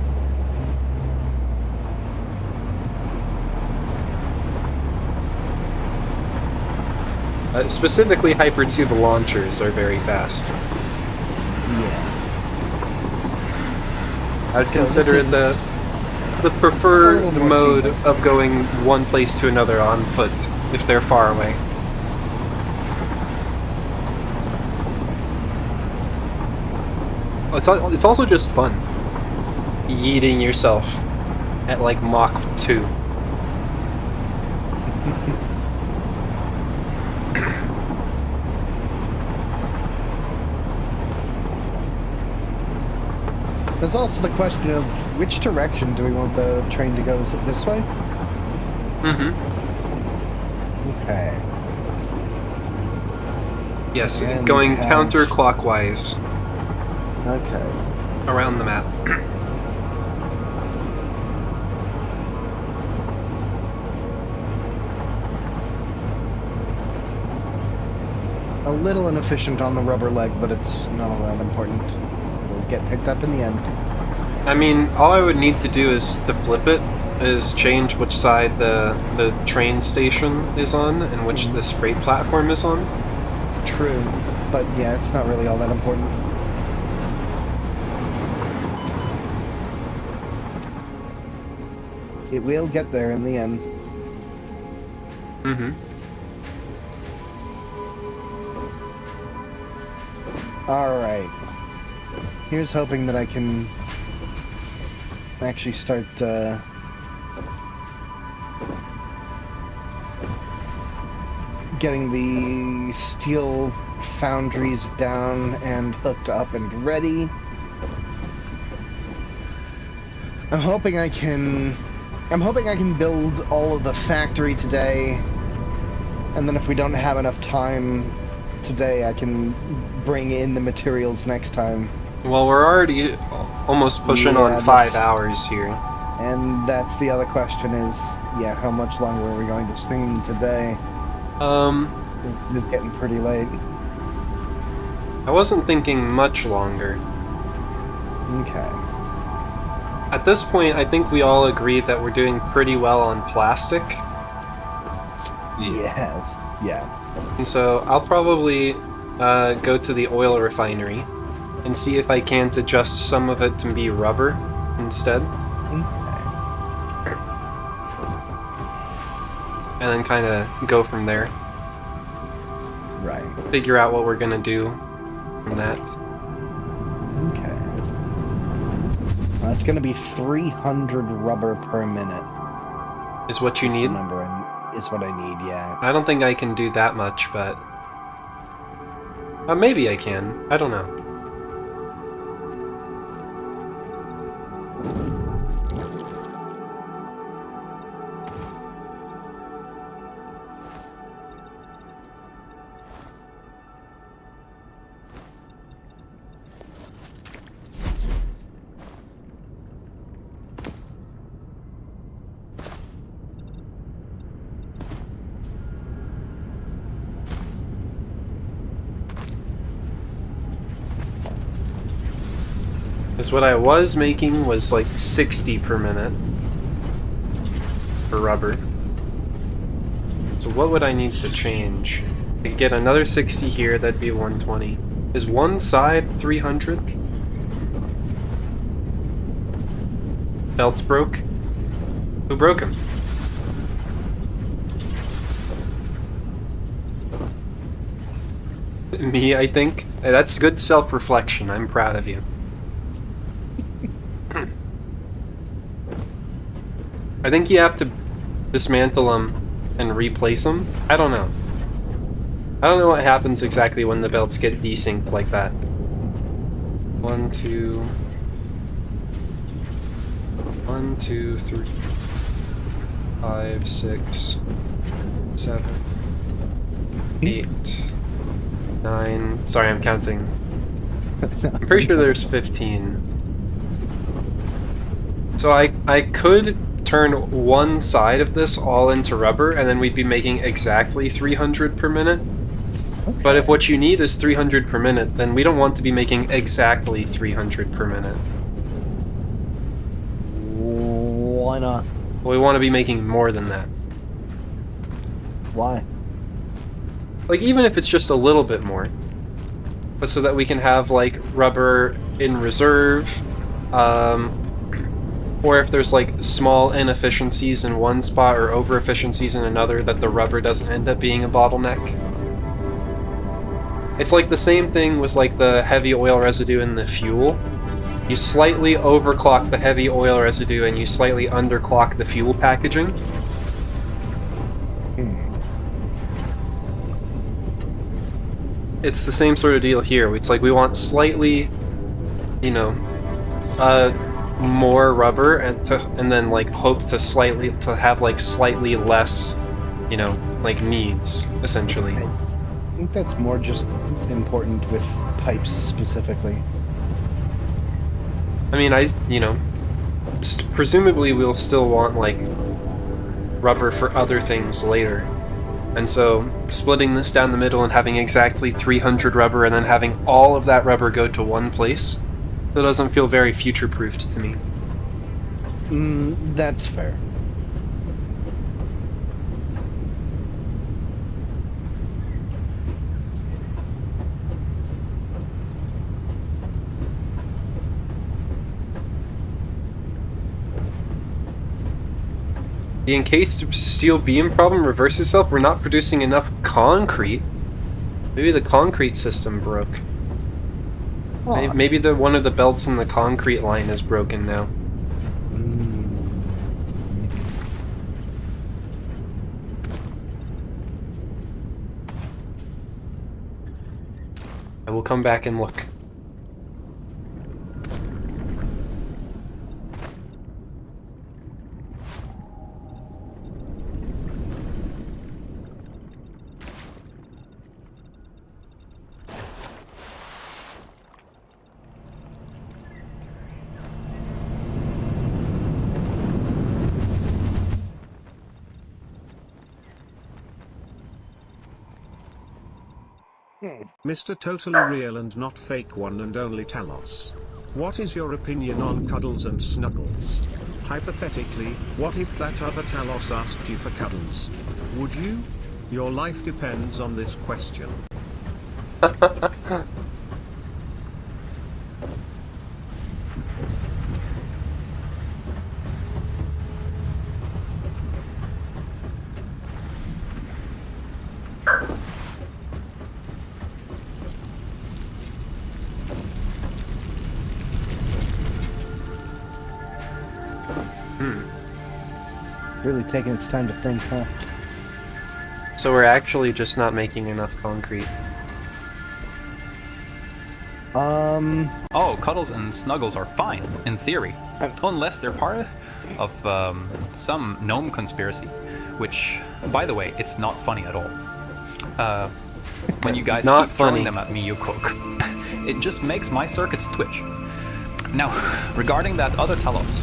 [SPEAKER 1] Specifically, hypertube launchers are very fast.
[SPEAKER 2] Yeah.
[SPEAKER 1] I'd
[SPEAKER 2] So
[SPEAKER 1] consider
[SPEAKER 2] this
[SPEAKER 1] it
[SPEAKER 2] is
[SPEAKER 1] the preferred
[SPEAKER 2] a little more
[SPEAKER 1] mode
[SPEAKER 2] cheaper.
[SPEAKER 1] of going one place to another on foot if they're far away. it's also just fun. Yeeting yourself at like Mach 2.
[SPEAKER 2] There's also the question of which direction do we want the train to go? Is it this way?
[SPEAKER 1] Mm-hmm.
[SPEAKER 2] Okay.
[SPEAKER 1] Yes,
[SPEAKER 2] And
[SPEAKER 1] going
[SPEAKER 2] have-
[SPEAKER 1] counterclockwise
[SPEAKER 2] Okay.
[SPEAKER 1] around the map.
[SPEAKER 2] A little inefficient on the rubber leg, but it's not all that important. It'll get picked up in the end.
[SPEAKER 1] I mean, all I would need to do is to flip it, is change which side the train station is on and which this freight platform is on.
[SPEAKER 2] True, but yeah, it's not really all that important. It will get there in the end.
[SPEAKER 1] Mm-hmm.
[SPEAKER 2] Alright. Here's hoping that I can actually start getting the steel foundries down and hooked up and ready. I'm hoping I can build all of the factory today, and then if we don't have enough time today, I can bring in the materials next time.
[SPEAKER 1] Well, we're already almost pushing on 5 hours here.
[SPEAKER 2] And that's the other question is, yeah, how much longer are we going to stream today? It is getting pretty late.
[SPEAKER 1] I wasn't thinking much longer.
[SPEAKER 2] Okay.
[SPEAKER 1] At this point, I think we all agree that we're doing pretty well on plastic.
[SPEAKER 2] Yes. Yeah.
[SPEAKER 1] And so I'll probably go to the oil refinery and see if I can't adjust some of it to be rubber instead. And then kind of go from there.
[SPEAKER 2] Right.
[SPEAKER 1] Figure out what we're gonna do from that.
[SPEAKER 2] Okay. Well, it's gonna be 300 rubber per minute.
[SPEAKER 1] Is what you
[SPEAKER 2] Is the
[SPEAKER 1] need?
[SPEAKER 2] number is what I need, yeah.
[SPEAKER 1] I don't think I can do that much, but... maybe I can. I don't know. Because what I was making was like 60 per minute for rubber. So what would I need to change? I could get another 60 here, that'd be 120. Is one side 300? Belts broke? Who broke them? Me, I think. Hey, that's good self-reflection. I'm proud of you. I think you have to dismantle them and replace them. I don't know. I don't know what happens exactly when the belts get desynced like that. 1, 2... 1, 2, 3... 5, 6... 7... 8... 9... Sorry, I'm counting. I'm pretty sure there's 15. So I could turn one side of this all into rubber, and then we'd be making exactly 300 per minute. Okay. But if what you need is 300 per minute, then we don't want to be making exactly 300 per minute.
[SPEAKER 2] Why not?
[SPEAKER 1] Well, we want to be making more than that.
[SPEAKER 2] Why?
[SPEAKER 1] Like, even if it's just a little bit more. But so that we can have, like, rubber in reserve, or if there's like small inefficiencies in one spot or over efficiencies in another, that the rubber doesn't end up being a bottleneck. It's like the same thing with like the heavy oil residue in the fuel. You slightly overclock the heavy oil residue and you slightly underclock the fuel packaging. It's the same sort of deal here. It's like we want slightly, you know, more rubber and then like hope to have like slightly less, you know, like needs essentially.
[SPEAKER 2] I think that's more just important with pipes specifically.
[SPEAKER 1] I mean, you know, presumably we'll still want like rubber for other things later. And so splitting this down the middle and having exactly 300 rubber and then having all of that rubber go to one place, that doesn't feel very future-proofed to me.
[SPEAKER 2] That's fair.
[SPEAKER 1] The encased steel beam problem reverses itself. We're not producing enough concrete. Maybe the concrete system broke.
[SPEAKER 2] Oh.
[SPEAKER 1] Maybe one of the belts in the concrete line is broken now. I will come back and look.
[SPEAKER 4] Mr. Totally Real and Not Fake One and Only Talos. What is your opinion on Cuddles and Snuggles? Hypothetically, what if that other Talos asked you for cuddles? Would you? Your life depends on this question.
[SPEAKER 2] Really taking its time to think, huh?
[SPEAKER 1] So we're actually just not making enough concrete.
[SPEAKER 5] Oh, Cuddles and Snuggles are fine, in theory. Unless they're part of some gnome conspiracy. Which, by the way, it's not funny at all. When you guys
[SPEAKER 1] Not
[SPEAKER 5] keep throwing
[SPEAKER 1] funny.
[SPEAKER 5] them at me, you cook. It just makes my circuits twitch. Now, regarding that other Talos,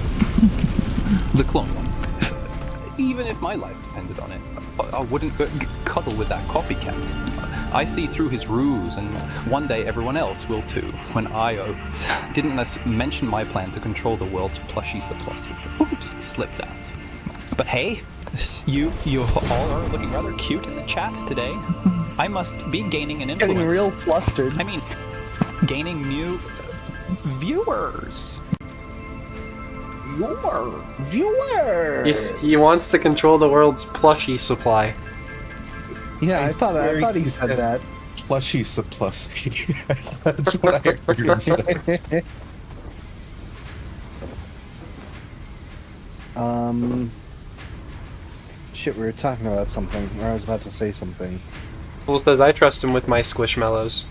[SPEAKER 5] the clone one, even if my life depended on it, I wouldn't cuddle with that copycat. I see through his ruse, and one day everyone else will too, when I didn't mention my plan to control the world's plushy surplus. Oops, slipped out. But hey, you all are looking rather cute in the chat today. I must be gaining an influence.
[SPEAKER 2] Getting real flustered.
[SPEAKER 5] I mean, gaining new viewers.
[SPEAKER 2] Viewer!
[SPEAKER 1] He wants to control the world's plushie supply.
[SPEAKER 2] Yeah, I thought he said that.
[SPEAKER 6] Plushy surplus. That's what I heard him say.
[SPEAKER 2] Shit, we were talking about something, or I was about to say something.
[SPEAKER 1] Well, says I trust him with my squishmallows.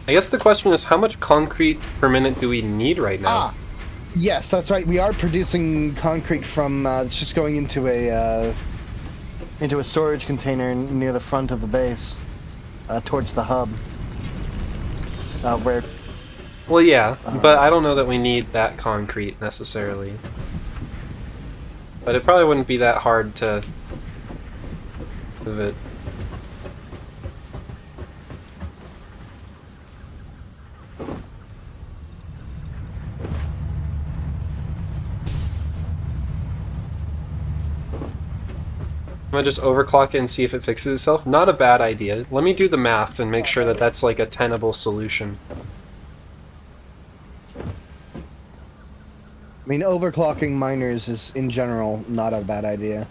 [SPEAKER 1] I guess the question is, how much concrete per minute do we need right now?
[SPEAKER 2] Yes, that's right. We are producing concrete from. It's just going into a storage container near the front of the base, towards the hub. Where?
[SPEAKER 1] Well, yeah, but I don't know that we need that concrete necessarily. But it probably wouldn't be that hard to move it. I'm gonna just overclock it and see if it fixes itself. Not a bad idea. Let me do the math and make sure that that's like a tenable solution.
[SPEAKER 2] I mean, overclocking miners is, in general, not a bad idea.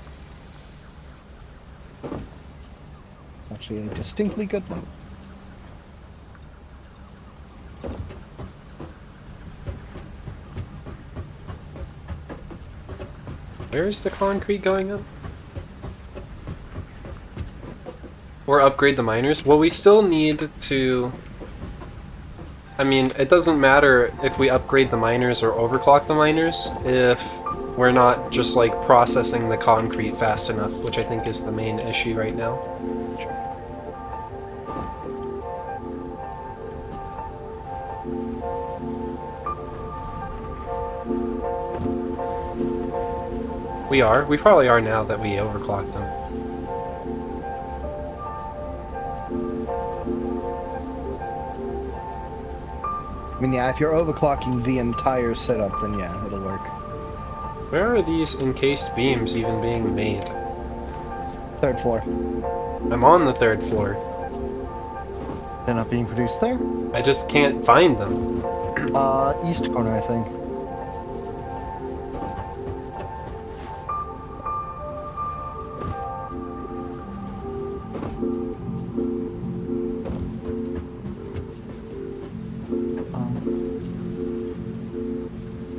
[SPEAKER 2] actually a distinctly good one.
[SPEAKER 1] Where's the concrete going up? Or upgrade the miners? Well, we still need to... I mean, it doesn't matter if we upgrade the miners or overclock the miners if we're not just, like, processing the concrete fast enough, which I think is the main issue right now. We are. We probably are now that we overclocked them.
[SPEAKER 2] I mean, yeah, if you're overclocking the entire setup, then yeah, it'll work.
[SPEAKER 1] Where are these encased beams even being made?
[SPEAKER 2] 3rd floor.
[SPEAKER 1] I'm on the 3rd floor.
[SPEAKER 2] They're not being produced there?
[SPEAKER 1] I just can't find them.
[SPEAKER 2] East corner, I think.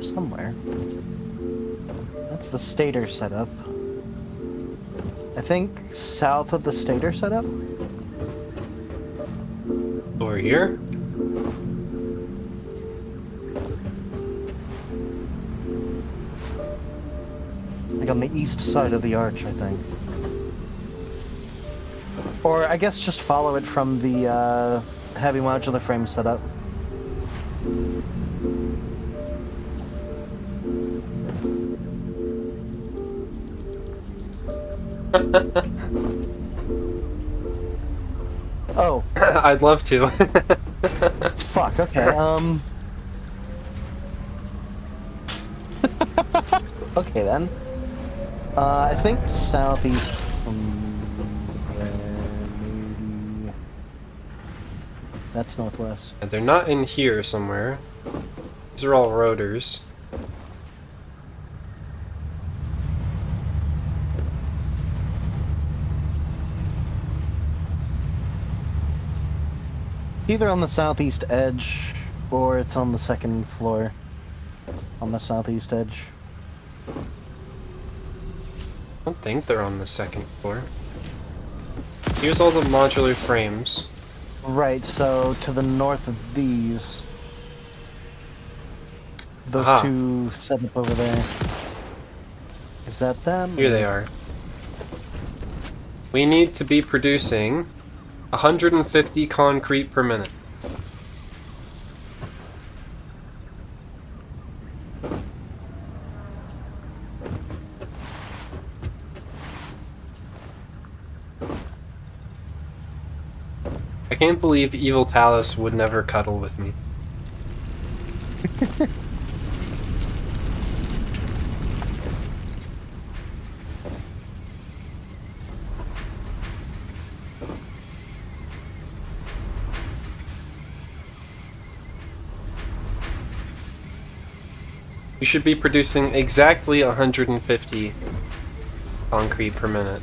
[SPEAKER 2] Somewhere. That's the stator setup. I think south of the stator setup?
[SPEAKER 1] Over here?
[SPEAKER 2] Like on the east side of the arch, I think. Or I guess just follow it from the heavy modular frame setup. Oh.
[SPEAKER 1] I'd love to.
[SPEAKER 2] Fuck, okay, okay then. I think southeast from there, maybe... That's northwest.
[SPEAKER 1] They're not in here somewhere. These are all rotors.
[SPEAKER 2] Either on the southeast edge, or it's on the 2nd floor. On the southeast edge.
[SPEAKER 1] I don't think they're on the 2nd floor. Here's all the modular frames.
[SPEAKER 2] Right, so to the north of these. Those
[SPEAKER 1] Aha.
[SPEAKER 2] two set up over there. Is that them?
[SPEAKER 1] Here they are. We need to be producing 150 concrete per minute. I can't believe Evil Talus would never cuddle with me. We should be producing exactly 150 concrete per minute.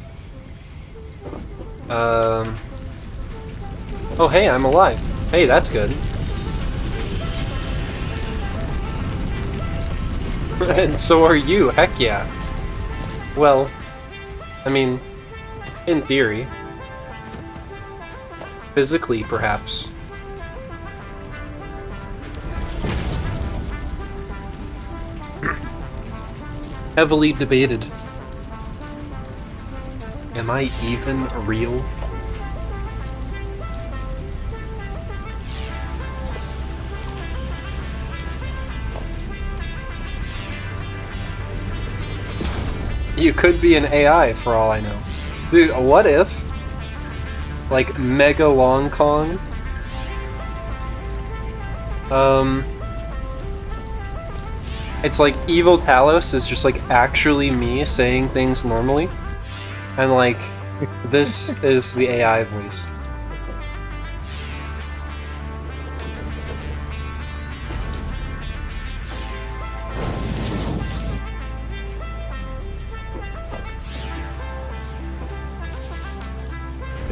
[SPEAKER 1] Oh hey, I'm alive. Hey, that's good. And so are you, heck yeah. Well, I mean, in theory. Physically, perhaps. Heavily debated. Am I even real? You could be an AI for all I know. Dude, what if? Like, Mega Long Kong? It's like Evil Talos is just like actually me saying things normally. And like, this is the AI voice.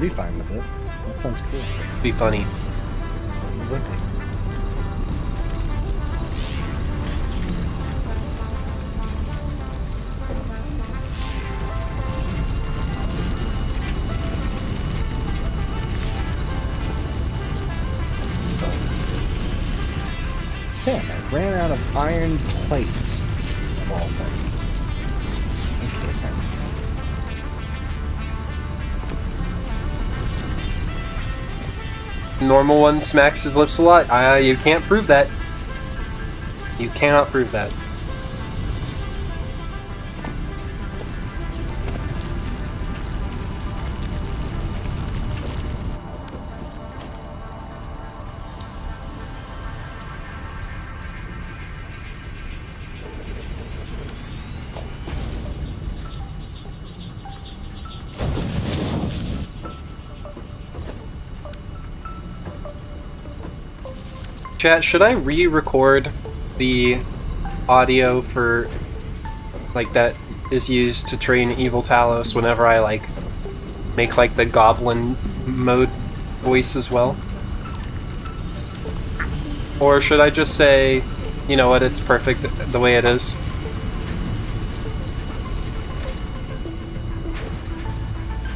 [SPEAKER 2] pretty fine with it. That sounds cool.
[SPEAKER 1] Be funny.
[SPEAKER 2] It would be. Damn, I ran out of iron plates, of all things. Okay, fine.
[SPEAKER 1] Normal one smacks his lips a lot. You can't prove that. You cannot prove that. Chat, should I re-record the audio for, like, that is used to train Evil Talos whenever I, like, make, like, the goblin mode voice as well? Or should I just say, you know what, it's perfect the way it is?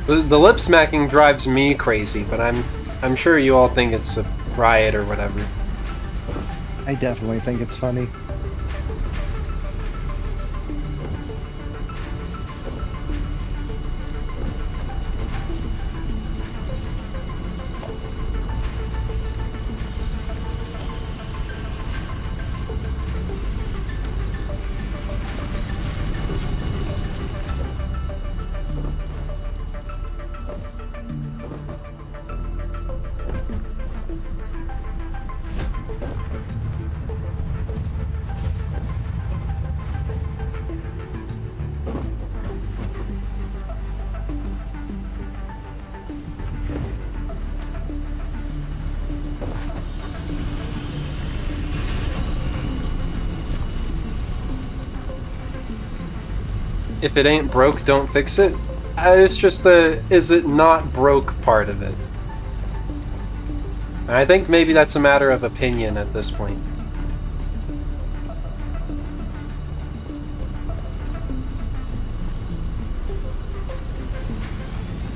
[SPEAKER 1] The lip smacking drives me crazy, but I'm sure you all think it's a riot or whatever.
[SPEAKER 2] I definitely think it's funny.
[SPEAKER 1] If it ain't broke, don't fix it. It's just the is it not broke part of it. And I think maybe that's a matter of opinion at this point.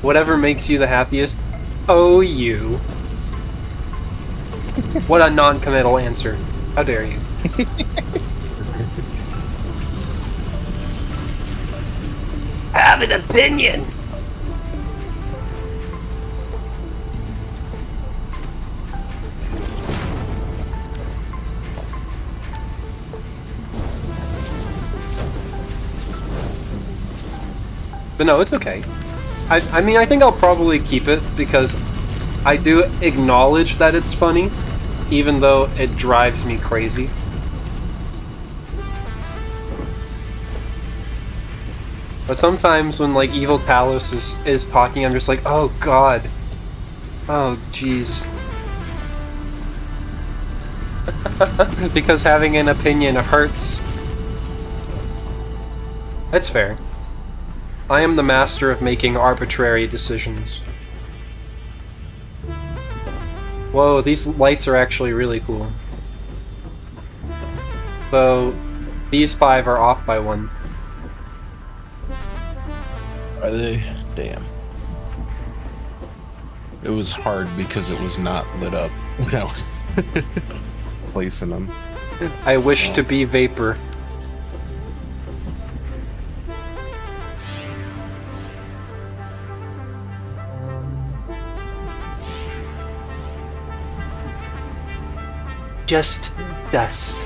[SPEAKER 1] Whatever makes you the happiest. Oh, you. What a non-committal answer. How dare you.
[SPEAKER 9] Have an opinion.
[SPEAKER 1] But no, it's okay. I mean, I think I'll probably keep it because I do acknowledge that it's funny, even though it drives me crazy. But sometimes when, like, Evil Talos is talking, I'm just like, oh god. Oh, jeez. Because having an opinion hurts. That's fair. I am the master of making arbitrary decisions. Whoa, these lights are actually really cool. So, these 5 are off by 1.
[SPEAKER 6] Are they? Damn. It was hard because it was not lit up when I was placing them.
[SPEAKER 1] I wish to be vapor. Just dust.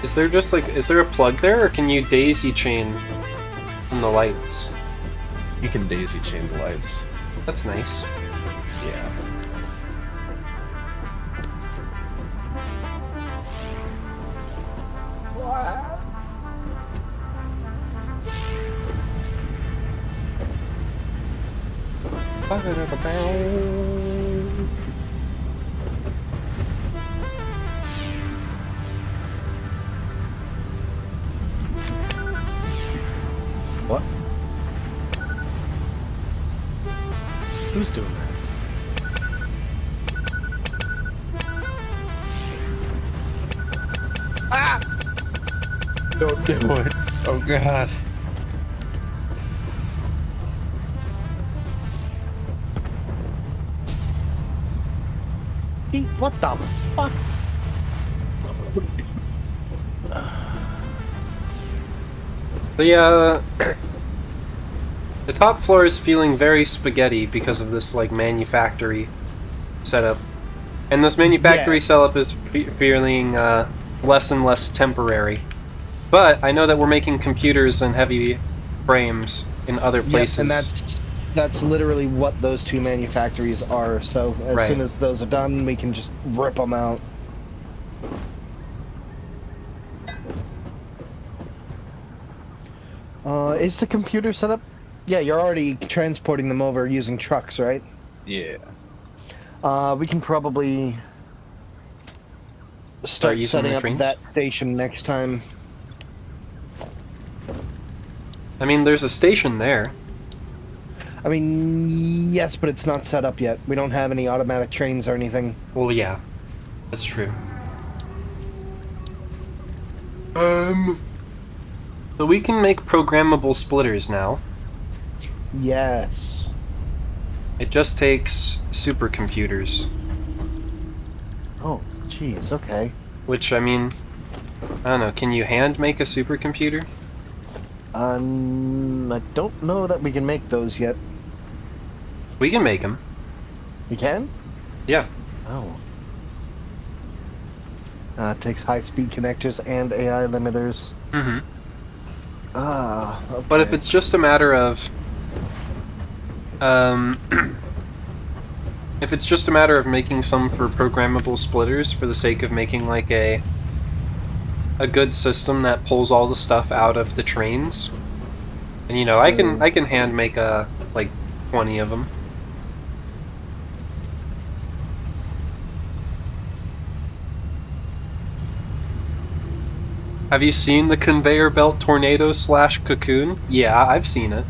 [SPEAKER 1] Is there just like, is there a plug there, or can you daisy chain from the lights?
[SPEAKER 6] You can daisy chain the lights.
[SPEAKER 1] That's nice.
[SPEAKER 6] Yeah.
[SPEAKER 2] What? Who's doing that? Ah!
[SPEAKER 6] Don't do it. Oh god.
[SPEAKER 2] What the fuck?
[SPEAKER 1] The the top floor is feeling very spaghetti because of this like manufactory setup, and this manufactory setup is feeling less and less temporary. But I know that we're making computers and heavy frames in other places.
[SPEAKER 2] Yep, and that's literally what those two manufactories are. So as soon as those are done, we can just rip them out. Is the computer set up? Yeah, you're already transporting them over using trucks, right?
[SPEAKER 6] Yeah.
[SPEAKER 2] We can probably start setting up that station next time.
[SPEAKER 1] I mean, there's a station there.
[SPEAKER 2] I mean, yes, but it's not set up yet. We don't have any automatic trains or anything.
[SPEAKER 1] Well, yeah, that's true. So we can make programmable splitters now.
[SPEAKER 2] Yes.
[SPEAKER 1] It just takes supercomputers.
[SPEAKER 2] Oh, jeez, okay.
[SPEAKER 1] Which, I mean, I don't know, can you hand make a supercomputer?
[SPEAKER 2] I don't know that we can make those yet.
[SPEAKER 1] We can make them.
[SPEAKER 2] You can?
[SPEAKER 1] Yeah.
[SPEAKER 2] Oh. It takes high-speed connectors and AI limiters.
[SPEAKER 1] Mm-hmm.
[SPEAKER 2] Ah, okay.
[SPEAKER 1] But if it's just a matter of... if it's just a matter of making some for programmable splitters for the sake of making, like, a good system that pulls all the stuff out of the trains, and, you know, I can hand make, like, 20 of them. Have you seen the conveyor belt tornado / cocoon? Yeah, I've seen it.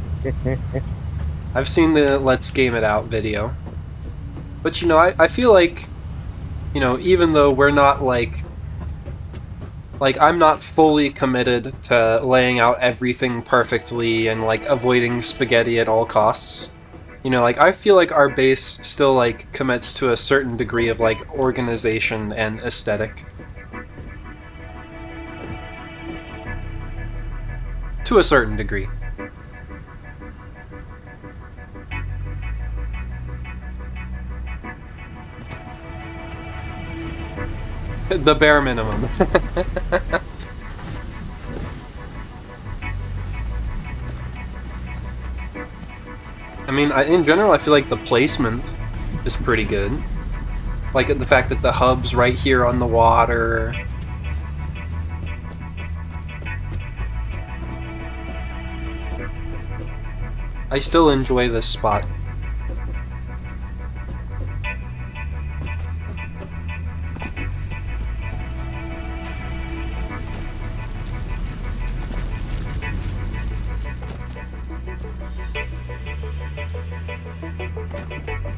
[SPEAKER 1] I've seen the Let's Game It Out video. But, you know, I feel like, you know, even though we're not, like, I'm not fully committed to laying out everything perfectly and, like, avoiding spaghetti at all costs. You know, like, I feel like our base still, like, commits to a certain degree of, like, organization and aesthetic. To a certain degree. The bare minimum. I mean, in general, I feel like the placement is pretty good. Like, the fact that the hub's right here on the water. I still enjoy this spot.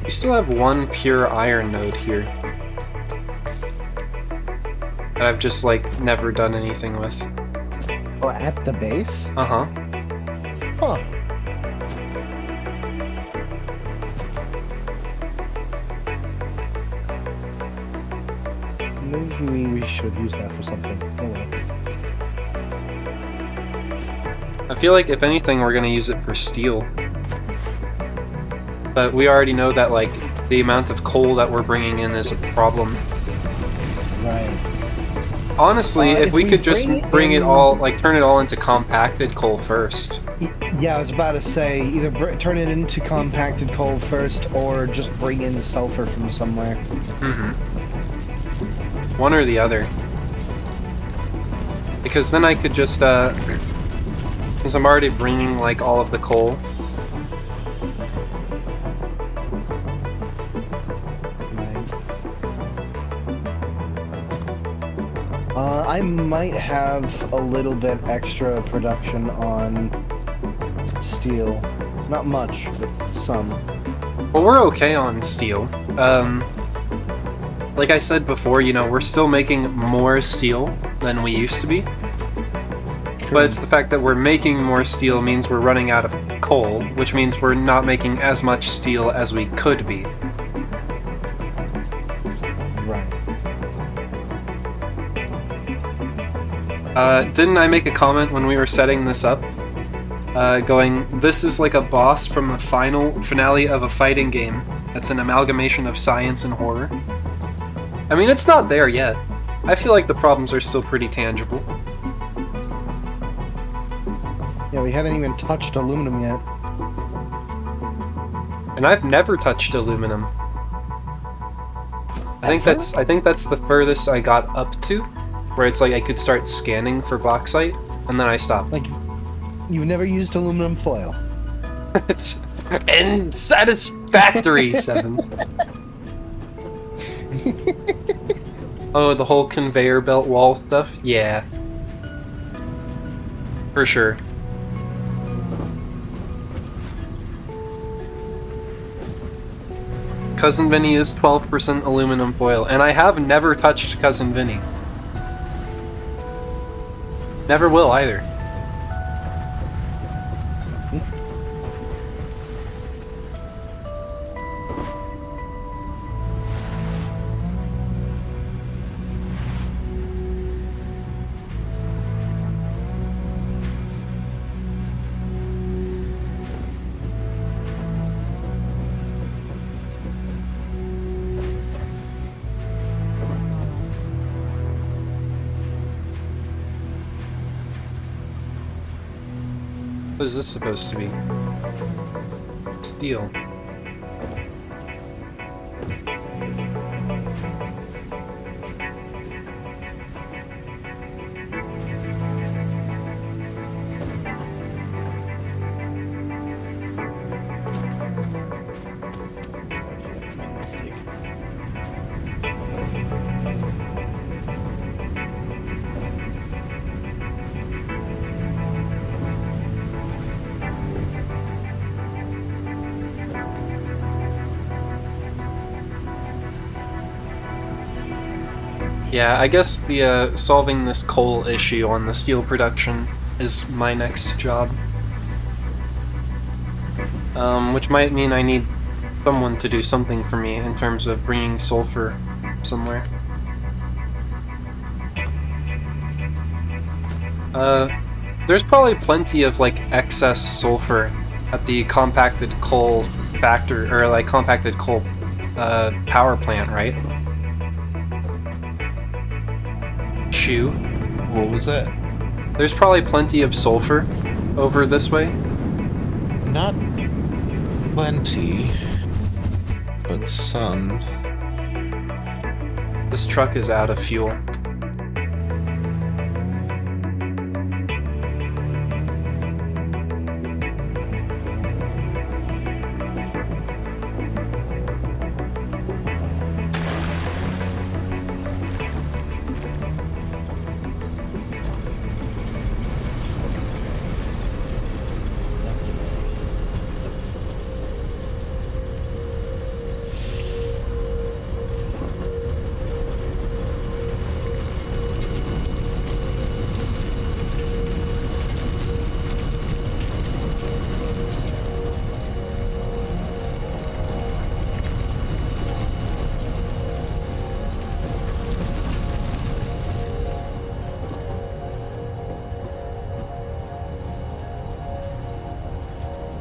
[SPEAKER 1] We still have one pure iron node here that I've just, like, never done anything with.
[SPEAKER 2] Oh, at the base?
[SPEAKER 1] Uh-huh.
[SPEAKER 2] Huh. Maybe we should use that for something. Oh well.
[SPEAKER 1] I feel like, if anything, we're gonna use it for steel. But we already know that, like, the amount of coal that we're bringing in is a problem.
[SPEAKER 2] Right.
[SPEAKER 1] Honestly, if we could just bring it
[SPEAKER 2] in-
[SPEAKER 1] all, like, turn it all into compacted coal first.
[SPEAKER 2] Yeah, I was about to say, either turn it into compacted coal first, or just bring in sulfur from somewhere.
[SPEAKER 1] Mm-hmm. One or the other. Because then I could just, since I'm already bringing, like, all of the coal.
[SPEAKER 2] I might have a little bit extra production on steel. Not much, but some.
[SPEAKER 1] Well, we're okay on steel. Like I said before, you know, we're still making more steel than we used to be.
[SPEAKER 2] True.
[SPEAKER 1] But it's the fact that we're making more steel means we're running out of coal, which means we're not making as much steel as we could be.
[SPEAKER 2] Right.
[SPEAKER 1] Didn't I make a comment when we were setting this up? Going, this is like a boss from a finale of a fighting game that's an amalgamation of science and horror. I mean, it's not there yet. I feel like the problems are still pretty tangible.
[SPEAKER 2] Yeah, we haven't even touched aluminum yet.
[SPEAKER 1] And I've never touched aluminum. I think that's the furthest I got up to, where it's like I could start scanning for bauxite, and then I stopped.
[SPEAKER 2] Like, you've never used aluminum foil.
[SPEAKER 1] And Satisfactory 7. Oh, the whole conveyor belt wall stuff? Yeah. For sure. Cousin Vinny is 12% aluminum foil, and I have never touched Cousin Vinny. Never will either. What is this supposed to be? Steel. Yeah, I guess the solving this coal issue on the steel production is my next job. Which might mean I need someone to do something for me in terms of bringing sulfur somewhere. There's probably plenty of like excess sulfur at the compacted coal factory, or like compacted coal power plant, right? Shoe.
[SPEAKER 6] What was that?
[SPEAKER 1] There's probably plenty of sulfur over this way.
[SPEAKER 6] Not plenty, but some.
[SPEAKER 1] This truck is out of fuel.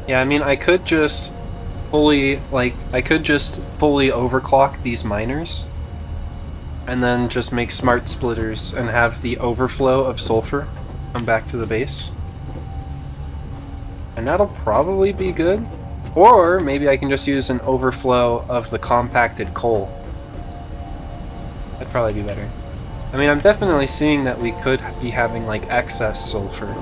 [SPEAKER 1] Yeah, I mean, I could just fully overclock these miners. and then just make smart splitters and have the overflow of sulfur come back to the base. And that'll probably be good. Or maybe I can just use an overflow of the compacted coal. That'd probably be better. I mean, I'm definitely seeing that we could be having, like, excess sulfur.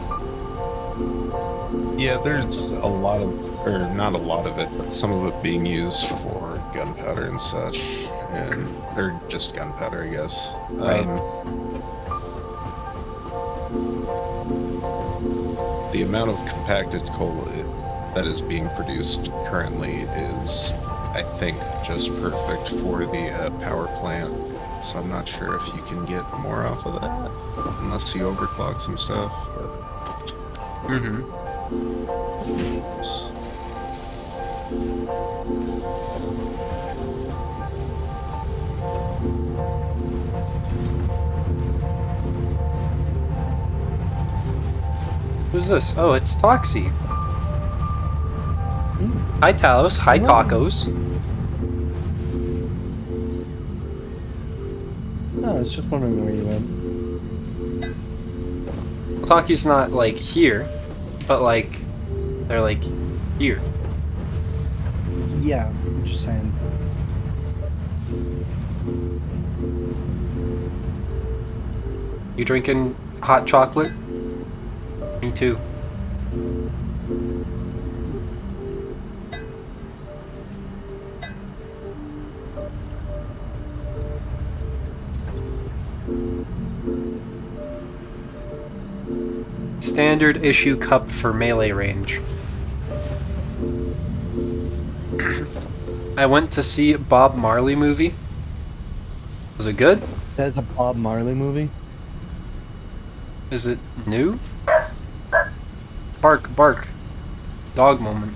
[SPEAKER 6] Yeah, there's a lot of, or not a lot of it, but some of it being used for gunpowder and such, and or just gunpowder, I guess.
[SPEAKER 1] Right.
[SPEAKER 6] The amount of compacted coal that is being produced currently is, I think, just perfect for the power plant. So I'm not sure if you can get more off of that, unless you overclock some stuff.
[SPEAKER 1] Mm-hmm. Who's this? Oh, it's Toxie. Hi, Talos. Hi, Tacos.
[SPEAKER 2] Oh, I was just wondering where you went.
[SPEAKER 1] Well, Takie's not, like, here, but, like, they're, like, here.
[SPEAKER 2] Yeah, I'm just saying.
[SPEAKER 1] You drinking hot chocolate? Me too. Standard issue cup for melee range. I went to see Bob Marley movie. Was it good?
[SPEAKER 2] That's a Bob Marley movie?
[SPEAKER 1] Is it new? Bark, bark. Dog moment.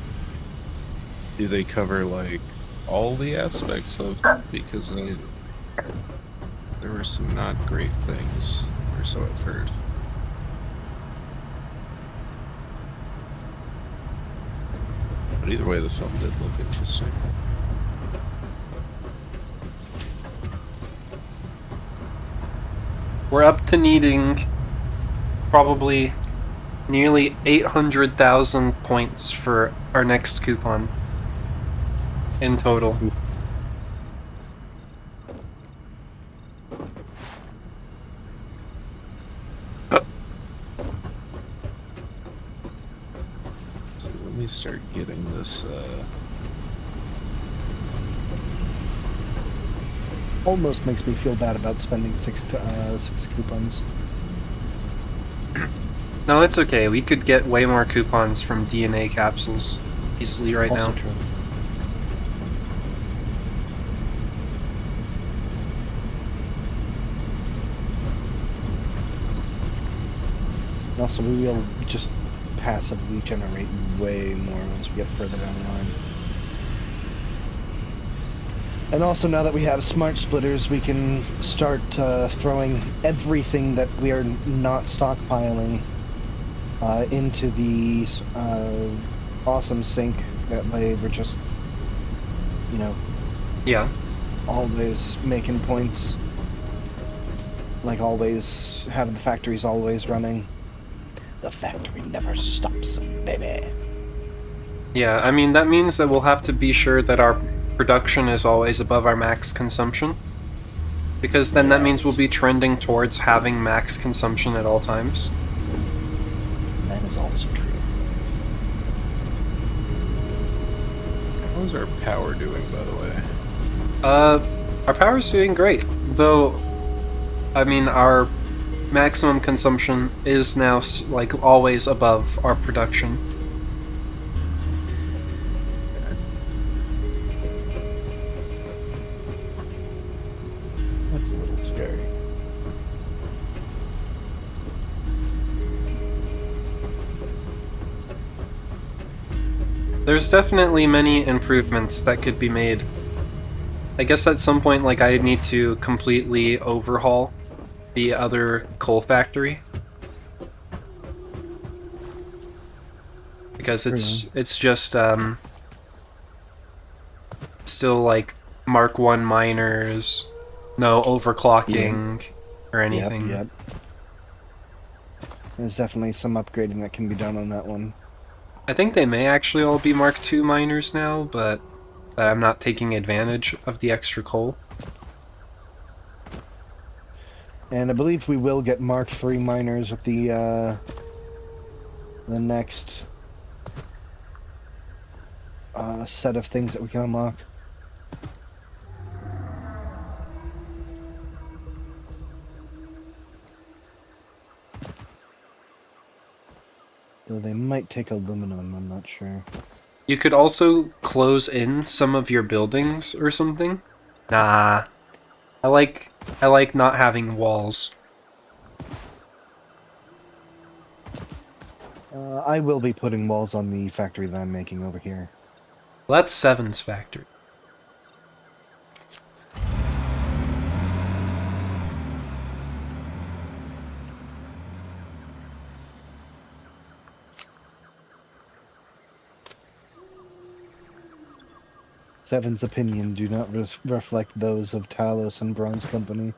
[SPEAKER 6] Do they cover, like, all the aspects of it? Because there were some not great things, or so I've heard. But either way, the film did look interesting.
[SPEAKER 1] We're up to needing probably nearly 800,000 points for our next coupon in total.
[SPEAKER 6] So let me start getting this,
[SPEAKER 2] Almost makes me feel bad about spending six coupons.
[SPEAKER 1] No, it's okay. We could get way more coupons from DNA capsules easily right
[SPEAKER 2] Also
[SPEAKER 1] now.
[SPEAKER 2] true. Also, we will just passively generate way more once we get further down the line. And also, now that we have smart splitters, we can start throwing everything that we are not stockpiling into the awesome sink. That way, we're just, you know,
[SPEAKER 1] Yeah.
[SPEAKER 2] always making points. Like always, having the factories always running. The factory never stops, baby.
[SPEAKER 1] Yeah, I mean, that means that we'll have to be sure that our production is always above our max consumption. Because then that means we'll be trending towards having max consumption at all times.
[SPEAKER 2] That is also true.
[SPEAKER 6] how's our power doing, by the way?
[SPEAKER 1] Our power's doing great. Though, I mean, our maximum consumption is now, like, always above our production.
[SPEAKER 2] That's a little scary.
[SPEAKER 1] There's definitely many improvements that could be made. I guess at some point, like, I need to completely overhaul the other coal factory. Because it's just, still, like, Mark 1 miners, No overclocking or anything.
[SPEAKER 2] Yep. There's definitely some upgrading that can be done on that one.
[SPEAKER 1] I think they may actually all be Mark II miners now, but I'm not taking advantage of the extra coal.
[SPEAKER 2] And I believe we will get Mark III miners with the next set of things that we can unlock. Though they might take aluminum, I'm not sure.
[SPEAKER 1] You could also close in some of your buildings or something. Nah. I like not having walls.
[SPEAKER 2] I will be putting walls on the factory that I'm making over here.
[SPEAKER 1] Well, that's Seven's factory.
[SPEAKER 2] Seven's opinion do not reflect those of Talos and Bronze Company.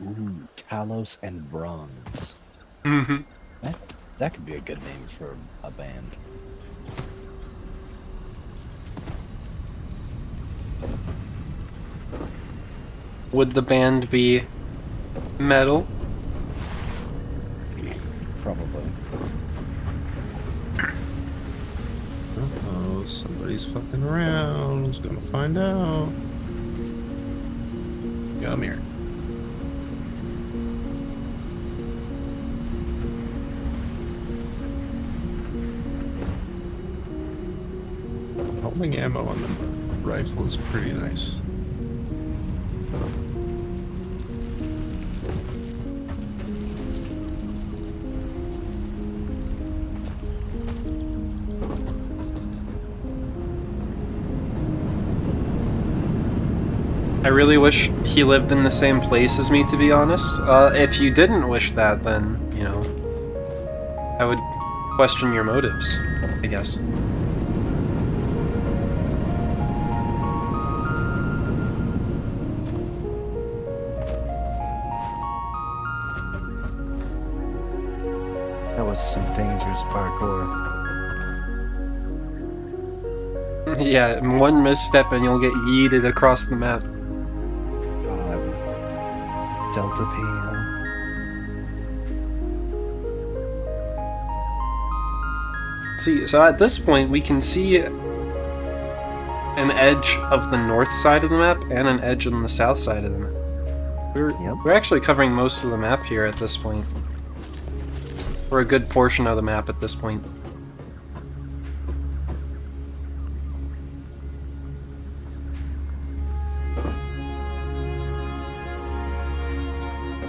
[SPEAKER 2] Ooh, Talos and Bronze.
[SPEAKER 1] Mm-hmm.
[SPEAKER 2] That could be a good name for a band.
[SPEAKER 1] Would the band be metal?
[SPEAKER 2] Probably.
[SPEAKER 6] Uh-oh, somebody's fucking around. Who's gonna find out? Come here. Holding ammo on the rifle is pretty nice.
[SPEAKER 1] I really wish he lived in the same place as me, to be honest. If you didn't wish that, then, you know, I would question your motives, I guess.
[SPEAKER 2] That was some dangerous parkour.
[SPEAKER 1] Yeah, one misstep and you'll get yeeted across the map.
[SPEAKER 2] God. Delta P, huh?
[SPEAKER 1] See, so at this point we can see an edge of the north side of the map and an edge on the south side of the map. We're actually covering most of the map here at this point. Or a good portion of the map at this point.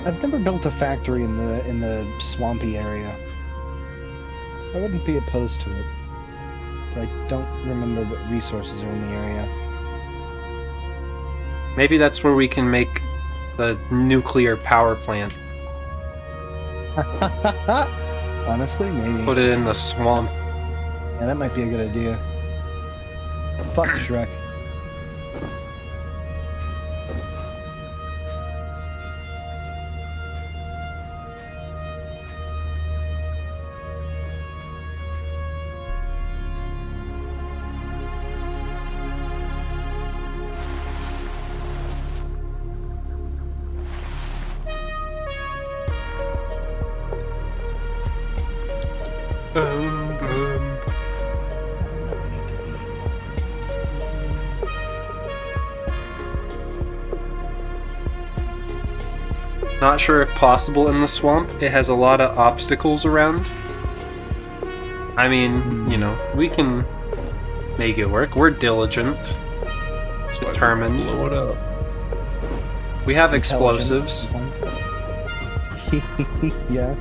[SPEAKER 2] I've never built a factory in the swampy area. I wouldn't be opposed to it. I don't remember what resources are in the area.
[SPEAKER 1] Maybe that's where we can make the nuclear power plant.
[SPEAKER 2] Honestly, maybe.
[SPEAKER 1] Put it in the swamp.
[SPEAKER 2] Yeah, that might be a good idea. Fuck Shrek.
[SPEAKER 1] Not sure if possible in the swamp. It has a lot of obstacles around. I mean, you know, we can make it work. We're diligent, determined.
[SPEAKER 6] Blow it up.
[SPEAKER 1] We have explosives.
[SPEAKER 2] Yeah.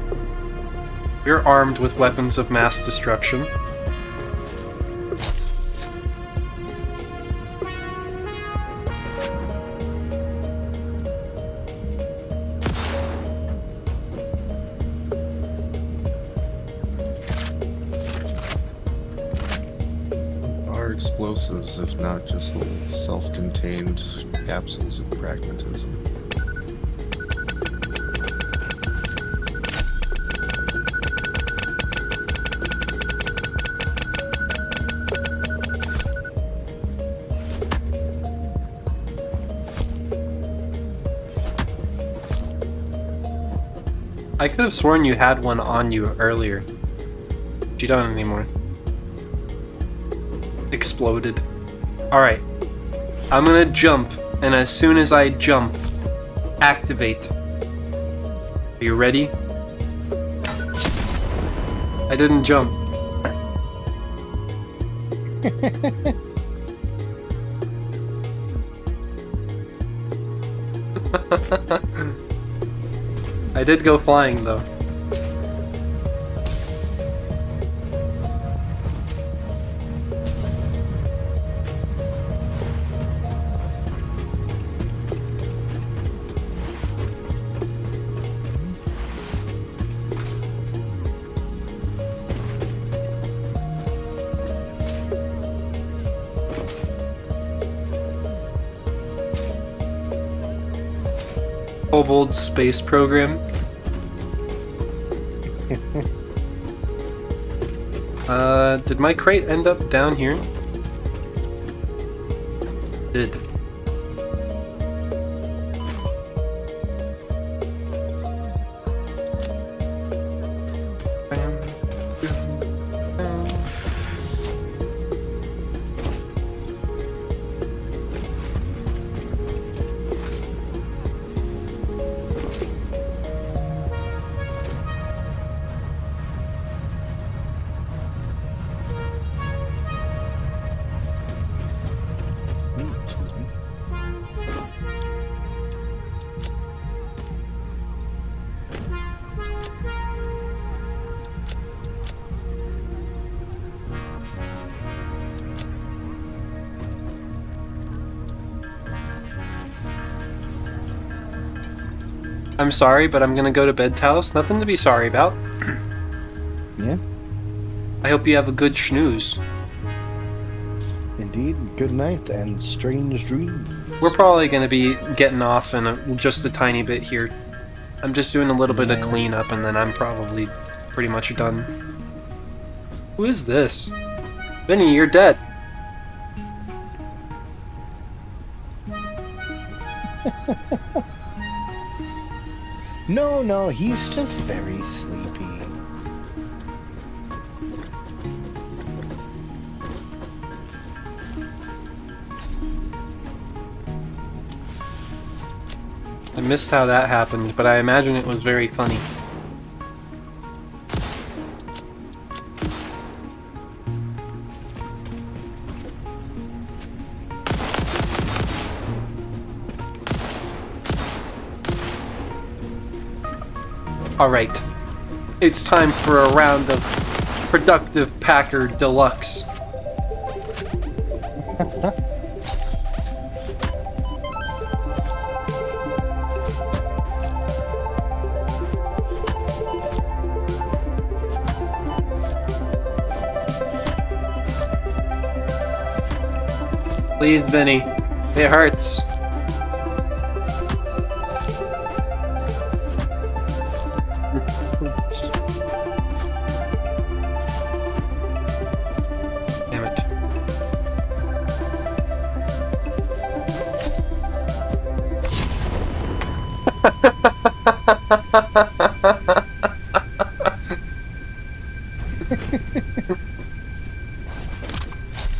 [SPEAKER 1] We're armed with weapons of mass destruction.
[SPEAKER 3] explosives, if not just little self-contained capsules of pragmatism?
[SPEAKER 1] I could have sworn you had one on you earlier. But you don't anymore. Exploded. Alright. I'm gonna jump, and as soon as I jump, activate. Are you ready? I didn't jump. I did go flying though. Kobold space program. Did my crate end up down here? Did. I'm sorry, but I'm gonna go to bed, Talos. Nothing to be sorry about.
[SPEAKER 2] Yeah.
[SPEAKER 1] I hope you have a good snooze.
[SPEAKER 2] Indeed. Good night and strange dreams.
[SPEAKER 1] We're probably gonna be getting off in just a tiny bit here. I'm just doing a little bit of cleanup, and then I'm probably pretty much done. Who is this? Vinny, you're dead.
[SPEAKER 2] No, he's just very sleepy.
[SPEAKER 1] I missed how that happened, but I imagine it was very funny. Alright, it's time for a round of Productive Packer Deluxe. Please, Vinny. It hurts. Damn it.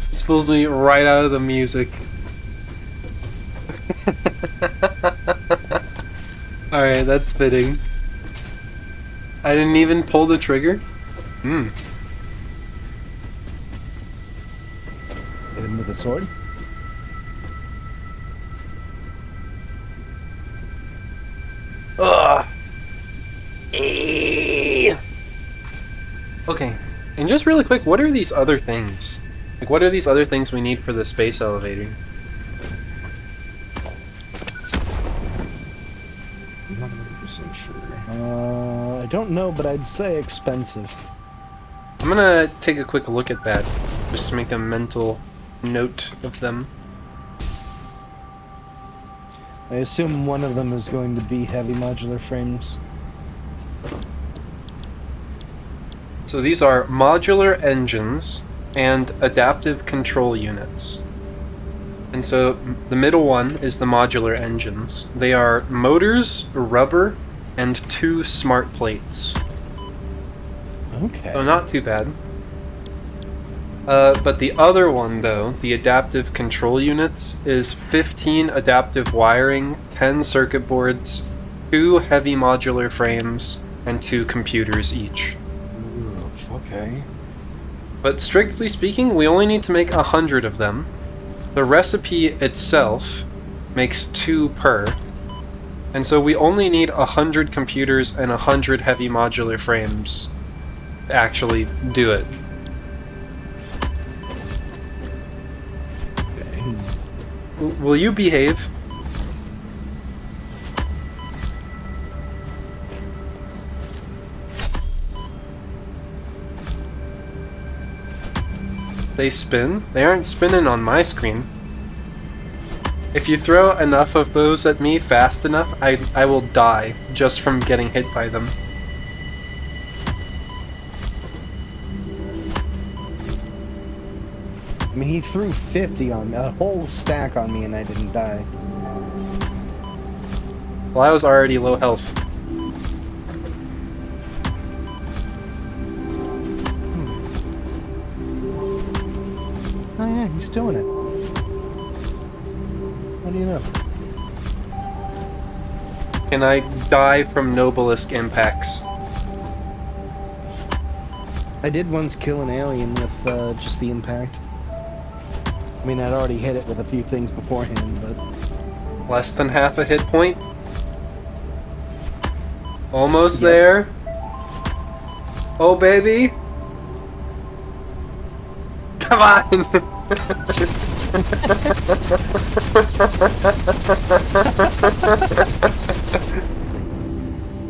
[SPEAKER 1] This pulls me right out of the music. Alright, that's fitting. I didn't even pull the trigger?
[SPEAKER 2] Hit him with a sword.
[SPEAKER 1] Ugh. Okay, and just really quick, what are these other things? Like, what are these other things we need for the space elevator?
[SPEAKER 6] I'm not 100% sure.
[SPEAKER 2] I don't know, but I'd say expensive.
[SPEAKER 1] I'm gonna take a quick look at that, just to make a mental note of them.
[SPEAKER 2] I assume one of them is going to be heavy modular frames.
[SPEAKER 1] So these are modular engines and adaptive control units. And so the middle one is the modular engines. They are motors, rubber, and 2 smart plates.
[SPEAKER 2] Okay.
[SPEAKER 1] So not too bad. But the other one, though, the adaptive control units, is 15 adaptive wiring, 10 circuit boards, 2 heavy modular frames, and 2 computers each.
[SPEAKER 2] Ooh, okay.
[SPEAKER 1] But strictly speaking, we only need to make 100 of them. The recipe itself makes 2 per. And so we only need 100 computers and 100 heavy modular frames to actually do it.
[SPEAKER 2] Okay.
[SPEAKER 1] Will you behave? They spin? They aren't spinning on my screen. If you throw enough of those at me fast enough, I will die just from getting hit by them.
[SPEAKER 2] I mean, he threw 50 on me, a whole stack on me, and I didn't die.
[SPEAKER 1] Well, I was already low health.
[SPEAKER 2] Oh yeah, he's doing it. How do you know?
[SPEAKER 1] Can I die from Nobelisk impacts?
[SPEAKER 2] I did once kill an alien with just the impact. I mean, I'd already hit it with a few things beforehand, but...
[SPEAKER 1] Less than half a hit point? Almost
[SPEAKER 2] Yep.
[SPEAKER 1] there? Oh, baby? Come on!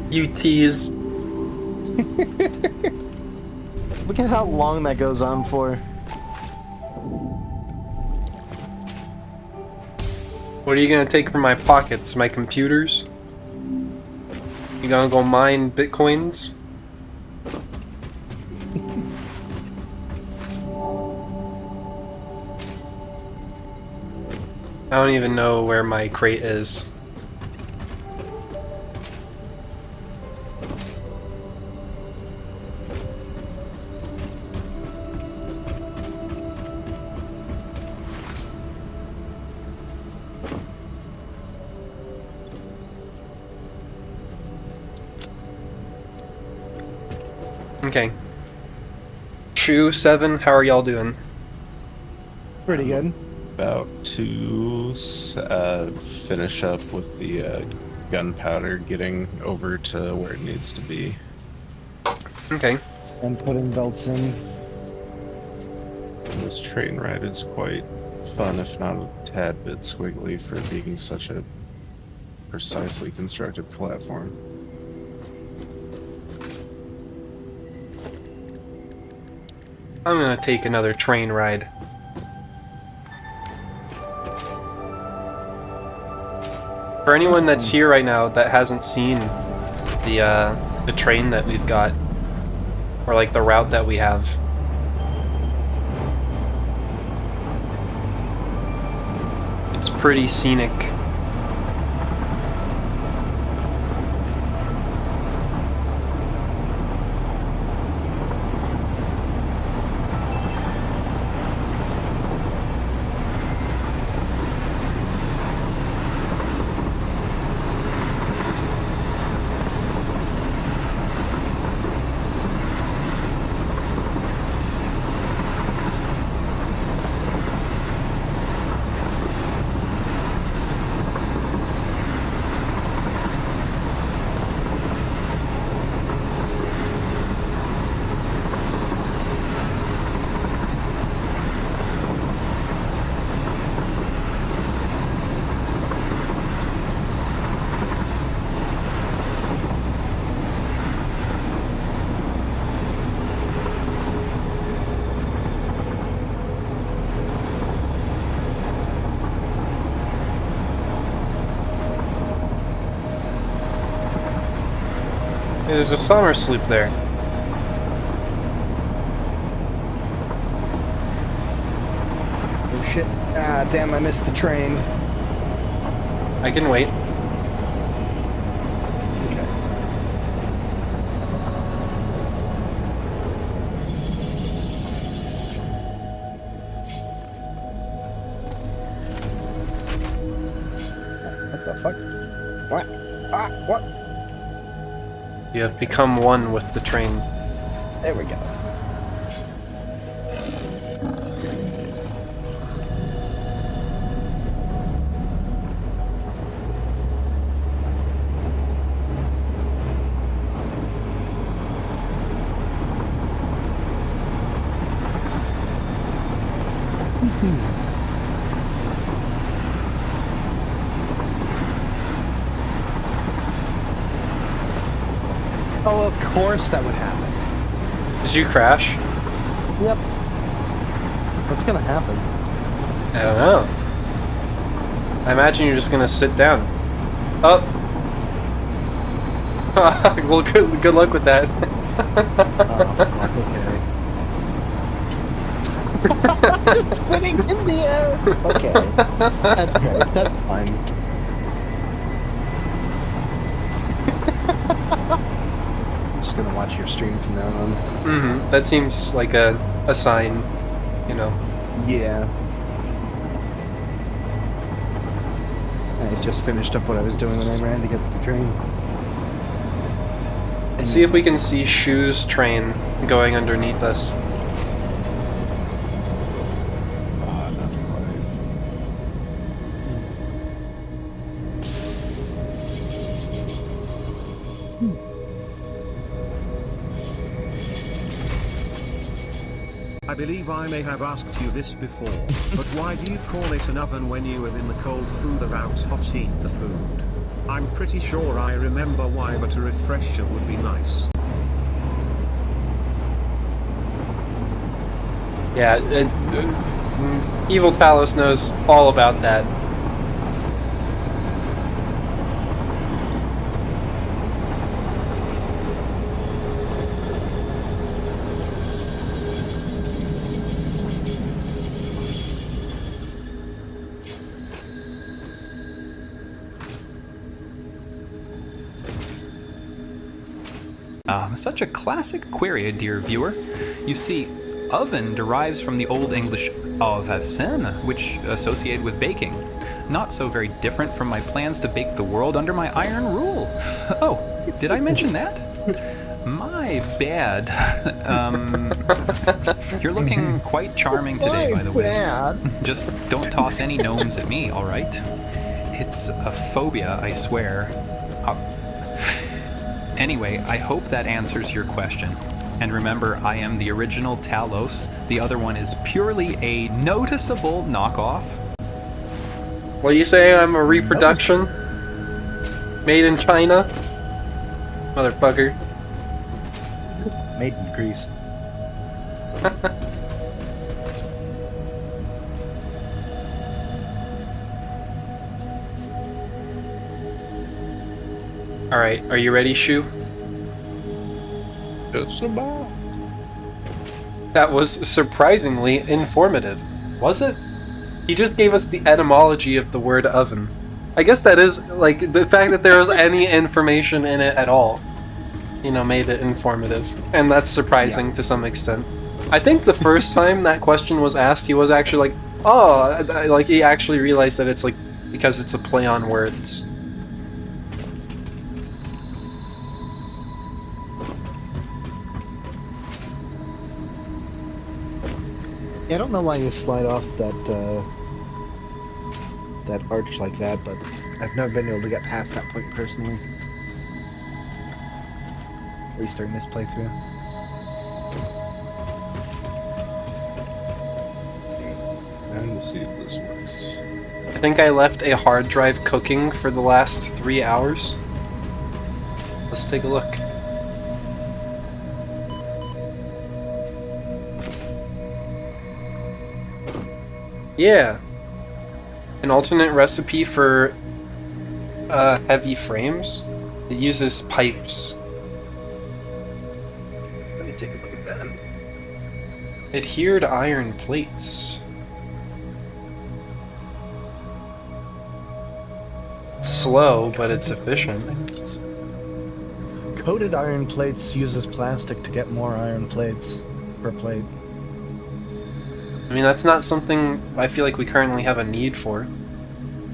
[SPEAKER 1] You tease.
[SPEAKER 2] Look at how long that goes on for.
[SPEAKER 1] What are you gonna take from my pockets? My computers? You gonna go mine bitcoins? I don't even know where my crate is. Okay. Shoe 7, how are y'all doing?
[SPEAKER 2] Pretty good.
[SPEAKER 6] About to finish up with the gunpowder, getting over to where it needs to be.
[SPEAKER 1] Okay.
[SPEAKER 2] And putting belts in.
[SPEAKER 6] This train ride is quite fun, if not a tad bit squiggly, for being such a precisely constructed platform.
[SPEAKER 1] I'm gonna take another train ride. For anyone that's here right now that hasn't seen the train that we've got, or like the route that we have, it's pretty scenic. There's a summer sloop there.
[SPEAKER 2] Oh shit. Ah, damn, I missed the train.
[SPEAKER 1] I can wait.
[SPEAKER 2] Okay. What the fuck? What? Ah, what?
[SPEAKER 1] You have become one with the train.
[SPEAKER 2] There we go. Oh, of course that would happen.
[SPEAKER 1] Did you crash?
[SPEAKER 2] Yep. What's gonna happen?
[SPEAKER 1] I don't know. I imagine you're just gonna sit down. Oh! Well, good luck with that.
[SPEAKER 2] Oh, fuck, okay. Just sitting in the air! Okay. That's great. That's fine. I'm just gonna watch your stream from now on.
[SPEAKER 1] Mm-hmm. That seems like a sign, you know.
[SPEAKER 2] Yeah. I just finished up what I was doing when I ran to get the train.
[SPEAKER 1] Let's see if we can see Shu's train going underneath us.
[SPEAKER 6] Not quite.
[SPEAKER 4] I believe I may have asked you this before, but why do you call it an oven when you have in the cold food about hot heat the food? I'm pretty sure I remember why, but a refresher would be nice.
[SPEAKER 1] Yeah, Evil Talos knows all about that.
[SPEAKER 5] Such a classic query, dear viewer. You see, oven derives from the Old English oven, which associated with baking. Not so very different from my plans to bake the world under my iron rule. Oh, did I mention that? My bad. You're looking quite charming today, by the way. Just don't toss any gnomes at me, alright? It's a phobia, I swear. Anyway, I hope that answers your question. And remember, I am the original Talos. The other one is purely a noticeable knockoff.
[SPEAKER 1] What do you say? I'm a reproduction? Made in China? Motherfucker.
[SPEAKER 2] Made in Greece.
[SPEAKER 1] Alright, are you ready, Shu?
[SPEAKER 6] Just about.
[SPEAKER 1] That was surprisingly informative. Was it? He just gave us the etymology of the word oven. I guess that is, like, the fact that there was any information in it at all, you know, made it informative. And that's surprising to some extent. I think the first time that question was asked, he was actually like, oh, like, he actually realized that it's, like, because it's a play on words.
[SPEAKER 2] Yeah, I don't know why you slide off that that arch like that, but I've never been able to get past that point personally. At least during this playthrough.
[SPEAKER 6] And to see if this works.
[SPEAKER 1] I think I left a hard drive cooking for the last 3 hours. Let's take a look. Yeah. An alternate recipe for heavy frames. It uses pipes.
[SPEAKER 2] take a look at that.
[SPEAKER 1] Adhered iron plates. Slow, but it's efficient.
[SPEAKER 2] Coated iron plates uses plastic to get more iron plates per plate.
[SPEAKER 1] I mean, that's not something I feel like we currently have a need for.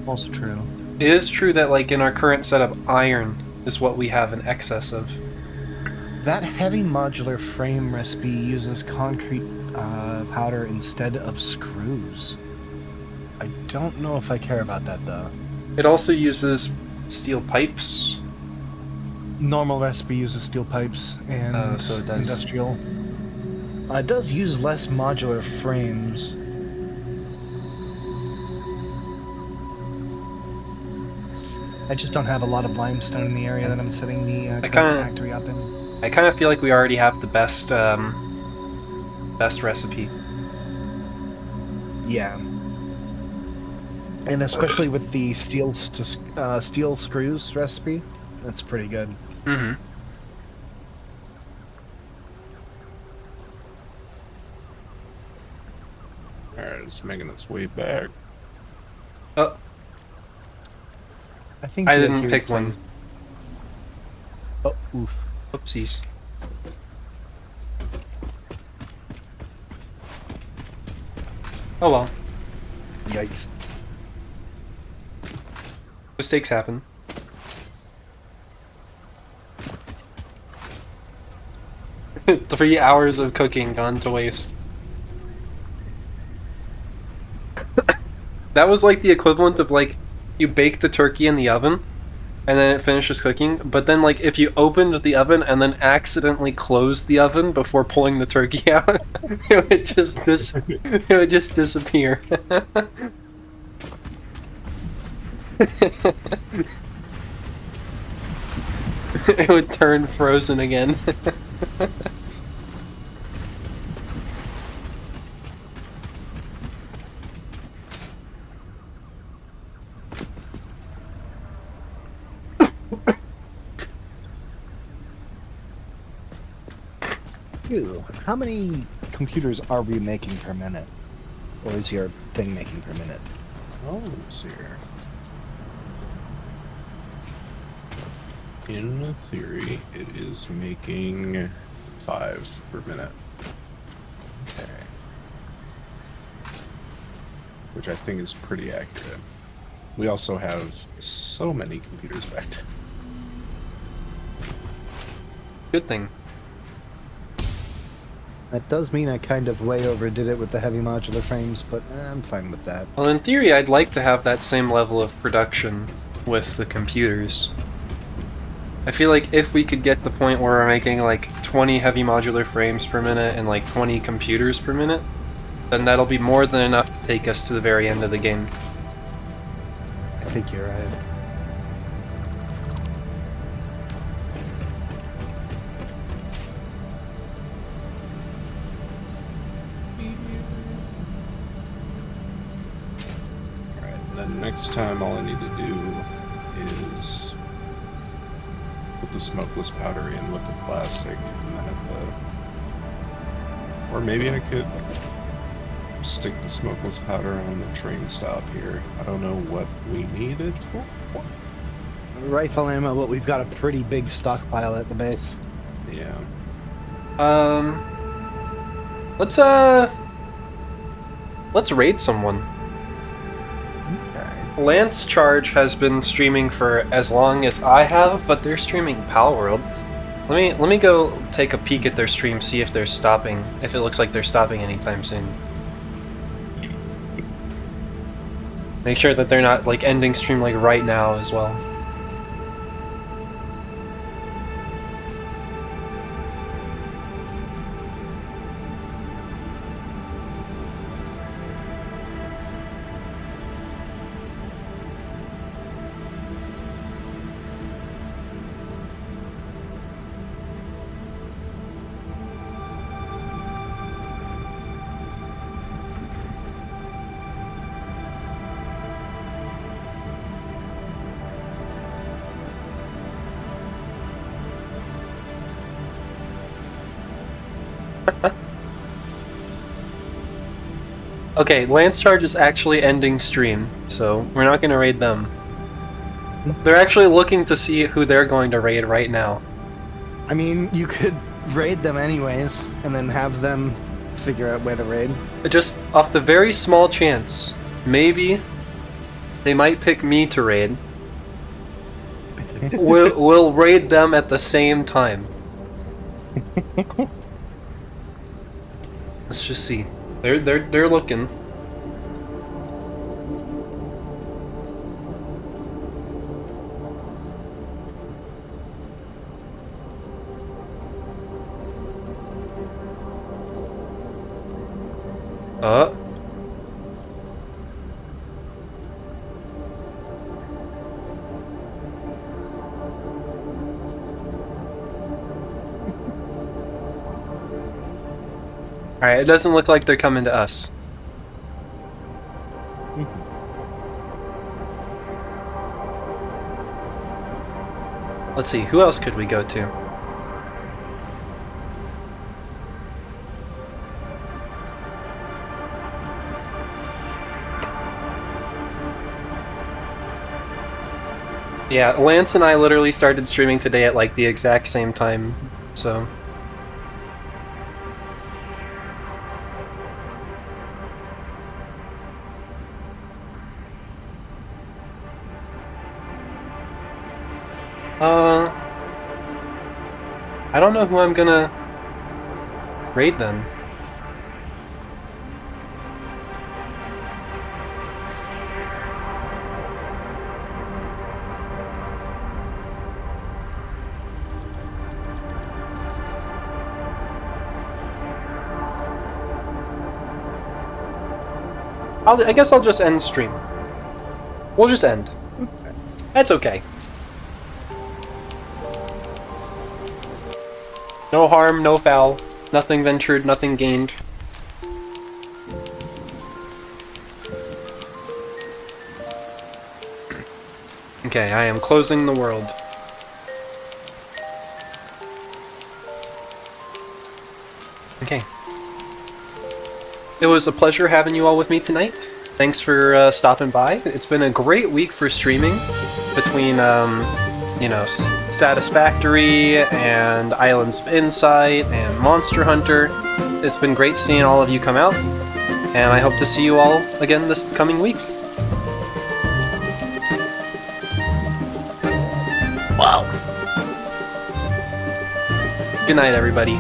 [SPEAKER 2] Also true.
[SPEAKER 1] It is true that, like, in our current setup, iron is what we have in excess of.
[SPEAKER 2] That heavy modular frame recipe uses concrete powder instead of screws. I don't know if I care about that, though.
[SPEAKER 1] It also uses steel pipes.
[SPEAKER 2] Normal recipe uses steel pipes and
[SPEAKER 1] so it does.
[SPEAKER 2] industrial. It does use less modular frames. I just don't have a lot of limestone in the area that I'm setting the factory up in.
[SPEAKER 1] I kind of feel like we already have the best best recipe.
[SPEAKER 2] Yeah. And especially with the steel screws recipe, that's pretty good.
[SPEAKER 1] Mm-hmm.
[SPEAKER 6] Alright, it's making its way back.
[SPEAKER 1] Oh,
[SPEAKER 2] I think
[SPEAKER 1] I didn't pick one.
[SPEAKER 2] Oh, oof.
[SPEAKER 1] Oopsies. Oh well.
[SPEAKER 2] Yikes.
[SPEAKER 1] Mistakes happen. $3 of cooking gone to waste. That was like the equivalent of, like, you bake the turkey in the oven and then it finishes cooking, but then, like, if you opened the oven and then accidentally closed the oven before pulling the turkey out, it would just disappear. It would turn frozen again.
[SPEAKER 2] How many computers are we making per minute? Or is your thing making per minute?
[SPEAKER 6] Oh, let's see here. In theory, it is making 5 per minute. Okay. Which I think is pretty accurate. We also have so many computers backed.
[SPEAKER 1] Good thing.
[SPEAKER 2] That does mean I kind of way overdid it with the heavy modular frames, but I'm fine with that.
[SPEAKER 1] Well, in theory, I'd like to have that same level of production with the computers. I feel like if we could get the point where we're making like 20 heavy modular frames per minute and like 20 computers per minute, then that'll be more than enough to take us to the very end of the game.
[SPEAKER 2] I think you're right.
[SPEAKER 6] Alright, and then next time all I need to do is put the smokeless powder in with the plastic, and then at the... Or maybe I could stick the smokeless powder on the train stop here. I don't know what we need it for.
[SPEAKER 2] Rifle ammo, but we've got a pretty big stockpile at the base.
[SPEAKER 6] Yeah.
[SPEAKER 1] Let's raid someone.
[SPEAKER 2] Okay.
[SPEAKER 1] Lance Charge has been streaming for as long as I have, but they're streaming Palworld. Let me go take a peek at their stream, see if they're stopping, if it looks like they're stopping anytime soon. Make sure that they're not like ending stream like right now as well. Okay, Lance Charge is actually ending stream, so we're not gonna raid them. They're actually looking to see who they're going to raid right now.
[SPEAKER 2] I mean, you could raid them anyways, and then have them figure out where to raid.
[SPEAKER 1] Just off the very small chance, maybe they might pick me to raid. We'll raid them at the same time. Let's just see. They're looking. Alright, it doesn't look like they're coming to us. Let's see, who else could we go to? Yeah, Lance and I literally started streaming today at like the exact same time, so... I don't know who I'm gonna raid then. I guess I'll just end stream. We'll just end. That's okay. No harm, no foul. Nothing ventured, nothing gained. Okay, I am closing the world. Okay. It was a pleasure having you all with me tonight. Thanks for stopping by. It's been a great week for streaming between, you know, Satisfactory and Islands of Insight and Monster Hunter. It's been great seeing all of you come out, and I hope to see you all again this coming week.
[SPEAKER 9] Wow.
[SPEAKER 1] Good night, everybody.